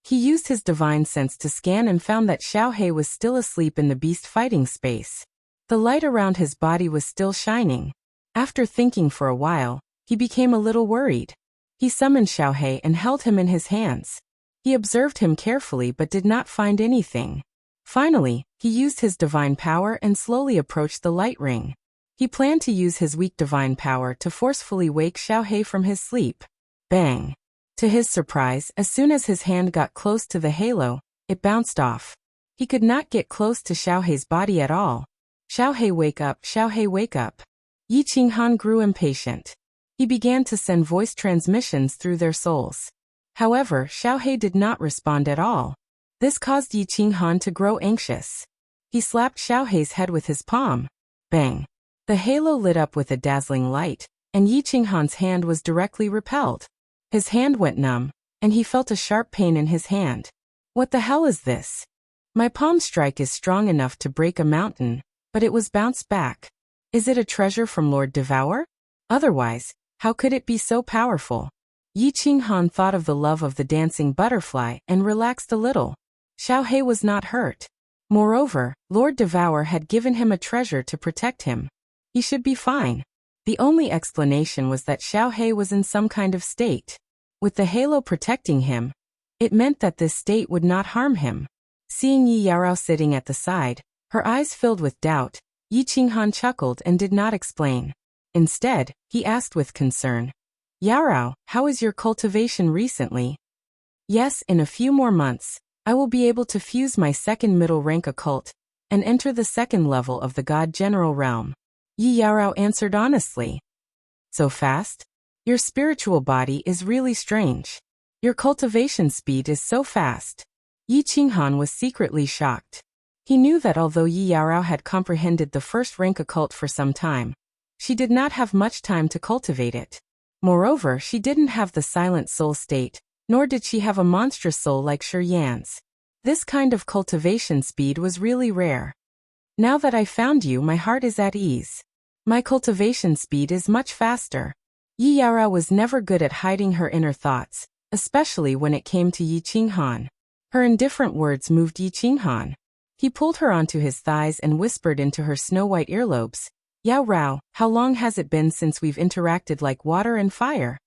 He used his divine sense to scan and found that Xiaohe was still asleep in the beast fighting space. The light around his body was still shining. After thinking for a while, he became a little worried. He summoned Xiaohe and held him in his hands. He observed him carefully but did not find anything. Finally, he used his divine power and slowly approached the light ring. He planned to use his weak divine power to forcefully wake Xiaohe from his sleep. Bang! To his surprise, as soon as his hand got close to the halo, it bounced off. He could not get close to Xiaohe's body at all. Xiaohe, wake up, Xiaohe, wake up. Yi Qinghan grew impatient. He began to send voice transmissions through their souls. However, Xiaohe did not respond at all. This caused Yi Qinghan to grow anxious. He slapped Xiaohe's head with his palm. Bang! The halo lit up with a dazzling light, and Yi Qinghan's hand was directly repelled. His hand went numb, and he felt a sharp pain in his hand. What the hell is this? My palm strike is strong enough to break a mountain, but it was bounced back. Is it a treasure from Lord Devour? Otherwise, how could it be so powerful? Yi Qinghan thought of the love of the dancing butterfly and relaxed a little. Xiaohe was not hurt. Moreover, Lord Devour had given him a treasure to protect him. He should be fine. The only explanation was that Xiaohe was in some kind of state. With the halo protecting him, it meant that this state would not harm him. Seeing Yi Yarao sitting at the side, her eyes filled with doubt, Yi Qinghan chuckled and did not explain. Instead, he asked with concern, Yarao, how is your cultivation recently? Yes, in a few more months, I will be able to fuse my second middle rank occult and enter the second level of the God General realm. Yi Yarao answered honestly. So fast? Your spiritual body is really strange. Your cultivation speed is so fast. Yi Qinghan was secretly shocked. He knew that although Yi Yarao had comprehended the first rank occult for some time, she did not have much time to cultivate it. Moreover, she didn't have the silent soul state, nor did she have a monstrous soul like Shi Yan's. This kind of cultivation speed was really rare. Now that I found you, my heart is at ease. My cultivation speed is much faster. Yi Yarao was never good at hiding her inner thoughts, especially when it came to Yi Qinghan. Her indifferent words moved Yi Qinghan. He pulled her onto his thighs and whispered into her snow-white earlobes, Yao Rao, how long has it been since we've interacted like water and fire?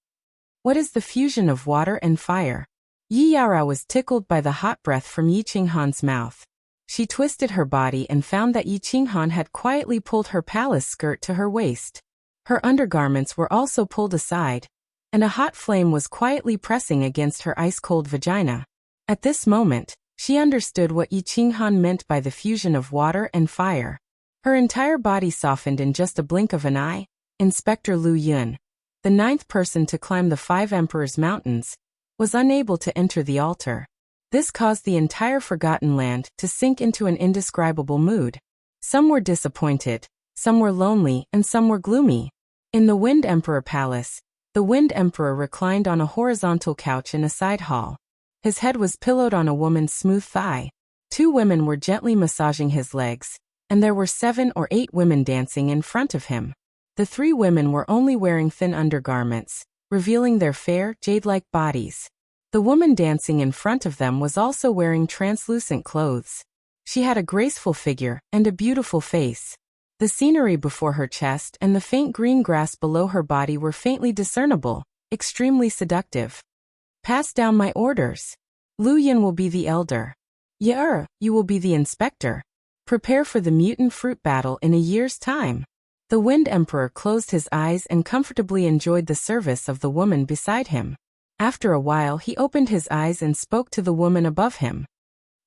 What is the fusion of water and fire? Yi Yarao was tickled by the hot breath from Yi Qinghan's mouth. She twisted her body and found that Yi Qinghan had quietly pulled her palace skirt to her waist. Her undergarments were also pulled aside, and a hot flame was quietly pressing against her ice-cold vagina. At this moment, she understood what Yi Qinghan meant by the fusion of water and fire. Her entire body softened in just a blink of an eye. Inspector Lu Yun, the 9th person to climb the 5 Emperors' Mountains, was unable to enter the altar. This caused the entire Forgotten Land to sink into an indescribable mood. Some were disappointed, some were lonely, and some were gloomy. In the Wind Emperor Palace, the Wind Emperor reclined on a horizontal couch in a side hall. His head was pillowed on a woman's smooth thigh. 2 women were gently massaging his legs, and there were 7 or 8 women dancing in front of him. The 3 women were only wearing thin undergarments, revealing their fair, jade-like bodies. The woman dancing in front of them was also wearing translucent clothes. She had a graceful figure and a beautiful face. The scenery before her chest and the faint green grass below her body were faintly discernible, extremely seductive. Pass down my orders. Lu Yin will be the elder. Ye, you will be the inspector. Prepare for the mutant fruit battle in a year's time. The Wind Emperor closed his eyes and comfortably enjoyed the service of the woman beside him. After a while he opened his eyes and spoke to the woman above him.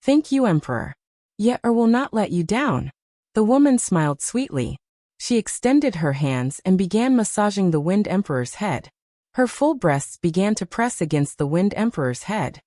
Thank you, Emperor. Ye will not let you down. The woman smiled sweetly. She extended her hands and began massaging the Wind Emperor's head. Her full breasts began to press against the Wind Emperor's head.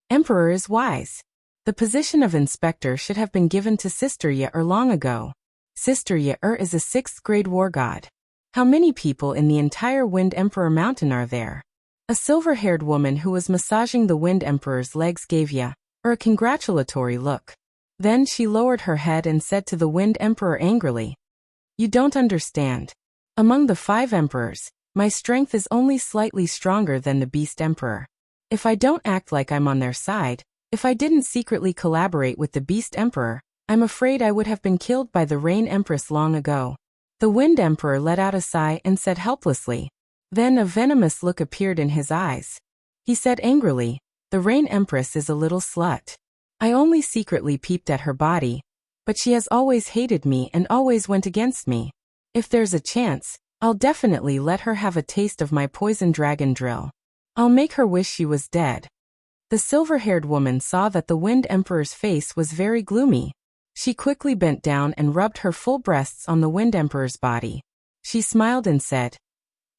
Emperor is wise. The position of inspector should have been given to Sister Ye-er long ago. Sister Ye-er is a 6th grade war god. How many people in the entire Wind Emperor Mountain are there? A silver-haired woman who was massaging the Wind Emperor's legs gave Ye-er a congratulatory look. Then she lowered her head and said to the Wind Emperor angrily, "You don't understand. Among the 5 emperors, my strength is only slightly stronger than the Beast Emperor. If I don't act like I'm on their side, if I didn't secretly collaborate with the Beast Emperor, I'm afraid I would have been killed by the Rain Empress long ago." The Wind Emperor let out a sigh and said helplessly. Then a venomous look appeared in his eyes. He said angrily, "The Rain Empress is a little slut. I only secretly peeped at her body, but she has always hated me and always went against me. If there's a chance, I'll definitely let her have a taste of my poison dragon drill. I'll make her wish she was dead." The silver-haired woman saw that the Wind Emperor's face was very gloomy. She quickly bent down and rubbed her full breasts on the Wind Emperor's body. She smiled and said,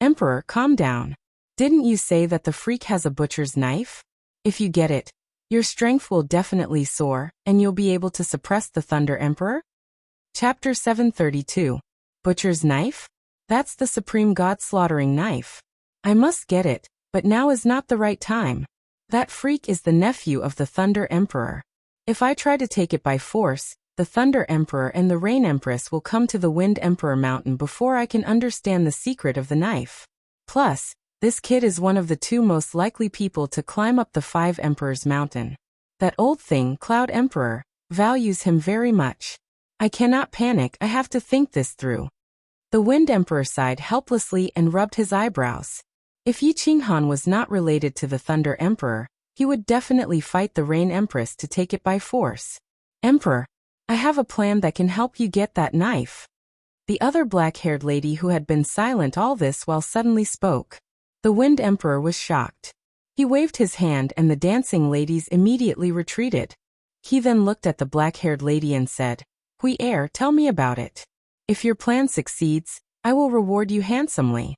"Emperor, calm down. Didn't you say that the freak has a butcher's knife? If you get it, your strength will definitely soar, and you'll be able to suppress the Thunder Emperor?" Chapter 732. Butcher's knife? That's the supreme god-slaughtering knife. I must get it, but now is not the right time. That freak is the nephew of the Thunder Emperor. If I try to take it by force, the Thunder Emperor and the Rain Empress will come to the Wind Emperor Mountain before I can understand the secret of the knife. Plus, this kid is one of the 2 most likely people to climb up the 5 Emperors Mountain. That old thing, Cloud Emperor, values him very much. I cannot panic, I have to think this through. The Wind Emperor sighed helplessly and rubbed his eyebrows. If Yi Qinghan was not related to the Thunder Emperor, he would definitely fight the Rain Empress to take it by force. "Emperor, I have a plan that can help you get that knife." The other black-haired lady who had been silent all this while suddenly spoke. The Wind Emperor was shocked. He waved his hand and the dancing ladies immediately retreated. He then looked at the black-haired lady and said, "Hui-er, tell me about it. If your plan succeeds, I will reward you handsomely."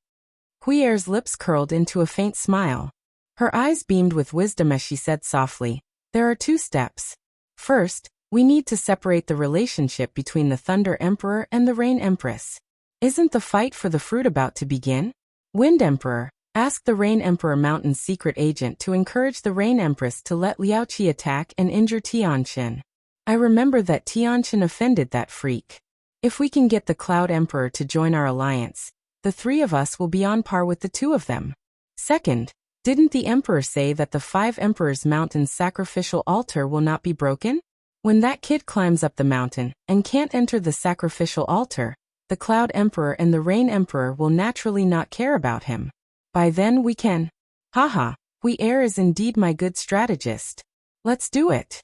Hui-er's lips curled into a faint smile. Her eyes beamed with wisdom as she said softly, "There are 2 steps. First, we need to separate the relationship between the Thunder Emperor and the Rain Empress. Isn't the fight for the fruit about to begin? Wind Emperor, ask the Rain Emperor Mountain's secret agent to encourage the Rain Empress to let Liaoqi attack and injure Tianqin. I remember that Tianqin offended that freak. If we can get the Cloud Emperor to join our alliance, the 3 of us will be on par with the 2 of them. Second, didn't the Emperor say that the 5 Emperors Mountain's sacrificial altar will not be broken? When that kid climbs up the mountain and can't enter the sacrificial altar, the Cloud Emperor and the Rain Emperor will naturally not care about him. By then we can. Haha, Hui-er is indeed my good strategist. Let's do it."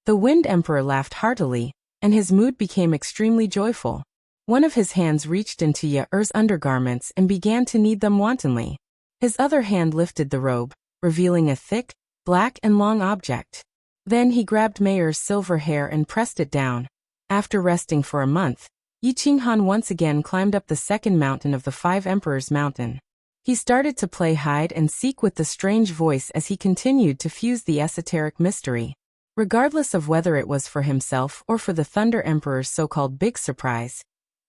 The Wind Emperor laughed heartily, and his mood became extremely joyful. One of his hands reached into Ye-er's undergarments and began to knead them wantonly. His other hand lifted the robe, revealing a thick, black and long object. Then he grabbed Mayer's silver hair and pressed it down. After resting for a month, Yi Qinghan once again climbed up the 2nd mountain of the 5 Emperors Mountain. He started to play hide and seek with the strange voice as he continued to fuse the esoteric mystery. Regardless of whether it was for himself or for the Thunder Emperor's so-called big surprise,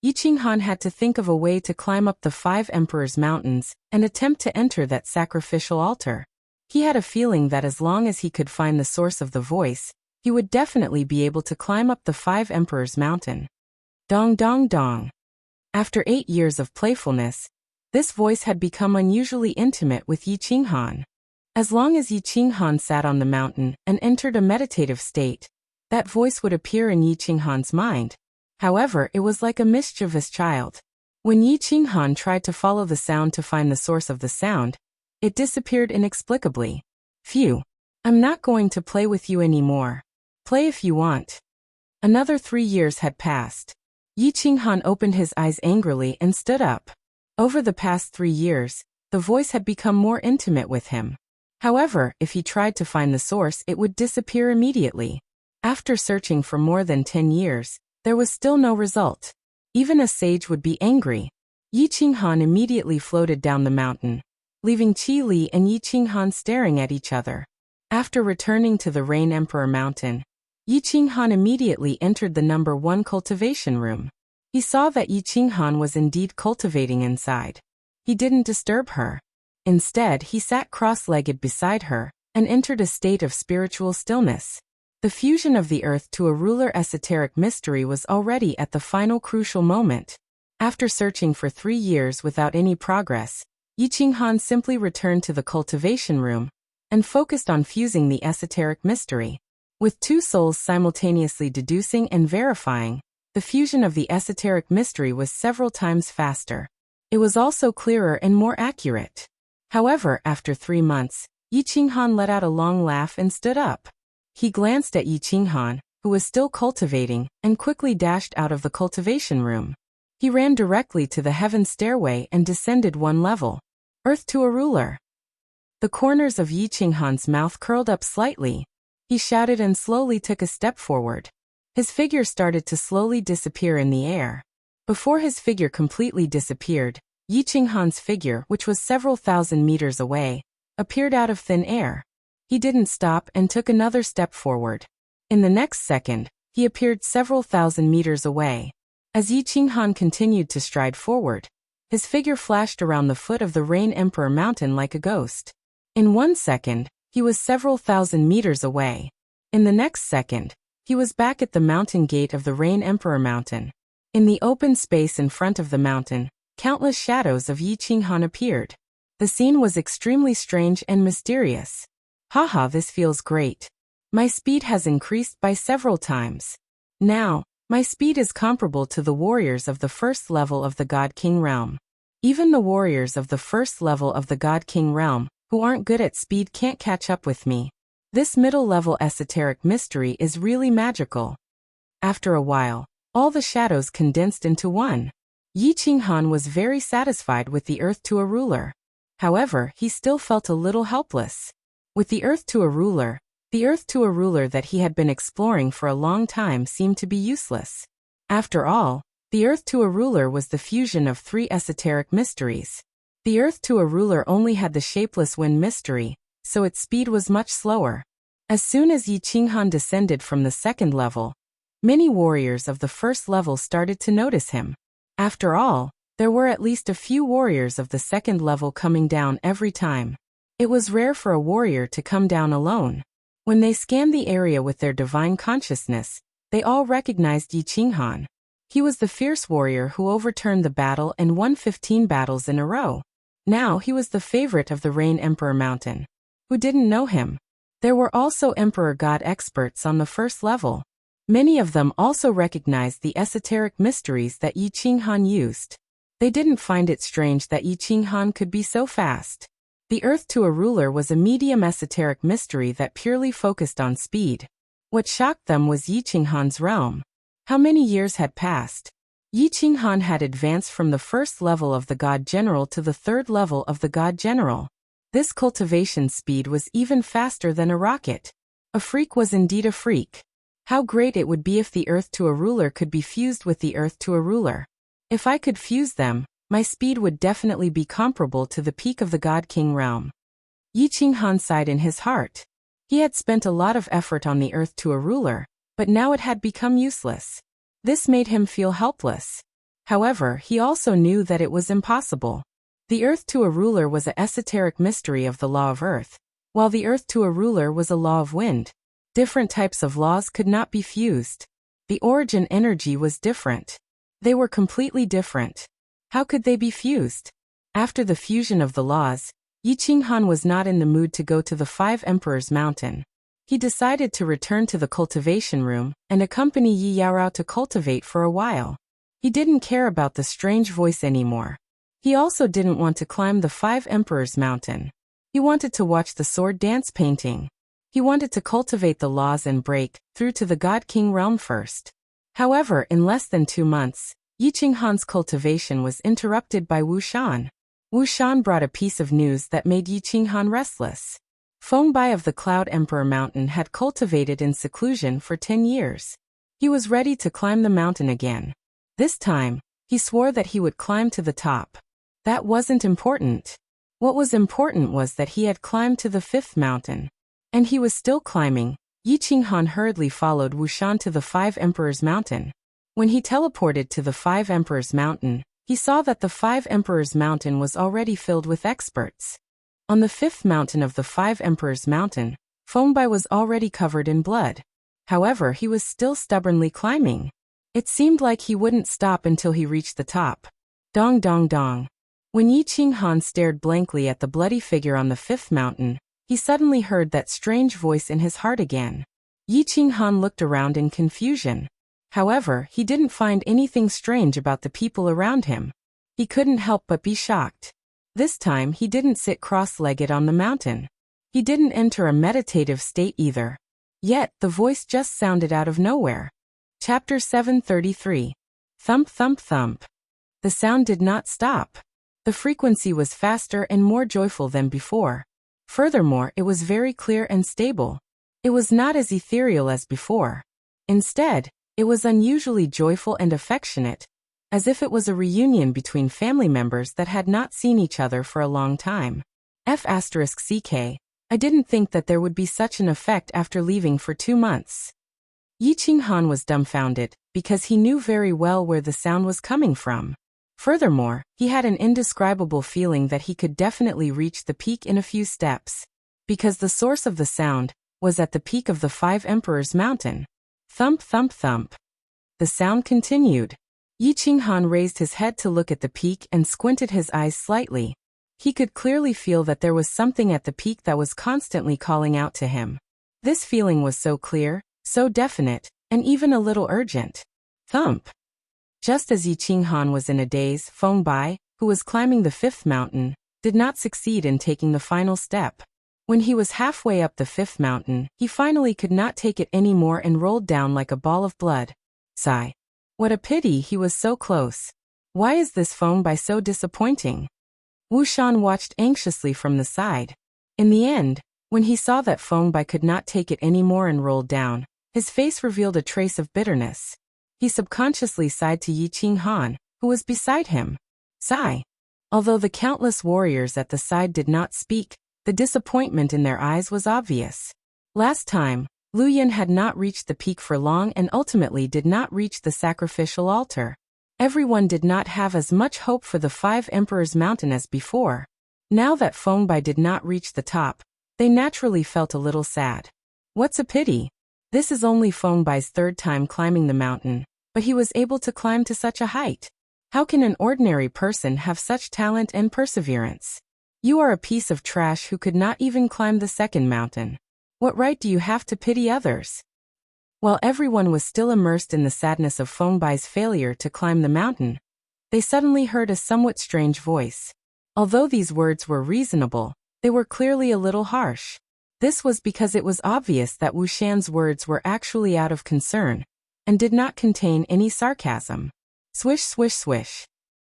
Yi Qinghan had to think of a way to climb up the 5 Emperors Mountains and attempt to enter that sacrificial altar. He had a feeling that as long as he could find the source of the voice, he would definitely be able to climb up the 5 Emperors Mountain. Dong dong dong. After 8 years of playfulness, this voice had become unusually intimate with Yi Qinghan. As long as Yi Qinghan sat on the mountain and entered a meditative state, that voice would appear in Yi Qinghan's mind. However, it was like a mischievous child. When Yi Qinghan tried to follow the sound to find the source of the sound, it disappeared inexplicably. Phew. I'm not going to play with you anymore. Play if you want. Another 3 years had passed. Yi Qinghan opened his eyes angrily and stood up. Over the past 3 years, the voice had become more intimate with him. However, if he tried to find the source, it would disappear immediately. After searching for more than 10 years, there was still no result. Even a sage would be angry. Yi Qinghan immediately floated down the mountain, leaving Qi Li and Yi Qinghan staring at each other. After returning to the Rain Emperor Mountain, Yi Qinghan immediately entered the number 1 cultivation room. He saw that Yi Qinghan was indeed cultivating inside. He didn't disturb her. Instead, he sat cross-legged beside her and entered a state of spiritual stillness. The fusion of the earth to a ruler esoteric mystery was already at the final crucial moment. After searching for 3 years without any progress, Yi Qinghan simply returned to the cultivation room and focused on fusing the esoteric mystery. With 2 souls simultaneously deducing and verifying, the fusion of the esoteric mystery was several times faster. It was also clearer and more accurate. However, after 3 months, Yi Qinghan let out a long laugh and stood up. He glanced at Yi Qinghan, who was still cultivating, and quickly dashed out of the cultivation room. He ran directly to the heaven stairway and descended 1 level. Earth to a ruler. The corners of Yi Qinghan's mouth curled up slightly. He shouted and slowly took a step forward. His figure started to slowly disappear in the air. Before his figure completely disappeared, Yi Qinghan's figure, which was several thousand meters away, appeared out of thin air. He didn't stop and took another step forward. In the next second, he appeared several thousand meters away. As Yi Qinghan continued to stride forward, his figure flashed around the foot of the Rain Emperor Mountain like a ghost. In 1 second, he was several thousand meters away. In the next second, he was back at the mountain gate of the Rain Emperor Mountain. In the open space in front of the mountain, countless shadows of Yi Qinghan appeared. The scene was extremely strange and mysterious. Haha, this feels great. My speed has increased by several times. Now, my speed is comparable to the warriors of the first level of the God King realm. Even the warriors of the first level of the God King realm, who aren't good at speed, can't catch up with me. This middle-level esoteric mystery is really magical. After a while, all the shadows condensed into one. Yi Qinghan was very satisfied with the earth to a ruler. However, he still felt a little helpless. With the earth to a ruler that he had been exploring for a long time seemed to be useless. After all, the earth to a ruler was the fusion of 3 esoteric mysteries. The earth to a ruler only had the shapeless wind mystery, so its speed was much slower. As soon as Yi Qinghan descended from the 2nd level, many warriors of the 1st level started to notice him. After all, there were at least a few warriors of the 2nd level coming down every time. It was rare for a warrior to come down alone. When they scanned the area with their divine consciousness, they all recognized Yi Qinghan. He was the fierce warrior who overturned the battle and won 15 battles in a row. Now he was the favorite of the Rain Emperor Mountain. Who didn't know him? There were also Emperor God experts on the 1st level. Many of them also recognized the esoteric mysteries that Yi Qinghan used. They didn't find it strange that Yi Qinghan could be so fast. The earth to a ruler was a medium esoteric mystery that purely focused on speed. What shocked them was Yi Qinghan's realm. How many years had passed? Yi Qinghan had advanced from the 1st level of the God General to the 3rd level of the God General. This cultivation speed was even faster than a rocket. A freak was indeed a freak. How great it would be if the earth to a ruler could be fused with the earth to a ruler. If I could fuse them, my speed would definitely be comparable to the peak of the God King realm. Yi Qinghan sighed in his heart. He had spent a lot of effort on the earth to a ruler, but now it had become useless. This made him feel helpless. However, he also knew that it was impossible. The earth to a ruler was an esoteric mystery of the law of earth, while the earth to a ruler was a law of wind. Different types of laws could not be fused. The origin energy was different. They were completely different. How could they be fused? After the fusion of the laws, Yi Qinghan was not in the mood to go to the 5 Emperors Mountain. He decided to return to the cultivation room and accompany Yi Yaorao to cultivate for a while. He didn't care about the strange voice anymore. He also didn't want to climb the 5 Emperors Mountain. He wanted to watch the sword dance painting. He wanted to cultivate the laws and break through to the God King realm first. However, in less than 2 months, Yi Qinghan's cultivation was interrupted by Wu Shan. Wu Shan brought a piece of news that made Yi Qinghan restless. Feng Bai of the Cloud Emperor Mountain had cultivated in seclusion for 10 years. He was ready to climb the mountain again. This time, he swore that he would climb to the top. That wasn't important. What was important was that he had climbed to the 5th mountain. And he was still climbing. Yi Qinghan hurriedly followed Wu Shan to the Five Emperors Mountain. When he teleported to the Five Emperors Mountain, he saw that the Five Emperors Mountain was already filled with experts. On the fifth mountain of the Five Emperors Mountain, Fengbai was already covered in blood. However, he was still stubbornly climbing. It seemed like he wouldn't stop until he reached the top. Dong dong dong. When Yi Qinghan stared blankly at the bloody figure on the fifth mountain, he suddenly heard that strange voice in his heart again. Yi Qinghan looked around in confusion. However, he didn't find anything strange about the people around him. He couldn't help but be shocked. This time he didn't sit cross-legged on the mountain. He didn't enter a meditative state either. Yet, the voice just sounded out of nowhere. Chapter 733. Thump thump thump. The sound did not stop. The frequency was faster and more joyful than before. Furthermore, it was very clear and stable. It was not as ethereal as before. Instead, it was unusually joyful and affectionate, as if it was a reunion between family members that had not seen each other for a long time. F***ck. I didn't think that there would be such an effect after leaving for 2 months. Yi Qinghan was dumbfounded, because he knew very well where the sound was coming from. Furthermore, he had an indescribable feeling that he could definitely reach the peak in a few steps, because the source of the sound was at the peak of the Five Emperors Mountain. Thump thump thump. The sound continued. Yi Qinghan raised his head to look at the peak and squinted his eyes slightly. He could clearly feel that there was something at the peak that was constantly calling out to him. This feeling was so clear, so definite, and even a little urgent. Thump. Just as Yi Qinghan was in a daze, Fengbai, who was climbing the fifth mountain, did not succeed in taking the final step. When he was halfway up the fifth mountain, he finally could not take it anymore and rolled down like a ball of blood. Sigh. What a pity he was so close. Why is this Fengbai so disappointing? Wu Shan watched anxiously from the side. In the end, when he saw that Fengbai could not take it anymore and rolled down, his face revealed a trace of bitterness. He subconsciously sighed to Yi Qinghan, who was beside him. Sigh. Although the countless warriors at the side did not speak, the disappointment in their eyes was obvious. Last time, Lu Yin had not reached the peak for long and ultimately did not reach the sacrificial altar. Everyone did not have as much hope for the Five Emperors Mountain as before. Now that Fengbai did not reach the top, they naturally felt a little sad. What's a pity? This is only Fengbai's third time climbing the mountain, but he was able to climb to such a height. How can an ordinary person have such talent and perseverance? You are a piece of trash who could not even climb the second mountain. What right do you have to pity others? While everyone was still immersed in the sadness of Fengbai's failure to climb the mountain, they suddenly heard a somewhat strange voice. Although these words were reasonable, they were clearly a little harsh. This was because it was obvious that Wu Shan's words were actually out of concern, and did not contain any sarcasm. Swish swish swish.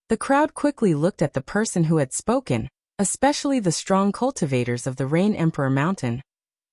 The crowd quickly looked at the person who had spoken, especially the strong cultivators of the Rain Emperor Mountain.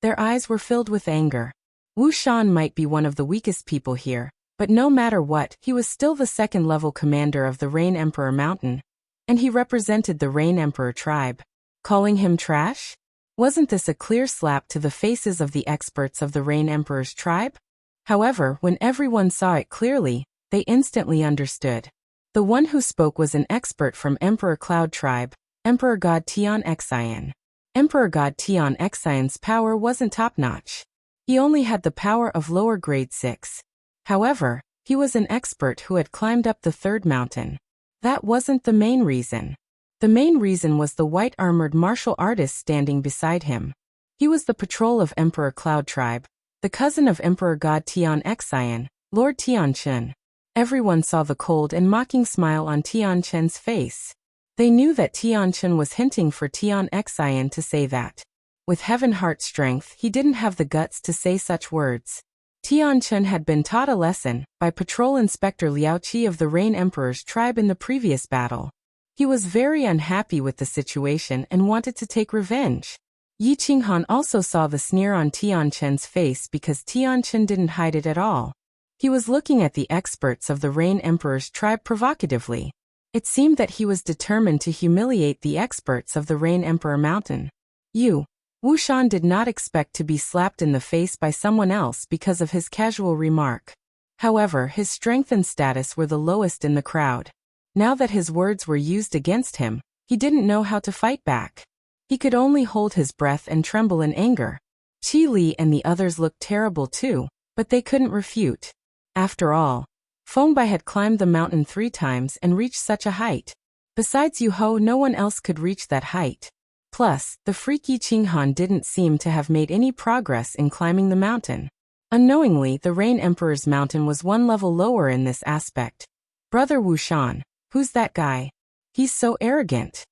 Their eyes were filled with anger. Wu Shan might be one of the weakest people here, but no matter what, he was still the second-level commander of the Rain Emperor Mountain, and he represented the Rain Emperor tribe. Calling him trash? Wasn't this a clear slap to the faces of the experts of the Rain Emperor's tribe? However, when everyone saw it clearly, they instantly understood. The one who spoke was an expert from Emperor Cloud tribe, Emperor God Tian Xian. Emperor God Tian Xian's power wasn't top-notch. He only had the power of lower grade 6. However, he was an expert who had climbed up the third mountain. That wasn't the main reason. The main reason was the white-armored martial artist standing beside him. He was the patrol of Emperor Cloud tribe, the cousin of Emperor God Tian Xian, Lord Tianchen. Everyone saw the cold and mocking smile on Tianchen's face. They knew that Tianchen was hinting for Tian Xian to say that. With heaven-heart strength, he didn't have the guts to say such words. Tianchen had been taught a lesson by Patrol Inspector Liao Qi of the Rain Emperor's tribe in the previous battle. He was very unhappy with the situation and wanted to take revenge. Yi Qinghan also saw the sneer on Tianchen's face because Tianchen didn't hide it at all. He was looking at the experts of the Rain Emperor's tribe provocatively. It seemed that he was determined to humiliate the experts of the Rain Emperor Mountain. You. Wu Shan did not expect to be slapped in the face by someone else because of his casual remark. However, his strength and status were the lowest in the crowd. Now that his words were used against him, he didn't know how to fight back. He could only hold his breath and tremble in anger. Qi Li and the others looked terrible too, but they couldn't refute. After all, Fengbai had climbed the mountain 3 times and reached such a height. Besides Yu Ho, no one else could reach that height. Plus, the freaky Qinghan didn't seem to have made any progress in climbing the mountain. Unknowingly, the Rain Emperor's mountain was 1 level lower in this aspect. Brother Wu Shan, who's that guy? He's so arrogant.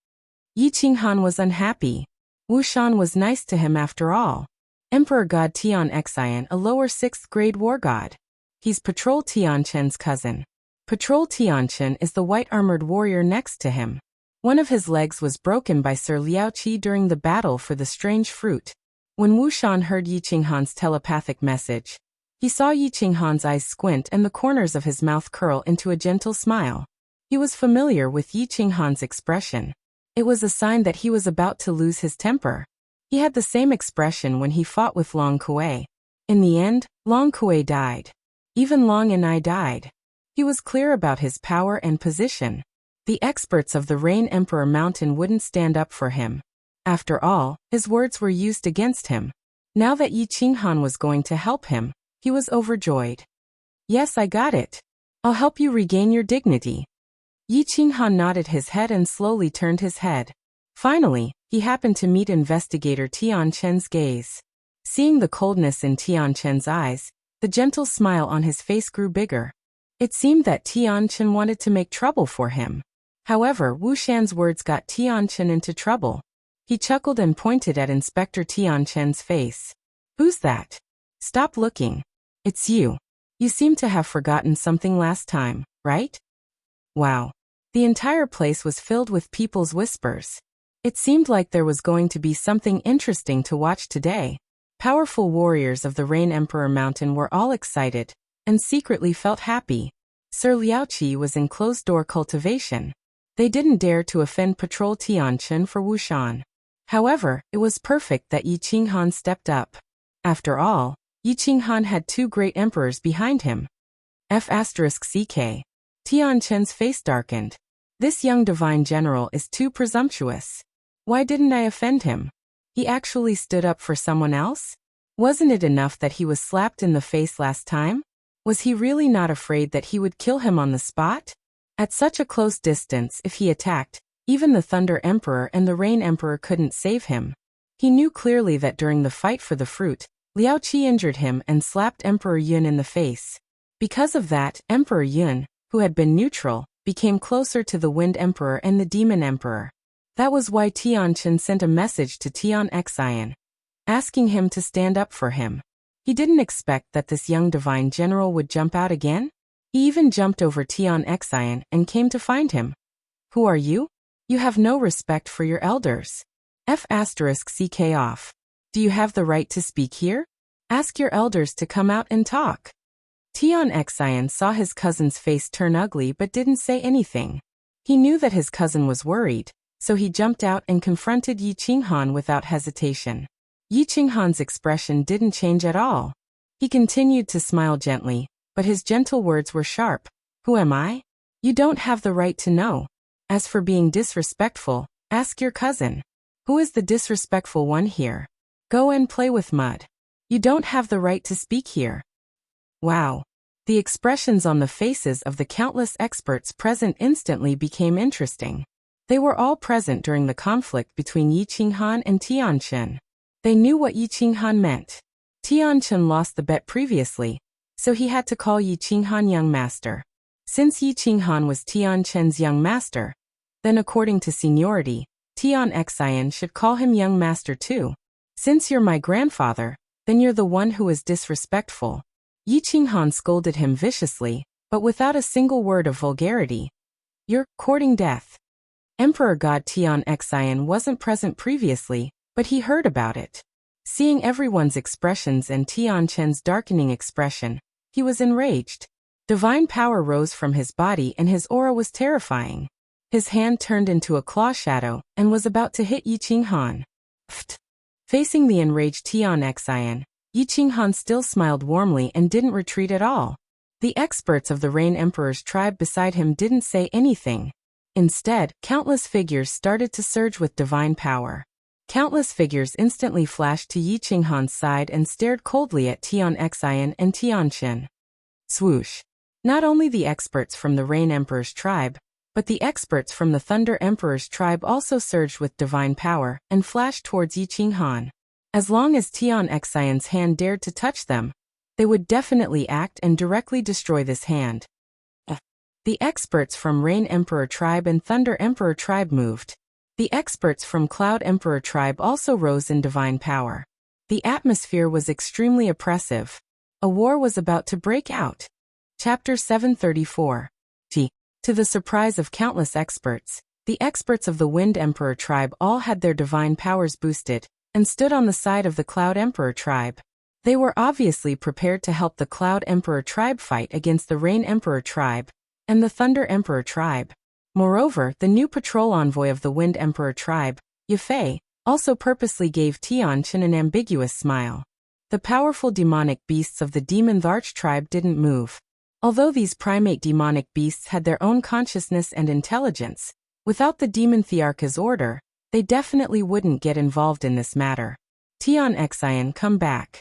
Yi Qinghan was unhappy. Wu Shan was nice to him after all. Emperor God Tian Xian, a lower 6th grade war god. He's Patrol Tianchen's cousin. Patrol Tianchen is the white-armored warrior next to him. One of his legs was broken by Sir Liaoqi during the battle for the strange fruit. When Wu Shan heard Yi Qinghan's telepathic message, he saw Yi Qinghan's eyes squint and the corners of his mouth curl into a gentle smile. He was familiar with Yi Qinghan's expression. It was a sign that he was about to lose his temper. He had the same expression when he fought with Long Kuei. In the end, Long Kuei died. Even Long and I died. He was clear about his power and position. The experts of the Rain Emperor Mountain wouldn't stand up for him. After all, his words were used against him. Now that Yi Qinghan was going to help him, he was overjoyed. Yes, I got it. I'll help you regain your dignity. Yi Qinghan nodded his head and slowly turned his head. Finally, he happened to meet Investigator Tianchen's gaze. Seeing the coldness in Tianchen's eyes, the gentle smile on his face grew bigger. It seemed that Tianchen wanted to make trouble for him. However, Wu Shan's words got Tianchen into trouble. He chuckled and pointed at Inspector Tianchen's face. Who's that? Stop looking. It's you. You seem to have forgotten something last time, right? Wow. The entire place was filled with people's whispers. It seemed like there was going to be something interesting to watch today. Powerful warriors of the Rain Emperor Mountain were all excited, and secretly felt happy. Sir Liaoqi was in closed-door cultivation. They didn't dare to offend Patrol Tianchen for Wu Shan. However, it was perfect that Yi Qinghan stepped up. After all, Yi Qinghan had 2 great emperors behind him. F***CK. Tianchen's face darkened. This young divine general is too presumptuous. Why didn't I offend him? He actually stood up for someone else? Wasn't it enough that he was slapped in the face last time? Was he really not afraid that he would kill him on the spot? At such a close distance, if he attacked, even the Thunder Emperor and the Rain Emperor couldn't save him. He knew clearly that during the fight for the fruit, Liaoqi injured him and slapped Emperor Yun in the face. Because of that, Emperor Yun, who had been neutral, became closer to the Wind Emperor and the Demon Emperor. That was why Tianchen sent a message to Tian Xian, asking him to stand up for him. He didn't expect that this young divine general would jump out again. He even jumped over Tian Xian and came to find him. Who are you? You have no respect for your elders. F***CK off. Do you have the right to speak here? Ask your elders to come out and talk. Tian Xian saw his cousin's face turn ugly but didn't say anything. He knew that his cousin was worried, so he jumped out and confronted Yi Qinghan without hesitation. Yi Qinghan's expression didn't change at all. He continued to smile gently, but his gentle words were sharp. Who am I? You don't have the right to know. As for being disrespectful, ask your cousin. Who is the disrespectful one here? Go and play with mud. You don't have the right to speak here. Wow. The expressions on the faces of the countless experts present instantly became interesting. They were all present during the conflict between Yi Qinghan and Tianchen. They knew what Yi Qinghan meant. Tianchen lost the bet previously, so he had to call Yi Qinghan young master. Since Yi Qinghan was Tianchen's young master, then according to seniority, Tian Xian should call him young master too. Since you're my grandfather, then you're the one who is disrespectful. Yi Qinghan scolded him viciously, but without a single word of vulgarity. You're courting death. Emperor God Tian Xian wasn't present previously, but he heard about it. Seeing everyone's expressions and Tianchen's darkening expression, he was enraged. Divine power rose from his body and his aura was terrifying. His hand turned into a claw shadow and was about to hit Yi Qinghan. Pfft. Facing the enraged Tian Xian, Yi Qinghan still smiled warmly and didn't retreat at all. The experts of the Rain Emperor's tribe beside him didn't say anything. Instead, countless figures started to surge with divine power. Countless figures instantly flashed to Yi Qinghan's side and stared coldly at Tian Xian and Tian Qin. Swoosh! Not only the experts from the Rain Emperor's tribe, but the experts from the Thunder Emperor's tribe also surged with divine power and flashed towards Yi Qinghan. As long as Tian Xian's hand dared to touch them, they would definitely act and directly destroy this hand. The experts from Rain Emperor tribe and Thunder Emperor tribe moved. The experts from Cloud Emperor tribe also rose in divine power. The atmosphere was extremely oppressive. A war was about to break out. Chapter 734. To the surprise of countless experts, the experts of the Wind Emperor tribe all had their divine powers boosted and stood on the side of the Cloud Emperor tribe. They were obviously prepared to help the Cloud Emperor tribe fight against the Rain Emperor tribe and the Thunder Emperor tribe. Moreover, the new patrol envoy of the Wind Emperor tribe, Yafei, also purposely gave Tian Qin an ambiguous smile. The powerful demonic beasts of the Demon Tharch tribe didn't move. Although these primate demonic beasts had their own consciousness and intelligence, without the Demon Thearcha's order, they definitely wouldn't get involved in this matter. Tian Xian, come back.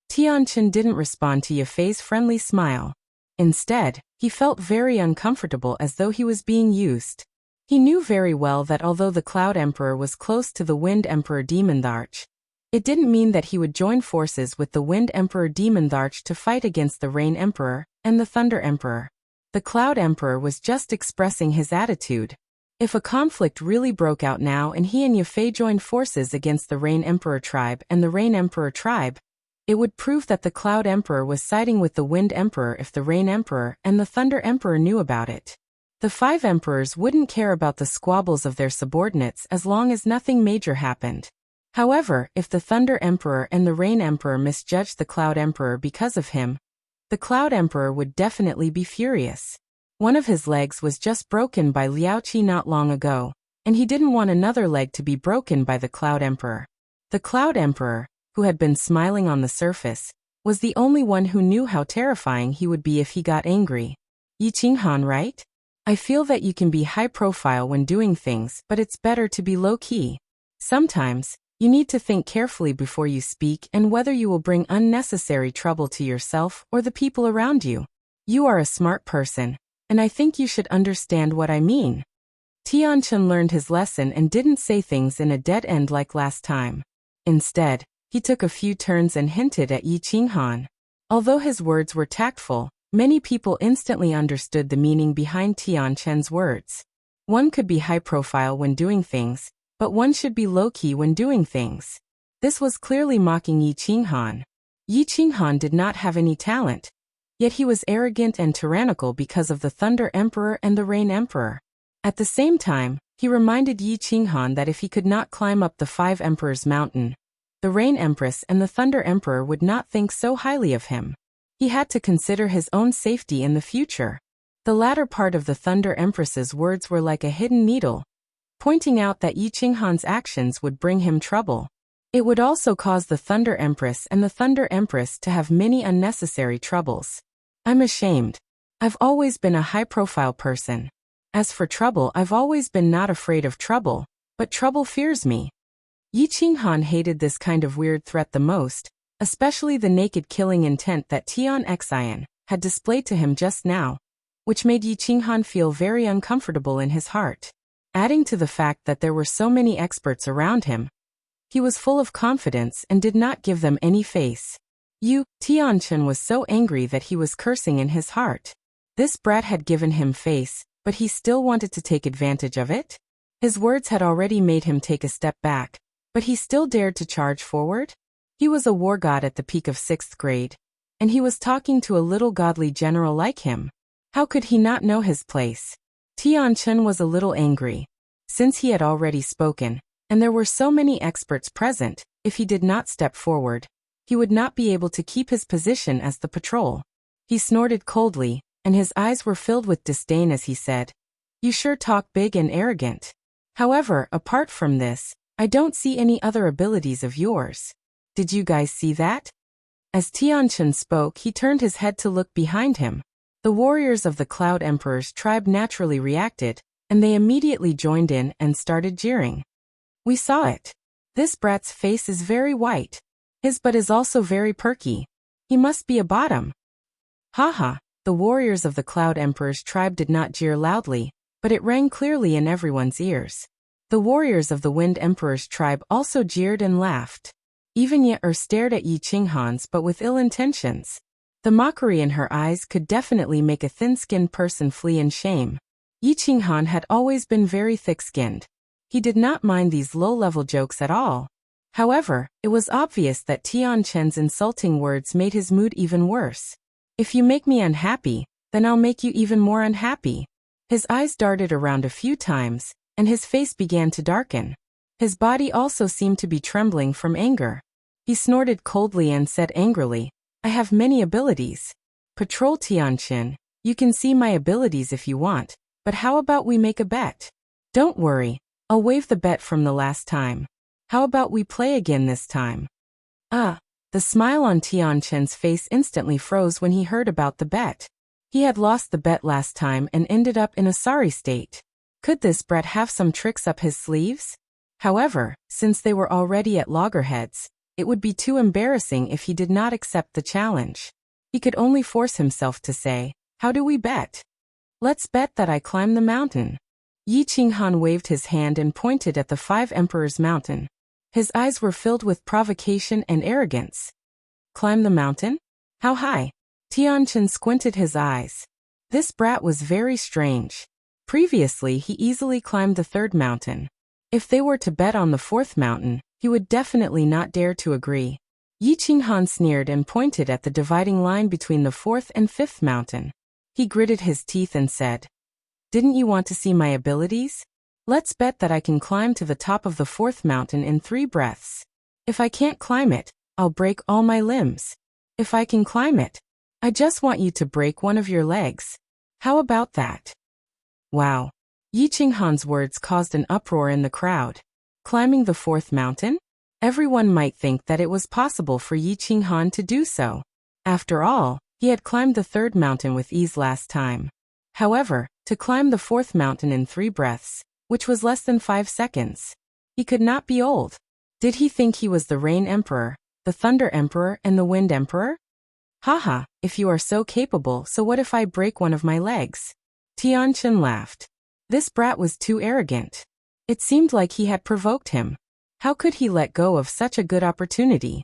Tian Qin didn't respond to Yafei's friendly smile. Instead, he felt very uncomfortable as though he was being used. He knew very well that although the Cloud Emperor was close to the Wind Emperor Demon Tharch, it didn't mean that he would join forces with the Wind Emperor Demon Tharch to fight against the Rain Emperor and the Thunder Emperor. The Cloud Emperor was just expressing his attitude. If a conflict really broke out now and he and Yafei joined forces against the Rain Emperor tribe and the Rain Emperor tribe, it would prove that the Cloud Emperor was siding with the Wind Emperor if the Rain Emperor and the Thunder Emperor knew about it. The 5 emperors wouldn't care about the squabbles of their subordinates as long as nothing major happened. However, if the Thunder Emperor and the Rain Emperor misjudged the Cloud Emperor because of him, the Cloud Emperor would definitely be furious. One of his legs was just broken by Liao Qi not long ago, and he didn't want another leg to be broken by the Cloud Emperor. The Cloud Emperor, who had been smiling on the surface, was the only one who knew how terrifying he would be if he got angry. Yi Qinghan, right? I feel that you can be high profile when doing things, but it's better to be low-key. Sometimes, you need to think carefully before you speak and whether you will bring unnecessary trouble to yourself or the people around you. You are a smart person, and I think you should understand what I mean. Tian Qin learned his lesson and didn't say things in a dead end like last time. Instead, he took a few turns and hinted at Yi Qinghan. Although his words were tactful, many people instantly understood the meaning behind Tian Qin's words. One could be high profile when doing things, but one should be low-key when doing things. This was clearly mocking Yi Qinghan. Yi Qinghan did not have any talent, yet he was arrogant and tyrannical because of the Thunder Emperor and the Rain Emperor. At the same time, he reminded Yi Qinghan that if he could not climb up the 5 Emperors' mountain, the Rain Empress and the Thunder Emperor would not think so highly of him. He had to consider his own safety in the future. The latter part of the Thunder Empress's words were like a hidden needle, pointing out that Yi Qinghan's actions would bring him trouble. It would also cause the Thunder Empress and the Thunder Empress to have many unnecessary troubles. I'm ashamed. I've always been a high-profile person. As for trouble, I've always been not afraid of trouble, but trouble fears me. Yi Qinghan hated this kind of weird threat the most, especially the naked killing intent that Tian Xian had displayed to him just now, which made Yi Qinghan feel very uncomfortable in his heart. Adding to the fact that there were so many experts around him, he was full of confidence and did not give them any face. Tian Qin was so angry that he was cursing in his heart. This brat had given him face, but he still wanted to take advantage of it? His words had already made him take a step back, but he still dared to charge forward? He was a war god at the peak of 6th grade, and he was talking to a little godly general like him. How could he not know his place? Tian Qin was a little angry. Since he had already spoken, and there were so many experts present, if he did not step forward, he would not be able to keep his position as the patrol. He snorted coldly, and his eyes were filled with disdain as he said, "You sure talk big and arrogant." However, apart from this, I don't see any other abilities of yours. Did you guys see that? As Tianchen spoke, he turned his head to look behind him. The warriors of the Cloud Emperor's tribe naturally reacted, and they immediately joined in and started jeering. We saw it. This brat's face is very white. His butt is also very perky. He must be a bottom. Haha, the warriors of the Cloud Emperor's tribe did not jeer loudly, but it rang clearly in everyone's ears. The warriors of the Wind Emperor's tribe also jeered and laughed. Even Ye stared at Yi Qinghan's but with ill intentions. The mockery in her eyes could definitely make a thin-skinned person flee in shame. Yi Qinghan had always been very thick-skinned. He did not mind these low-level jokes at all. However, it was obvious that Tianchen's insulting words made his mood even worse. If you make me unhappy, then I'll make you even more unhappy. His eyes darted around a few times, and his face began to darken. His body also seemed to be trembling from anger. He snorted coldly and said angrily, I have many abilities. Patrol Tianchen, you can see my abilities if you want, but how about we make a bet? Don't worry, I'll waive the bet from the last time. How about we play again this time? The smile on Tianchen's face instantly froze when he heard about the bet. He had lost the bet last time and ended up in a sorry state. Could this brat have some tricks up his sleeves? However, since they were already at loggerheads, it would be too embarrassing if he did not accept the challenge. He could only force himself to say, how do we bet? Let's bet that I climb the mountain. Yi Qinghan waved his hand and pointed at the 5 Emperors Mountain. His eyes were filled with provocation and arrogance. Climb the mountain? How high? Tianchen squinted his eyes. This brat was very strange. Previously, he easily climbed the 3rd mountain. If they were to bet on the 4th mountain, he would definitely not dare to agree. Yi Qinghan sneered and pointed at the dividing line between the 4th and 5th mountain. He gritted his teeth and said, Didn't you want to see my abilities? Let's bet that I can climb to the top of the 4th mountain in 3 breaths. If I can't climb it, I'll break all my limbs. If I can climb it, I just want you to break one of your legs. How about that? Wow. Yi Qinghan's words caused an uproar in the crowd. Climbing the 4th mountain? Everyone might think that it was possible for Yi Qinghan to do so. After all, he had climbed the 3rd mountain with ease last time. However, to climb the 4th mountain in 3 breaths, which was less than 5 seconds. He could not be old. Did he think he was the Rain Emperor, the Thunder Emperor, and the Wind Emperor? Haha, if you are so capable, so what if I break one of my legs? Tianchen laughed. This brat was too arrogant. It seemed like he had provoked him. How could he let go of such a good opportunity?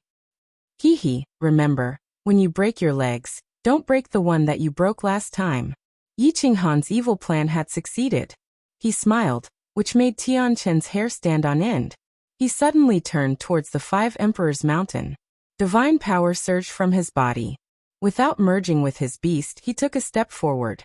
Hee, remember, when you break your legs, don't break the one that you broke last time. Yi Qinghan's evil plan had succeeded. He smiled, which made Tianchen's hair stand on end. He suddenly turned towards the 5 Emperors Mountain. Divine power surged from his body. Without merging with his beast, he took a step forward.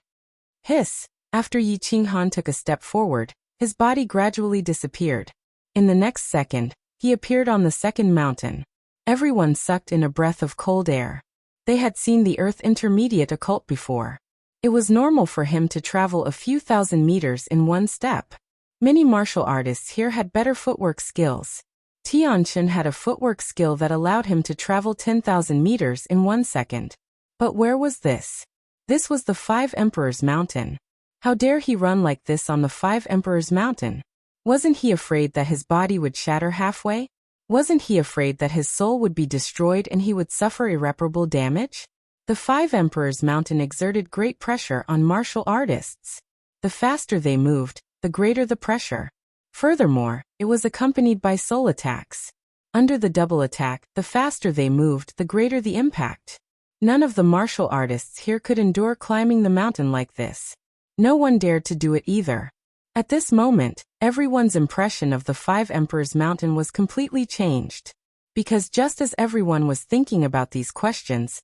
Hiss! After Yi Qinghan took a step forward, his body gradually disappeared. In the next second, he appeared on the 2nd mountain. Everyone sucked in a breath of cold air. They had seen the Earth Intermediate occult before. It was normal for him to travel a few thousand meters in one step. Many martial artists here had better footwork skills. Tianchen had a footwork skill that allowed him to travel 10,000 meters in 1 second. But where was this? This was the 5 Emperors Mountain. How dare he run like this on the 5 Emperors Mountain? Wasn't he afraid that his body would shatter halfway? Wasn't he afraid that his soul would be destroyed and he would suffer irreparable damage? The 5 Emperors Mountain exerted great pressure on martial artists. The faster they moved, the greater the pressure. Furthermore, it was accompanied by soul attacks. Under the double attack, the faster they moved, the greater the impact. None of the martial artists here could endure climbing the mountain like this. No one dared to do it either. At this moment, everyone's impression of the 5 Emperors Mountain was completely changed. Because just as everyone was thinking about these questions,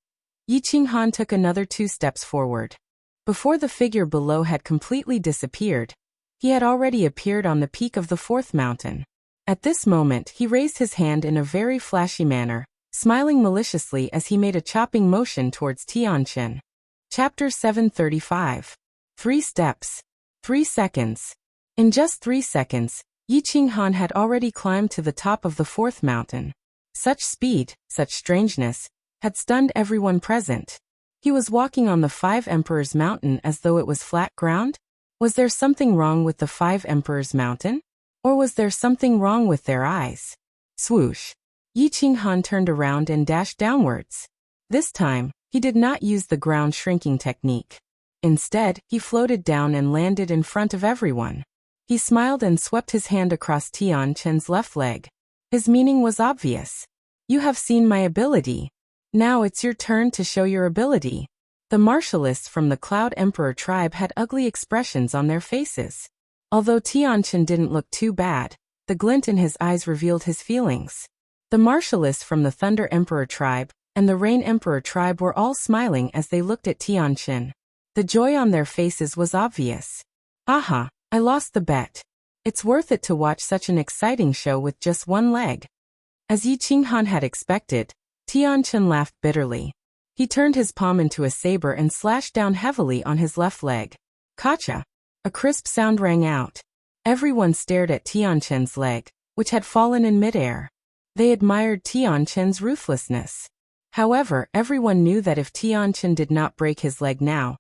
Yi Qinghan took another 2 steps forward. Before the figure below had completely disappeared, he had already appeared on the peak of the 4th mountain. At this moment, he raised his hand in a very flashy manner, smiling maliciously as he made a chopping motion towards Tianchen. Chapter 735. 3 steps. 3 seconds. In just 3 seconds, Yi Qinghan had already climbed to the top of the fourth mountain. Such speed, such strangeness, had stunned everyone present. He was walking on the Five Emperors Mountain as though it was flat ground? Was there something wrong with the Five Emperors Mountain? Or was there something wrong with their eyes? Swoosh! Yi Qinghan turned around and dashed downwards. This time, he did not use the ground shrinking technique. Instead, he floated down and landed in front of everyone. He smiled and swept his hand across Tian Chen's left leg. His meaning was obvious. You have seen my ability. Now it's your turn to show your ability. The martialists from the Cloud Emperor tribe had ugly expressions on their faces. Although Tian Chen didn't look too bad, the glint in his eyes revealed his feelings. The martialists from the Thunder Emperor tribe and the Rain Emperor tribe were all smiling as they looked at Tian Chen. The joy on their faces was obvious. Aha, I lost the bet. It's worth it to watch such an exciting show with just one leg. As Yi Qinghan had expected, Tian Chen laughed bitterly. He turned his palm into a saber and slashed down heavily on his left leg. Kacha! A crisp sound rang out. Everyone stared at Tian Chen's leg, which had fallen in midair. They admired Tian Chen's ruthlessness. However, everyone knew that if Tian Chen did not break his leg now,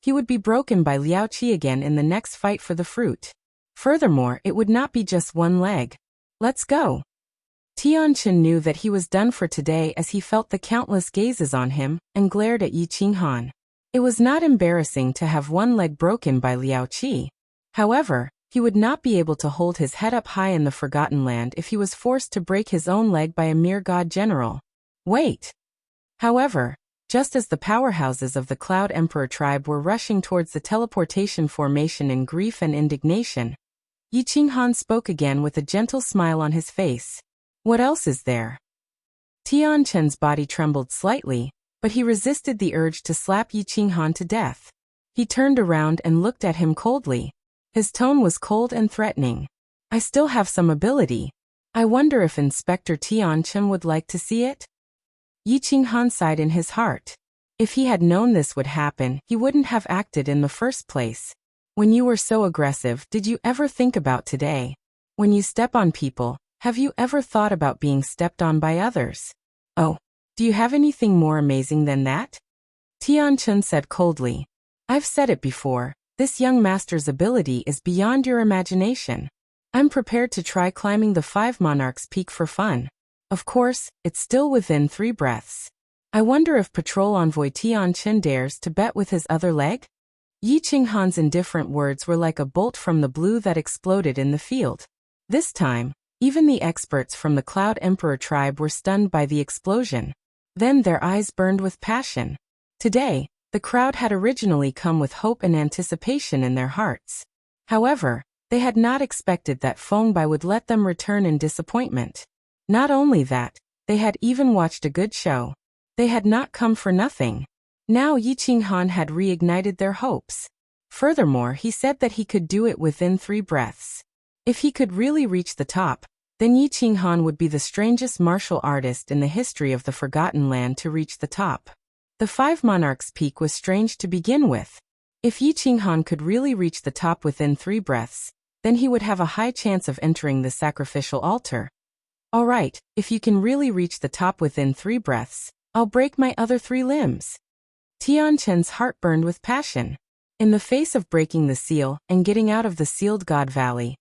he would be broken by Liao Qi again in the next fight for the fruit. Furthermore, it would not be just one leg. Let's go. Tian Chen knew that he was done for today as he felt the countless gazes on him and glared at Yi Qinghan. It was not embarrassing to have one leg broken by Liao Qi. However, he would not be able to hold his head up high in the Forgotten Land if he was forced to break his own leg by a mere god general. Wait! However, just as the powerhouses of the Cloud Emperor tribe were rushing towards the teleportation formation in grief and indignation, Yi Qinghan spoke again with a gentle smile on his face. What else is there? Tian Chen's body trembled slightly, but he resisted the urge to slap Yi Qinghan to death. He turned around and looked at him coldly. His tone was cold and threatening. I still have some ability. I wonder if Inspector Tian Chen would like to see it? Yi Qinghan sighed in his heart. If he had known this would happen, he wouldn't have acted in the first place. When you were so aggressive, did you ever think about today? When you step on people, have you ever thought about being stepped on by others? Oh, do you have anything more amazing than that? Tian Chen said coldly. I've said it before, this young master's ability is beyond your imagination. I'm prepared to try climbing the Five Monarchs Peak for fun. Of course, it's still within 3 breaths. I wonder if Patrol Envoy Tian Chen dares to bet with his other leg? Yi Qinghan's indifferent words were like a bolt from the blue that exploded in the field. This time, even the experts from the Cloud Emperor tribe were stunned by the explosion. Then their eyes burned with passion. Today, the crowd had originally come with hope and anticipation in their hearts. However, they had not expected that Feng Bai would let them return in disappointment. Not only that, they had even watched a good show. They had not come for nothing. Now Yi Qinghan had reignited their hopes. Furthermore, he said that he could do it within 3 breaths. If he could really reach the top, then Yi Qinghan would be the strangest martial artist in the history of the Forgotten Land to reach the top. The Five Monarchs Peak was strange to begin with. If Yi Qinghan could really reach the top within 3 breaths, then he would have a high chance of entering the sacrificial altar. Alright, if you can really reach the top within 3 breaths, I'll break my other 3 limbs. Tian Chen's heart burned with passion. In the face of breaking the seal and getting out of the sealed God Valley,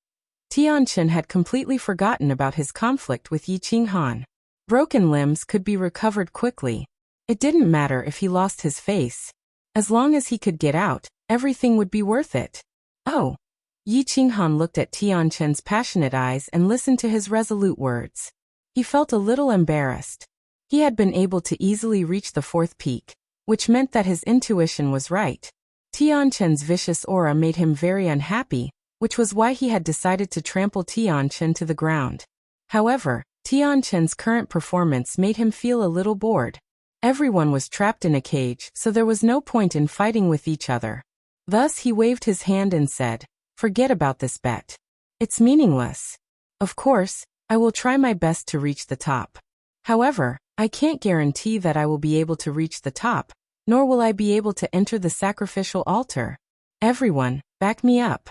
Tian Chen had completely forgotten about his conflict with Yi Qinghan. Broken limbs could be recovered quickly. It didn't matter if he lost his face. As long as he could get out, everything would be worth it. Oh! Yi Qinghan looked at Tian Chen's passionate eyes and listened to his resolute words. He felt a little embarrassed. He had been able to easily reach the 4th peak, which meant that his intuition was right. Tian Chen's vicious aura made him very unhappy, which was why he had decided to trample Tian Chen to the ground. However, Tian Chen's current performance made him feel a little bored. Everyone was trapped in a cage, so there was no point in fighting with each other. Thus he waved his hand and said, "Forget about this bet. It's meaningless. Of course, I will try my best to reach the top. However, I can't guarantee that I will be able to reach the top, nor will I be able to enter the sacrificial altar. Everyone, back me up."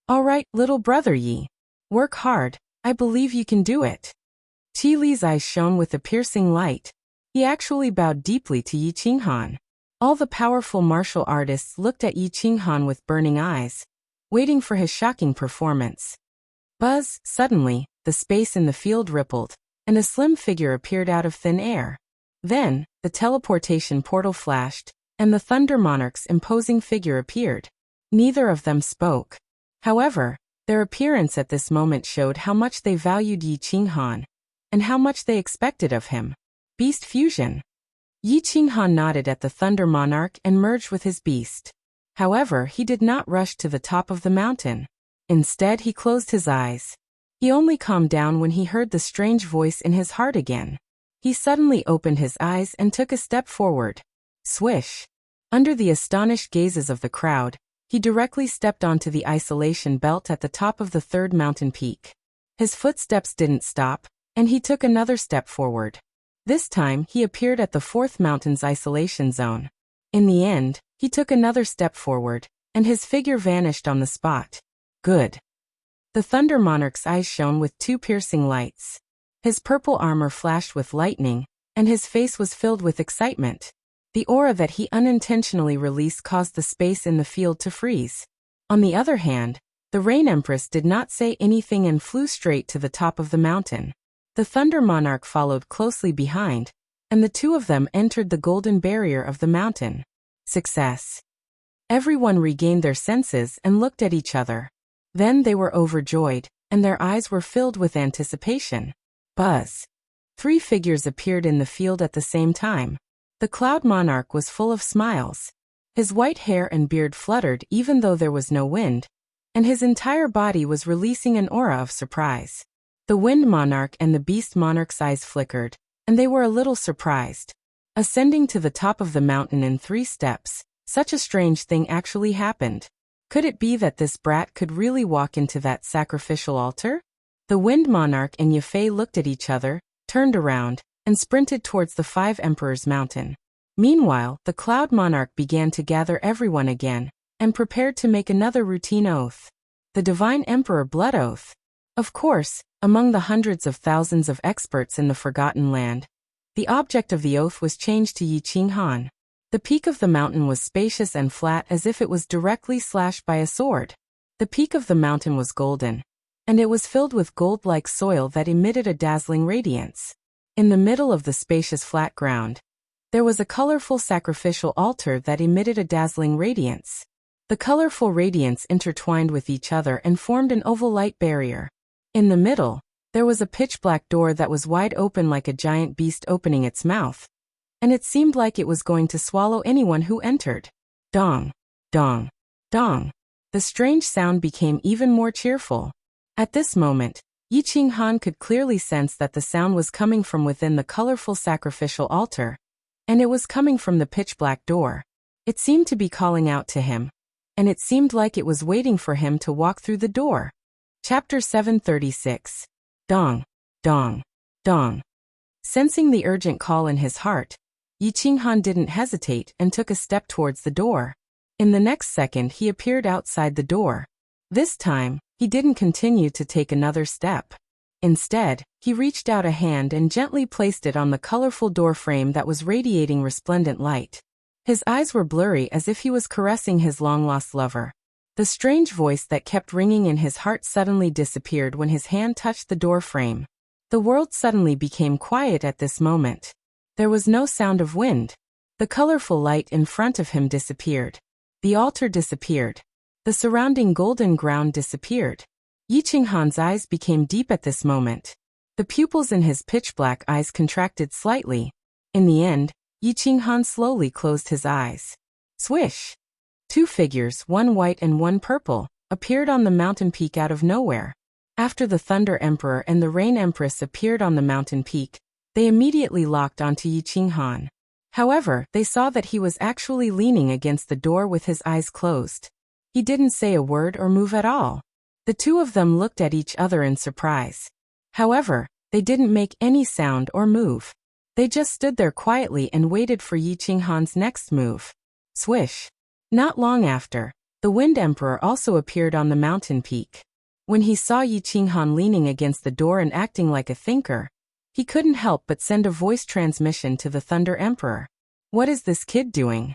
"All right, little brother Yi. Work hard, I believe you can do it. Qi Li's eyes shone with a piercing light. He actually bowed deeply to Yi Qinghan. All the powerful martial artists looked at Yi Qinghan with burning eyes, waiting for his shocking performance. Buzz, suddenly, the space in the field rippled, and a slim figure appeared out of thin air. Then, the teleportation portal flashed, and the Thunder Monarch's imposing figure appeared. Neither of them spoke. However, their appearance at this moment showed how much they valued Yi Qinghan, and how much they expected of him. Beast fusion. Yi Qinghan nodded at the Thunder Monarch and merged with his beast. However, he did not rush to the top of the mountain. Instead, he closed his eyes. He only calmed down when he heard the strange voice in his heart again. He suddenly opened his eyes and took a step forward. Swish. Under the astonished gazes of the crowd, he directly stepped onto the isolation belt at the top of the third mountain peak. His footsteps didn't stop, and he took another step forward. This time, he appeared at the fourth mountain's isolation zone. In the end, he took another step forward, and his figure vanished on the spot. Good. The Thunder Monarch's eyes shone with two piercing lights. His purple armor flashed with lightning, and his face was filled with excitement. The aura that he unintentionally released caused the space in the field to freeze. On the other hand, the Rain Empress did not say anything and flew straight to the top of the mountain. The Thunder Monarch followed closely behind, and the two of them entered the golden barrier of the mountain. Success. Everyone regained their senses and looked at each other. Then they were overjoyed, and their eyes were filled with anticipation. Buzz. Three figures appeared in the field at the same time. The Cloud Monarch was full of smiles. His white hair and beard fluttered even though there was no wind, and his entire body was releasing an aura of surprise. The Wind Monarch and the Beast Monarch's eyes flickered, and they were a little surprised. Ascending to the top of the mountain in 3 steps, such a strange thing actually happened. Could it be that this brat could really walk into that sacrificial altar? The Wind Monarch and Yafei looked at each other, turned around, and sprinted towards the 5 Emperors Mountain. Meanwhile, the Cloud Monarch began to gather everyone again, and prepared to make another routine oath. The Divine Emperor Blood Oath. Of course, among the hundreds of thousands of experts in the Forgotten Land, the object of the oath was changed to Yi Qinghan. The peak of the mountain was spacious and flat as if it was directly slashed by a sword. The peak of the mountain was golden, and it was filled with gold-like soil that emitted a dazzling radiance. In the middle of the spacious flat ground, there was a colorful sacrificial altar that emitted a dazzling radiance. The colorful radiance intertwined with each other and formed an oval light barrier. In the middle, there was a pitch-black door that was wide open like a giant beast opening its mouth, and it seemed like it was going to swallow anyone who entered. Dong, dong, dong. The strange sound became even more cheerful. At this moment, Yi Qinghan could clearly sense that the sound was coming from within the colorful sacrificial altar, and it was coming from the pitch-black door. It seemed to be calling out to him, and it seemed like it was waiting for him to walk through the door. Chapter 736. Dong, dong, dong. Sensing the urgent call in his heart, Yi Qinghan didn't hesitate and took a step towards the door. In the next second he appeared outside the door. This time, he didn't continue to take another step. Instead, he reached out a hand and gently placed it on the colorful door frame that was radiating resplendent light. His eyes were blurry as if he was caressing his long-lost lover. The strange voice that kept ringing in his heart suddenly disappeared when his hand touched the door frame. The world suddenly became quiet at this moment. There was no sound of wind. The colorful light in front of him disappeared. The altar disappeared. The surrounding golden ground disappeared. Yi Qinghan's eyes became deep at this moment. The pupils in his pitch-black eyes contracted slightly. In the end, Yi Qinghan slowly closed his eyes. Swish! 2 figures, one white and one purple, appeared on the mountain peak out of nowhere. After the Thunder Emperor and the Rain Empress appeared on the mountain peak, they immediately locked onto Yi Qinghan. However, they saw that he was actually leaning against the door with his eyes closed. He didn't say a word or move at all. The two of them looked at each other in surprise. However, they didn't make any sound or move. They just stood there quietly and waited for Yi Qinghan's next move. Swish! Not long after, the Wind Emperor also appeared on the mountain peak. When he saw Yi Qinghan leaning against the door and acting like a thinker, he couldn't help but send a voice transmission to the Thunder Emperor. What is this kid doing?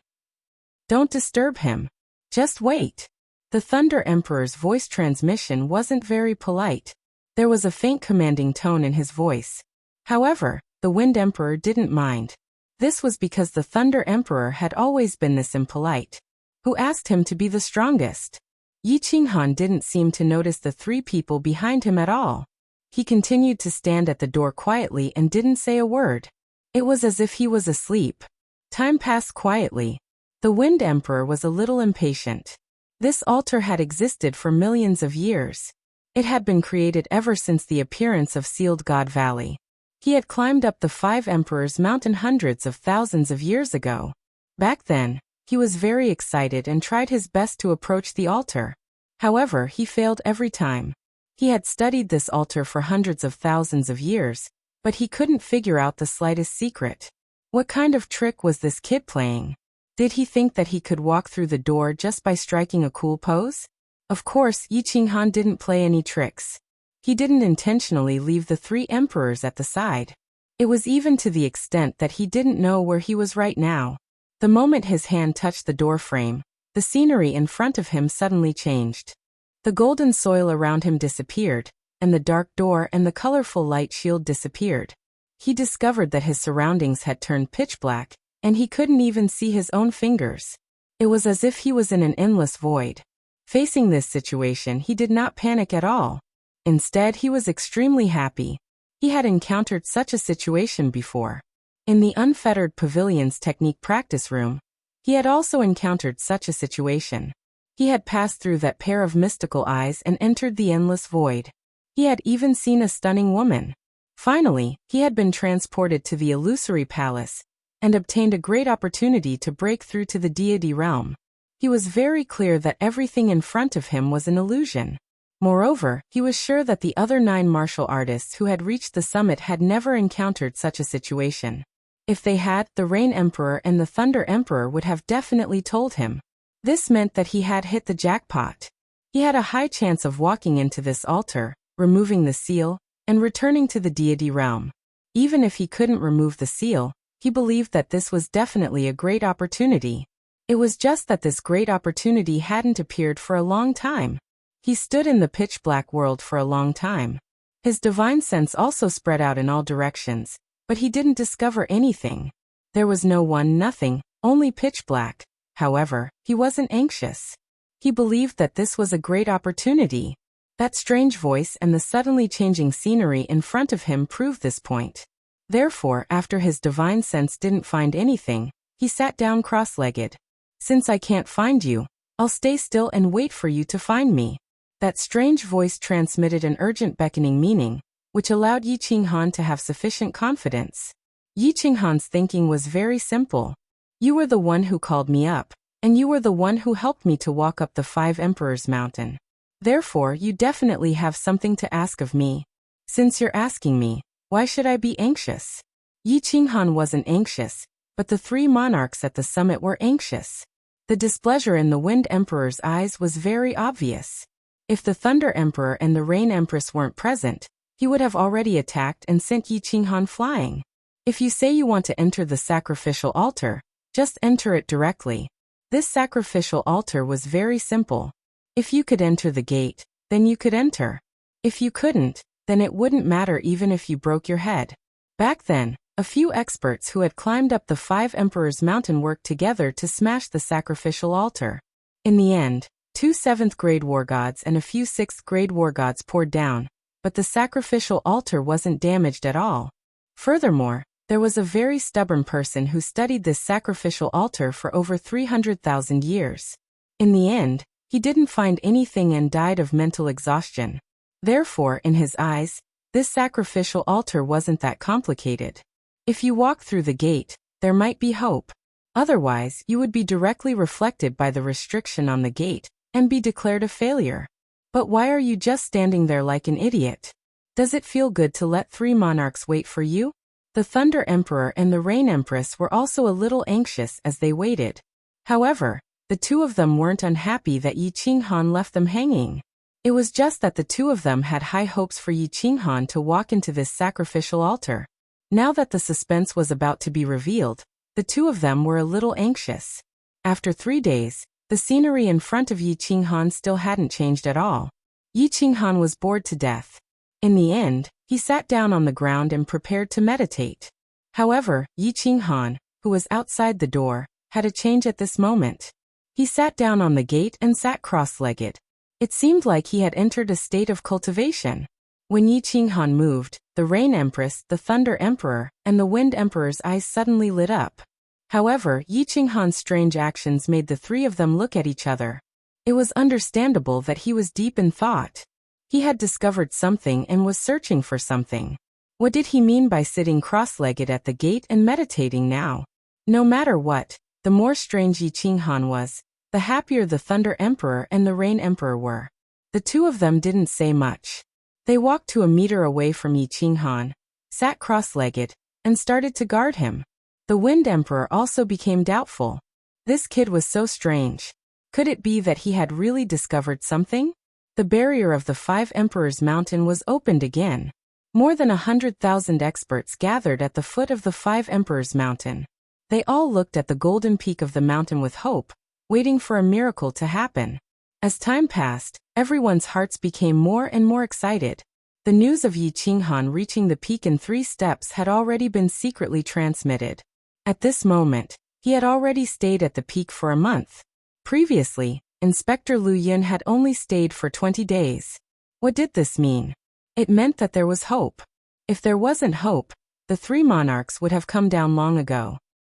Don't disturb him. Just wait. The Thunder Emperor's voice transmission wasn't very polite. There was a faint commanding tone in his voice. However, the Wind Emperor didn't mind. This was because the Thunder Emperor had always been this impolite. Who asked him to be the strongest? Yi Qinghan didn't seem to notice the three people behind him at all. He continued to stand at the door quietly and didn't say a word. It was as if he was asleep. Time passed quietly. The Wind Emperor was a little impatient. This altar had existed for millions of years. It had been created ever since the appearance of Sealed God Valley. He had climbed up the 5 Emperors' Mountain hundreds of thousands of years ago. Back then, he was very excited and tried his best to approach the altar. However, he failed every time. He had studied this altar for hundreds of thousands of years, but he couldn't figure out the slightest secret. What kind of trick was this kid playing? Did he think that he could walk through the door just by striking a cool pose? Of course, Yi Qinghan didn't play any tricks. He didn't intentionally leave the 3 emperors at the side. It was even to the extent that he didn't know where he was right now. The moment his hand touched the door frame, the scenery in front of him suddenly changed. The golden soil around him disappeared, and the dark door and the colorful light shield disappeared. He discovered that his surroundings had turned pitch black, and he couldn't even see his own fingers. It was as if he was in an endless void. Facing this situation, he did not panic at all. Instead, he was extremely happy. He had encountered such a situation before. In the Unfettered Pavilion's technique practice room, he had also encountered such a situation. He had passed through that pair of mystical eyes and entered the endless void. He had even seen a stunning woman. Finally, he had been transported to the illusory palace and obtained a great opportunity to break through to the deity realm. He was very clear that everything in front of him was an illusion. Moreover, he was sure that the other 9 martial artists who had reached the summit had never encountered such a situation. If they had, the Rain Emperor and the Thunder Emperor would have definitely told him. This meant that he had hit the jackpot. He had a high chance of walking into this altar, removing the seal, and returning to the deity realm. Even if he couldn't remove the seal, he believed that this was definitely a great opportunity. It was just that this great opportunity hadn't appeared for a long time. He stood in the pitch-black world for a long time. His divine sense also spread out in all directions, but he didn't discover anything. There was nothing, only pitch-black. However, he wasn't anxious. He believed that this was a great opportunity. That strange voice and the suddenly changing scenery in front of him proved this point. Therefore, after his divine sense didn't find anything, he sat down cross-legged. Since I can't find you, I'll stay still and wait for you to find me. That strange voice transmitted an urgent beckoning meaning, which allowed Yi Qinghan to have sufficient confidence. Yi Qinghan's thinking was very simple. You were the one who called me up, and you were the one who helped me to walk up the 5 Emperors' Mountain. Therefore, you definitely have something to ask of me. Since you're asking me, why should I be anxious? Yi Qinghan wasn't anxious, but the 3 monarchs at the summit were anxious. The displeasure in the Wind Emperor's eyes was very obvious. If the Thunder Emperor and the Rain Empress weren't present, he would have already attacked and sent Yi Qinghan flying. If you say you want to enter the sacrificial altar, just enter it directly. This sacrificial altar was very simple. If you could enter the gate, then you could enter. If you couldn't, then it wouldn't matter even if you broke your head. Back then, a few experts who had climbed up the 5 Emperors' Mountain worked together to smash the sacrificial altar. In the end, 2 7th-grade war gods and a few 6th-grade war gods poured down, but the sacrificial altar wasn't damaged at all. Furthermore, there was a very stubborn person who studied this sacrificial altar for over 300,000 years. In the end, he didn't find anything and died of mental exhaustion. Therefore, in his eyes, this sacrificial altar wasn't that complicated. If you walk through the gate, there might be hope. Otherwise, you would be directly reflected by the restriction on the gate and be declared a failure. But why are you just standing there like an idiot? Does it feel good to let 3 monarchs wait for you? The Thunder Emperor and the Rain Empress were also a little anxious as they waited. However, the 2 of them weren't unhappy that Yi Qinghan left them hanging. It was just that the two of them had high hopes for Yi Qinghan to walk into this sacrificial altar. Now that the suspense was about to be revealed, the two of them were a little anxious. After 3 days, the scenery in front of Yi Qinghan still hadn't changed at all. Yi Qinghan was bored to death. In the end, he sat down on the ground and prepared to meditate. However, Yi Qinghan, who was outside the door, had a change at this moment. He sat down on the gate and sat cross-legged. It seemed like he had entered a state of cultivation. When Yi Qinghan moved, the Rain Empress, the Thunder Emperor, and the Wind Emperor's eyes suddenly lit up. However, Yi Qinghan's strange actions made the three of them look at each other. It was understandable that he was deep in thought. He had discovered something and was searching for something. What did he mean by sitting cross-legged at the gate and meditating now? No matter what, the more strange Yi Qinghan was, the happier the Thunder Emperor and the Rain Emperor were. The two of them didn't say much. They walked to a meter away from Yi Qinghan, sat cross-legged, and started to guard him. The Wind Emperor also became doubtful. This kid was so strange. Could it be that he had really discovered something? The barrier of the 5 Emperors Mountain was opened again. More than 100,000 experts gathered at the foot of the 5 Emperors Mountain. They all looked at the golden peak of the mountain with hope, waiting for a miracle to happen. As time passed, everyone's hearts became more and more excited. The news of Yi Qinghan reaching the peak in 3 steps had already been secretly transmitted. At this moment, he had already stayed at the peak for a month. Previously, Inspector Lu Yun had only stayed for 20 days. What did this mean? It meant that there was hope. If there wasn't hope, the 3 monarchs would have come down long ago.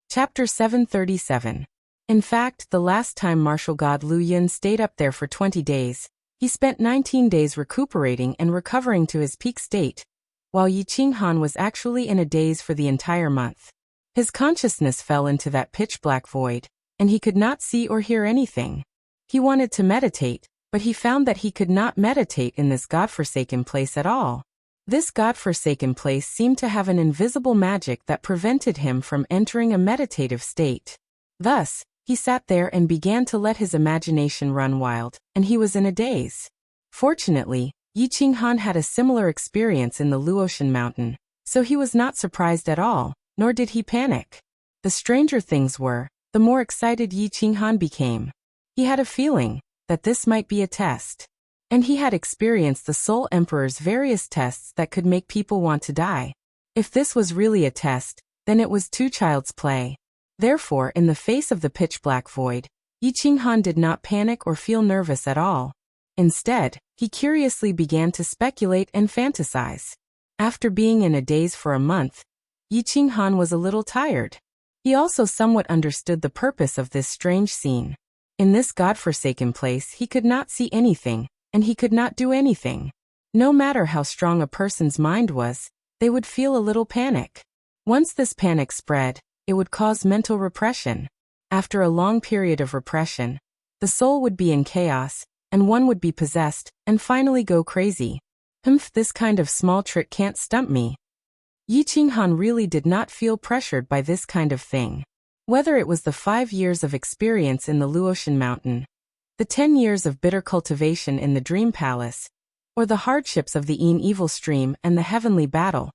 Chapter 737. In fact, the last time martial god Lu Yun stayed up there for 20 days, he spent 19 days recuperating and recovering to his peak state, while Yi Qinghan was actually in a daze for the entire month. His consciousness fell into that pitch-black void, and he could not see or hear anything. He wanted to meditate, but he found that he could not meditate in this godforsaken place at all. This godforsaken place seemed to have an invisible magic that prevented him from entering a meditative state. Thus, he sat there and began to let his imagination run wild, and he was in a daze. Fortunately, Yi Qinghan had a similar experience in the Luotian mountain, so he was not surprised at all, nor did he panic. The stranger things were, the more excited Yi Qinghan became. He had a feeling that this might be a test. And he had experienced the Soul Emperor's various tests that could make people want to die. If this was really a test, then it was too child's play. Therefore, in the face of the pitch-black void, Yi Qinghan did not panic or feel nervous at all. Instead, he curiously began to speculate and fantasize. After being in a daze for a month, Yi Qinghan was a little tired. He also somewhat understood the purpose of this strange scene. In this godforsaken place he could not see anything, and he could not do anything. No matter how strong a person's mind was, they would feel a little panic. Once this panic spread, it would cause mental repression. After a long period of repression, the soul would be in chaos, and one would be possessed, and finally go crazy. This kind of small trick can't stump me. Yi Qinghan really did not feel pressured by this kind of thing. Whether it was the 5 years of experience in the Luotian mountain, the 10 years of bitter cultivation in the Dream Palace, or the hardships of the Yin Evil Stream and the heavenly battle,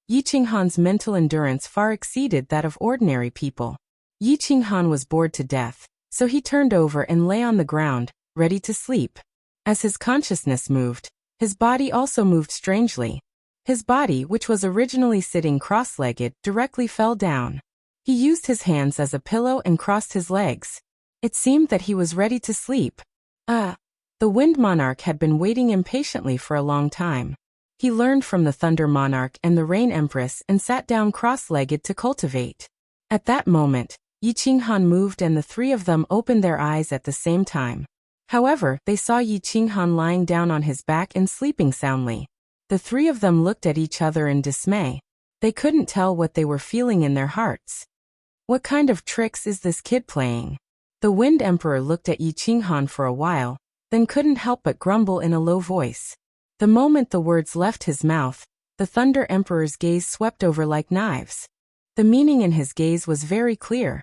Yi Qinghan's mental endurance far exceeded that of ordinary people. Yi Qinghan was bored to death, so he turned over and lay on the ground, ready to sleep. As his consciousness moved, his body also moved strangely. His body, which was originally sitting cross-legged, directly fell down. He used his hands as a pillow and crossed his legs. It seemed that he was ready to sleep. The Wind Monarch had been waiting impatiently for a long time. He learned from the Thunder Monarch and the Rain Empress and sat down cross-legged to cultivate. At that moment, Yi Qinghan moved and the 3 of them opened their eyes at the same time. However, they saw Yi Qinghan lying down on his back and sleeping soundly. The 3 of them looked at each other in dismay. They couldn't tell what they were feeling in their hearts. What kind of tricks is this kid playing? The Wind Emperor looked at Yi Qinghan for a while, then couldn't help but grumble in a low voice. The moment the words left his mouth, the Thunder Emperor's gaze swept over like knives. The meaning in his gaze was very clear.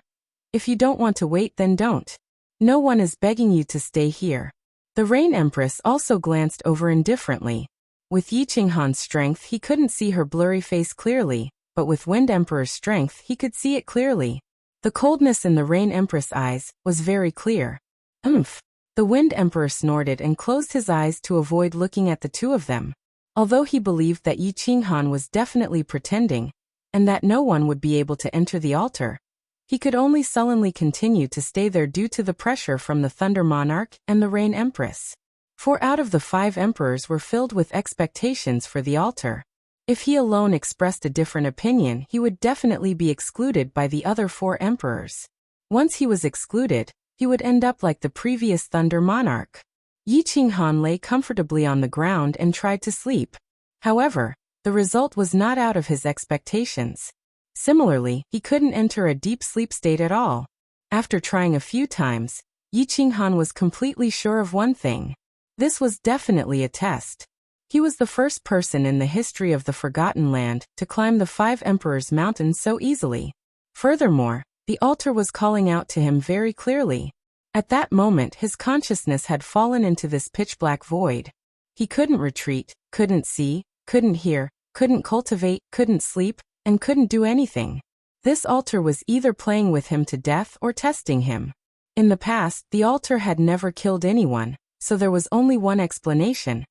If you don't want to wait, then don't. No one is begging you to stay here. The Rain Empress also glanced over indifferently. With Yi Qinghan's strength he couldn't see her blurry face clearly, but with Wind Emperor's strength he could see it clearly. The coldness in the Rain Empress' eyes was very clear. Umph! The Wind Emperor snorted and closed his eyes to avoid looking at the two of them. Although he believed that Yi Qinghan was definitely pretending, and that no one would be able to enter the altar, he could only sullenly continue to stay there due to the pressure from the Thunder Monarch and the Rain Empress. 4 out of the 5 emperors were filled with expectations for the altar. If he alone expressed a different opinion, he would definitely be excluded by the other 4 emperors. Once he was excluded, he would end up like the previous Thunder Monarch. Yi Qinghan lay comfortably on the ground and tried to sleep. However, the result was not out of his expectations. Similarly, he couldn't enter a deep sleep state at all. After trying a few times, Yi Qinghan was completely sure of one thing. This was definitely a test. He was the first person in the history of the Forgotten Land to climb the 5 Emperors' Mountain so easily. Furthermore, the altar was calling out to him very clearly. At that moment his consciousness had fallen into this pitch-black void. He couldn't retreat, couldn't see, couldn't hear, couldn't cultivate, couldn't sleep, and couldn't do anything. This altar was either playing with him to death or testing him. In the past, the altar had never killed anyone, so there was only one explanation.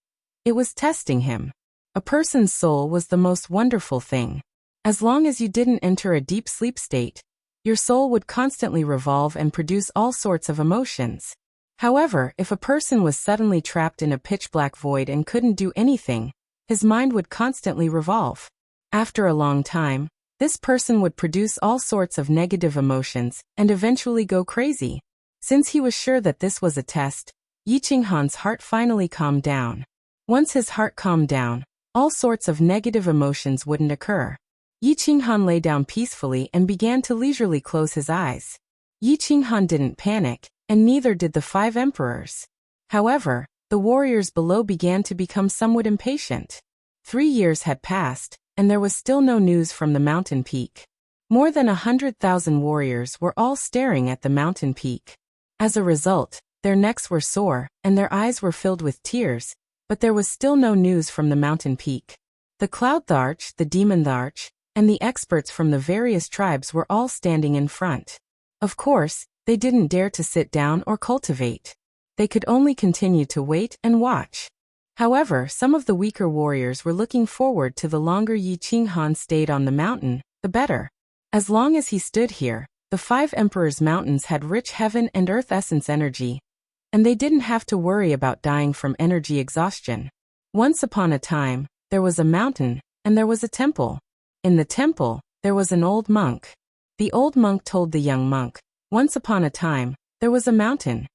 It was testing him. A person's soul was the most wonderful thing. As long as you didn't enter a deep sleep state, your soul would constantly revolve and produce all sorts of emotions. However, if a person was suddenly trapped in a pitch-black void and couldn't do anything, his mind would constantly revolve. After a long time, this person would produce all sorts of negative emotions and eventually go crazy. Since he was sure that this was a test, Yi Qinghan's heart finally calmed down. Once his heart calmed down, all sorts of negative emotions wouldn't occur. Yi Qinghan lay down peacefully and began to leisurely close his eyes. Yi Qinghan didn't panic, and neither did the 5 emperors. However, the warriors below began to become somewhat impatient. 3 years had passed, and there was still no news from the mountain peak. More than 100,000 warriors were all staring at the mountain peak. As a result, their necks were sore, and their eyes were filled with tears, but there was still no news from the mountain peak. The Cloud Tharch, the Demon Tharch, and the experts from the various tribes were all standing in front. Of course, they didn't dare to sit down or cultivate. They could only continue to wait and watch. However, some of the weaker warriors were looking forward to the longer Yi Qinghan stayed on the mountain, the better. As long as he stood here, the 5 Emperors' Mountains had rich heaven and earth essence energy, and they didn't have to worry about dying from energy exhaustion. Once upon a time, there was a mountain, and there was a temple. In the temple, there was an old monk. The old monk told the young monk, "Once upon a time, there was a mountain."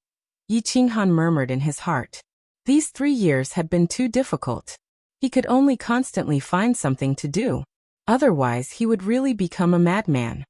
Yi Qinghan murmured in his heart. These 3 years had been too difficult. He could only constantly find something to do. Otherwise, he would really become a madman.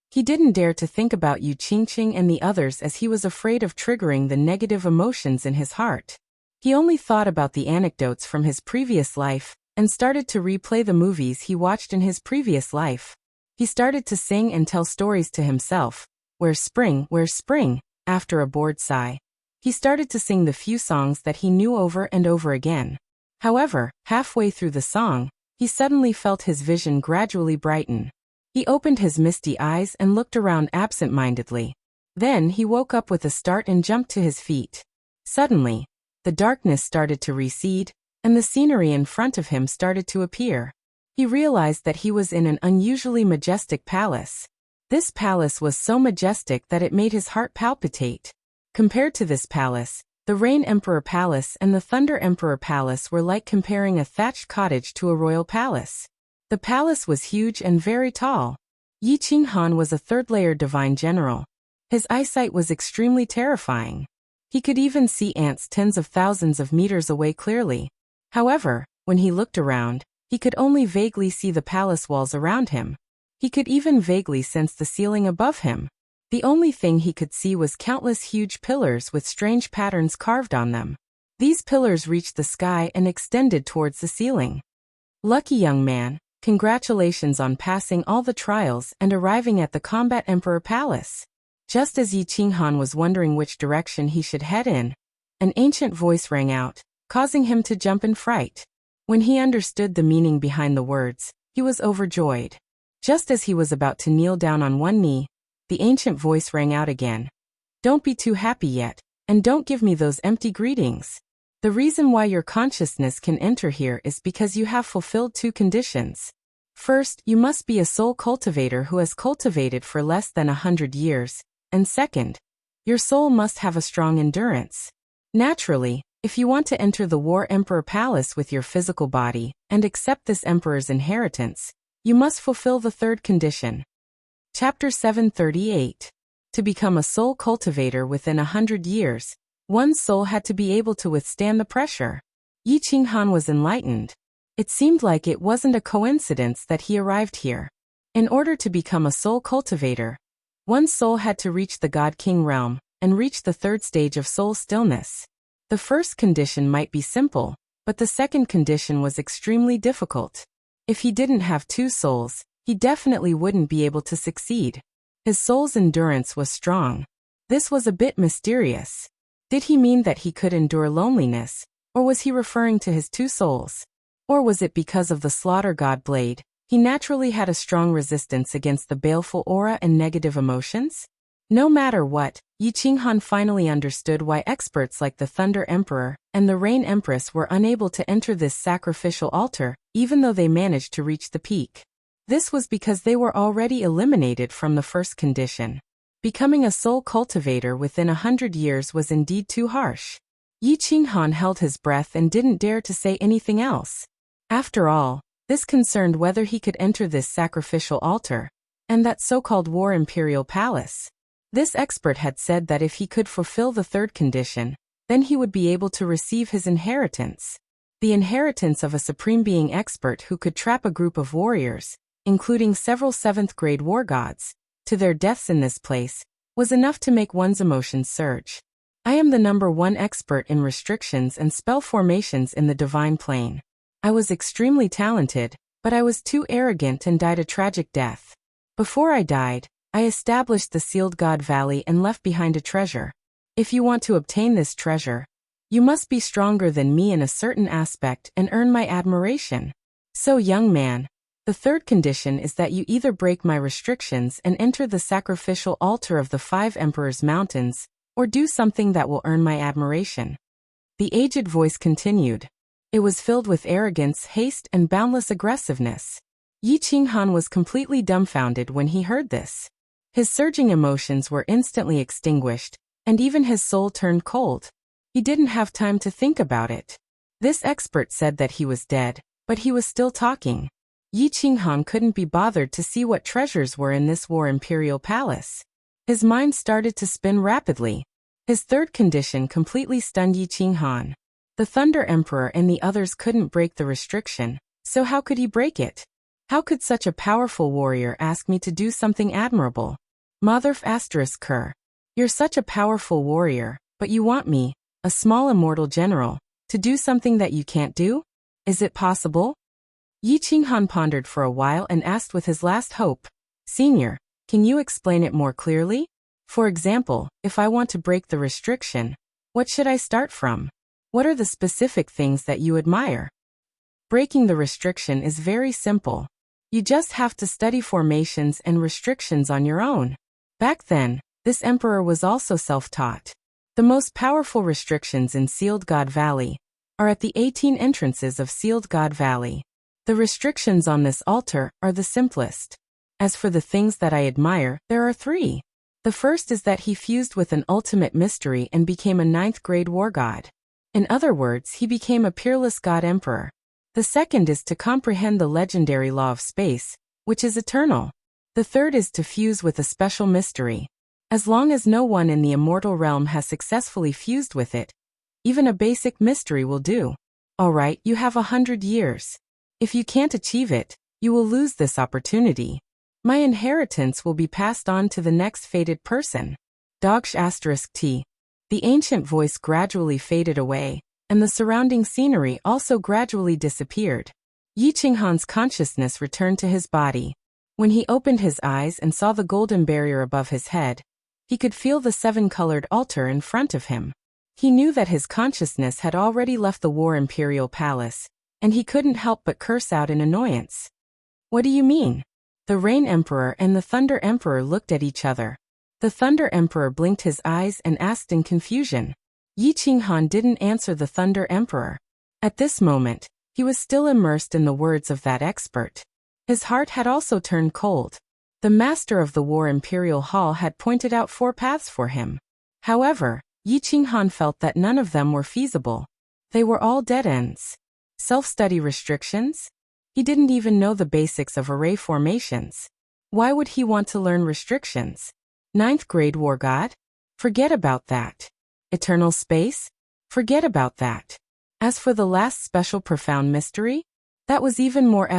He didn't dare to think about Yu Qingqing and the others as he was afraid of triggering the negative emotions in his heart. He only thought about the anecdotes from his previous life and started to replay the movies he watched in his previous life. He started to sing and tell stories to himself. Where's spring, after a bored sigh. He started to sing the few songs that he knew over and over again. However, halfway through the song, he suddenly felt his vision gradually brighten. He opened his misty eyes and looked around absent-mindedly. Then he woke up with a start and jumped to his feet. Suddenly, the darkness started to recede, and the scenery in front of him started to appear. He realized that he was in an unusually majestic palace. This palace was so majestic that it made his heart palpitate. Compared to this palace, the Rain Emperor Palace and the Thunder Emperor Palace were like comparing a thatched cottage to a royal palace. The palace was huge and very tall. Yi Qinghan was a third-layer divine general. His eyesight was extremely terrifying. He could even see ants tens of thousands of meters away clearly. However, when he looked around, he could only vaguely see the palace walls around him. He could even vaguely sense the ceiling above him. The only thing he could see was countless huge pillars with strange patterns carved on them. These pillars reached the sky and extended towards the ceiling. Lucky young man, congratulations on passing all the trials and arriving at the Combat Emperor Palace. Just as Yi Qinghan was wondering which direction he should head in, An ancient voice rang out, causing him to jump in fright. When he understood the meaning behind the words, he was overjoyed. Just as he was about to kneel down on one knee, the ancient voice rang out again. Don't be too happy yet, and don't give me those empty greetings. The reason why your consciousness can enter here is because you have fulfilled two conditions. First, you must be a soul cultivator who has cultivated for less than 100 years, and second, your soul must have a strong endurance. Naturally, if you want to enter the War Emperor Palace with your physical body and accept this emperor's inheritance, you must fulfill the third condition. Chapter 738. To become a soul cultivator within 100 years, one's soul had to be able to withstand the pressure. Yi Qinghan was enlightened. It seemed like it wasn't a coincidence that he arrived here. In order to become a soul cultivator, one's soul had to reach the God-King realm and reach the third stage of soul stillness. The first condition might be simple, but the second condition was extremely difficult. If he didn't have two souls, he definitely wouldn't be able to succeed. His soul's endurance was strong. This was a bit mysterious. Did he mean that he could endure loneliness, or was he referring to his two souls? Or was it because of the slaughter god blade? He naturally had a strong resistance against the baleful aura and negative emotions? No matter what, Yi Qinghan finally understood why experts like the Thunder Emperor and the Rain Empress were unable to enter this sacrificial altar, even though they managed to reach the peak. This was because they were already eliminated from the first condition. Becoming a soul cultivator within 100 years was indeed too harsh. Yi Qinghan held his breath and didn't dare to say anything else. After all, this concerned whether he could enter this sacrificial altar and that so-called War Imperial Palace. This expert had said that if he could fulfill the third condition, then he would be able to receive his inheritance. The inheritance of a supreme being expert who could trap a group of warriors, including several 7th-grade war gods, to their deaths in this place, was enough to make one's emotions surge. I am the #1 expert in restrictions and spell formations in the divine plane. I was extremely talented, but I was too arrogant and died a tragic death. Before I died, I established the Sealed God Valley and left behind a treasure. If you want to obtain this treasure, you must be stronger than me in a certain aspect and earn my admiration. So, young man, the third condition is that you either break my restrictions and enter the sacrificial altar of the 5 Emperors' Mountains, or do something that will earn my admiration. The aged voice continued. It was filled with arrogance, haste, and boundless aggressiveness. Yi Qinghan was completely dumbfounded when he heard this. His surging emotions were instantly extinguished, and even his soul turned cold. He didn't have time to think about it. This expert said that he was dead, but he was still talking. Yi Qinghan couldn't be bothered to see what treasures were in this War Imperial Palace. His mind started to spin rapidly. His third condition completely stunned Yi Qinghan. The Thunder Emperor and the others couldn't break the restriction, so how could he break it? How could such a powerful warrior ask me to do something admirable? Motherf **Ker. You're such a powerful warrior, but you want me, a small immortal general, to do something that you can't do? Is it possible? Yi Qinghan pondered for a while and asked with his last hope, Senior, can you explain it more clearly? For example, if I want to break the restriction, what should I start from? What are the specific things that you admire? Breaking the restriction is very simple. You just have to study formations and restrictions on your own. Back then, this emperor was also self-taught. The most powerful restrictions in Sealed God Valley are at the 18 entrances of Sealed God Valley. The restrictions on this altar are the simplest. As for the things that I admire, there are 3. The first is that he fused with an ultimate mystery and became a 9th-grade war god. In other words, he became a peerless god emperor. The second is to comprehend the legendary law of space, which is eternal. The third is to fuse with a special mystery. As long as no one in the immortal realm has successfully fused with it, even a basic mystery will do. Alright, you have 100 years. If you can't achieve it, you will lose this opportunity. My inheritance will be passed on to the next fated person. **T. The ancient voice gradually faded away, and the surrounding scenery also gradually disappeared. Yi Qinghan's consciousness returned to his body. When he opened his eyes and saw the golden barrier above his head, he could feel the 7-colored altar in front of him. He knew that his consciousness had already left the War Imperial Palace, and he couldn't help but curse out in annoyance. What do you mean? The Rain Emperor and the Thunder Emperor looked at each other. The Thunder Emperor blinked his eyes and asked in confusion. Yi Qinghan didn't answer the Thunder Emperor. At this moment, he was still immersed in the words of that expert. His heart had also turned cold. The master of the War Imperial Hall had pointed out 4 paths for him. However, Yi Qinghan felt that none of them were feasible. They were all dead ends. Self-study restrictions? He didn't even know the basics of array formations. Why would he want to learn restrictions? 9th grade War God? Forget about that. Eternal space? Forget about that. As for the last special profound mystery? That was even more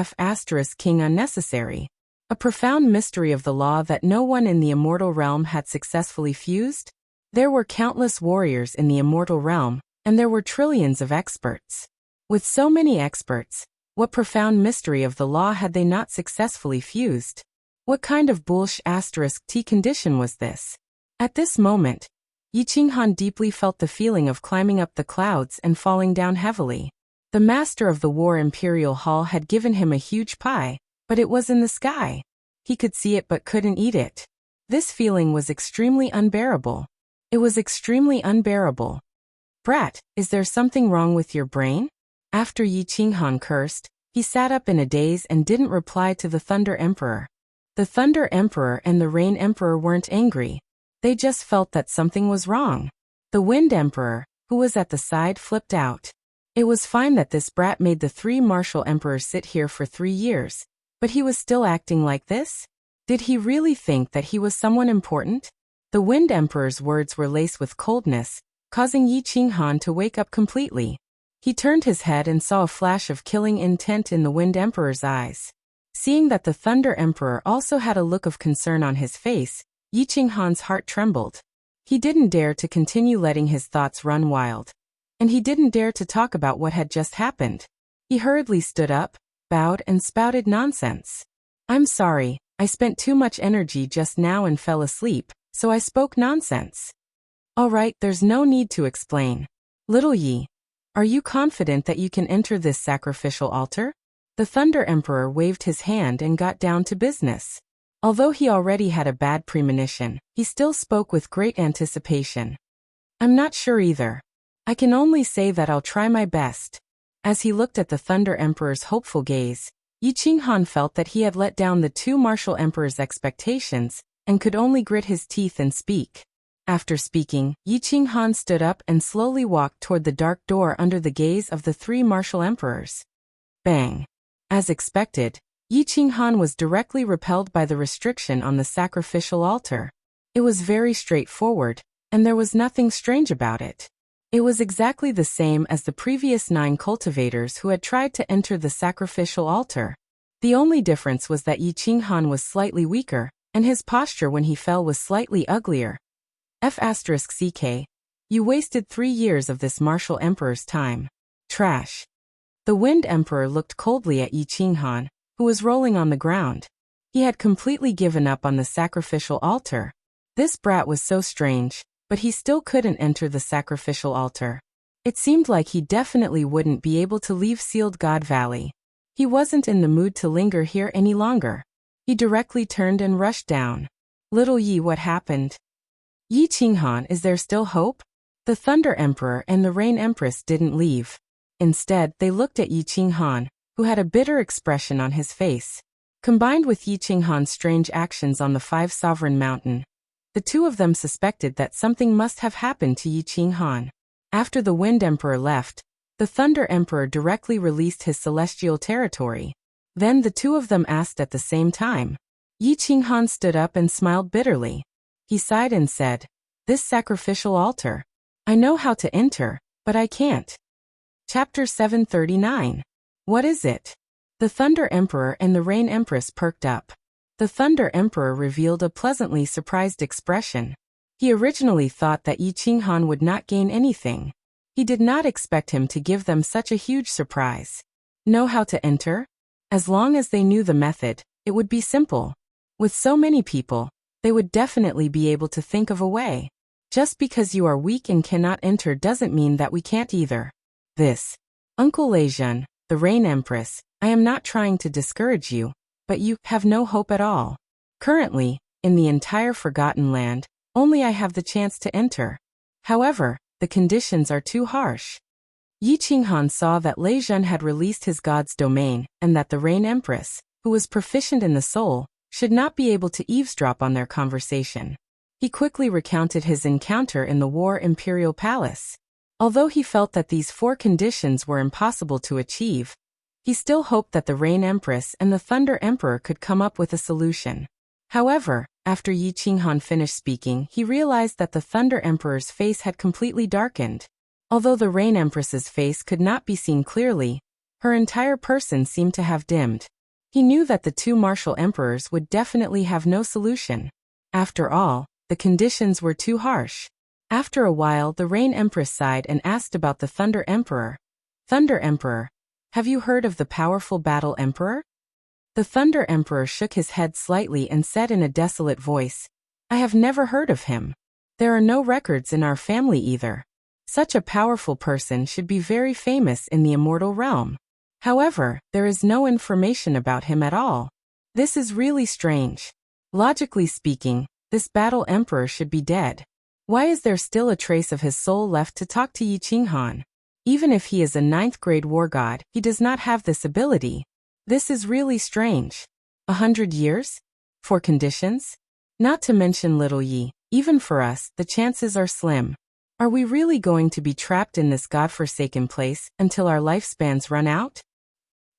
King unnecessary. A profound mystery of the law that no one in the immortal realm had successfully fused? There were countless warriors in the immortal realm, and there were trillions of experts. With so many experts, what profound mystery of the law had they not successfully fused? What kind of *T condition was this? At this moment, Yi Qinghan deeply felt the feeling of climbing up the clouds and falling down heavily. The master of the War Imperial Hall had given him a huge pie, but it was in the sky. He could see it but couldn't eat it. This feeling was extremely unbearable. It was extremely unbearable. Brat, is there something wrong with your brain? After Yi Qinghan cursed, he sat up in a daze and didn't reply to the Thunder Emperor. The Thunder Emperor and the Rain Emperor weren't angry. They just felt that something was wrong. The Wind Emperor, who was at the side, flipped out. It was fine that this brat made the 3 martial emperors sit here for 3 years, but he was still acting like this? Did he really think that he was someone important? The Wind Emperor's words were laced with coldness, causing Yi Qinghan to wake up completely. He turned his head and saw a flash of killing intent in the Wind Emperor's eyes. Seeing that the Thunder Emperor also had a look of concern on his face, Yi Qinghan's heart trembled. He didn't dare to continue letting his thoughts run wild. And he didn't dare to talk about what had just happened. He hurriedly stood up, bowed and spouted nonsense. I'm sorry, I spent too much energy just now and fell asleep, so I spoke nonsense. All right, there's no need to explain. Little Yi, are you confident that you can enter this sacrificial altar? The Thunder Emperor waved his hand and got down to business. Although he already had a bad premonition, he still spoke with great anticipation. I'm not sure either. I can only say that I'll try my best. As he looked at the Thunder Emperor's hopeful gaze, Yi Qinghan felt that he had let down the 2 martial emperors' expectations, and could only grit his teeth and speak. After speaking, Yi Qinghan stood up and slowly walked toward the dark door under the gaze of the 3 martial emperors. Bang! As expected, Yi Qinghan was directly repelled by the restriction on the sacrificial altar. It was very straightforward, and there was nothing strange about it. It was exactly the same as the previous 9 cultivators who had tried to enter the sacrificial altar. The only difference was that Yi Qinghan was slightly weaker, and his posture when he fell was slightly uglier. F***ck. You wasted 3 years of this martial emperor's time. Trash. The Wind Emperor looked coldly at Yi Qinghan, who was rolling on the ground. He had completely given up on the sacrificial altar. This brat was so strange, but he still couldn't enter the sacrificial altar. It seemed like he definitely wouldn't be able to leave Sealed God Valley. He wasn't in the mood to linger here any longer. He directly turned and rushed down. Little Yi, what happened? Yi Qinghan, is there still hope? The Thunder Emperor and the Rain Empress didn't leave. Instead, they looked at Yi Qinghan, who had a bitter expression on his face. Combined with Yi Qinghan's strange actions on the 5 Sovereign Mountain, the 2 of them suspected that something must have happened to Yi Qinghan. After the Wind Emperor left, the Thunder Emperor directly released his celestial territory. Then the 2 of them asked at the same time. Yi Qinghan stood up and smiled bitterly. He sighed and said, "This sacrificial altar. I know how to enter, but I can't." Chapter 739. What is it? The Thunder Emperor and the Rain Empress perked up. The Thunder Emperor revealed a pleasantly surprised expression. He originally thought that Yi Qinghan would not gain anything. He did not expect him to give them such a huge surprise. Know how to enter? As long as they knew the method, it would be simple. With so many people, they would definitely be able to think of a way. Just because you are weak and cannot enter doesn't mean that we can't either. This. Uncle Leijun, the Rain Empress, I am not trying to discourage you, but you have no hope at all. Currently, in the entire Forgotten Land, only I have the chance to enter. However, the conditions are too harsh. Yi Qinghan saw that Leijun had released his god's domain, and that the Rain Empress, who was proficient in the soul, should not be able to eavesdrop on their conversation. He quickly recounted his encounter in the War Imperial Palace. Although he felt that these 4 conditions were impossible to achieve, he still hoped that the Rain Empress and the Thunder Emperor could come up with a solution. However, after Yi Qinghan finished speaking, he realized that the Thunder Emperor's face had completely darkened. Although the Rain Empress's face could not be seen clearly, her entire person seemed to have dimmed. He knew that the 2 martial emperors would definitely have no solution. After all, the conditions were too harsh. After a while, the Rain Empress sighed and asked about the Thunder Emperor. Thunder Emperor, have you heard of the powerful Battle Emperor? The Thunder Emperor shook his head slightly and said in a desolate voice, I have never heard of him. There are no records in our family either. Such a powerful person should be very famous in the immortal realm. However, there is no information about him at all. This is really strange. Logically speaking, this Battle Emperor should be dead. Why is there still a trace of his soul left to talk to Yi Qinghan? Even if he is a 9th grade war god, he does not have this ability. This is really strange. 100 years? 4 conditions? Not to mention little Yi, even for us, the chances are slim. Are we really going to be trapped in this godforsaken place until our lifespans run out?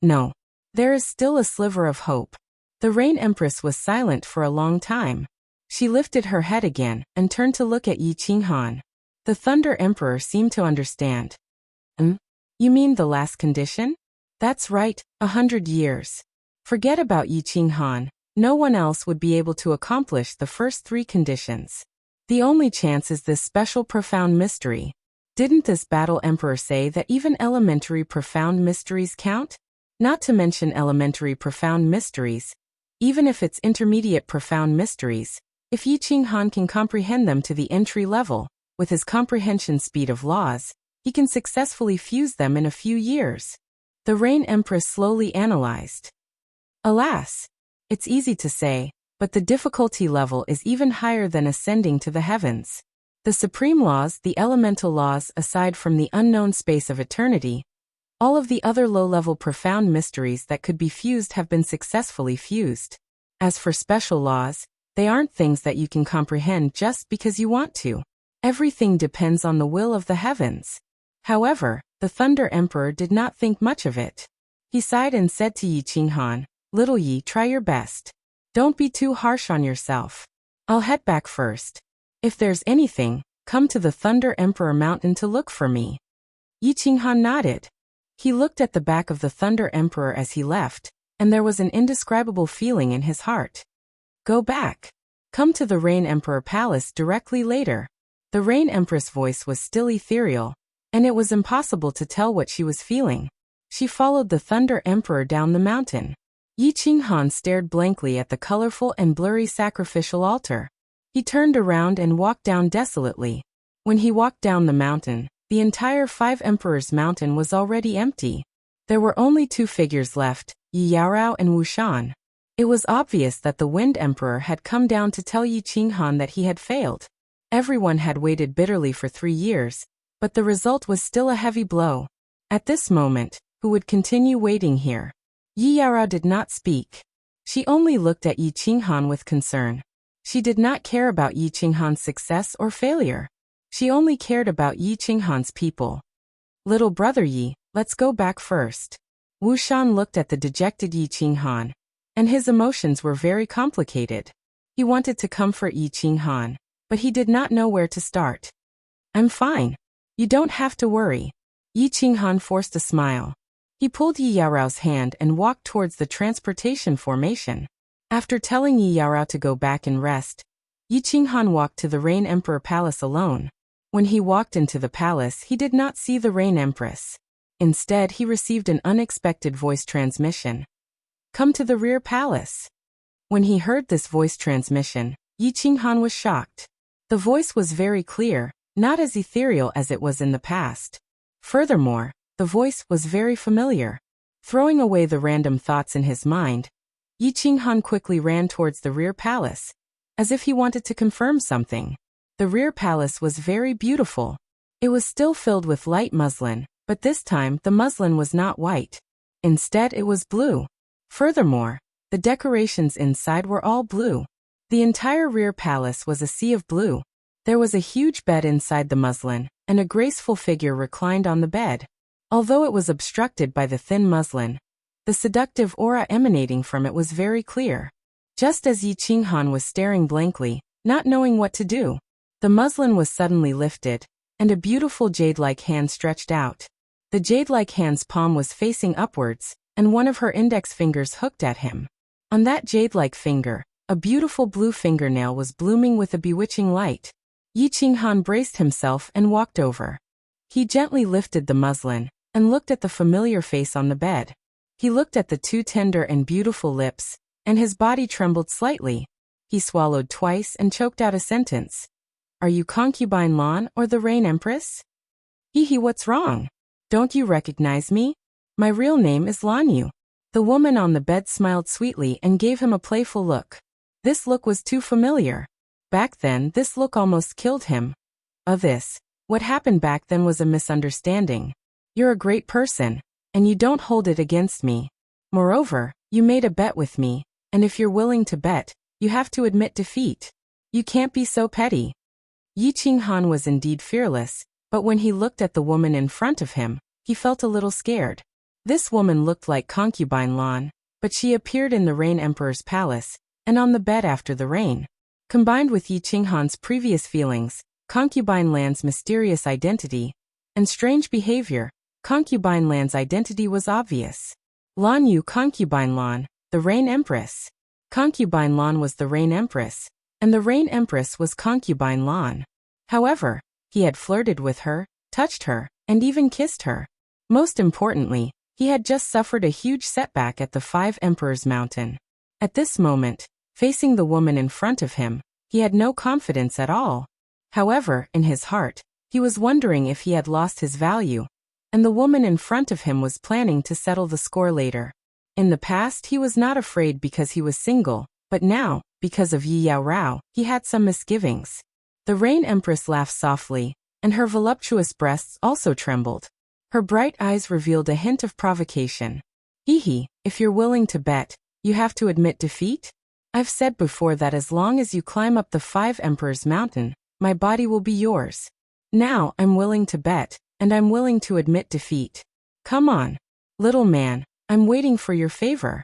No. There is still a sliver of hope. The Rain Empress was silent for a long time. She lifted her head again and turned to look at Yi Qinghan. The Thunder Emperor seemed to understand. You mean the last condition? That's right, 100 years. Forget about Yi Qinghan. No one else would be able to accomplish the first 3 conditions. The only chance is this special profound mystery. Didn't this Battle Emperor say that even elementary profound mysteries count? Not to mention elementary profound mysteries. Even if it's intermediate profound mysteries, if Yi Qinghan can comprehend them to the entry level, with his comprehension speed of laws, he can successfully fuse them in a few years. The Rain Empress slowly analyzed. Alas! It's easy to say, but the difficulty level is even higher than ascending to the heavens. The supreme laws, the elemental laws aside from the unknown space of eternity, all of the other low-level profound mysteries that could be fused have been successfully fused. As for special laws, they aren't things that you can comprehend just because you want to. Everything depends on the will of the heavens. However, the Thunder Emperor did not think much of it. He sighed and said to Yi Qinghan, Little Yi, try your best. Don't be too harsh on yourself. I'll head back first. If there's anything, come to the Thunder Emperor Mountain to look for me. Yi Qinghan nodded. He looked at the back of the Thunder Emperor as he left, and there was an indescribable feeling in his heart. Go back. Come to the Rain Emperor Palace directly later. The Rain Empress' voice was still ethereal, and it was impossible to tell what she was feeling. She followed the Thunder Emperor down the mountain. Yi Qinghan stared blankly at the colorful and blurry sacrificial altar. He turned around and walked down desolately. When he walked down the mountain, the entire 5 Emperors Mountain was already empty. There were only 2 figures left, Yi Yaorao and Wu Shan. It was obvious that the Wind Emperor had come down to tell Yi Qinghan that he had failed. Everyone had waited bitterly for 3 years, but the result was still a heavy blow. At this moment, who would continue waiting here? Yi Yaorao did not speak. She only looked at Yi Qinghan with concern. She did not care about Yi Qinghan's success or failure. She only cared about Yi Qinghan's people. Little brother Yi, let's go back first. Wu Shan looked at the dejected Yi Qinghan, and his emotions were very complicated. He wanted to comfort Yi Qinghan, but he did not know where to start. I'm fine. You don't have to worry. Yi Qinghan forced a smile. He pulled Yi Yaorao's hand and walked towards the transportation formation. After telling Yi Yaorao to go back and rest, Yi Qinghan walked to the Rain Emperor Palace alone. When he walked into the palace, he did not see the Rain Empress. Instead, he received an unexpected voice transmission. Come to the rear palace. When he heard this voice transmission, Yi Qinghan was shocked. The voice was very clear, not as ethereal as it was in the past. Furthermore, the voice was very familiar. Throwing away the random thoughts in his mind, Yi Qinghan quickly ran towards the rear palace, as if he wanted to confirm something. The rear palace was very beautiful. It was still filled with light muslin, but this time the muslin was not white. Instead, it was blue. Furthermore, the decorations inside were all blue. The entire rear palace was a sea of blue. There was a huge bed inside the muslin, and a graceful figure reclined on the bed. Although it was obstructed by the thin muslin, the seductive aura emanating from it was very clear. Just as Yi Qinghan was staring blankly, not knowing what to do, the muslin was suddenly lifted, and a beautiful jade-like hand stretched out. The jade-like hand's palm was facing upwards, and one of her index fingers hooked at him. On that jade-like finger, a beautiful blue fingernail was blooming with a bewitching light. Yi Qinghan braced himself and walked over. He gently lifted the muslin, and looked at the familiar face on the bed. He looked at the two tender and beautiful lips, and his body trembled slightly. He swallowed twice and choked out a sentence. "Are you concubine Lan or the Rain Empress?" "Hehe, what's wrong? Don't you recognize me? My real name is Lan Yu." The woman on the bed smiled sweetly and gave him a playful look. This look was too familiar. Back then, this look almost killed him. What happened back then was a misunderstanding. You're a great person, and you don't hold it against me. Moreover, you made a bet with me, and if you're willing to bet, you have to admit defeat. You can't be so petty. Yi Qinghan was indeed fearless, but when he looked at the woman in front of him, he felt a little scared. This woman looked like concubine Lan, but she appeared in the Rain Emperor's palace, and on the bed after the rain. Combined with Yi Qinghan's previous feelings, concubine Lan's mysterious identity, and strange behavior, concubine Lan's identity was obvious. Lan Yu, concubine Lan, the Rain Empress. Concubine Lan was the Rain Empress, and the Rain Empress was concubine Lan. However, he had flirted with her, touched her, and even kissed her. Most importantly, he had just suffered a huge setback at the Five Emperors Mountain. At this moment, facing the woman in front of him, he had no confidence at all. However, in his heart, he was wondering if he had lost his value, and the woman in front of him was planning to settle the score later. In the past, he was not afraid because he was single, but now, because of Yi Yaorao, he had some misgivings. The Rain Empress laughed softly, and her voluptuous breasts also trembled. Her bright eyes revealed a hint of provocation. "Hehe, if you're willing to bet, you have to admit defeat? I've said before that as long as you climb up the Five Emperors Mountain, my body will be yours. Now, I'm willing to bet, and I'm willing to admit defeat. Come on. Little man, I'm waiting for your favor."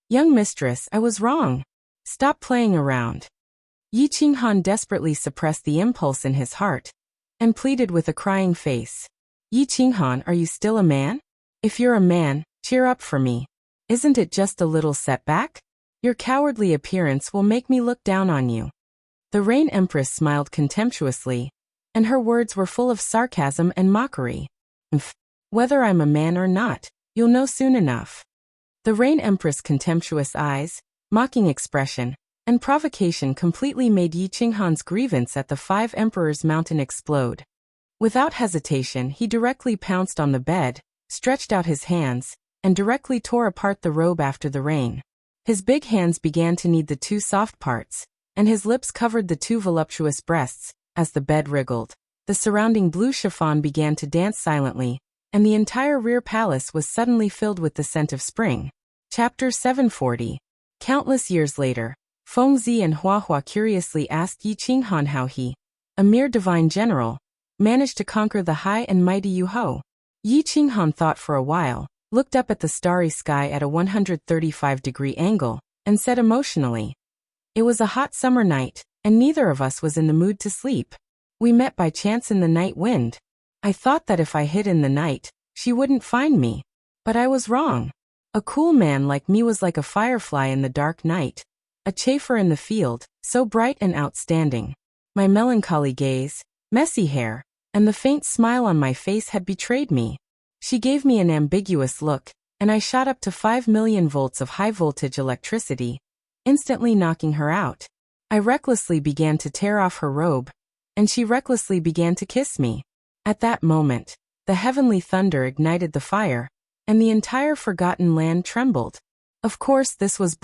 "Young mistress, I was wrong. Stop playing around." Yi Qinghan desperately suppressed the impulse in his heart, and pleaded with a crying face. "Yi Qinghan, are you still a man? If you're a man, cheer up for me. Isn't it just a little setback? Your cowardly appearance will make me look down on you." The Rain Empress smiled contemptuously, and her words were full of sarcasm and mockery. Whether I'm a man or not, you'll know soon enough." The Rain Empress' contemptuous eyes, mocking expression, and provocation completely made Yi Qinghan's grievance at the Five Emperors Mountain explode. Without hesitation, he directly pounced on the bed, stretched out his hands, and directly tore apart the robe after the rain. His big hands began to knead the two soft parts, and his lips covered the two voluptuous breasts. As the bed wriggled, the surrounding blue chiffon began to dance silently, and the entire rear palace was suddenly filled with the scent of spring. Chapter 740. Countless years later, Fengzi and Huahua curiously asked Yi Qinghan how he, a mere divine general, managed to conquer the high and mighty Yuho. Yi Qinghan thought for a while, looked up at the starry sky at a 135-degree angle, and said emotionally, "It was a hot summer night, and neither of us was in the mood to sleep. We met by chance in the night wind. I thought that if I hid in the night, she wouldn't find me. But I was wrong. A cool man like me was like a firefly in the dark night, a chafer in the field, so bright and outstanding. My melancholy gaze, messy hair, and the faint smile on my face had betrayed me. She gave me an ambiguous look, and I shot up to 5 million volts of high-voltage electricity, instantly knocking her out. I recklessly began to tear off her robe, and she recklessly began to kiss me. At that moment, the heavenly thunder ignited the fire, and the entire forgotten land trembled. Of course this was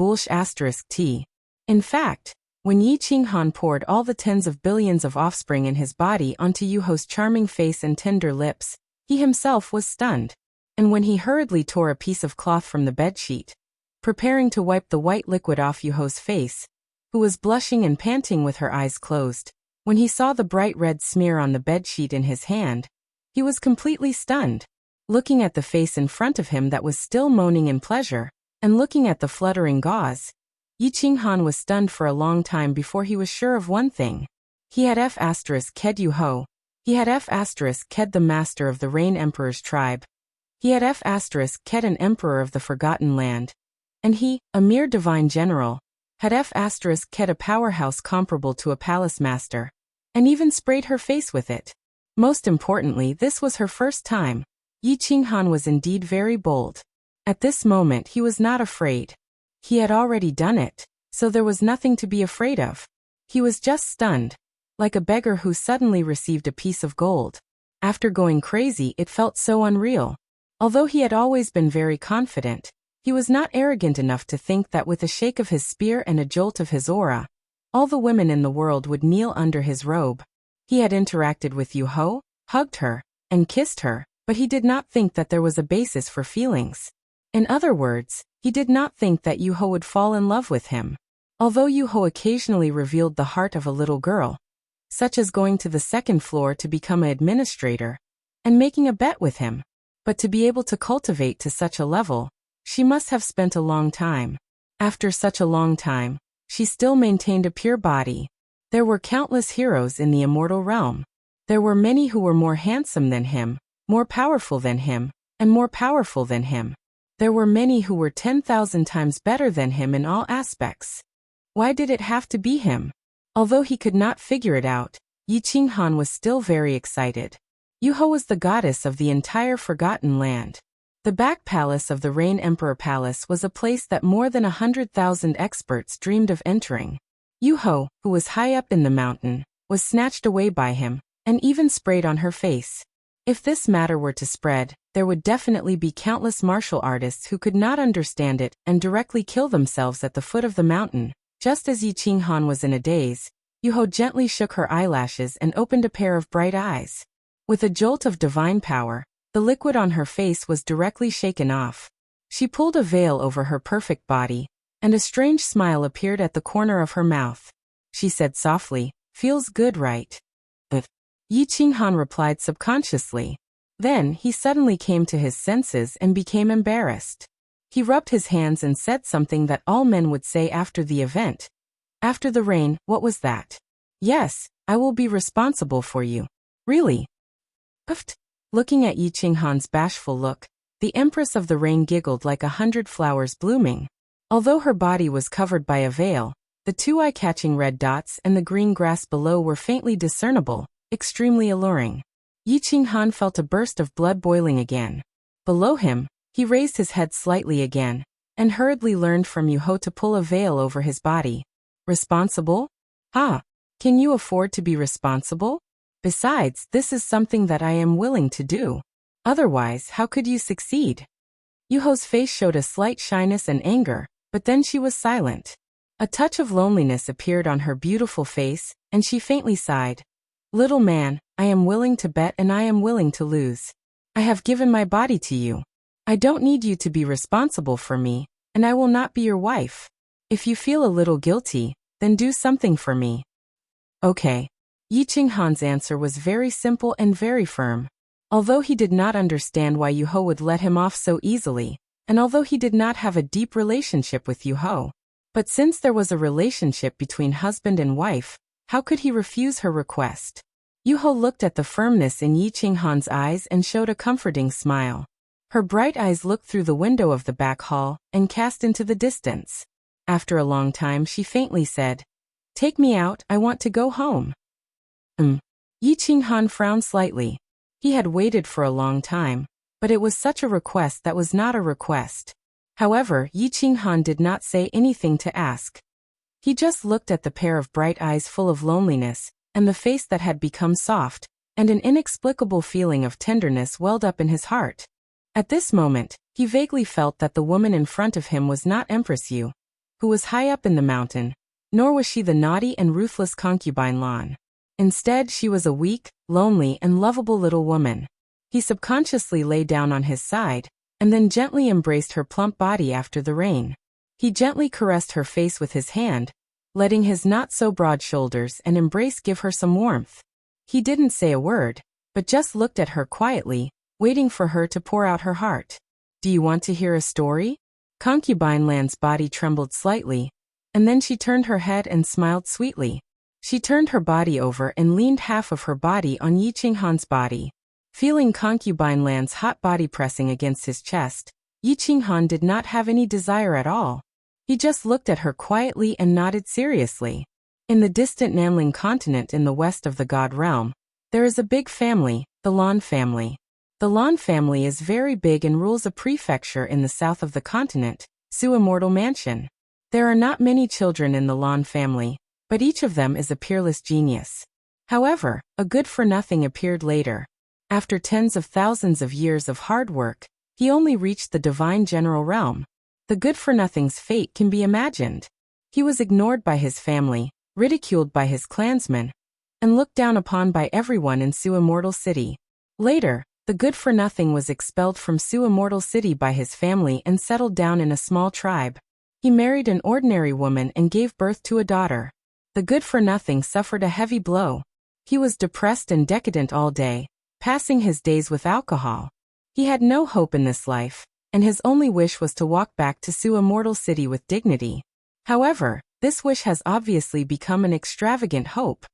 *T. In fact, when Yi Qinghan poured all the tens of billions of offspring in his body onto Yuho's charming face and tender lips, he himself was stunned. And when he hurriedly tore a piece of cloth from the bedsheet, preparing to wipe the white liquid off Yuho's face, who was blushing and panting with her eyes closed, when he saw the bright red smear on the bedsheet in his hand, he was completely stunned. Looking at the face in front of him that was still moaning in pleasure, and looking at the fluttering gauze, Yi Qinghan was stunned for a long time before he was sure of one thing. He had F***ked Yuho. He had F***ked the master of the Rain Emperor's tribe. He had F***ked an emperor of the Forgotten Land. And he, a mere divine general, had F***ked a powerhouse comparable to a palace master, and even sprayed her face with it. Most importantly, this was her first time. Yi Qinghan was indeed very bold. At this moment he was not afraid. He had already done it, so there was nothing to be afraid of. He was just stunned, like a beggar who suddenly received a piece of gold. After going crazy, it felt so unreal. Although he had always been very confident, he was not arrogant enough to think that with a shake of his spear and a jolt of his aura, all the women in the world would kneel under his robe. He had interacted with Yuho, hugged her, and kissed her, but he did not think that there was a basis for feelings. In other words, he did not think that Yuho would fall in love with him. Although Yuho occasionally revealed the heart of a little girl, such as going to the second floor to become an administrator, and making a bet with him, but to be able to cultivate to such a level, she must have spent a long time. After such a long time, she still maintained a pure body. There were countless heroes in the immortal realm. There were many who were more handsome than him, more powerful than him, and more powerful than him. There were many who were 10,000 times better than him in all aspects. Why did it have to be him? Although he could not figure it out, Yi Qinghan was still very excited. Yuho was the goddess of the entire Forgotten Land. The back palace of the Rain Emperor Palace was a place that more than 100,000 experts dreamed of entering. Yuho, who was high up in the mountain, was snatched away by him, and even sprayed on her face. If this matter were to spread, there would definitely be countless martial artists who could not understand it and directly kill themselves at the foot of the mountain. Just as Yi Qinghan was in a daze, Yuho gently shook her eyelashes and opened a pair of bright eyes. With a jolt of divine power, the liquid on her face was directly shaken off. She pulled a veil over her perfect body, and a strange smile appeared at the corner of her mouth. She said softly, "Feels good, right?" Yi Qinghan replied subconsciously. Then he suddenly came to his senses and became embarrassed. He rubbed his hands and said something that all men would say after the event. "After the rain, what was that?" "Yes, I will be responsible for you." "Really?" "Uft." Looking at Yi Qinghan's bashful look, the Empress of the Rain giggled like 100 flowers blooming. Although her body was covered by a veil, the two eye-catching red dots and the green grass below were faintly discernible, extremely alluring. Yi Qinghan felt a burst of blood boiling again. Below him, he raised his head slightly again, and hurriedly learned from Yuho to pull a veil over his body. "Responsible? Ah, can you afford to be responsible? Besides, this is something that I am willing to do. Otherwise, how could you succeed?" Yuho's face showed a slight shyness and anger, but then she was silent. A touch of loneliness appeared on her beautiful face, and she faintly sighed. "Little man, I am willing to bet and I am willing to lose. I have given my body to you. I don't need you to be responsible for me, and I will not be your wife. If you feel a little guilty, then do something for me." "Okay." Yi Qinghan's answer was very simple and very firm. Although he did not understand why Yuho would let him off so easily, and although he did not have a deep relationship with Yuho, but since there was a relationship between husband and wife, how could he refuse her request? Yuho looked at the firmness in Yi Qinghan's eyes and showed a comforting smile. Her bright eyes looked through the window of the back hall and cast into the distance. After a long time she faintly said, "Take me out, I want to go home." Yi Qinghan frowned slightly. He had waited for a long time, but it was such a request that was not a request. However, Yi Qinghan did not say anything to ask. He just looked at the pair of bright eyes full of loneliness, and the face that had become soft, and an inexplicable feeling of tenderness welled up in his heart. At this moment, he vaguely felt that the woman in front of him was not Empress Yu, who was high up in the mountain, nor was she the naughty and ruthless concubine Lan. Instead, she was a weak, lonely, and lovable little woman. He subconsciously lay down on his side, and then gently embraced her plump body after the rain. He gently caressed her face with his hand, letting his not-so-broad shoulders and embrace give her some warmth. He didn't say a word, but just looked at her quietly, waiting for her to pour out her heart. "Do you want to hear a story?" Concubine Lan's body trembled slightly, and then she turned her head and smiled sweetly. She turned her body over and leaned half of her body on Yi Qinghan's body. Feeling Concubine Lan's hot body pressing against his chest, Yi Qinghan did not have any desire at all. He just looked at her quietly and nodded seriously. In the distant Nanling continent in the west of the God Realm, there is a big family, the Lan family. The Lan family is very big and rules a prefecture in the south of the continent, Su Immortal Mansion. There are not many children in the Lan family, but each of them is a peerless genius. However, a good-for-nothing appeared later. After tens of thousands of years of hard work, he only reached the divine general realm. The good-for-nothing's fate can be imagined. He was ignored by his family, ridiculed by his clansmen, and looked down upon by everyone in Su Immortal City. Later, the good-for-nothing was expelled from Su Immortal City by his family and settled down in a small tribe. He married an ordinary woman and gave birth to a daughter. The good-for-nothing suffered a heavy blow. He was depressed and decadent all day, passing his days with alcohol. He had no hope in this life, and his only wish was to walk back to Su Immortal City with dignity. However, this wish has obviously become an extravagant hope.